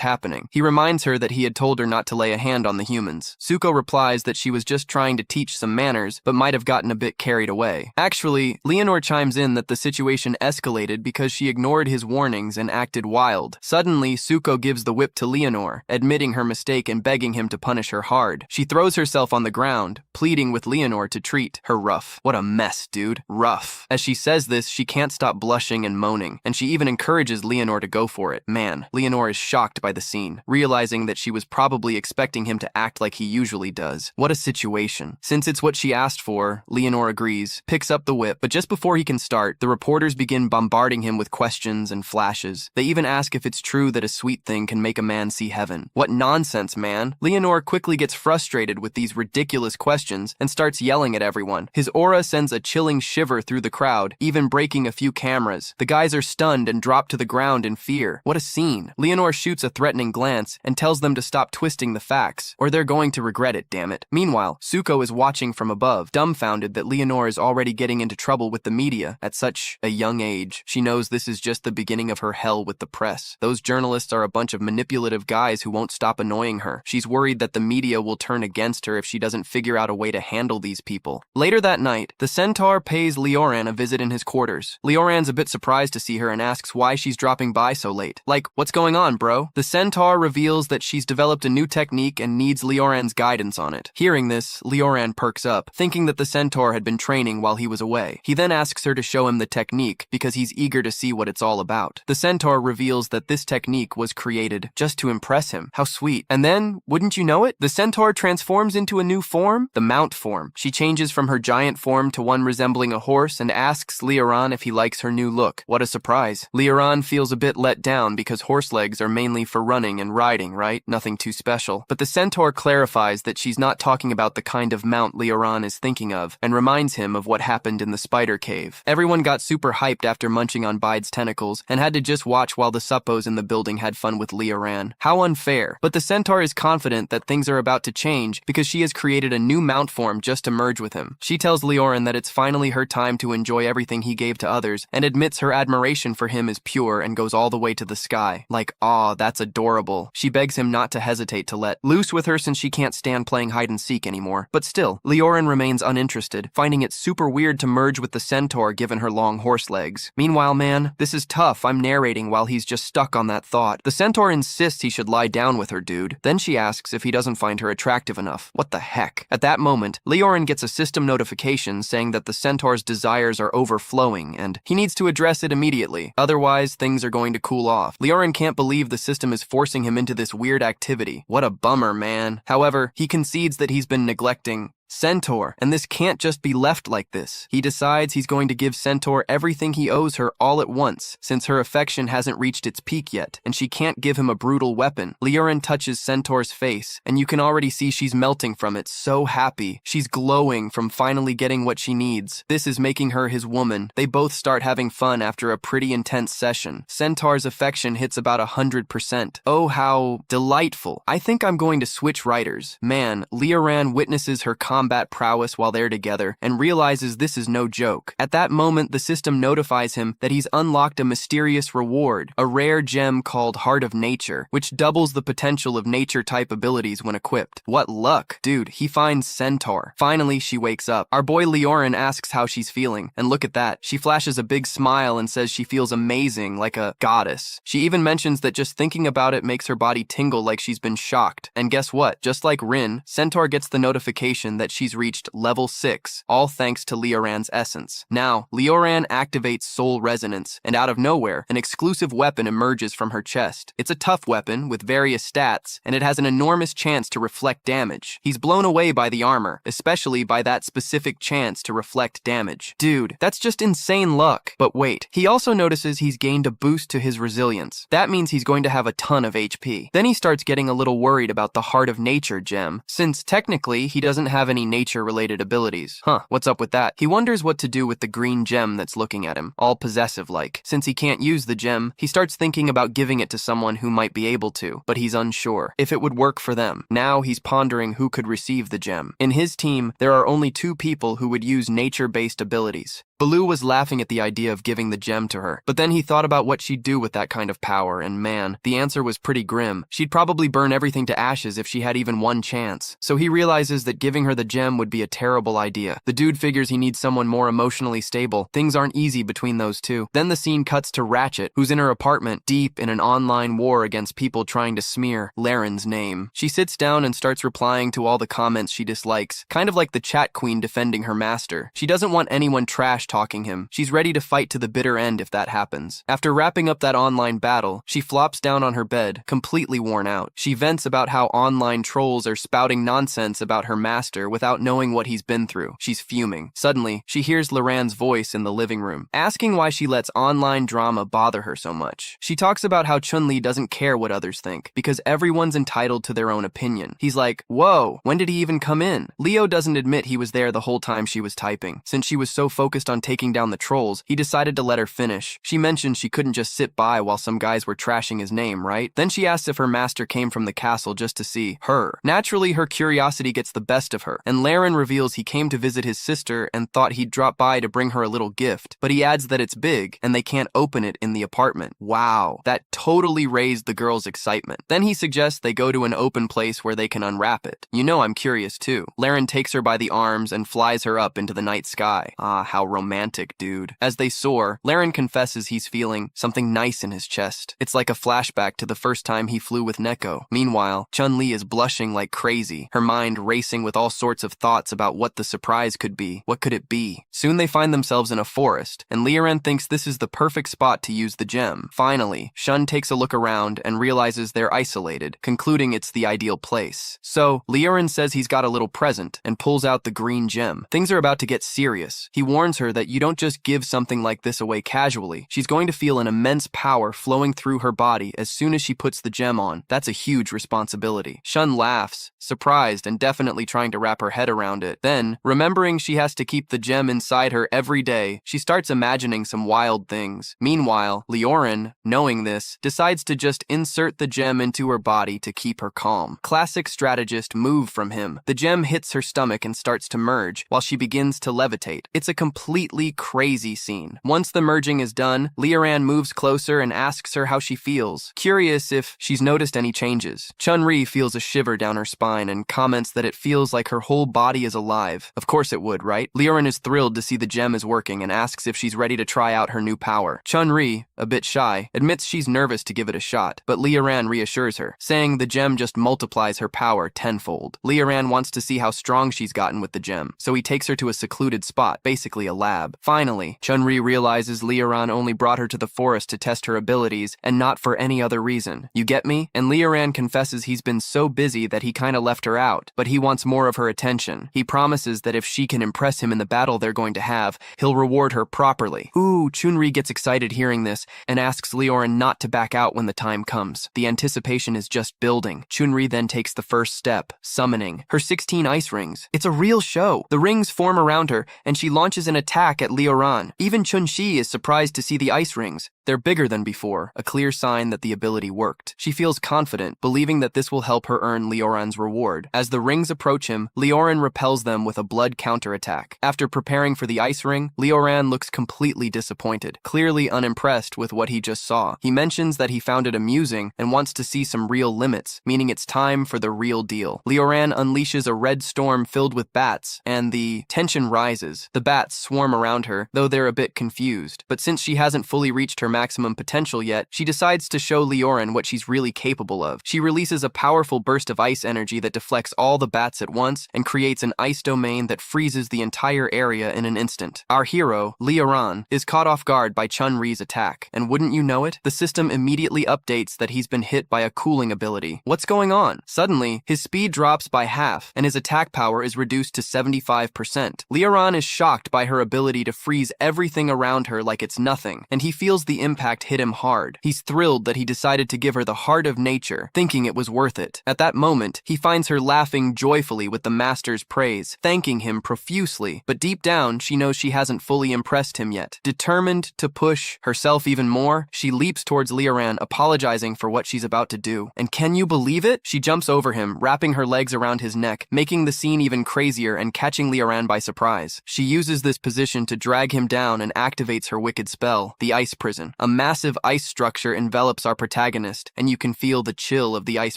happening. He reminds her that he had told her not to lay a hand on the humans. Suko replies that she was just trying to teach some manners, but might have gotten a bit carried away. Actually, Leonore chimes in that the situation escalated because she ignored his warnings and acted wild. Suddenly, Suko gives the whip to Leonore, admitting her mistake and begging him to punish her hard. She throws herself on the ground, pleading with Leonore to treat her rough. What a mess, dude. Rough. As she says this, she can't stop blushing and moaning, and she even encourages Leonore to go for it. Man, Leonore is shocked by the scene, realizing that she was probably expecting him to act like he usually does. What a situation. Since it's what she asked for, Leonore agrees, picks up the whip, but just before he can start, the reporters begin bombarding him with questions and flashes. They even ask if it's true that a sweet thing can make a man see heaven. What nonsense, man. Leonore quickly gets frustrated with these ridiculous questions and starts yelling at everyone. His aura sends a chilling shiver through the crowd, even breaking a few cameras. The guys are stunned and drop to the ground in fear. What a scene. Leonore shoots a threatening glance and tells them to stop twisting the facts, or they're going to regret it, damn it. Meanwhile, Suko is watching from above, dumbfounded that Leonore is already getting into trouble with the media at such a young age. She knows this is just the beginning of her hell with the press. Those journalists are a bunch of manipulative guys who won't stop annoying her. She's worried that the media will turn against her if she doesn't figure out a way to handle these people. Later that night, the centaur pays Leoran a visit in his quarters. Leoran's a bit surprised to see her and asks why she's dropping by so late. Like, what's going on, bro? The centaur reveals that she's developed a new technique and needs Leoran's guidance on it. Hearing this, Leoran perks up, thinking that the centaur had been training while he was away. He then asks her to show him the technique because he's eager to see what it's all about. The centaur reveals that this technique was created just to impress him. How sweet. And then, wouldn't you know it, the centaur transforms into a new form, the mount form. She changes from her giant form to one resembling a horse and asks Leoran if he likes her new look. What a surprise. Leoran feels a bit let down because horse legs are mainly for running and riding, right? Nothing too special. But the centaur clarifies that she's not talking about the kind of mount Leoran is thinking of, and reminds him of what happened in the spider cave. Everyone got super hyped after munching on Bide's tentacles, and had to just watch while the suppos in the building had fun with Leoran. How unfair. But the centaur is confident that things are about to change because she has created a new mount form just to merge with him. She tells Leoran that it's finally her time to enjoy everything he gave to others, and admits her admiration for him is pure and goes all the way to the sky. Like, aw, that's adorable. She begs him not to hesitate to let loose with her since she can't stand playing hide and seek anymore. But still, Leoran remains uninterested, finding it super weird to merge with the centaur given her long horse legs. Meanwhile, man, this is tough. I'm narrating while he's just stuck on that thought. The centaur insists he should lie down with her, dude. Then she asks if he doesn't find her attractive enough. What the heck? At that moment, Leoran gets a system notification saying that the centaur's desires are overflowing and he needs to address it immediately. Otherwise, things are going to cool off. Leoran can't believe the system is forcing him into this weird activity. What a bummer, man. However, he concedes that he's been neglecting Centaur, and this can't just be left like this. He decides he's going to give Centaur everything he owes her all at once, since her affection hasn't reached its peak yet, and she can't give him a brutal weapon. Leoran touches Centaur's face, and you can already see she's melting from it, so happy. She's glowing from finally getting what she needs. This is making her his woman. They both start having fun after a pretty intense session. Centaur's affection hits about 100%. Oh, how delightful. I think I'm going to switch writers. Man, Leoran witnesses her combat prowess while they're together and realizes this is no joke. At that moment, the system notifies him that he's unlocked a mysterious reward, a rare gem called Heart of Nature, which doubles the potential of nature-type abilities when equipped. What luck. Dude, he finds Centaur. Finally, she wakes up. Our boy Leoran asks how she's feeling, and look at that. She flashes a big smile and says she feels amazing, like a goddess. She even mentions that just thinking about it makes her body tingle like she's been shocked. And guess what? Just like Rin, Centaur gets the notification that that she's reached level 6, all thanks to Leoran's essence. Now, Leoran activates Soul Resonance, and out of nowhere, an exclusive weapon emerges from her chest. It's a tough weapon with various stats, and it has an enormous chance to reflect damage. He's blown away by the armor, especially by that specific chance to reflect damage. Dude, that's just insane luck. But wait, he also notices he's gained a boost to his resilience. That means he's going to have a ton of HP. Then he starts getting a little worried about the Heart of Nature gem, since technically he doesn't have any nature-related abilities. What's up with that? He wonders what to do with the green gem that's looking at him, all possessive-like. Since he can't use the gem, he starts thinking about giving it to someone who might be able to, but he's unsure if it would work for them. Now he's pondering who could receive the gem. In his team, there are only 2 people who would use nature-based abilities. Baloo was laughing at the idea of giving the gem to her, but then he thought about what she'd do with that kind of power, and man, the answer was pretty grim. She'd probably burn everything to ashes if she had even one chance. So he realizes that giving her the gem would be a terrible idea. The dude figures he needs someone more emotionally stable. Things aren't easy between those two. Then the scene cuts to Ratchet, who's in her apartment, deep in an online war against people trying to smear Laren's name. She sits down and starts replying to all the comments she dislikes, kind of like the chat queen defending her master. She doesn't want anyone trash-talking him. She's ready to fight to the bitter end if that happens. After wrapping up that online battle, she flops down on her bed, completely worn out. She vents about how online trolls are spouting nonsense about her master without knowing what he's been through. She's fuming. Suddenly, she hears Loran's voice in the living room, asking why she lets online drama bother her so much. She talks about how Chun-Li doesn't care what others think, because everyone's entitled to their own opinion. He's like, whoa, when did he even come in? Leo doesn't admit he was there the whole time she was typing. Since she was so focused on taking down the trolls, he decided to let her finish. She mentioned she couldn't just sit by while some guys were trashing his name, right? Then she asks if her master came from the castle just to see her. Naturally, her curiosity gets the best of her, and Laren reveals he came to visit his sister and thought he'd drop by to bring her a little gift, but he adds that it's big and they can't open it in the apartment. Wow, that totally raised the girl's excitement. Then he suggests they go to an open place where they can unwrap it. You know I'm curious too. Laren takes her by the arms and flies her up into the night sky. Ah, how romantic, dude. As they soar, Laren confesses he's feeling something nice in his chest. It's like a flashback to the first time he flew with Neko. Meanwhile, Chun-Li is blushing like crazy, her mind racing with all sorts of thoughts about what the surprise could be. What could it be? Soon they find themselves in a forest, and Leoran thinks this is the perfect spot to use the gem. Finally, Shun takes a look around and realizes they're isolated, concluding it's the ideal place. So, Leoran says he's got a little present and pulls out the green gem. Things are about to get serious. He warns her that you don't just give something like this away casually. She's going to feel an immense power flowing through her body as soon as she puts the gem on. That's a huge responsibility. Shun laughs, surprised and definitely trying to wrap her head around it. Then, remembering she has to keep the gem inside her every day, she starts imagining some wild things. Meanwhile, Leoran, knowing this, decides to just insert the gem into her body to keep her calm. Classic strategist move from him. The gem hits her stomach and starts to merge, while she begins to levitate. It's a completely crazy scene. Once the merging is done, Leoran moves closer and asks her how she feels, curious if she's noticed any changes. Chun-Ri feels a shiver down her spine and comments that it feels like her whole body is alive. Of course it would, right? Leoran is thrilled to see the gem is working and asks if she's ready to try out her new power. Chun-Ri, a bit shy, admits she's nervous to give it a shot, but Leoran reassures her, saying the gem just multiplies her power tenfold. Leoran wants to see how strong she's gotten with the gem, so he takes her to a secluded spot, basically a lab. Finally, Chun-Ri realizes Leoran only brought her to the forest to test her abilities and not for any other reason. You get me? And Leoran confesses he's been so busy that he kinda left her out, but he wants more of her attention. He promises that if she can impress him in the battle they're going to have, he'll reward her properly. Ooh, Chun-Ri gets excited hearing this and asks Leoran not to back out when the time comes. The anticipation is just building. Chun-Ri then takes the first step, summoning her 16 ice rings. It's a real show. The rings form around her, and she launches an attack at Leoran. Even Chun-Shi is surprised to see the ice rings. They're bigger than before, a clear sign that the ability worked. She feels confident, believing that this will help her earn Leoran's reward. As the rings approach him, Leoran repels them with a blood counterattack. After preparing for the ice ring, Leoran looks completely disappointed, clearly unimpressed with what he just saw. He mentions that he found it amusing and wants to see some real limits, meaning it's time for the real deal. Leoran unleashes a red storm filled with bats, and the tension rises. The bats swarm swarm around her, though they're a bit confused. But since she hasn't fully reached her maximum potential yet, she decides to show Leorin what she's really capable of. She releases a powerful burst of ice energy that deflects all the bats at once and creates an ice domain that freezes the entire area in an instant. Our hero, Leorin, is caught off guard by Chun-Ri's attack, and wouldn't you know it, the system immediately updates that he's been hit by a cooling ability. What's going on? Suddenly, his speed drops by half, and his attack power is reduced to 75%. Leorin is shocked by her ability to freeze everything around her like it's nothing, and he feels the impact hit him hard. He's thrilled that he decided to give her the heart of nature, thinking it was worth it. At that moment, he finds her laughing joyfully with the master's praise, thanking him profusely, but deep down, she knows she hasn't fully impressed him yet. Determined to push herself even more, she leaps towards Leorin, apologizing for what she's about to do. And can you believe it? She jumps over him, wrapping her legs around his neck, making the scene even crazier and catching Leorin by surprise. She uses this position to drag him down and activates her wicked spell, the Ice Prison. A massive ice structure envelops our protagonist, and you can feel the chill of the ice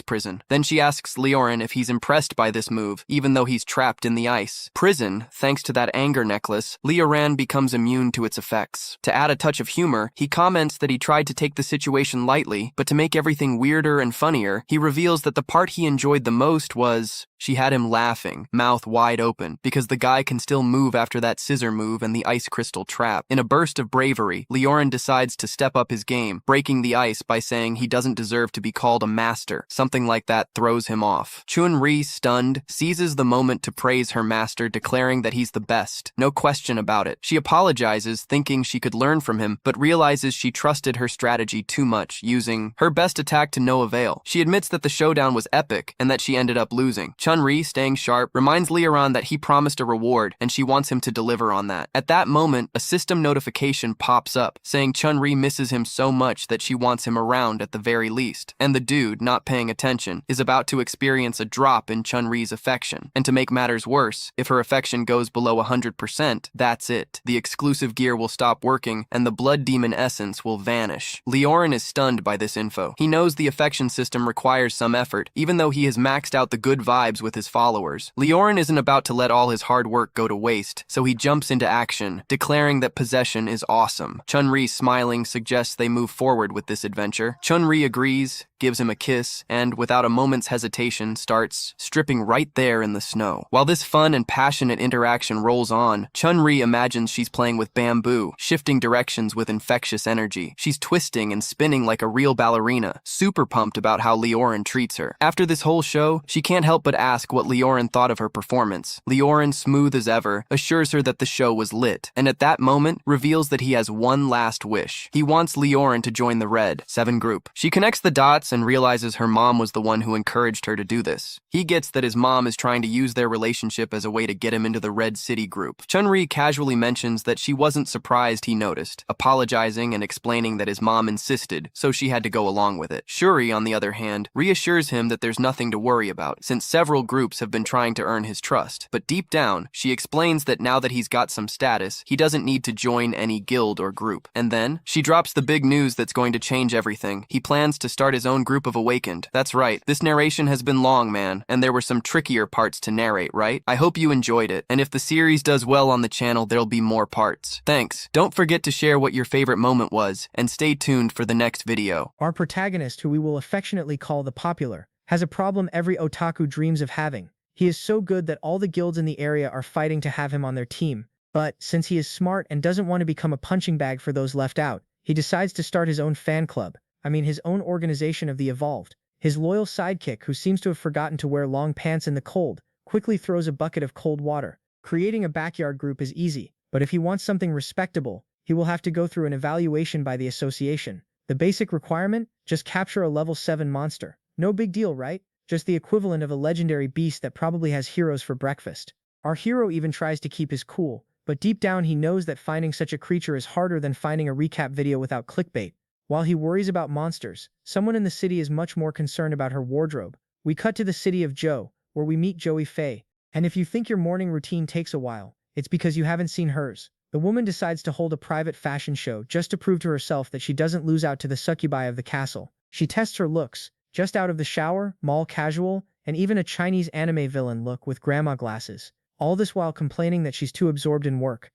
prison. Then she asks Leorin if he's impressed by this move, even though he's trapped in the ice. Prison, thanks to that anger necklace, Leorin becomes immune to its effects. To add a touch of humor, he comments that he tried to take the situation lightly, but to make everything weirder and funnier, he reveals that the part he enjoyed the most was she had him laughing, mouth wide open, because the guy can still move after that scissor move and the ice crystal trap. In a burst of bravery, Leorin decides to step up his game, breaking the ice by saying he doesn't deserve to be called a master. Something like that throws him off. Chun-Ri, stunned, seizes the moment to praise her master, declaring that he's the best. No question about it. She apologizes, thinking she could learn from him, but realizes she trusted her strategy too much, using her best attack to no avail. She admits that the showdown was epic and that she ended up losing. Chun-Ri, staying sharp, reminds Leorin that he promised a reward and she wants him to deliver on that. At that moment, a system notification pops up, saying Chun-Ri misses him so much that she wants him around at the very least. And the dude, not paying attention, is about to experience a drop in Chun-Ri's affection. And to make matters worse, if her affection goes below 100%, that's it. The exclusive gear will stop working and the blood demon essence will vanish. Leorin is stunned by this info. He knows the affection system requires some effort, even though he has maxed out the good vibes with his followers. Leorin isn't about to let all his hard work go to waste, so he jumps into action, declaring that possession is awesome. Chun-Ri, smiling, suggests they move forward with this adventure. Chun-Ri agrees, gives him a kiss, and without a moment's hesitation starts stripping right there in the snow. While this fun and passionate interaction rolls on, Chun-Ri imagines she's playing with bamboo, shifting directions with infectious energy. She's twisting and spinning like a real ballerina, super pumped about how Leorin treats her. After this whole show, she can't help but ask what Leorin thought of her performance. Leorin, smooth as ever, assures her that the show was lit, and at that moment, reveals that he has one last wish. He wants Leorin to join the Red 7 group. She connects the dots and realizes her mom was the one who encouraged her to do this. He gets that his mom is trying to use their relationship as a way to get him into the Red City group. Chun-Ri casually mentions that she wasn't surprised he noticed, apologizing and explaining that his mom insisted, so she had to go along with it. Shuri, on the other hand, reassures him that there's nothing to worry about, since several groups have been trying to earn his trust. But deep down, she explains that now that he's got some status, he doesn't need to join any guild or group. And then, she drops the big news that's going to change everything. He plans to start his own group of Awakened. That's right, this narration has been long, man, and there were some trickier parts to narrate, right? I hope you enjoyed it, and if the series does well on the channel, there'll be more parts. Thanks. Don't forget to share what your favorite moment was, and stay tuned for the next video. Our protagonist, who we will affectionately call the Popular, has a problem every otaku dreams of having. He is so good that all the guilds in the area are fighting to have him on their team. But, since he is smart and doesn't want to become a punching bag for those left out, he decides to start his own fan club. His own organization of the Evolved. His loyal sidekick, who seems to have forgotten to wear long pants in the cold, quickly throws a bucket of cold water. Creating a backyard group is easy, but if he wants something respectable, he will have to go through an evaluation by the association. The basic requirement? Just capture a level 7 monster. No big deal, right? Just the equivalent of a legendary beast that probably has heroes for breakfast. Our hero even tries to keep his cool, but deep down he knows that finding such a creature is harder than finding a recap video without clickbait. While he worries about monsters, someone in the city is much more concerned about her wardrobe. We cut to the city of Joe, where we meet Joey Faye. And if you think your morning routine takes a while, it's because you haven't seen hers. The woman decides to hold a private fashion show just to prove to herself that she doesn't lose out to the succubi of the castle. She tests her looks, just out of the shower, mall casual, and even a Chinese anime villain look with grandma glasses. All this while complaining that she's too absorbed in work.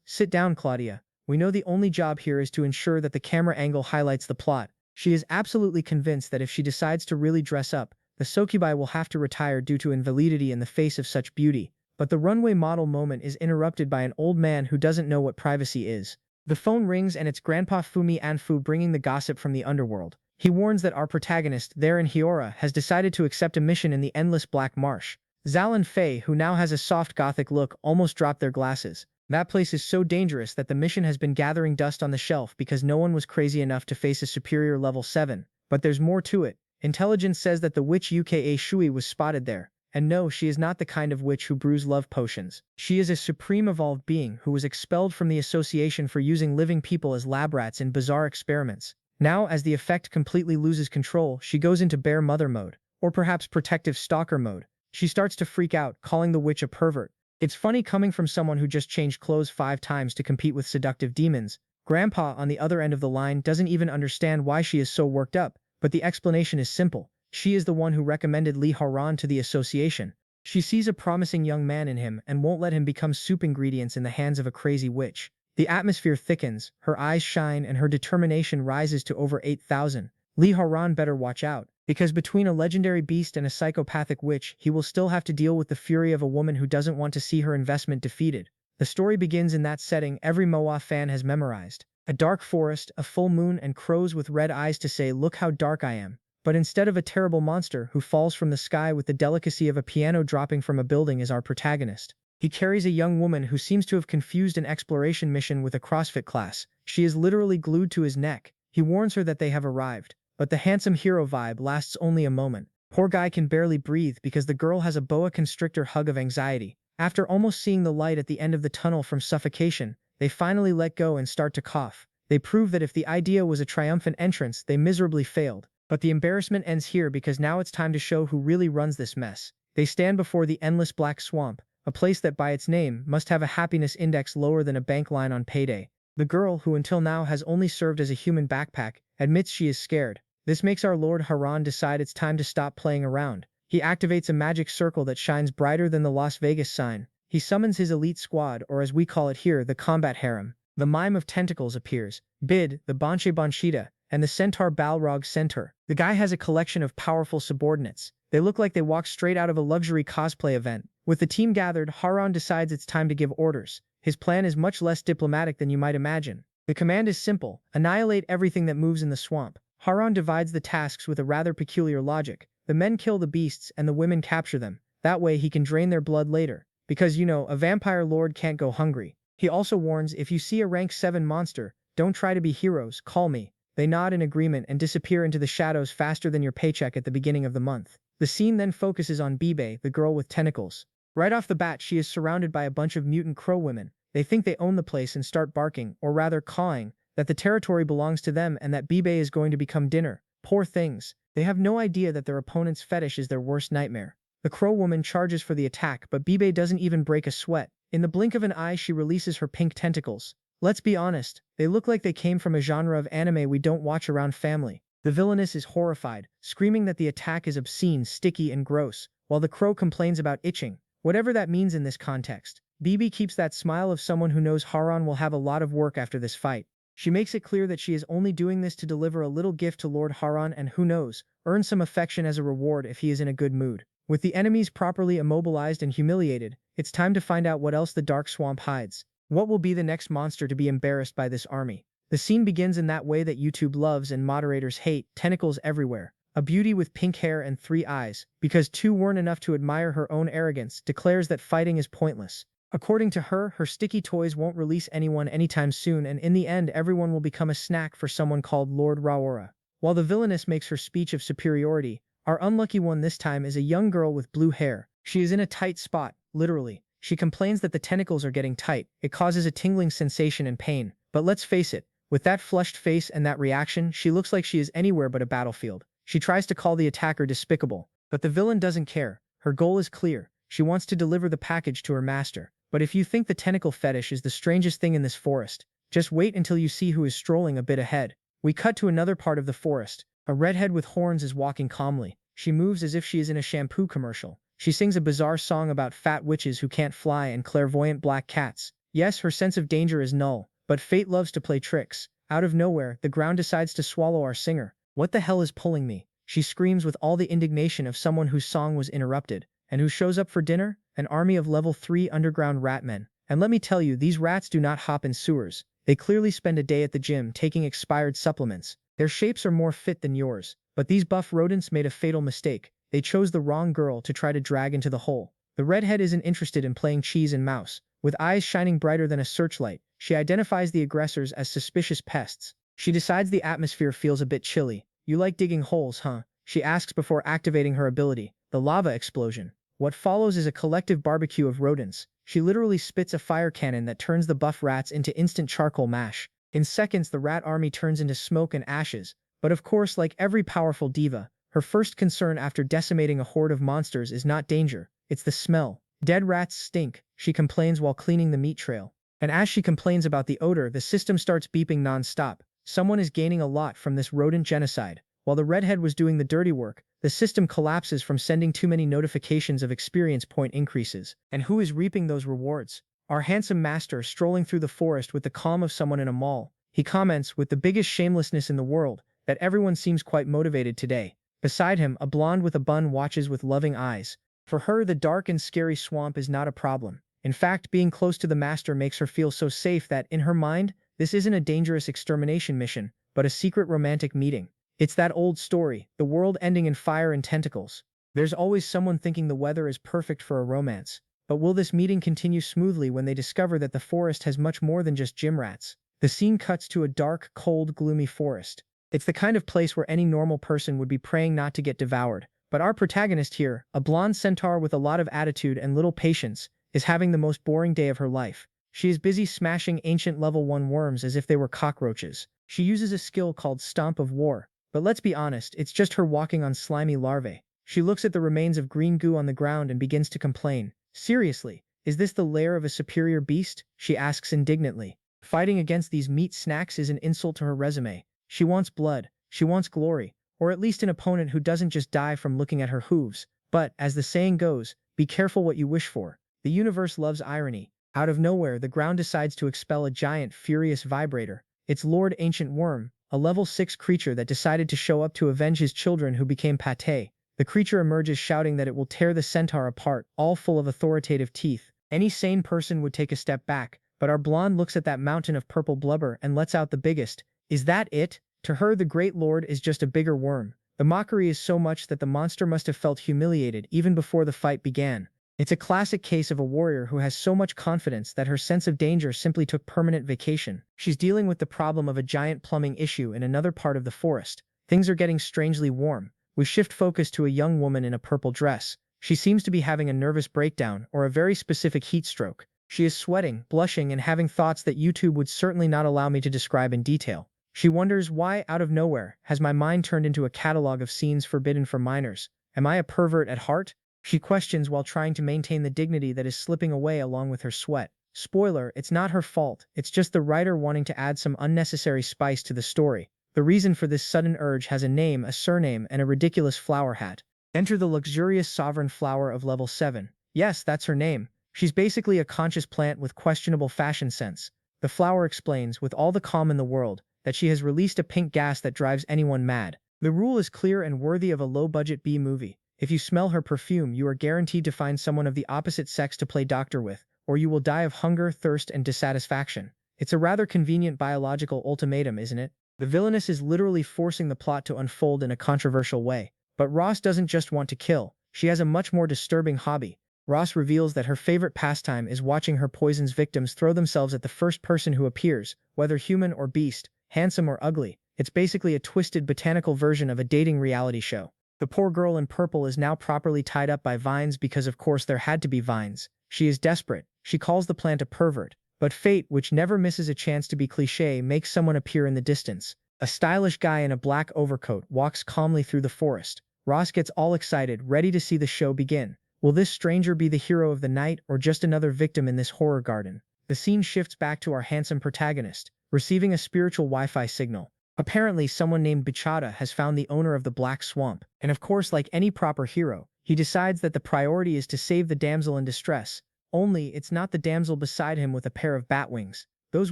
Sit down, Claudia. We know the only job here is to ensure that the camera angle highlights the plot. She is absolutely convinced that if she decides to really dress up, the Succubi will have to retire due to invalidity in the face of such beauty. But the runway model moment is interrupted by an old man who doesn't know what privacy is. The phone rings and it's Grandpa Fumi Anfu bringing the gossip from the underworld. He warns that our protagonist, there in Hyora, has decided to accept a mission in the endless Black Marsh. Zal and Faye, who now has a soft gothic look, almost drop their glasses. That place is so dangerous that the mission has been gathering dust on the shelf because no one was crazy enough to face a superior level 7. But there's more to it. Intelligence says that the witch Uka Shui was spotted there. And no, she is not the kind of witch who brews love potions. She is a supreme evolved being who was expelled from the association for using living people as lab rats in bizarre experiments. Now, as the effect completely loses control, she goes into bear mother mode, or perhaps protective stalker mode. She starts to freak out, calling the witch a pervert. It's funny coming from someone who just changed clothes 5 times to compete with seductive demons. Grandpa on the other end of the line doesn't even understand why she is so worked up, but the explanation is simple. She is the one who recommended Lee Howan to the association. She sees a promising young man in him and won't let him become soup ingredients in the hands of a crazy witch. The atmosphere thickens, her eyes shine, and her determination rises to over 8,000. Lee Howan better watch out, because between a legendary beast and a psychopathic witch, he will still have to deal with the fury of a woman who doesn't want to see her investment defeated. The story begins in that setting every Manhwa fan has memorized. A dark forest, a full moon, and crows with red eyes to say, "Look how dark I am." But instead of a terrible monster who falls from the sky with the delicacy of a piano dropping from a building as our protagonist, he carries a young woman who seems to have confused an exploration mission with a CrossFit class. She is literally glued to his neck. He warns her that they have arrived. But the handsome hero vibe lasts only a moment. Poor guy can barely breathe because the girl has a boa constrictor hug of anxiety. After almost seeing the light at the end of the tunnel from suffocation, they finally let go and start to cough. They prove that if the idea was a triumphant entrance, they miserably failed. But the embarrassment ends here because now it's time to show who really runs this mess. They stand before the endless black swamp, a place that by its name must have a happiness index lower than a bank line on payday. The girl, who until now has only served as a human backpack, admits she is scared. This makes our Lord Haran decide it's time to stop playing around. He activates a magic circle that shines brighter than the Las Vegas sign. He summons his elite squad, or as we call it here, the combat harem. The mime of tentacles appears, Bid, the Banche Banshita, and the centaur Balrog Centaur. The guy has a collection of powerful subordinates. They look like they walked straight out of a luxury cosplay event. With the team gathered, Haran decides it's time to give orders. His plan is much less diplomatic than you might imagine. The command is simple: annihilate everything that moves in the swamp. Haran divides the tasks with a rather peculiar logic. The men kill the beasts and the women capture them. That way he can drain their blood later. Because, you know, a vampire lord can't go hungry. He also warns, if you see a rank 7 monster, don't try to be heroes, call me. They nod in agreement and disappear into the shadows faster than your paycheck at the beginning of the month. The scene then focuses on Bibe, the girl with tentacles. Right off the bat, she is surrounded by a bunch of mutant crow women. They think they own the place and start barking, or rather cawing, that the territory belongs to them and that Bibe is going to become dinner. Poor things. They have no idea that their opponent's fetish is their worst nightmare. The crow woman charges for the attack, but Bibe doesn't even break a sweat. In the blink of an eye, she releases her pink tentacles. Let's be honest, they look like they came from a genre of anime we don't watch around family. The villainess is horrified, screaming that the attack is obscene, sticky, and gross, while the crow complains about itching. Whatever that means in this context, Bibi keeps that smile of someone who knows Haran will have a lot of work after this fight. She makes it clear that she is only doing this to deliver a little gift to Lord Haran and, who knows, earn some affection as a reward if he is in a good mood. With the enemies properly immobilized and humiliated, it's time to find out what else the dark swamp hides. What will be the next monster to be embarrassed by this army? The scene begins in that way that YouTube loves and moderators hate: tentacles everywhere. A beauty with pink hair and 3 eyes, because 2 weren't enough to admire her own arrogance, declares that fighting is pointless. According to her, her sticky toys won't release anyone anytime soon, and in the end everyone will become a snack for someone called Lord Raora. While the villainess makes her speech of superiority, our unlucky one this time is a young girl with blue hair. She is in a tight spot, literally. She complains that the tentacles are getting tight. It causes a tingling sensation and pain. But let's face it, with that flushed face and that reaction, she looks like she is anywhere but a battlefield. She tries to call the attacker despicable, but the villain doesn't care. Her goal is clear. She wants to deliver the package to her master. But if you think the tentacle fetish is the strangest thing in this forest, just wait until you see who is strolling a bit ahead. We cut to another part of the forest. A redhead with horns is walking calmly. She moves as if she is in a shampoo commercial. She sings a bizarre song about fat witches who can't fly and clairvoyant black cats. Yes, her sense of danger is null, but fate loves to play tricks. Out of nowhere, the ground decides to swallow our singer. What the hell is pulling me? She screams with all the indignation of someone whose song was interrupted. And who shows up for dinner? An army of level 3 underground ratmen. And let me tell you, these rats do not hop in sewers. They clearly spend a day at the gym taking expired supplements. Their shapes are more fit than yours. But these buff rodents made a fatal mistake. They chose the wrong girl to try to drag into the hole. The redhead isn't interested in playing cheese and mouse. With eyes shining brighter than a searchlight, she identifies the aggressors as suspicious pests. She decides the atmosphere feels a bit chilly. You like digging holes, huh? She asks before activating her ability, the lava explosion. What follows is a collective barbecue of rodents. She literally spits a fire cannon that turns the buff rats into instant charcoal mash. In seconds, the rat army turns into smoke and ashes. But of course, like every powerful diva, her first concern after decimating a horde of monsters is not danger, it's the smell. Dead rats stink, she complains while cleaning the meat trail. And as she complains about the odor, the system starts beeping non-stop. Someone is gaining a lot from this rodent genocide. While the redhead was doing the dirty work, the system collapses from sending too many notifications of experience point increases. And who is reaping those rewards? Our handsome master strolling through the forest with the calm of someone in a mall. He comments, with the biggest shamelessness in the world, that everyone seems quite motivated today. Beside him, a blonde with a bun watches with loving eyes. For her, the dark and scary swamp is not a problem. In fact, being close to the master makes her feel so safe that, in her mind, this isn't a dangerous extermination mission, but a secret romantic meeting. It's that old story, the world ending in fire and tentacles. There's always someone thinking the weather is perfect for a romance. But will this meeting continue smoothly when they discover that the forest has much more than just gym rats? The scene cuts to a dark, cold, gloomy forest. It's the kind of place where any normal person would be praying not to get devoured. But our protagonist here, a blonde centaur with a lot of attitude and little patience, is having the most boring day of her life. She is busy smashing ancient level 1 worms as if they were cockroaches. She uses a skill called Stomp of War. But let's be honest, it's just her walking on slimy larvae. She looks at the remains of green goo on the ground and begins to complain. Seriously, is this the lair of a superior beast? She asks indignantly. Fighting against these meat snacks is an insult to her resume. She wants blood. She wants glory. Or at least an opponent who doesn't just die from looking at her hooves. But, as the saying goes, be careful what you wish for. The universe loves irony. Out of nowhere, the ground decides to expel a giant, furious vibrator. It's Lord Ancient Worm, a level 6 creature that decided to show up to avenge his children who became pate. The creature emerges shouting that it will tear the centaur apart, all full of authoritative teeth. Any sane person would take a step back, but our blonde looks at that mountain of purple blubber and lets out the biggest. Is that it? To her, the Great Lord is just a bigger worm. The mockery is so much that the monster must have felt humiliated even before the fight began. It's a classic case of a warrior who has so much confidence that her sense of danger simply took permanent vacation. She's dealing with the problem of a giant plumbing issue in another part of the forest. Things are getting strangely warm. We shift focus to a young woman in a purple dress. She seems to be having a nervous breakdown or a very specific heat stroke. She is sweating, blushing, and having thoughts that YouTube would certainly not allow me to describe in detail. She wonders why, out of nowhere, has my mind turned into a catalog of scenes forbidden for minors? Am I a pervert at heart? She questions while trying to maintain the dignity that is slipping away along with her sweat. Spoiler, it's not her fault, it's just the writer wanting to add some unnecessary spice to the story. The reason for this sudden urge has a name, a surname, and a ridiculous flower hat. Enter the luxurious sovereign flower of level 7. Yes, that's her name. She's basically a conscious plant with questionable fashion sense. The flower explains, with all the calm in the world, that she has released a pink gas that drives anyone mad. The rule is clear and worthy of a low-budget B movie. If you smell her perfume, you are guaranteed to find someone of the opposite sex to play doctor with, or you will die of hunger, thirst, and dissatisfaction. It's a rather convenient biological ultimatum, isn't it? The villainess is literally forcing the plot to unfold in a controversial way. But Ross doesn't just want to kill. She has a much more disturbing hobby. Ross reveals that her favorite pastime is watching her poison's victims throw themselves at the first person who appears, whether human or beast, handsome or ugly. It's basically a twisted botanical version of a dating reality show. The poor girl in purple is now properly tied up by vines because of course there had to be vines. She is desperate. She calls the plant a pervert. But fate, which never misses a chance to be cliché, makes someone appear in the distance. A stylish guy in a black overcoat walks calmly through the forest. Ross gets all excited, ready to see the show begin. Will this stranger be the hero of the night or just another victim in this horror garden? The scene shifts back to our handsome protagonist, receiving a spiritual Wi-Fi signal. Apparently, someone named Bichada has found the owner of the Black Swamp, and of course, like any proper hero, he decides that the priority is to save the damsel in distress. Only, it's not the damsel beside him with a pair of bat wings. Those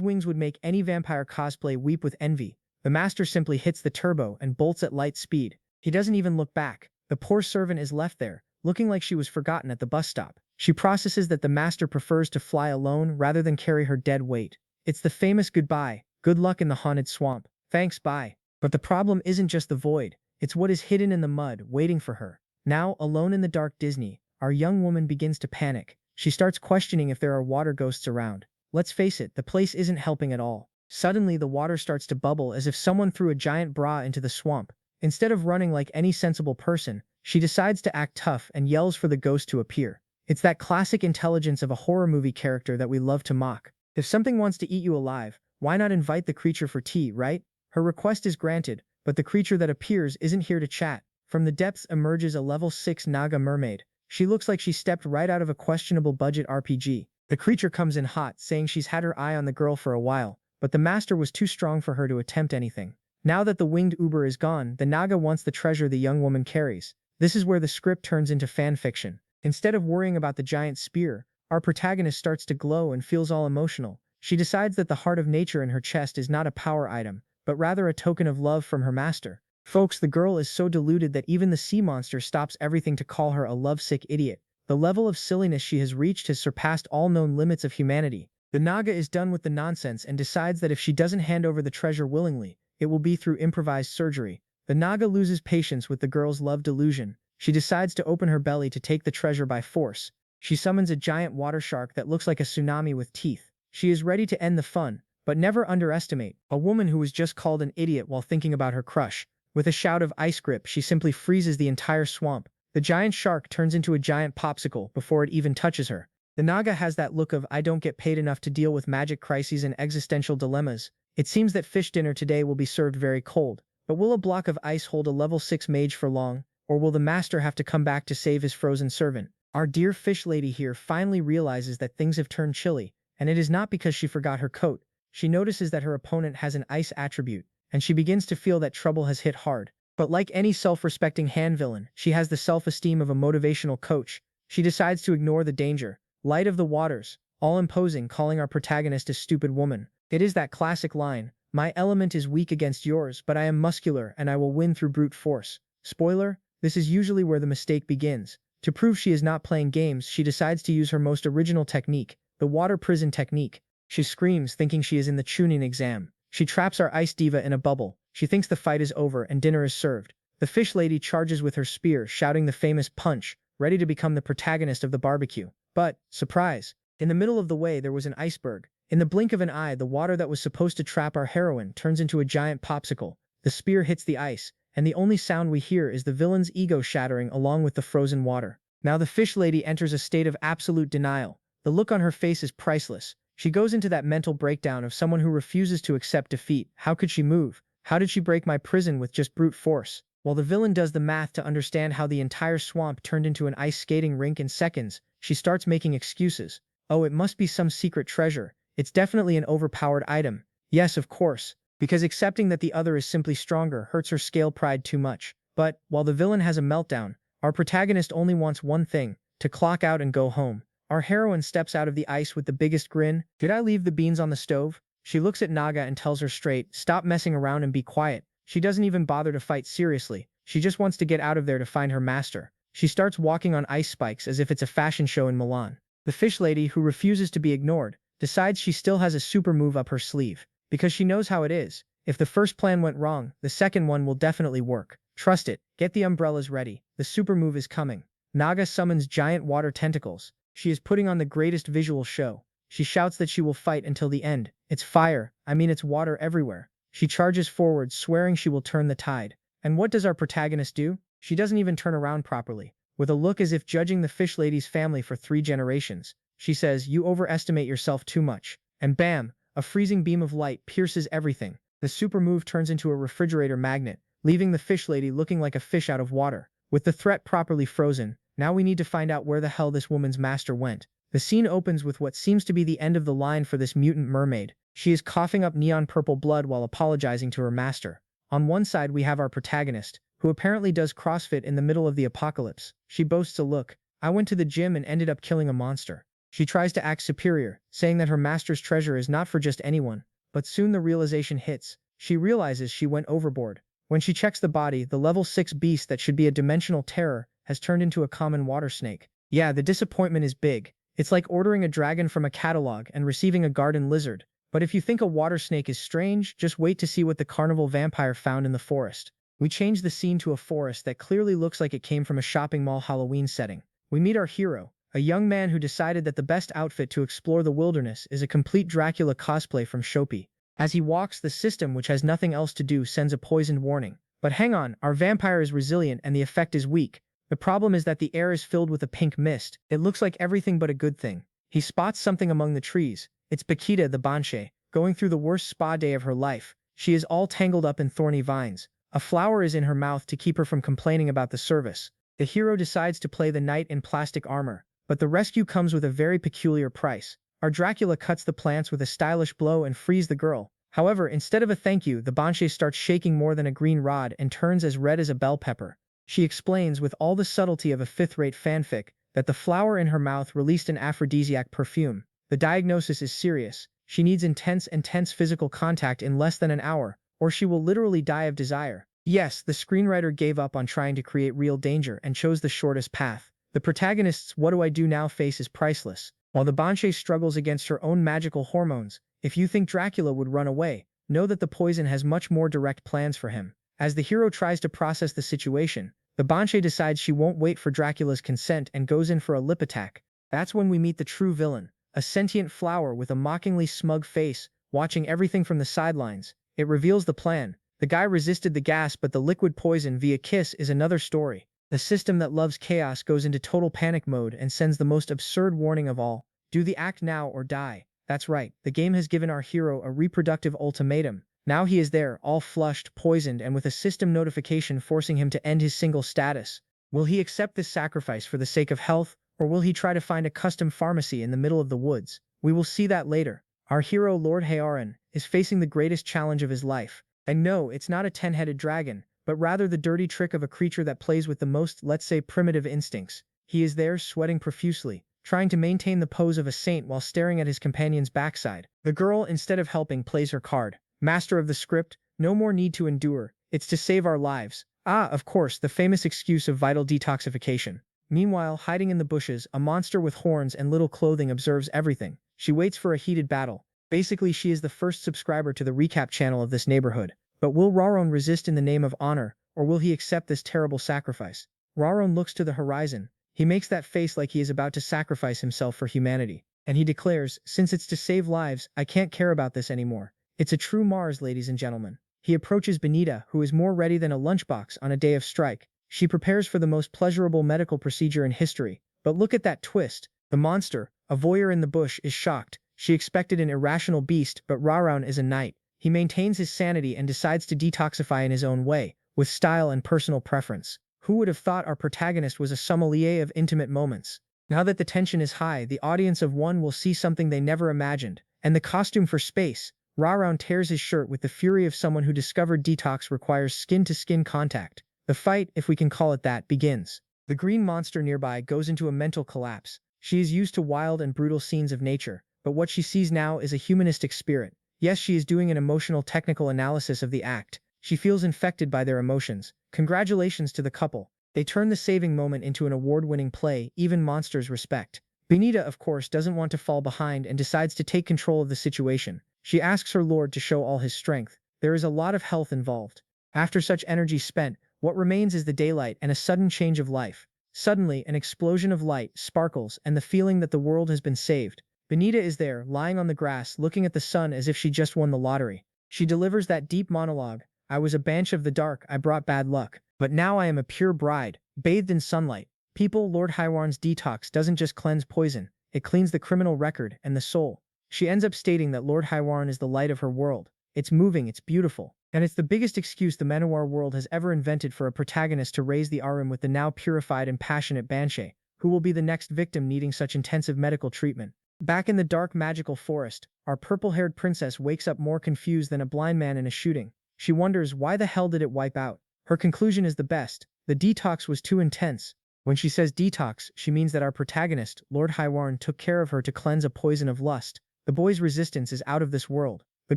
wings would make any vampire cosplay weep with envy. The master simply hits the turbo and bolts at light speed. He doesn't even look back. The poor servant is left there, looking like she was forgotten at the bus stop. She processes that the master prefers to fly alone rather than carry her dead weight. It's the famous goodbye, good luck in the haunted swamp, thanks bye. But the problem isn't just the void, it's what is hidden in the mud, waiting for her. Now, alone in the dark Disney, our young woman begins to panic. She starts questioning if there are water ghosts around. Let's face it, the place isn't helping at all. Suddenly, the water starts to bubble as if someone threw a giant bra into the swamp. Instead of running like any sensible person, she decides to act tough and yells for the ghost to appear. It's that classic intelligence of a horror movie character that we love to mock. If something wants to eat you alive, why not invite the creature for tea, right? Her request is granted, but the creature that appears isn't here to chat. From the depths emerges a level 6 Naga mermaid. She looks like she stepped right out of a questionable budget RPG. The creature comes in hot, saying she's had her eye on the girl for a while, but the master was too strong for her to attempt anything. Now that the winged Uber is gone, the Naga wants the treasure the young woman carries. This is where the script turns into fan fiction. Instead of worrying about the giant spear, our protagonist starts to glow and feels all emotional. She decides that the heart of nature in her chest is not a power item, but rather a token of love from her master. Folks, the girl is so deluded that even the sea monster stops everything to call her a lovesick idiot. The level of silliness she has reached has surpassed all known limits of humanity. The Naga is done with the nonsense and decides that if she doesn't hand over the treasure willingly, it will be through improvised surgery. The Naga loses patience with the girl's love delusion. She decides to open her belly to take the treasure by force. She summons a giant water shark that looks like a tsunami with teeth. She is ready to end the fun, but never underestimate a woman who was just called an idiot while thinking about her crush. With a shout of ice grip, she simply freezes the entire swamp. The giant shark turns into a giant popsicle before it even touches her. The Naga has that look of "I don't get paid enough to deal with magic crises and existential dilemmas." It seems that fish dinner today will be served very cold. But will a block of ice hold a level 6 mage for long? Or will the master have to come back to save his frozen servant? Our dear fish lady here finally realizes that things have turned chilly, and it is not because she forgot her coat. She notices that her opponent has an ice attribute, and she begins to feel that trouble has hit hard. But like any self-respecting hand villain, she has the self-esteem of a motivational coach. She decides to ignore the danger. Light of the waters, all imposing, calling our protagonist a stupid woman. It is that classic line, "My element is weak against yours, but I am muscular and I will win through brute force." Spoiler, this is usually where the mistake begins. To prove she is not playing games, she decides to use her most original technique, the water prison technique. She screams, thinking she is in the Chunin exam. She traps our ice diva in a bubble. She thinks the fight is over and dinner is served. The fish lady charges with her spear, shouting the famous punch, ready to become the protagonist of the barbecue. But, surprise, in the middle of the way there was an iceberg. In the blink of an eye, the water that was supposed to trap our heroine turns into a giant popsicle. The spear hits the ice, and the only sound we hear is the villain's ego shattering along with the frozen water. Now the fish lady enters a state of absolute denial. The look on her face is priceless. She goes into that mental breakdown of someone who refuses to accept defeat. How could she move? How did she break my prison with just brute force? While the villain does the math to understand how the entire swamp turned into an ice skating rink in seconds, she starts making excuses. Oh, it must be some secret treasure. It's definitely an overpowered item. Yes, of course, because accepting that the other is simply stronger hurts her scale pride too much. But, while the villain has a meltdown, our protagonist only wants one thing, to clock out and go home. Our heroine steps out of the ice with the biggest grin. Did I leave the beans on the stove? She looks at Naga and tells her straight, stop messing around and be quiet. She doesn't even bother to fight seriously. She just wants to get out of there to find her master. She starts walking on ice spikes as if it's a fashion show in Milan. The fish lady, who refuses to be ignored, decides she still has a super move up her sleeve. Because she knows how it is. If the first plan went wrong, the second one will definitely work. Trust it. Get the umbrellas ready. The super move is coming. Naga summons giant water tentacles. She is putting on the greatest visual show. She shouts that she will fight until the end. It's fire. It's water everywhere. She charges forward, swearing she will turn the tide. And what does our protagonist do? She doesn't even turn around properly. With a look as if judging the fish lady's family for 3 generations, she says, "You overestimate yourself too much." And bam, a freezing beam of light pierces everything. The super move turns into a refrigerator magnet, leaving the fish lady looking like a fish out of water. With the threat properly frozen, now we need to find out where the hell this woman's master went. The scene opens with what seems to be the end of the line for this mutant mermaid. She is coughing up neon purple blood while apologizing to her master. On one side we have our protagonist, who apparently does CrossFit in the middle of the apocalypse. She boasts a look. "I went to the gym and ended up killing a monster." She tries to act superior, saying that her master's treasure is not for just anyone, but soon the realization hits. She realizes she went overboard. When she checks the body, the level 6 beast that should be a dimensional terror has turned into a common water snake. Yeah, the disappointment is big. It's like ordering a dragon from a catalog and receiving a garden lizard. But if you think a water snake is strange, just wait to see what the carnival vampire found in the forest. We change the scene to a forest that clearly looks like it came from a shopping mall Halloween setting. We meet our hero, a young man who decided that the best outfit to explore the wilderness is a complete Dracula cosplay from Shopee. As he walks, the system, which has nothing else to do, sends a poisoned warning. But hang on, our vampire is resilient and the effect is weak. The problem is that the air is filled with a pink mist. It looks like everything but a good thing. He spots something among the trees. It's Bakita the Banshee, going through the worst spa day of her life. She is all tangled up in thorny vines. A flower is in her mouth to keep her from complaining about the service. The hero decides to play the knight in plastic armor, but the rescue comes with a very peculiar price. Our Dracula cuts the plants with a stylish blow and frees the girl. However, instead of a thank you, the Banshee starts shaking more than a green rod and turns as red as a bell pepper. She explains with all the subtlety of a fifth-rate fanfic that the flower in her mouth released an aphrodisiac perfume. The diagnosis is serious. She needs intense physical contact in less than an hour, or she will literally die of desire. Yes, the screenwriter gave up on trying to create real danger and chose the shortest path. The protagonist's "what do I do now" face is priceless. While the Banshee struggles against her own magical hormones, if you think Dracula would run away, know that the poison has much more direct plans for him. As the hero tries to process the situation, the Banshee decides she won't wait for Dracula's consent and goes in for a lip attack. That's when we meet the true villain, a sentient flower with a mockingly smug face, watching everything from the sidelines. It reveals the plan. The guy resisted the gas, but the liquid poison via kiss is another story. The system that loves chaos goes into total panic mode and sends the most absurd warning of all. Do the act now or die. That's right, the game has given our hero a reproductive ultimatum. Now he is there, all flushed, poisoned, and with a system notification forcing him to end his single status. Will he accept this sacrifice for the sake of health, or will he try to find a custom pharmacy in the middle of the woods? We will see that later. Our hero, Lord Howan, is facing the greatest challenge of his life. And no, it's not a 10-headed dragon, but rather the dirty trick of a creature that plays with the most, let's say, primitive instincts. He is there, sweating profusely, trying to maintain the pose of a saint while staring at his companion's backside. The girl, instead of helping, plays her card. Master of the script, no more need to endure. It's to save our lives. Ah, of course, the famous excuse of vital detoxification. Meanwhile, hiding in the bushes, a monster with horns and little clothing observes everything. She waits for a heated battle. Basically, she is the first subscriber to the recap channel of this neighborhood. But will Raron resist in the name of honor, or will he accept this terrible sacrifice? Raron looks to the horizon. He makes that face like he is about to sacrifice himself for humanity. And he declares, since it's to save lives, I can't care about this anymore. It's a true Mars, ladies and gentlemen. He approaches Benita, who is more ready than a lunchbox on a day of strike. She prepares for the most pleasurable medical procedure in history. But look at that twist. The monster, a voyeur in the bush, is shocked. She expected an irrational beast, but Raron is a knight. He maintains his sanity and decides to detoxify in his own way, with style and personal preference. Who would have thought our protagonist was a sommelier of intimate moments? Now that the tension is high, the audience of one will see something they never imagined. And the costume for space. Raron tears his shirt with the fury of someone who discovered detox requires skin-to-skin contact. The fight, if we can call it that, begins. The green monster nearby goes into a mental collapse. She is used to wild and brutal scenes of nature, but what she sees now is a humanistic spirit. Yes, she is doing an emotional technical analysis of the act. She feels infected by their emotions. Congratulations to the couple. They turn the saving moment into an award-winning play, even monsters respect. Benita, of course, doesn't want to fall behind and decides to take control of the situation. She asks her lord to show all his strength. There is a lot of health involved. After such energy spent, what remains is the daylight and a sudden change of life. Suddenly, an explosion of light, sparkles, and the feeling that the world has been saved. Benita is there, lying on the grass, looking at the sun as if she just won the lottery. She delivers that deep monologue. I was a banshee of the dark, I brought bad luck. But now I am a pure bride, bathed in sunlight. People, Lord Howan's detox doesn't just cleanse poison, it cleans the criminal record and the soul. She ends up stating that Lord Howan is the light of her world. It's moving, it's beautiful. And it's the biggest excuse the manhwa world has ever invented for a protagonist to raise the arum with the now purified and passionate banshee, who will be the next victim needing such intensive medical treatment. Back in the dark magical forest, our purple-haired princess wakes up more confused than a blind man in a shooting. She wonders why the hell did it wipe out. Her conclusion is the best. The detox was too intense. When she says detox, she means that our protagonist, Lord Hywarn, took care of her to cleanse a poison of lust. The boy's resistance is out of this world. The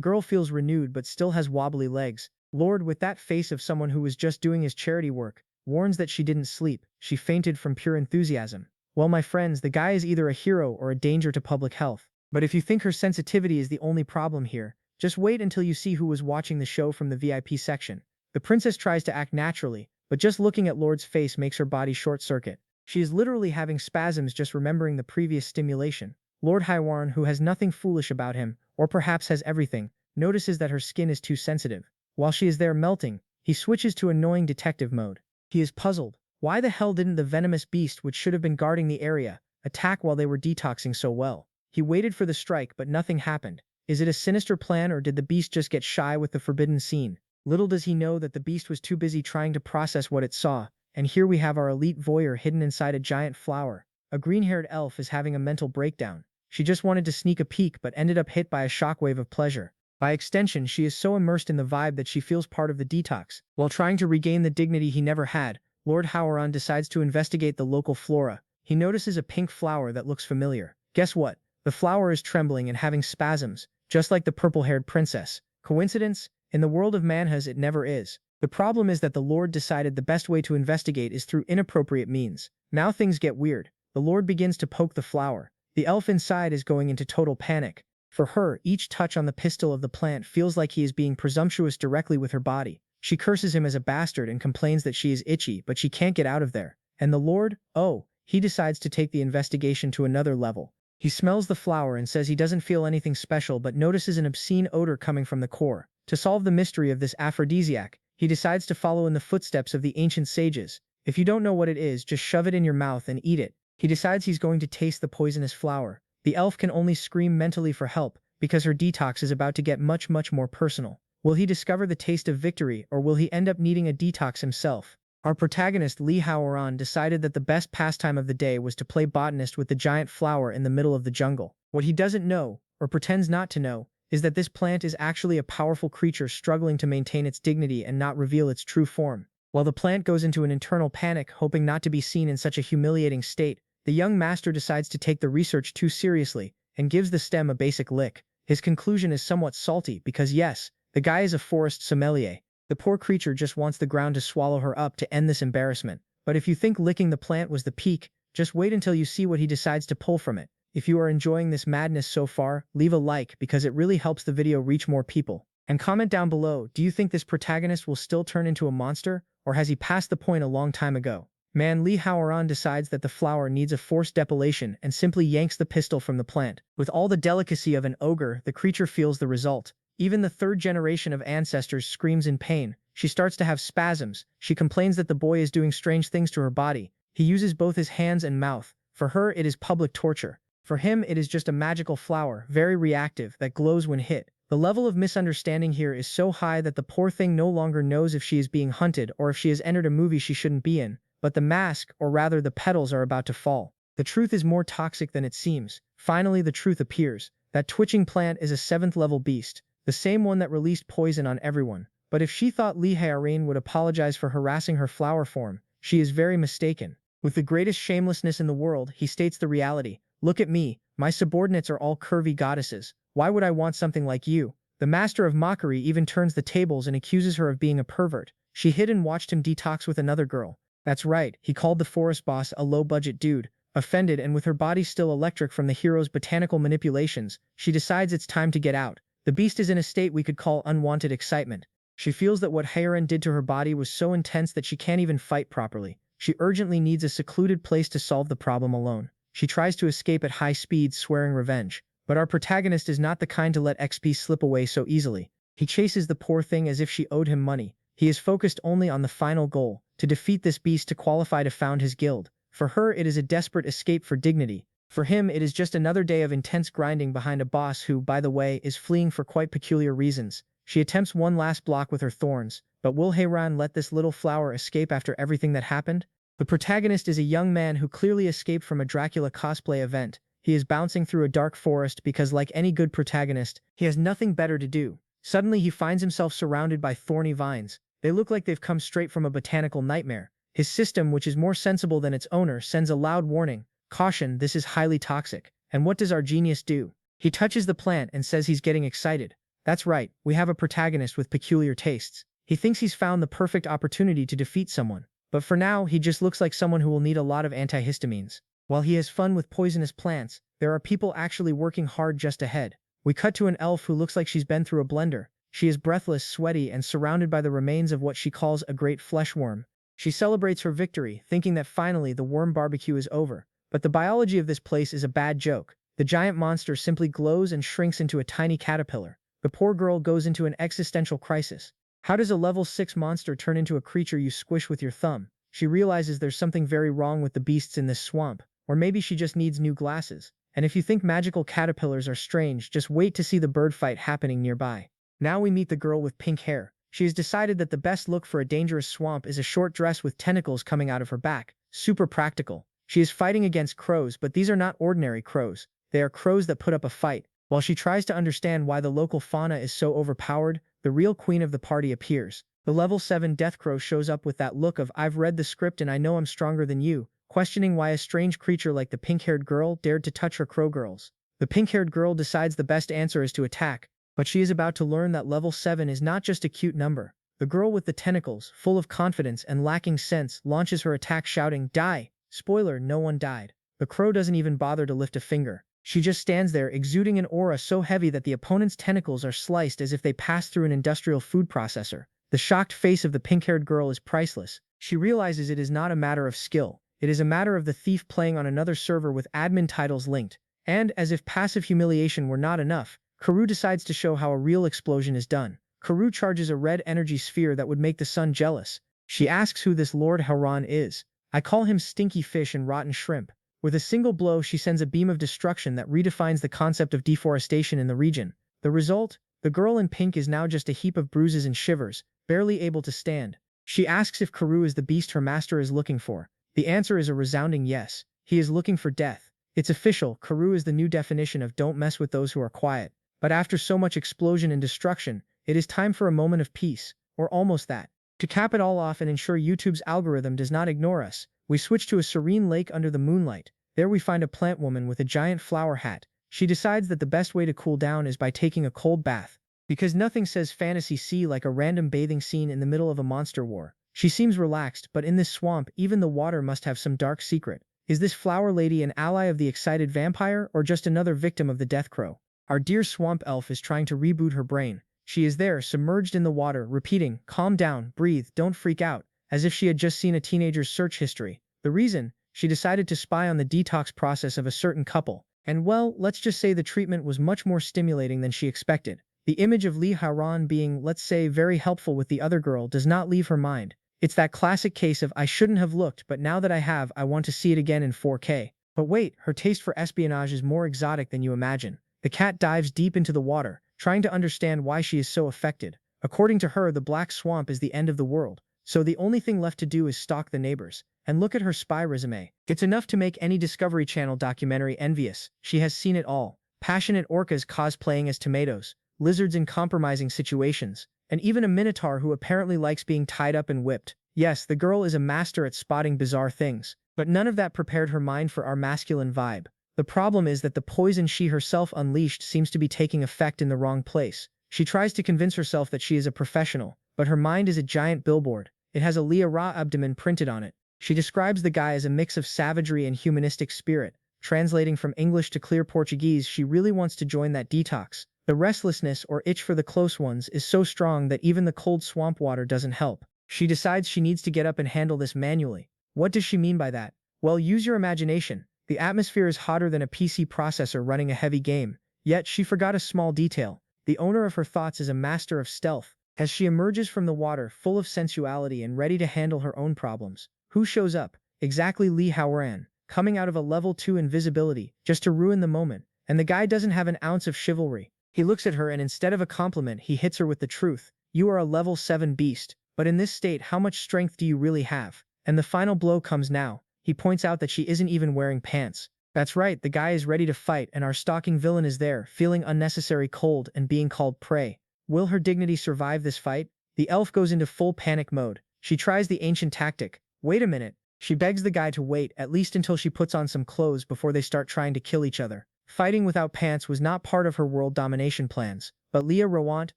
girl feels renewed but still has wobbly legs. Lord, with that face of someone who was just doing his charity work, warns that she didn't sleep. She fainted from pure enthusiasm. Well, my friends, the guy is either a hero or a danger to public health. But if you think her sensitivity is the only problem here, just wait until you see who was watching the show from the VIP section. The princess tries to act naturally, but just looking at Lord's face makes her body short-circuit. She is literally having spasms just remembering the previous stimulation. Lord Hywarn, who has nothing foolish about him, or perhaps has everything, notices that her skin is too sensitive. While she is there melting, he switches to annoying detective mode. He is puzzled. Why the hell didn't the venomous beast, which should have been guarding the area, attack while they were detoxing so well? He waited for the strike, but nothing happened. Is it a sinister plan, or did the beast just get shy with the forbidden scene? Little does he know that the beast was too busy trying to process what it saw, and here we have our elite voyeur hidden inside a giant flower. A green-haired elf is having a mental breakdown. She just wanted to sneak a peek but ended up hit by a shockwave of pleasure. By extension, she is so immersed in the vibe that she feels part of the detox. While trying to regain the dignity he never had, Lord Hywarn decides to investigate the local flora. He notices a pink flower that looks familiar. Guess what? The flower is trembling and having spasms, just like the purple-haired princess. Coincidence? In the world of manhwas, it never is. The problem is that the Lord decided the best way to investigate is through inappropriate means. Now things get weird. The Lord begins to poke the flower. The elf inside is going into total panic. For her, each touch on the pistil of the plant feels like he is being presumptuous directly with her body. She curses him as a bastard and complains that she is itchy, but she can't get out of there. And the Lord? Oh, he decides to take the investigation to another level. He smells the flower and says he doesn't feel anything special but notices an obscene odor coming from the core. To solve the mystery of this aphrodisiac, he decides to follow in the footsteps of the ancient sages. If you don't know what it is, just shove it in your mouth and eat it. He decides he's going to taste the poisonous flower. The elf can only scream mentally for help, because her detox is about to get much more personal. Will he discover the taste of victory, or will he end up needing a detox himself? Our protagonist Lee Howan decided that the best pastime of the day was to play botanist with the giant flower in the middle of the jungle. What he doesn't know, or pretends not to know, is that this plant is actually a powerful creature struggling to maintain its dignity and not reveal its true form. While the plant goes into an internal panic, hoping not to be seen in such a humiliating state, the young master decides to take the research too seriously and gives the stem a basic lick. His conclusion is somewhat salty because yes, the guy is a forest sommelier. The poor creature just wants the ground to swallow her up to end this embarrassment. But if you think licking the plant was the peak, just wait until you see what he decides to pull from it. If you are enjoying this madness so far, leave a like because it really helps the video reach more people. And comment down below, do you think this protagonist will still turn into a monster, or has he passed the point a long time ago? Man, Lee Howan decides that the flower needs a forced depilation and simply yanks the pistil from the plant. With all the delicacy of an ogre, the creature feels the result. Even the third generation of ancestors screams in pain. She starts to have spasms. She complains that the boy is doing strange things to her body. He uses both his hands and mouth. For her, it is public torture. For him, it is just a magical flower, very reactive, that glows when hit. The level of misunderstanding here is so high that the poor thing no longer knows if she is being hunted or if she has entered a movie she shouldn't be in. But the mask, or rather the petals, are about to fall. The truth is more toxic than it seems. Finally, the truth appears. That twitching plant is a 7th-level beast, the same one that released poison on everyone. But if she thought Lee Howan would apologize for harassing her flower form, she is very mistaken. With the greatest shamelessness in the world, he states the reality. Look at me, my subordinates are all curvy goddesses. Why would I want something like you? The master of mockery even turns the tables and accuses her of being a pervert. She hid and watched him detox with another girl. That's right, he called the forest boss a low-budget dude. Offended and with her body still electric from the hero's botanical manipulations, she decides it's time to get out. The beast is in a state we could call unwanted excitement. She feels that what Howan did to her body was so intense that she can't even fight properly. She urgently needs a secluded place to solve the problem alone. She tries to escape at high speed, swearing revenge. But our protagonist is not the kind to let XP slip away so easily. He chases the poor thing as if she owed him money. He is focused only on the final goal, to defeat this beast to qualify to found his guild. For her, it is a desperate escape for dignity. For him, it is just another day of intense grinding behind a boss who, by the way, is fleeing for quite peculiar reasons. She attempts one last block with her thorns, but will Howan let this little flower escape after everything that happened? The protagonist is a young man who clearly escaped from a Dracula cosplay event. He is bouncing through a dark forest because, like any good protagonist, he has nothing better to do. Suddenly he finds himself surrounded by thorny vines. They look like they've come straight from a botanical nightmare. His system, which is more sensible than its owner, sends a loud warning. Caution, this is highly toxic. And what does our genius do? He touches the plant and says he's getting excited. That's right, we have a protagonist with peculiar tastes. He thinks he's found the perfect opportunity to defeat someone. But for now, he just looks like someone who will need a lot of antihistamines. While he has fun with poisonous plants, there are people actually working hard just ahead. We cut to an elf who looks like she's been through a blender. She is breathless, sweaty, and surrounded by the remains of what she calls a great flesh worm. She celebrates her victory, thinking that finally the worm barbecue is over. But the biology of this place is a bad joke. The giant monster simply glows and shrinks into a tiny caterpillar. The poor girl goes into an existential crisis. How does a level 6 monster turn into a creature you squish with your thumb? She realizes there's something very wrong with the beasts in this swamp. Or maybe she just needs new glasses. And if you think magical caterpillars are strange, just wait to see the bird fight happening nearby. Now we meet the girl with pink hair. She has decided that the best look for a dangerous swamp is a short dress with tentacles coming out of her back. Super practical. She is fighting against crows, but these are not ordinary crows. They are crows that put up a fight. While she tries to understand why the local fauna is so overpowered, the real queen of the party appears. The level 7 death crow shows up with that look of "I've read the script and I know I'm stronger than you," questioning why a strange creature like the pink-haired girl dared to touch her crow girls. The pink-haired girl decides the best answer is to attack, but she is about to learn that level 7 is not just a cute number. The girl with the tentacles, full of confidence and lacking sense, launches her attack shouting, "Die!" Spoiler, no one died. The crow doesn't even bother to lift a finger. She just stands there, exuding an aura so heavy that the opponent's tentacles are sliced as if they passed through an industrial food processor. The shocked face of the pink-haired girl is priceless. She realizes it is not a matter of skill. It is a matter of the thief playing on another server with admin titles linked. And, as if passive humiliation were not enough, Karu decides to show how a real explosion is done. Karu charges a red energy sphere that would make the sun jealous. She asks who this Lord Haran is. "I call him stinky fish and rotten shrimp." With a single blow, she sends a beam of destruction that redefines the concept of deforestation in the region. The result? The girl in pink is now just a heap of bruises and shivers, barely able to stand. She asks if Karu is the beast her master is looking for. The answer is a resounding yes. He is looking for death. It's official, Karu is the new definition of "don't mess with those who are quiet." But after so much explosion and destruction, it is time for a moment of peace, or almost that. To cap it all off and ensure YouTube's algorithm does not ignore us, we switch to a serene lake under the moonlight. There we find a plant woman with a giant flower hat. She decides that the best way to cool down is by taking a cold bath. Because nothing says fantasy sea like a random bathing scene in the middle of a monster war. She seems relaxed, but in this swamp, even the water must have some dark secret. Is this flower lady an ally of the excited vampire, or just another victim of the death crow? Our dear swamp elf is trying to reboot her brain. She is there, submerged in the water, repeating, "Calm down, breathe, don't freak out," as if she had just seen a teenager's search history. The reason? She decided to spy on the detox process of a certain couple. And well, let's just say the treatment was much more stimulating than she expected. The image of Lee Howan being, let's say, very helpful with the other girl does not leave her mind. It's that classic case of "I shouldn't have looked, but now that I have, I want to see it again in 4K. But wait, her taste for espionage is more exotic than you imagine. The cat dives deep into the water, trying to understand why she is so affected. According to her, the black swamp is the end of the world. So the only thing left to do is stalk the neighbors. And look at her spy resume. It's enough to make any Discovery Channel documentary envious. She has seen it all. Passionate orcas cosplaying as tomatoes, lizards in compromising situations, and even a minotaur who apparently likes being tied up and whipped. Yes, the girl is a master at spotting bizarre things. But none of that prepared her mind for our masculine vibe. The problem is that the poison she herself unleashed seems to be taking effect in the wrong place. She tries to convince herself that she is a professional, but her mind is a giant billboard. It has a Lia Ra abdomen printed on it. She describes the guy as a mix of savagery and humanistic spirit. Translating from English to clear Portuguese, she really wants to join that detox. The restlessness or itch for the close ones is so strong that even the cold swamp water doesn't help. She decides she needs to get up and handle this manually. What does she mean by that? Well, use your imagination. The atmosphere is hotter than a PC processor running a heavy game. Yet she forgot a small detail. The owner of her thoughts is a master of stealth. As she emerges from the water full of sensuality and ready to handle her own problems, who shows up? Exactly Lee Howan, coming out of a level 2 invisibility, just to ruin the moment. And the guy doesn't have an ounce of chivalry. He looks at her and instead of a compliment, he hits her with the truth. You are a level 7 beast, but in this state, how much strength do you really have? And the final blow comes now. He points out that she isn't even wearing pants. That's right, the guy is ready to fight and our stalking villain is there, feeling unnecessary cold and being called prey. Will her dignity survive this fight? The elf goes into full panic mode. She tries the ancient tactic. Wait a minute. She begs the guy to wait at least until she puts on some clothes before they start trying to kill each other. Fighting without pants was not part of her world domination plans, but Lee Howan,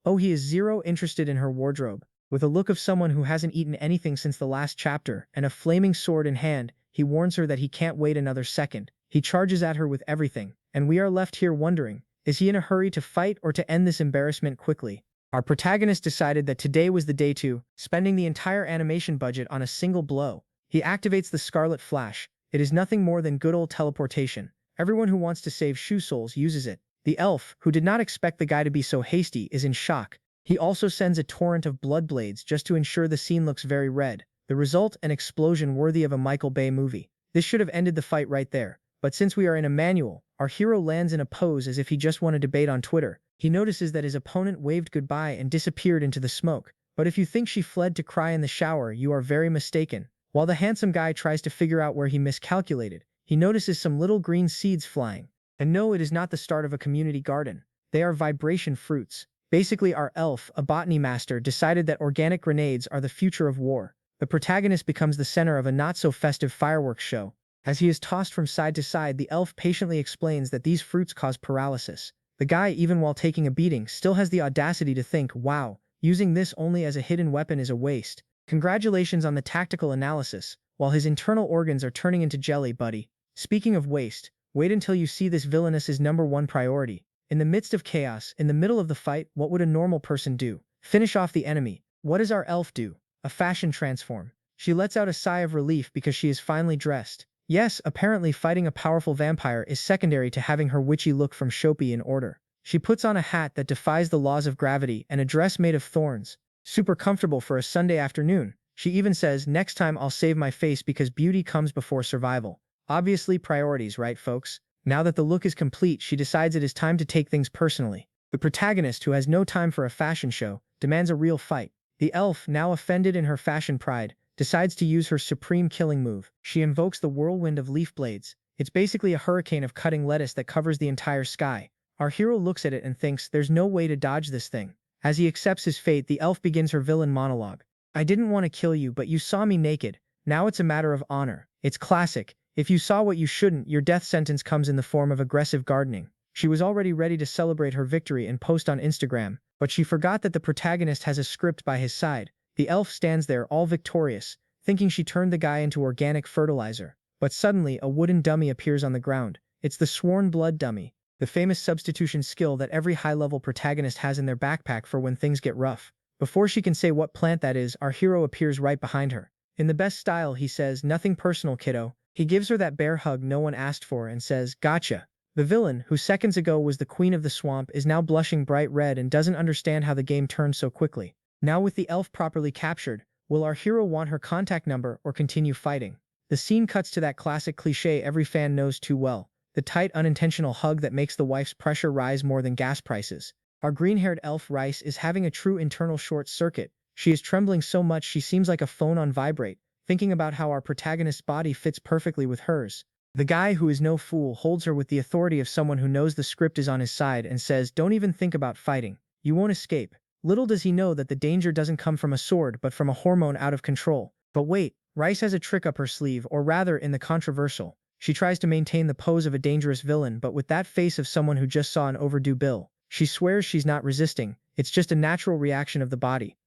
oh, he is zero interested in her wardrobe. With a look of someone who hasn't eaten anything since the last chapter and a flaming sword in hand, he warns her that he can't wait another second. He charges at her with everything, and we are left here wondering, is he in a hurry to fight or to end this embarrassment quickly? Our protagonist decided that today was the day to, spending the entire animation budget on a single blow. He activates the Scarlet Flash. It is nothing more than good old teleportation. Everyone who wants to save shoe soles uses it. The elf, who did not expect the guy to be so hasty, is in shock. He also sends a torrent of blood blades just to ensure the scene looks very red. The result, an explosion worthy of a Michael Bay movie. This should have ended the fight right there. But since we are in a manual, our hero lands in a pose as if he just won a debate on Twitter. He notices that his opponent waved goodbye and disappeared into the smoke. But if you think she fled to cry in the shower, you are very mistaken. While the handsome guy tries to figure out where he miscalculated, he notices some little green seeds flying. And no, it is not the start of a community garden. They are vibration fruits. Basically, our elf, a botany master, decided that organic grenades are the future of war. The protagonist becomes the center of a not-so-festive fireworks show. As he is tossed from side to side, the elf patiently explains that these fruits cause paralysis. The guy, even while taking a beating, still has the audacity to think, wow, using this only as a hidden weapon is a waste. Congratulations on the tactical analysis, while his internal organs are turning into jelly, buddy. Speaking of waste, wait until you see this villainess's #1 priority. In the midst of chaos, in the middle of the fight, what would a normal person do? Finish off the enemy. What does our elf do? A fashion transform. She lets out a sigh of relief because she is finally dressed. Yes, apparently fighting a powerful vampire is secondary to having her witchy look from Shopee in order. She puts on a hat that defies the laws of gravity and a dress made of thorns. Super comfortable for a Sunday afternoon. She even says, next time I'll save my face because beauty comes before survival. Obviously priorities, right folks? Now that the look is complete, she decides it is time to take things personally. The protagonist, who has no time for a fashion show, demands a real fight. The elf, now offended in her fashion pride, decides to use her supreme killing move. She invokes the whirlwind of leaf blades. It's basically a hurricane of cutting lettuce that covers the entire sky. Our hero looks at it and thinks, there's no way to dodge this thing. As he accepts his fate, the elf begins her villain monologue. I didn't want to kill you, but you saw me naked. Now it's a matter of honor. It's classic. If you saw what you shouldn't, your death sentence comes in the form of aggressive gardening. She was already ready to celebrate her victory and post on Instagram, but she forgot that the protagonist has a script by his side. The elf stands there all victorious, thinking she turned the guy into organic fertilizer. But suddenly, a wooden dummy appears on the ground. It's the sworn blood dummy, the famous substitution skill that every high-level protagonist has in their backpack for when things get rough. Before she can say what plant that is, our hero appears right behind her. In the best style, he says, nothing personal, kiddo. He gives her that bear hug no one asked for and says, gotcha. The villain, who seconds ago was the queen of the swamp, is now blushing bright red and doesn't understand how the game turned so quickly. Now with the elf properly captured, will our hero want her contact number or continue fighting? The scene cuts to that classic cliche every fan knows too well. The tight, unintentional hug that makes the wife's pressure rise more than gas prices. Our green-haired elf Rice is having a true internal short circuit. She is trembling so much she seems like a phone on vibrate, thinking about how our protagonist's body fits perfectly with hers. The guy, who is no fool, holds her with the authority of someone who knows the script is on his side and says, don't even think about fighting. You won't escape. Little does he know that the danger doesn't come from a sword but from a hormone out of control. But wait, Rice has a trick up her sleeve, or rather in the controversial. She tries to maintain the pose of a dangerous villain, but with that face of someone who just saw an overdue bill. She swears she's not resisting. It's just a natural reaction of the body.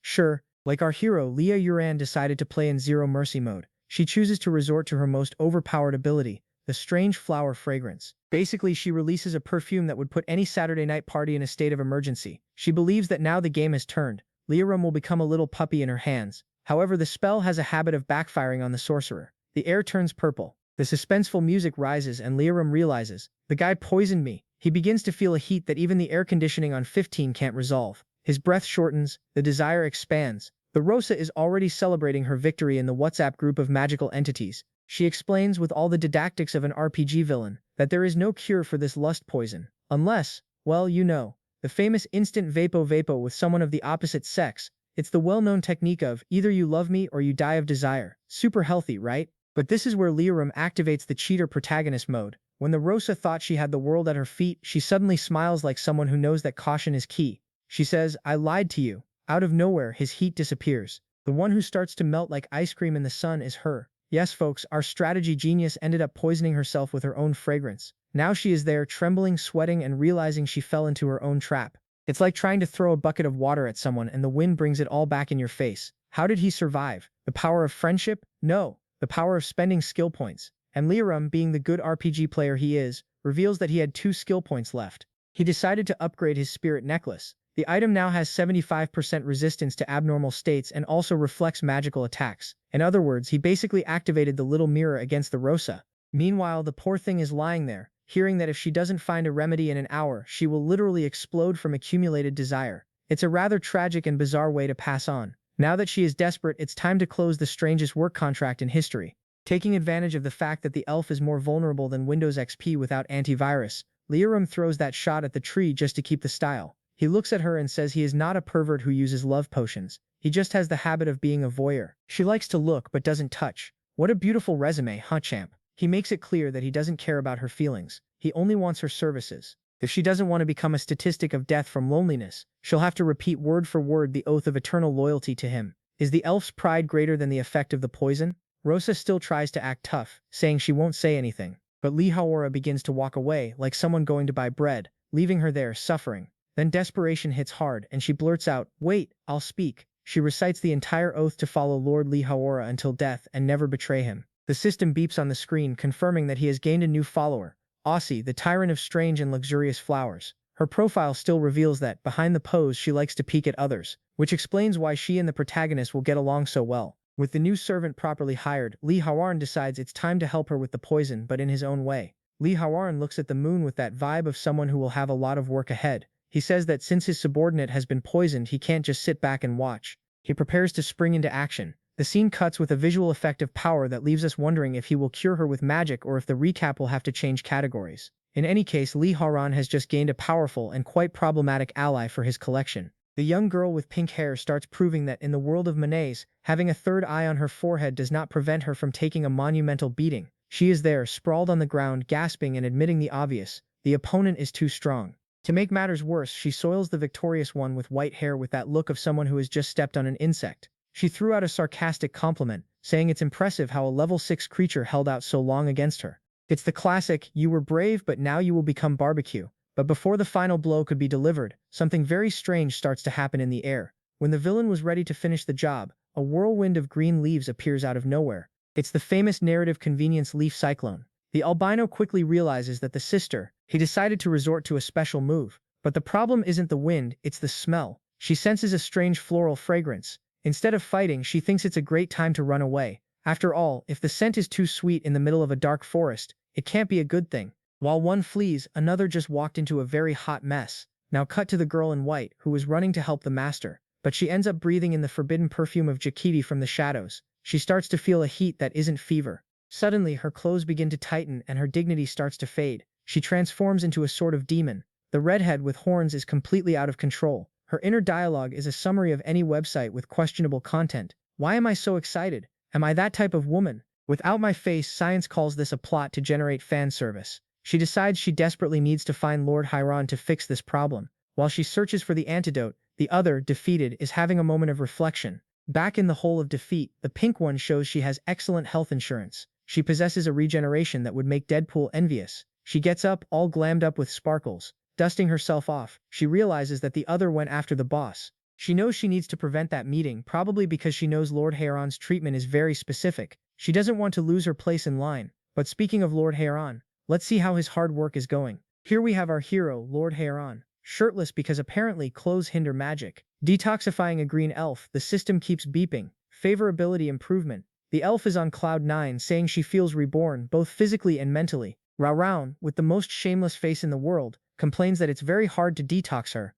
Sure. Like our hero, Lee Howan decided to play in zero mercy mode. She chooses to resort to her most overpowered ability, the strange flower fragrance. Basically, she releases a perfume that would put any Saturday night party in a state of emergency. She believes that now the game has turned. Lee Howan will become a little puppy in her hands. However, the spell has a habit of backfiring on the sorcerer. The air turns purple. The suspenseful music rises and Lee Howan realizes, the guy poisoned me. He begins to feel a heat that even the air conditioning on 15 can't resolve. His breath shortens, the desire expands. The Rosa is already celebrating her victory in the WhatsApp group of magical entities. She explains with all the didactics of an RPG villain that there is no cure for this lust poison. Unless, well, you know, the famous instant vapo with someone of the opposite sex. It's the well-known technique of, either you love me or you die of desire. Super healthy, right? But this is where Lee Howan activates the cheater protagonist mode. When the Rosa thought she had the world at her feet, she suddenly smiles like someone who knows that caution is key. She says, I lied to you. Out of nowhere, his heat disappears. The one who starts to melt like ice cream in the sun is her. Yes, folks, our strategy genius ended up poisoning herself with her own fragrance. Now she is there, trembling, sweating, and realizing she fell into her own trap. It's like trying to throw a bucket of water at someone and the wind brings it all back in your face. How did he survive? The power of friendship? No. The power of spending skill points. And Lee Howan, being the good RPG player he is, reveals that he had 2 skill points left. He decided to upgrade his spirit necklace. The item now has 75% resistance to abnormal states and also reflects magical attacks. In other words, he basically activated the little mirror against the Rosa. Meanwhile, the poor thing is lying there, hearing that if she doesn't find a remedy in an hour, she will literally explode from accumulated desire. It's a rather tragic and bizarre way to pass on. Now that she is desperate, it's time to close the strangest work contract in history. Taking advantage of the fact that the elf is more vulnerable than Windows XP without antivirus, Lee Howan throws that shot at the tree just to keep the style. He looks at her and says he is not a pervert who uses love potions. He just has the habit of being a voyeur. She likes to look but doesn't touch. What a beautiful resume, huh, champ? He makes it clear that he doesn't care about her feelings. He only wants her services. If she doesn't want to become a statistic of death from loneliness, she'll have to repeat word for word the oath of eternal loyalty to him. Is the elf's pride greater than the effect of the poison? Rosa still tries to act tough, saying she won't say anything. But Lee Howan begins to walk away like someone going to buy bread, leaving her there suffering. Then desperation hits hard and she blurts out, "Wait, I'll speak." She recites the entire oath to follow Lord Lee Howan until death and never betray him. The system beeps on the screen confirming that he has gained a new follower, Aussie, the tyrant of strange and luxurious flowers. Her profile still reveals that, behind the pose, she likes to peek at others, which explains why she and the protagonist will get along so well. With the new servant properly hired, Lee Howan decides it's time to help her with the poison, but in his own way. Lee Howan looks at the moon with that vibe of someone who will have a lot of work ahead. He says that since his subordinate has been poisoned, he can't just sit back and watch. He prepares to spring into action. The scene cuts with a visual effect of power that leaves us wondering if he will cure her with magic or if the recap will have to change categories. In any case, Lee Howan has just gained a powerful and quite problematic ally for his collection. The young girl with pink hair starts proving that in the world of Manhwas, having a third eye on her forehead does not prevent her from taking a monumental beating. She is there, sprawled on the ground, gasping and admitting the obvious: the opponent is too strong. To make matters worse, she soils the victorious one with white hair with that look of someone who has just stepped on an insect. She threw out a sarcastic compliment, saying it's impressive how a level 6 creature held out so long against her. It's the classic, "You were brave but now you will become barbecue." But before the final blow could be delivered, something very strange starts to happen in the air. When the villain was ready to finish the job, a whirlwind of green leaves appears out of nowhere. It's the famous narrative convenience leaf cyclone. The albino quickly realizes that the sister, he decided to resort to a special move. But the problem isn't the wind, it's the smell. She senses a strange floral fragrance. Instead of fighting, she thinks it's a great time to run away. After all, if the scent is too sweet in the middle of a dark forest, it can't be a good thing. While one flees, another just walked into a very hot mess. Now cut to the girl in white, who was running to help the master. But she ends up breathing in the forbidden perfume of Jakiti from the shadows. She starts to feel a heat that isn't fever. Suddenly, her clothes begin to tighten and her dignity starts to fade. She transforms into a sort of demon. The redhead with horns is completely out of control. Her inner dialogue is a summary of any website with questionable content. Why am I so excited? Am I that type of woman? Without my face, science calls this a plot to generate fan service. She decides she desperately needs to find Lord Hiron to fix this problem. While she searches for the antidote, the other, defeated, is having a moment of reflection. Back in the hole of defeat, the pink one shows she has excellent health insurance. She possesses a regeneration that would make Deadpool envious. She gets up, all glammed up with sparkles. Dusting herself off, she realizes that the other went after the boss. She knows she needs to prevent that meeting, probably because she knows Lord Hiron's treatment is very specific. She doesn't want to lose her place in line. But speaking of Lord Hiron, let's see how his hard work is going. Here we have our hero, Lord Hiron, shirtless because apparently clothes hinder magic. Detoxifying a green elf, the system keeps beeping. Favorability improvement. The elf is on cloud 9, saying she feels reborn, both physically and mentally. Raoran, with the most shameless face in the world, complains that it's very hard to detox her.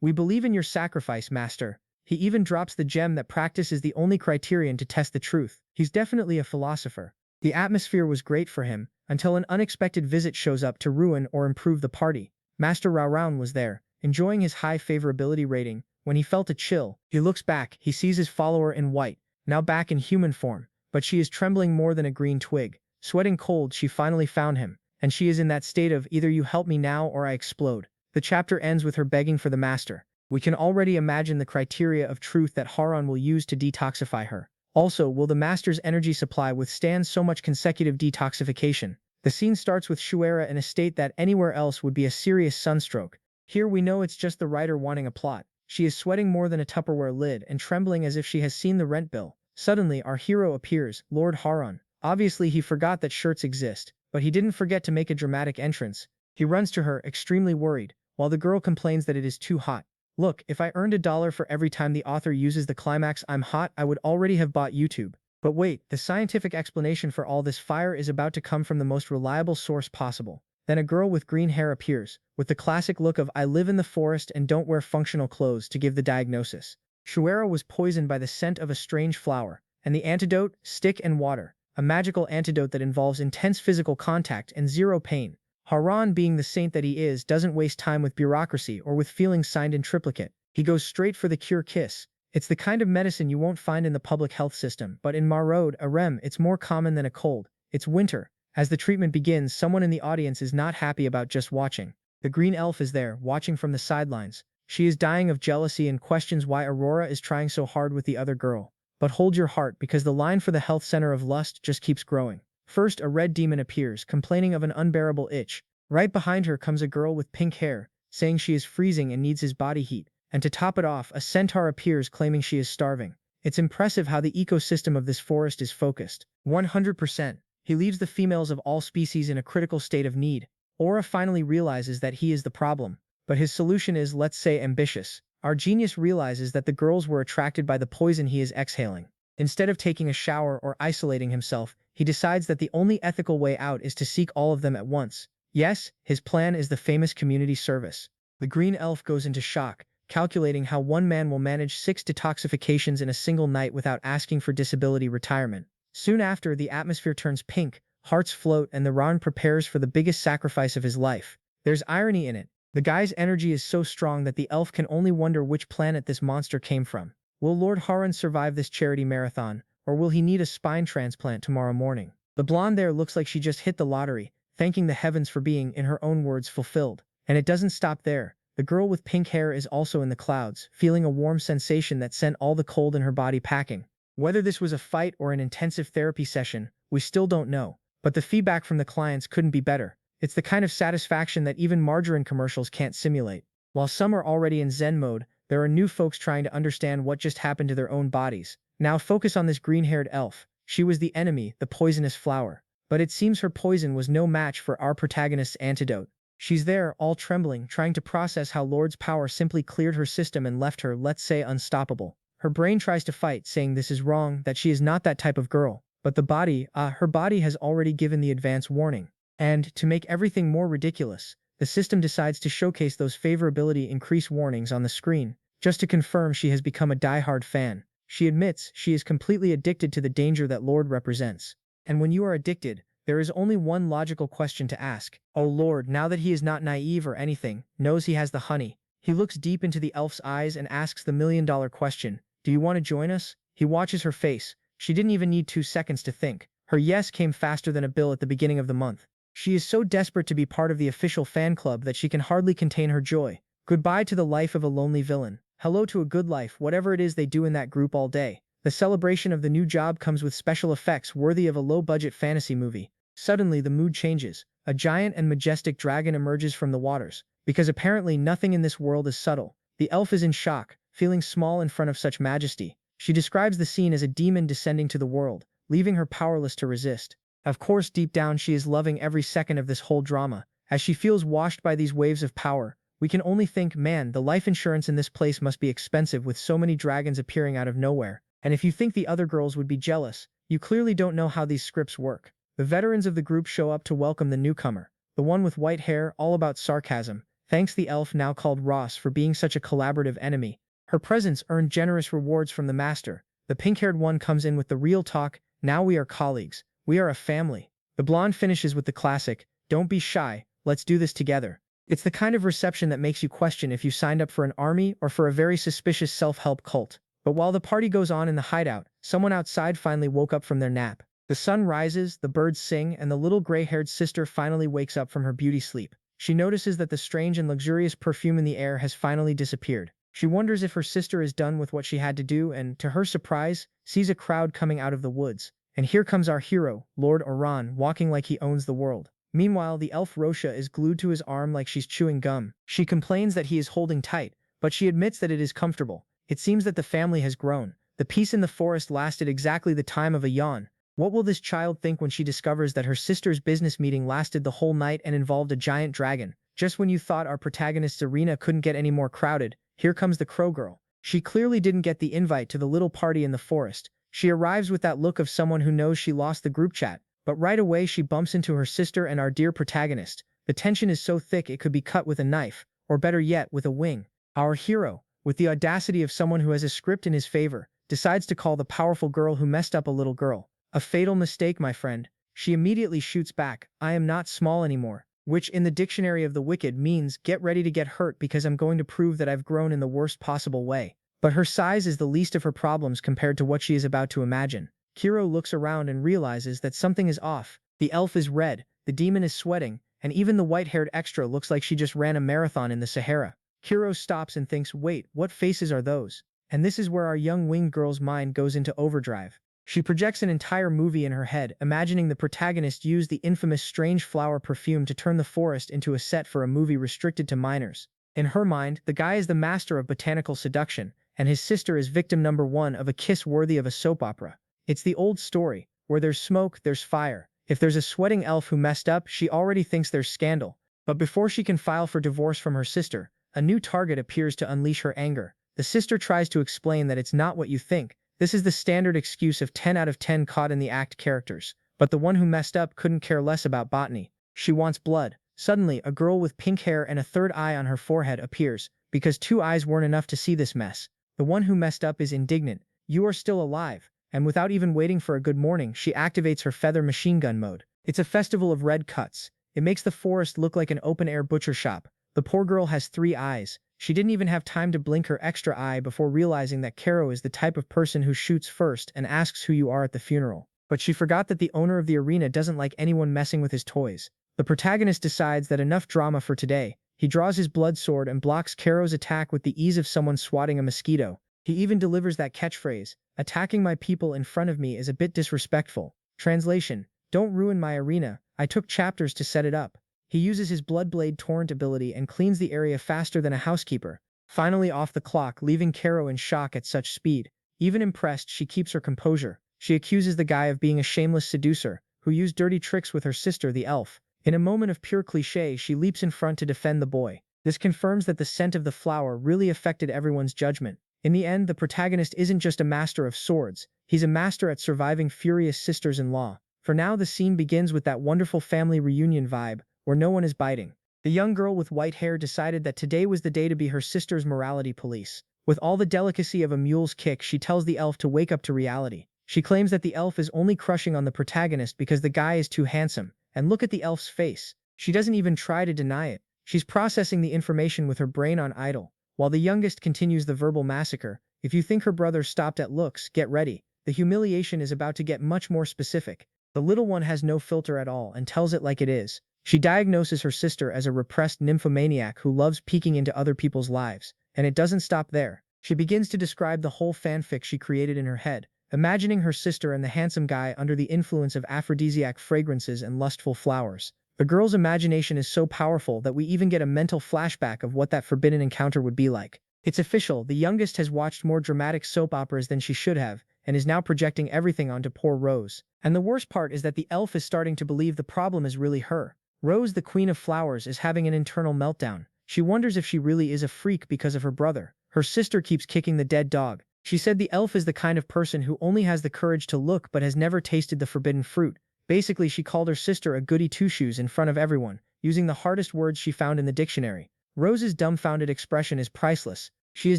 We believe in your sacrifice, master. He even drops the gem that practice is the only criterion to test the truth. He's definitely a philosopher. The atmosphere was great for him, until an unexpected visit shows up to ruin or improve the party. Master Raoran was there, enjoying his high favorability rating. When he felt a chill, he looks back, he sees his follower in white, now back in human form, but she is trembling more than a green twig. Sweating cold, she finally found him, and she is in that state of either you help me now or I explode. The chapter ends with her begging for the master. We can already imagine the criteria of truth that Haran will use to detoxify her. Also, will the master's energy supply withstand so much consecutive detoxification? The scene starts with Shuera in a state that anywhere else would be a serious sunstroke. Here we know it's just the writer wanting a plot. She is sweating more than a Tupperware lid and trembling as if she has seen the rent bill. Suddenly, our hero appears, Lord Haran. Obviously, he forgot that shirts exist, but he didn't forget to make a dramatic entrance. He runs to her, extremely worried, while the girl complains that it is too hot. Look, if I earned $1 for every time the author uses the climax "I'm hot," I would already have bought YouTube. But wait, the scientific explanation for all this fire is about to come from the most reliable source possible. Then a girl with green hair appears, with the classic look of "I live in the forest and don't wear functional clothes" to give the diagnosis. Shuera was poisoned by the scent of a strange flower, and the antidote, stick and water, a magical antidote that involves intense physical contact and zero pain. Haran, being the saint that he is, doesn't waste time with bureaucracy or with feelings signed in triplicate. He goes straight for the cure kiss. It's the kind of medicine you won't find in the public health system, but in Marode, Arem, it's more common than a cold. It's winter. As the treatment begins, someone in the audience is not happy about just watching. The green elf is there, watching from the sidelines. She is dying of jealousy and questions why Aurora is trying so hard with the other girl. But hold your heart, because the line for the health center of lust just keeps growing. First, a red demon appears, complaining of an unbearable itch. Right behind her comes a girl with pink hair, saying she is freezing and needs his body heat. And to top it off, a centaur appears claiming she is starving. It's impressive how the ecosystem of this forest is focused. 100%. He leaves the females of all species in a critical state of need. Aura finally realizes that he is the problem. But his solution is, let's say, ambitious. Our genius realizes that the girls were attracted by the poison he is exhaling. Instead of taking a shower or isolating himself, he decides that the only ethical way out is to seek all of them at once. Yes, his plan is the famous community service. The green elf goes into shock, calculating how one man will manage 6 detoxifications in a single night without asking for disability retirement. Soon after, the atmosphere turns pink, hearts float, and the Ran prepares for the biggest sacrifice of his life. There's irony in it. The guy's energy is so strong that the elf can only wonder which planet this monster came from. Will Lord Haran survive this charity marathon, or will he need a spine transplant tomorrow morning? The blonde there looks like she just hit the lottery, thanking the heavens for being, in her own words, fulfilled. And it doesn't stop there. The girl with pink hair is also in the clouds, feeling a warm sensation that sent all the cold in her body packing. Whether this was a fight or an intensive therapy session, we still don't know. But the feedback from the clients couldn't be better. It's the kind of satisfaction that even margarine commercials can't simulate. While some are already in Zen mode, there are new folks trying to understand what just happened to their own bodies. Now focus on this green-haired elf. She was the enemy, the poisonous flower. But it seems her poison was no match for our protagonist's antidote. She's there, all trembling, trying to process how Lord's power simply cleared her system and left her, let's say, unstoppable. Her brain tries to fight, saying this is wrong, that she is not that type of girl. But the body, her body has already given the advance warning. And, to make everything more ridiculous, the system decides to showcase those favorability increase warnings on the screen, just to confirm she has become a die-hard fan. She admits she is completely addicted to the danger that Lord represents. And when you are addicted, there is only one logical question to ask. Oh Lord, now that he is not naive or anything, knows he has the honey. He looks deep into the elf's eyes and asks the million-dollar question, do you want to join us? He watches her face. She didn't even need 2 seconds to think. Her yes came faster than a bill at the beginning of the month. She is so desperate to be part of the official fan club that she can hardly contain her joy. Goodbye to the life of a lonely villain. Hello to a good life, whatever it is they do in that group all day. The celebration of the new job comes with special effects worthy of a low-budget fantasy movie. Suddenly, the mood changes. A giant and majestic dragon emerges from the waters. Because apparently nothing in this world is subtle. The elf is in shock, feeling small in front of such majesty. She describes the scene as a demon descending to the world, leaving her powerless to resist. Of course, deep down she is loving every second of this whole drama. As she feels washed by these waves of power, we can only think, man, the life insurance in this place must be expensive with so many dragons appearing out of nowhere. And if you think the other girls would be jealous, you clearly don't know how these scripts work. The veterans of the group show up to welcome the newcomer. The one with white hair, all about sarcasm, thanks the elf now called Ross for being such a collaborative enemy. Her presence earned generous rewards from the master. The pink-haired one comes in with the real talk, now we are colleagues. We are a family. The blonde finishes with the classic, don't be shy, let's do this together. It's the kind of reception that makes you question if you signed up for an army or for a very suspicious self-help cult. But while the party goes on in the hideout, someone outside finally woke up from their nap. The sun rises, the birds sing, and the little gray-haired sister finally wakes up from her beauty sleep. She notices that the strange and luxurious perfume in the air has finally disappeared. She wonders if her sister is done with what she had to do and, to her surprise, sees a crowd coming out of the woods. And here comes our hero, Lord Oran, walking like he owns the world. Meanwhile, the elf Rosha is glued to his arm like she's chewing gum. She complains that he is holding tight, but she admits that it is comfortable. It seems that the family has grown. The peace in the forest lasted exactly the time of a yawn. What will this child think when she discovers that her sister's business meeting lasted the whole night and involved a giant dragon? Just when you thought our protagonist's arena couldn't get any more crowded, here comes the crow girl. She clearly didn't get the invite to the little party in the forest. She arrives with that look of someone who knows she lost the group chat, but right away she bumps into her sister and our dear protagonist. The tension is so thick it could be cut with a knife, or better yet, with a wing. Our hero, with the audacity of someone who has a script in his favor, decides to call the powerful girl who messed up a little girl. A fatal mistake, my friend. She immediately shoots back, I am not small anymore, which in the dictionary of the wicked means get ready to get hurt because I'm going to prove that I've grown in the worst possible way. But her size is the least of her problems compared to what she is about to imagine. Kiro looks around and realizes that something is off. The elf is red, the demon is sweating, and even the white-haired extra looks like she just ran a marathon in the Sahara. Kiro stops and thinks, wait, what faces are those? And this is where our young winged girl's mind goes into overdrive. She projects an entire movie in her head, imagining the protagonist use the infamous strange flower perfume to turn the forest into a set for a movie restricted to minors. In her mind, the guy is the master of botanical seduction, and his sister is victim number one of a kiss worthy of a soap opera. It's the old story, where there's smoke, there's fire. If there's a sweating elf who messed up, she already thinks there's scandal. But before she can file for divorce from her sister, a new target appears to unleash her anger. The sister tries to explain that it's not what you think. This is the standard excuse of 10 out of 10 caught in the act characters. But the one who messed up couldn't care less about botany. She wants blood. Suddenly, a girl with pink hair and a third eye on her forehead appears, because 2 eyes weren't enough to see this mess. The one who messed up is indignant. You are still alive. And without even waiting for a good morning, she activates her feather machine gun mode. It's a festival of red cuts. It makes the forest look like an open-air butcher shop. The poor girl has 3 eyes. She didn't even have time to blink her extra eye before realizing that Karo is the type of person who shoots first and asks who you are at the funeral. But she forgot that the owner of the arena doesn't like anyone messing with his toys. The protagonist decides that enough drama for today. He draws his blood sword and blocks Karo's attack with the ease of someone swatting a mosquito. He even delivers that catchphrase, attacking my people in front of me is a bit disrespectful. Translation, don't ruin my arena, I took chapters to set it up. He uses his Bloodblade Torrent ability and cleans the area faster than a housekeeper. Finally off the clock, leaving Karo in shock at such speed. Even impressed, she keeps her composure. She accuses the guy of being a shameless seducer, who used dirty tricks with her sister the elf. In a moment of pure cliché, she leaps in front to defend the boy. This confirms that the scent of the flower really affected everyone's judgment. In the end, the protagonist isn't just a master of swords, he's a master at surviving furious sisters-in-law. For now, the scene begins with that wonderful family reunion vibe, where no one is biting. The young girl with white hair decided that today was the day to be her sister's morality police. With all the delicacy of a mule's kick, she tells the elf to wake up to reality. She claims that the elf is only crushing on the protagonist because the guy is too handsome. And look at the elf's face. She doesn't even try to deny it. She's processing the information with her brain on idle. While the youngest continues the verbal massacre, if you think her brother stopped at looks, get ready. The humiliation is about to get much more specific. The little one has no filter at all and tells it like it is. She diagnoses her sister as a repressed nymphomaniac who loves peeking into other people's lives. And it doesn't stop there. She begins to describe the whole fanfic she created in her head, imagining her sister and the handsome guy under the influence of aphrodisiac fragrances and lustful flowers. The girl's imagination is so powerful that we even get a mental flashback of what that forbidden encounter would be like. It's official, the youngest has watched more dramatic soap operas than she should have, and is now projecting everything onto poor Rose. And the worst part is that the elf is starting to believe the problem is really her. Rose, the queen of flowers, is having an internal meltdown. She wonders if she really is a freak because of her brother. Her sister keeps kicking the dead dog. She said the elf is the kind of person who only has the courage to look but has never tasted the forbidden fruit. Basically, she called her sister a goody two-shoes in front of everyone, using the hardest words she found in the dictionary. Rose's dumbfounded expression is priceless. She is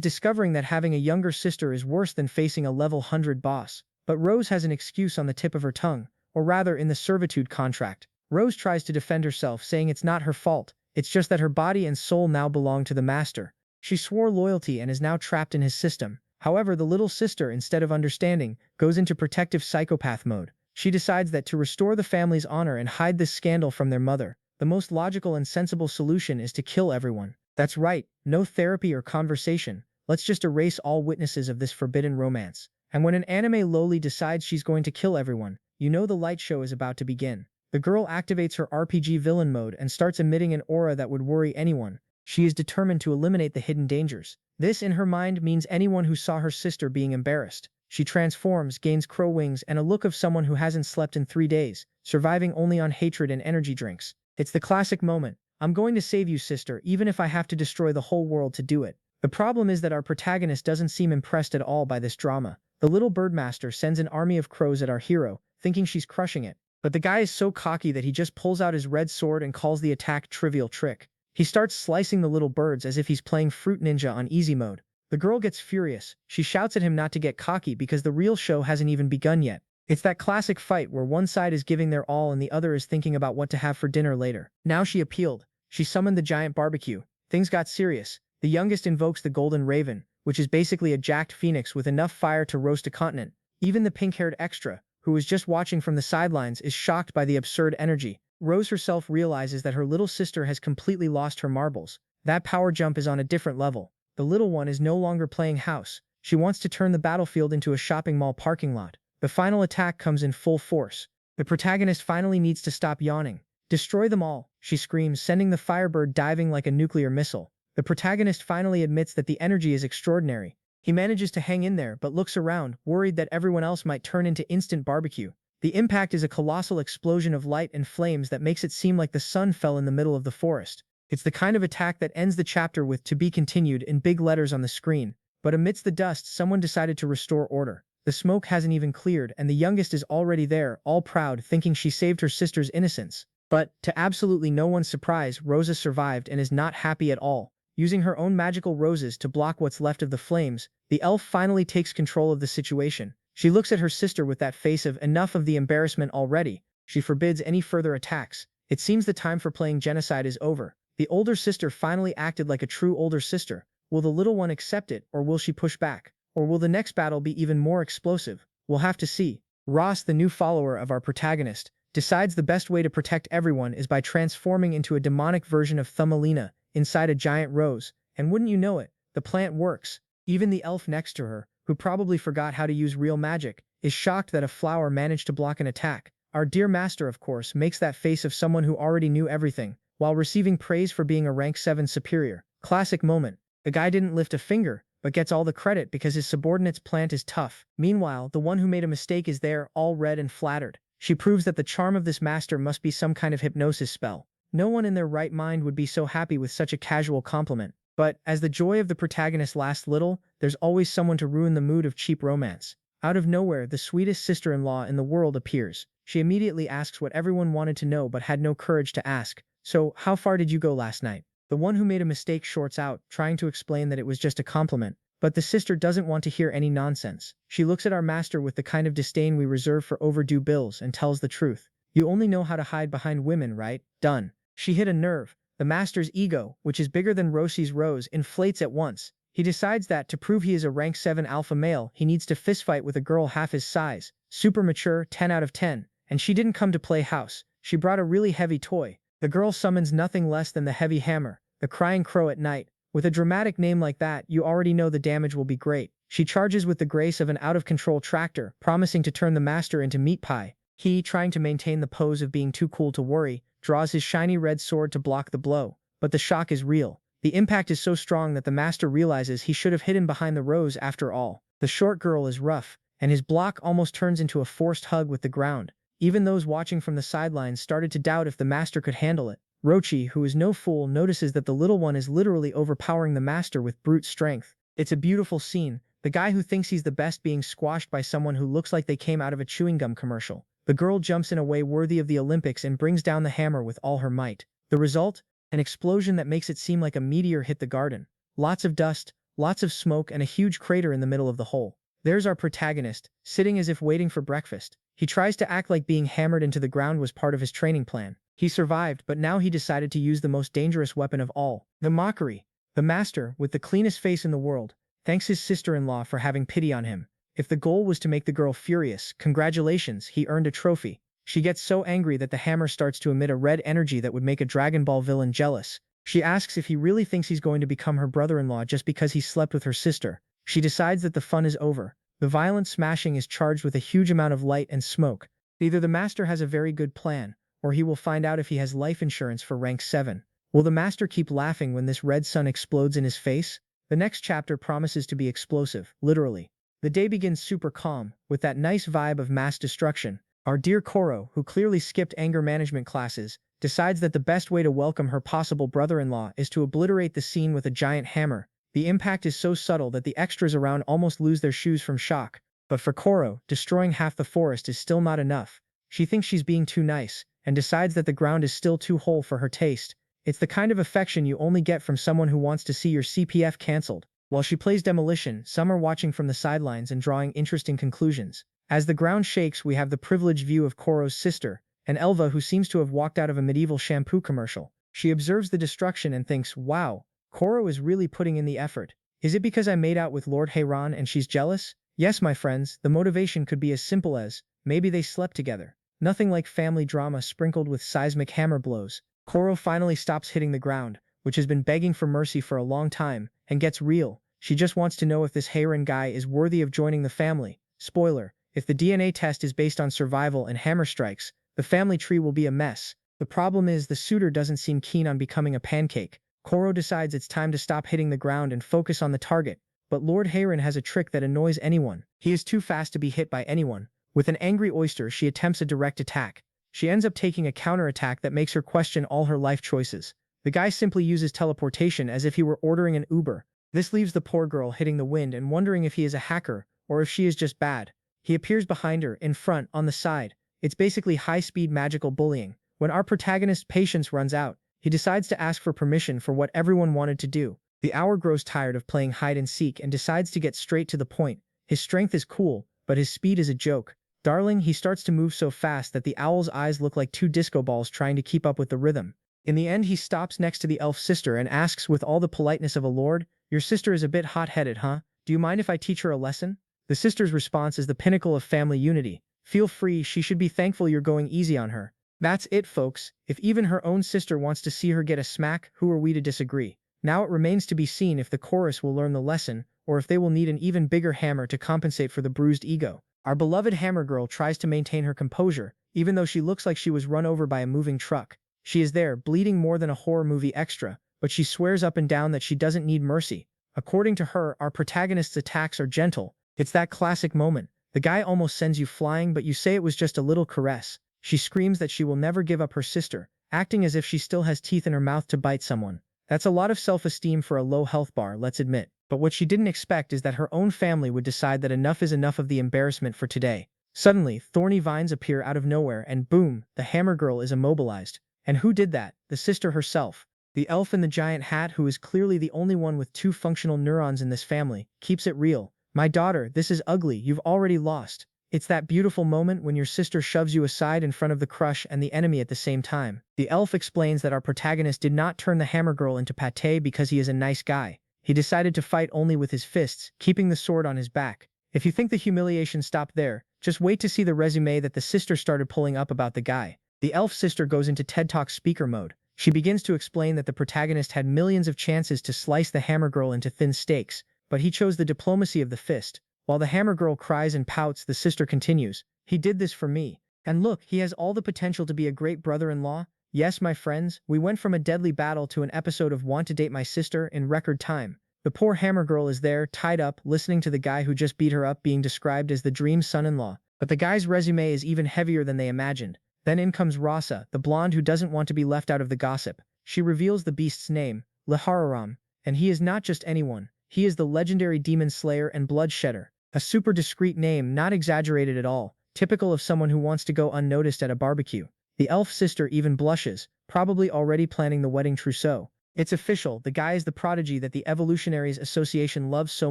discovering that having a younger sister is worse than facing a level 100 boss. But Rose has an excuse on the tip of her tongue, or rather in the servitude contract. Rose tries to defend herself, saying it's not her fault, it's just that her body and soul now belong to the master. She swore loyalty and is now trapped in his system. However, the little sister, instead of understanding, goes into protective psychopath mode. She decides that to restore the family's honor and hide this scandal from their mother, the most logical and sensible solution is to kill everyone. That's right, no therapy or conversation. Let's just erase all witnesses of this forbidden romance. And when an anime loli decides she's going to kill everyone, you know the light show is about to begin. The girl activates her RPG villain mode and starts emitting an aura that would worry anyone. She is determined to eliminate the hidden dangers. This, in her mind, means anyone who saw her sister being embarrassed. She transforms, gains crow wings, and a look of someone who hasn't slept in 3 days, surviving only on hatred and energy drinks. It's the classic moment. I'm going to save you, sister, even if I have to destroy the whole world to do it. The problem is that our protagonist doesn't seem impressed at all by this drama. The little birdmaster sends an army of crows at our hero, thinking she's crushing it. But the guy is so cocky that he just pulls out his red sword and calls the attack trivial trick. He starts slicing the little birds as if he's playing Fruit Ninja on easy mode. The girl gets furious. She shouts at him not to get cocky because the real show hasn't even begun yet. It's that classic fight where one side is giving their all and the other is thinking about what to have for dinner later. Now she appealed. She summoned the giant barbecue. Things got serious. The youngest invokes the golden raven, which is basically a jacked phoenix with enough fire to roast a continent. Even the pink-haired extra, who was just watching from the sidelines, is shocked by the absurd energy. Rose herself realizes that her little sister has completely lost her marbles. That power jump is on a different level. The little one is no longer playing house. She wants to turn the battlefield into a shopping mall parking lot. The final attack comes in full force. The protagonist finally needs to stop yawning. Destroy them all, she screams, sending the Firebird diving like a nuclear missile. The protagonist finally admits that the energy is extraordinary. He manages to hang in there but looks around, worried that everyone else might turn into instant barbecue. The impact is a colossal explosion of light and flames that makes it seem like the sun fell in the middle of the forest. It's the kind of attack that ends the chapter with "to be continued" in big letters on the screen. But amidst the dust, someone decided to restore order. The smoke hasn't even cleared, and the youngest is already there, all proud, thinking she saved her sister's innocence. But, to absolutely no one's surprise, Rosa survived and is not happy at all. Using her own magical roses to block what's left of the flames, the elf finally takes control of the situation. She looks at her sister with that face of "enough of the embarrassment already." She forbids any further attacks. It seems the time for playing genocide is over. The older sister finally acted like a true older sister. Will the little one accept it, or will she push back? Or will the next battle be even more explosive? We'll have to see. Ross, the new follower of our protagonist, decides the best way to protect everyone is by transforming into a demonic version of Thumbelina inside a giant rose. And wouldn't you know it, the plant works. Even the elf next to her, who probably forgot how to use real magic, is shocked that a flower managed to block an attack. Our dear master, of course, makes that face of someone who already knew everything, while receiving praise for being a rank 7 superior. Classic moment. The guy didn't lift a finger, but gets all the credit because his subordinate's plant is tough. Meanwhile, the one who made a mistake is there, all red and flattered. She proves that the charm of this master must be some kind of hypnosis spell. No one in their right mind would be so happy with such a casual compliment. But, as the joy of the protagonist lasts little, there's always someone to ruin the mood of cheap romance. Out of nowhere, the sweetest sister-in-law in the world appears. She immediately asks what everyone wanted to know but had no courage to ask. So, how far did you go last night? The one who made a mistake shorts out, trying to explain that it was just a compliment. But the sister doesn't want to hear any nonsense. She looks at our master with the kind of disdain we reserve for overdue bills and tells the truth. You only know how to hide behind women, right? Done. She hit a nerve. The master's ego, which is bigger than Rosie's rose, inflates at once. He decides that, to prove he is a rank 7 alpha male, he needs to fistfight with a girl half his size. Super mature, 10 out of 10. And she didn't come to play house. She brought a really heavy toy. The girl summons nothing less than the heavy hammer, the crying crow at night. With a dramatic name like that, you already know the damage will be great. She charges with the grace of an out-of-control tractor, promising to turn the master into meat pie. He, trying to maintain the pose of being too cool to worry, draws his shiny red sword to block the blow. But the shock is real. The impact is so strong that the master realizes he should have hidden behind the rose after all. The short girl is rough, and his block almost turns into a forced hug with the ground. Even those watching from the sidelines started to doubt if the master could handle it. Rochi, who is no fool, notices that the little one is literally overpowering the master with brute strength. It's a beautiful scene, the guy who thinks he's the best being squashed by someone who looks like they came out of a chewing gum commercial. The girl jumps in a way worthy of the Olympics and brings down the hammer with all her might. The result? An explosion that makes it seem like a meteor hit the garden. Lots of dust, lots of smoke, and a huge crater in the middle of the hole. There's our protagonist, sitting as if waiting for breakfast. He tries to act like being hammered into the ground was part of his training plan. He survived, but now he decided to use the most dangerous weapon of all, the mockery. The master, with the cleanest face in the world, thanks his sister-in-law for having pity on him. If the goal was to make the girl furious, congratulations, he earned a trophy. She gets so angry that the hammer starts to emit a red energy that would make a Dragon Ball villain jealous. She asks if he really thinks he's going to become her brother-in-law just because he slept with her sister. She decides that the fun is over. The violent smashing is charged with a huge amount of light and smoke. Either the master has a very good plan, or he will find out if he has life insurance for rank 7. Will the master keep laughing when this red sun explodes in his face? The next chapter promises to be explosive, literally. The day begins super calm, with that nice vibe of mass destruction. Our dear Koro, who clearly skipped anger management classes, decides that the best way to welcome her possible brother-in-law is to obliterate the scene with a giant hammer. The impact is so subtle that the extras around almost lose their shoes from shock. But for Koro, destroying half the forest is still not enough. She thinks she's being too nice, and decides that the ground is still too whole for her taste. It's the kind of affection you only get from someone who wants to see your CPF cancelled. While she plays demolition, some are watching from the sidelines and drawing interesting conclusions. As the ground shakes, we have the privileged view of Koro's sister, an Elva who seems to have walked out of a medieval shampoo commercial. She observes the destruction and thinks, wow, Koro is really putting in the effort. Is it because I made out with Lord Heiran and she's jealous? Yes, my friends, the motivation could be as simple as, maybe they slept together. Nothing like family drama sprinkled with seismic hammer blows. Koro finally stops hitting the ground, which has been begging for mercy for a long time, and gets real. She just wants to know if this Heiran guy is worthy of joining the family. Spoiler, if the DNA test is based on survival and hammer strikes, the family tree will be a mess. The problem is the suitor doesn't seem keen on becoming a pancake. Koro decides it's time to stop hitting the ground and focus on the target, but Lord Heiran has a trick that annoys anyone. He is too fast to be hit by anyone. With an angry oyster, she attempts a direct attack. She ends up taking a counterattack that makes her question all her life choices. The guy simply uses teleportation as if he were ordering an Uber. This leaves the poor girl hitting the wind and wondering if he is a hacker, or if she is just bad. He appears behind her, in front, on the side. It's basically high-speed magical bullying. When our protagonist's patience runs out, he decides to ask for permission for what everyone wanted to do. The hour grows tired of playing hide-and-seek and decides to get straight to the point. His strength is cool, but his speed is a joke. Darling, he starts to move so fast that the owl's eyes look like two disco balls trying to keep up with the rhythm. In the end, he stops next to the elf sister and asks with all the politeness of a lord, "Your sister is a bit hot-headed, huh? Do you mind if I teach her a lesson?" The sister's response is the pinnacle of family unity. Feel free, she should be thankful you're going easy on her. That's it, folks. If even her own sister wants to see her get a smack, who are we to disagree? Now it remains to be seen if the chorus will learn the lesson, or if they will need an even bigger hammer to compensate for the bruised ego. Our beloved hammer girl tries to maintain her composure, even though she looks like she was run over by a moving truck. She is there, bleeding more than a horror movie extra, but she swears up and down that she doesn't need mercy. According to her, our protagonist's attacks are gentle. It's that classic moment. The guy almost sends you flying, but you say it was just a little caress. She screams that she will never give up her sister, acting as if she still has teeth in her mouth to bite someone. That's a lot of self-esteem for a low health bar, let's admit. But what she didn't expect is that her own family would decide that enough is enough of the embarrassment for today. Suddenly, thorny vines appear out of nowhere and boom, the hammer girl is immobilized. And who did that? The sister herself. The elf in the giant hat, who is clearly the only one with two functional neurons in this family, keeps it real. My daughter, this is ugly, you've already lost. It's that beautiful moment when your sister shoves you aside in front of the crush and the enemy at the same time. The elf explains that our protagonist did not turn the hammer girl into pate because he is a nice guy. He decided to fight only with his fists, keeping the sword on his back. If you think the humiliation stopped there, just wait to see the resume that the sister started pulling up about the guy. The elf sister goes into TED Talk speaker mode. She begins to explain that the protagonist had millions of chances to slice the hammer girl into thin steaks, but he chose the diplomacy of the fist. While the hammer girl cries and pouts, the sister continues, "He did this for me. And look, he has all the potential to be a great brother-in-law." Yes, my friends, we went from a deadly battle to an episode of Want to Date My Sister in record time. The poor hammer girl is there, tied up, listening to the guy who just beat her up being described as the dream son-in-law. But the guy's resume is even heavier than they imagined. Then in comes Rasa, the blonde who doesn't want to be left out of the gossip. She reveals the beast's name, Lihararam, and he is not just anyone. He is the legendary demon slayer and bloodshedder. A super discreet name, not exaggerated at all, typical of someone who wants to go unnoticed at a barbecue. The elf sister even blushes, probably already planning the wedding trousseau. It's official, the guy is the prodigy that the Evolutionaries Association loves so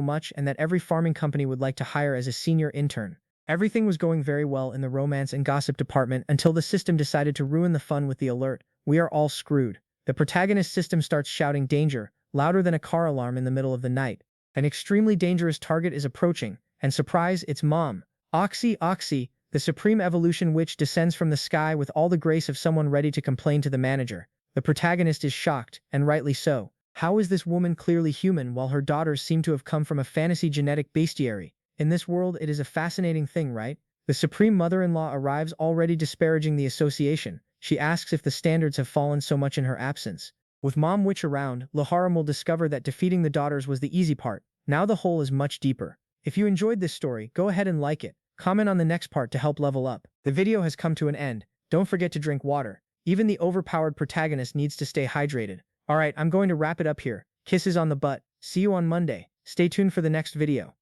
much and that every farming company would like to hire as a senior intern. Everything was going very well in the romance and gossip department until the system decided to ruin the fun with the alert. We are all screwed. The protagonist system starts shouting danger, louder than a car alarm in the middle of the night. An extremely dangerous target is approaching, and surprise, it's Mom. Oxy, the supreme evolution witch descends from the sky with all the grace of someone ready to complain to the manager. The protagonist is shocked, and rightly so. How is this woman clearly human while her daughters seem to have come from a fantasy genetic bestiary? In this world, it is a fascinating thing, right? The supreme mother-in-law arrives already disparaging the association. She asks if the standards have fallen so much in her absence. With Mom Witch around, Lee Howan will discover that defeating the daughters was the easy part. Now the hole is much deeper. If you enjoyed this story, go ahead and like it. Comment on the next part to help level up. The video has come to an end. Don't forget to drink water. Even the overpowered protagonist needs to stay hydrated. Alright, I'm going to wrap it up here. Kisses on the butt. See you on Monday. Stay tuned for the next video.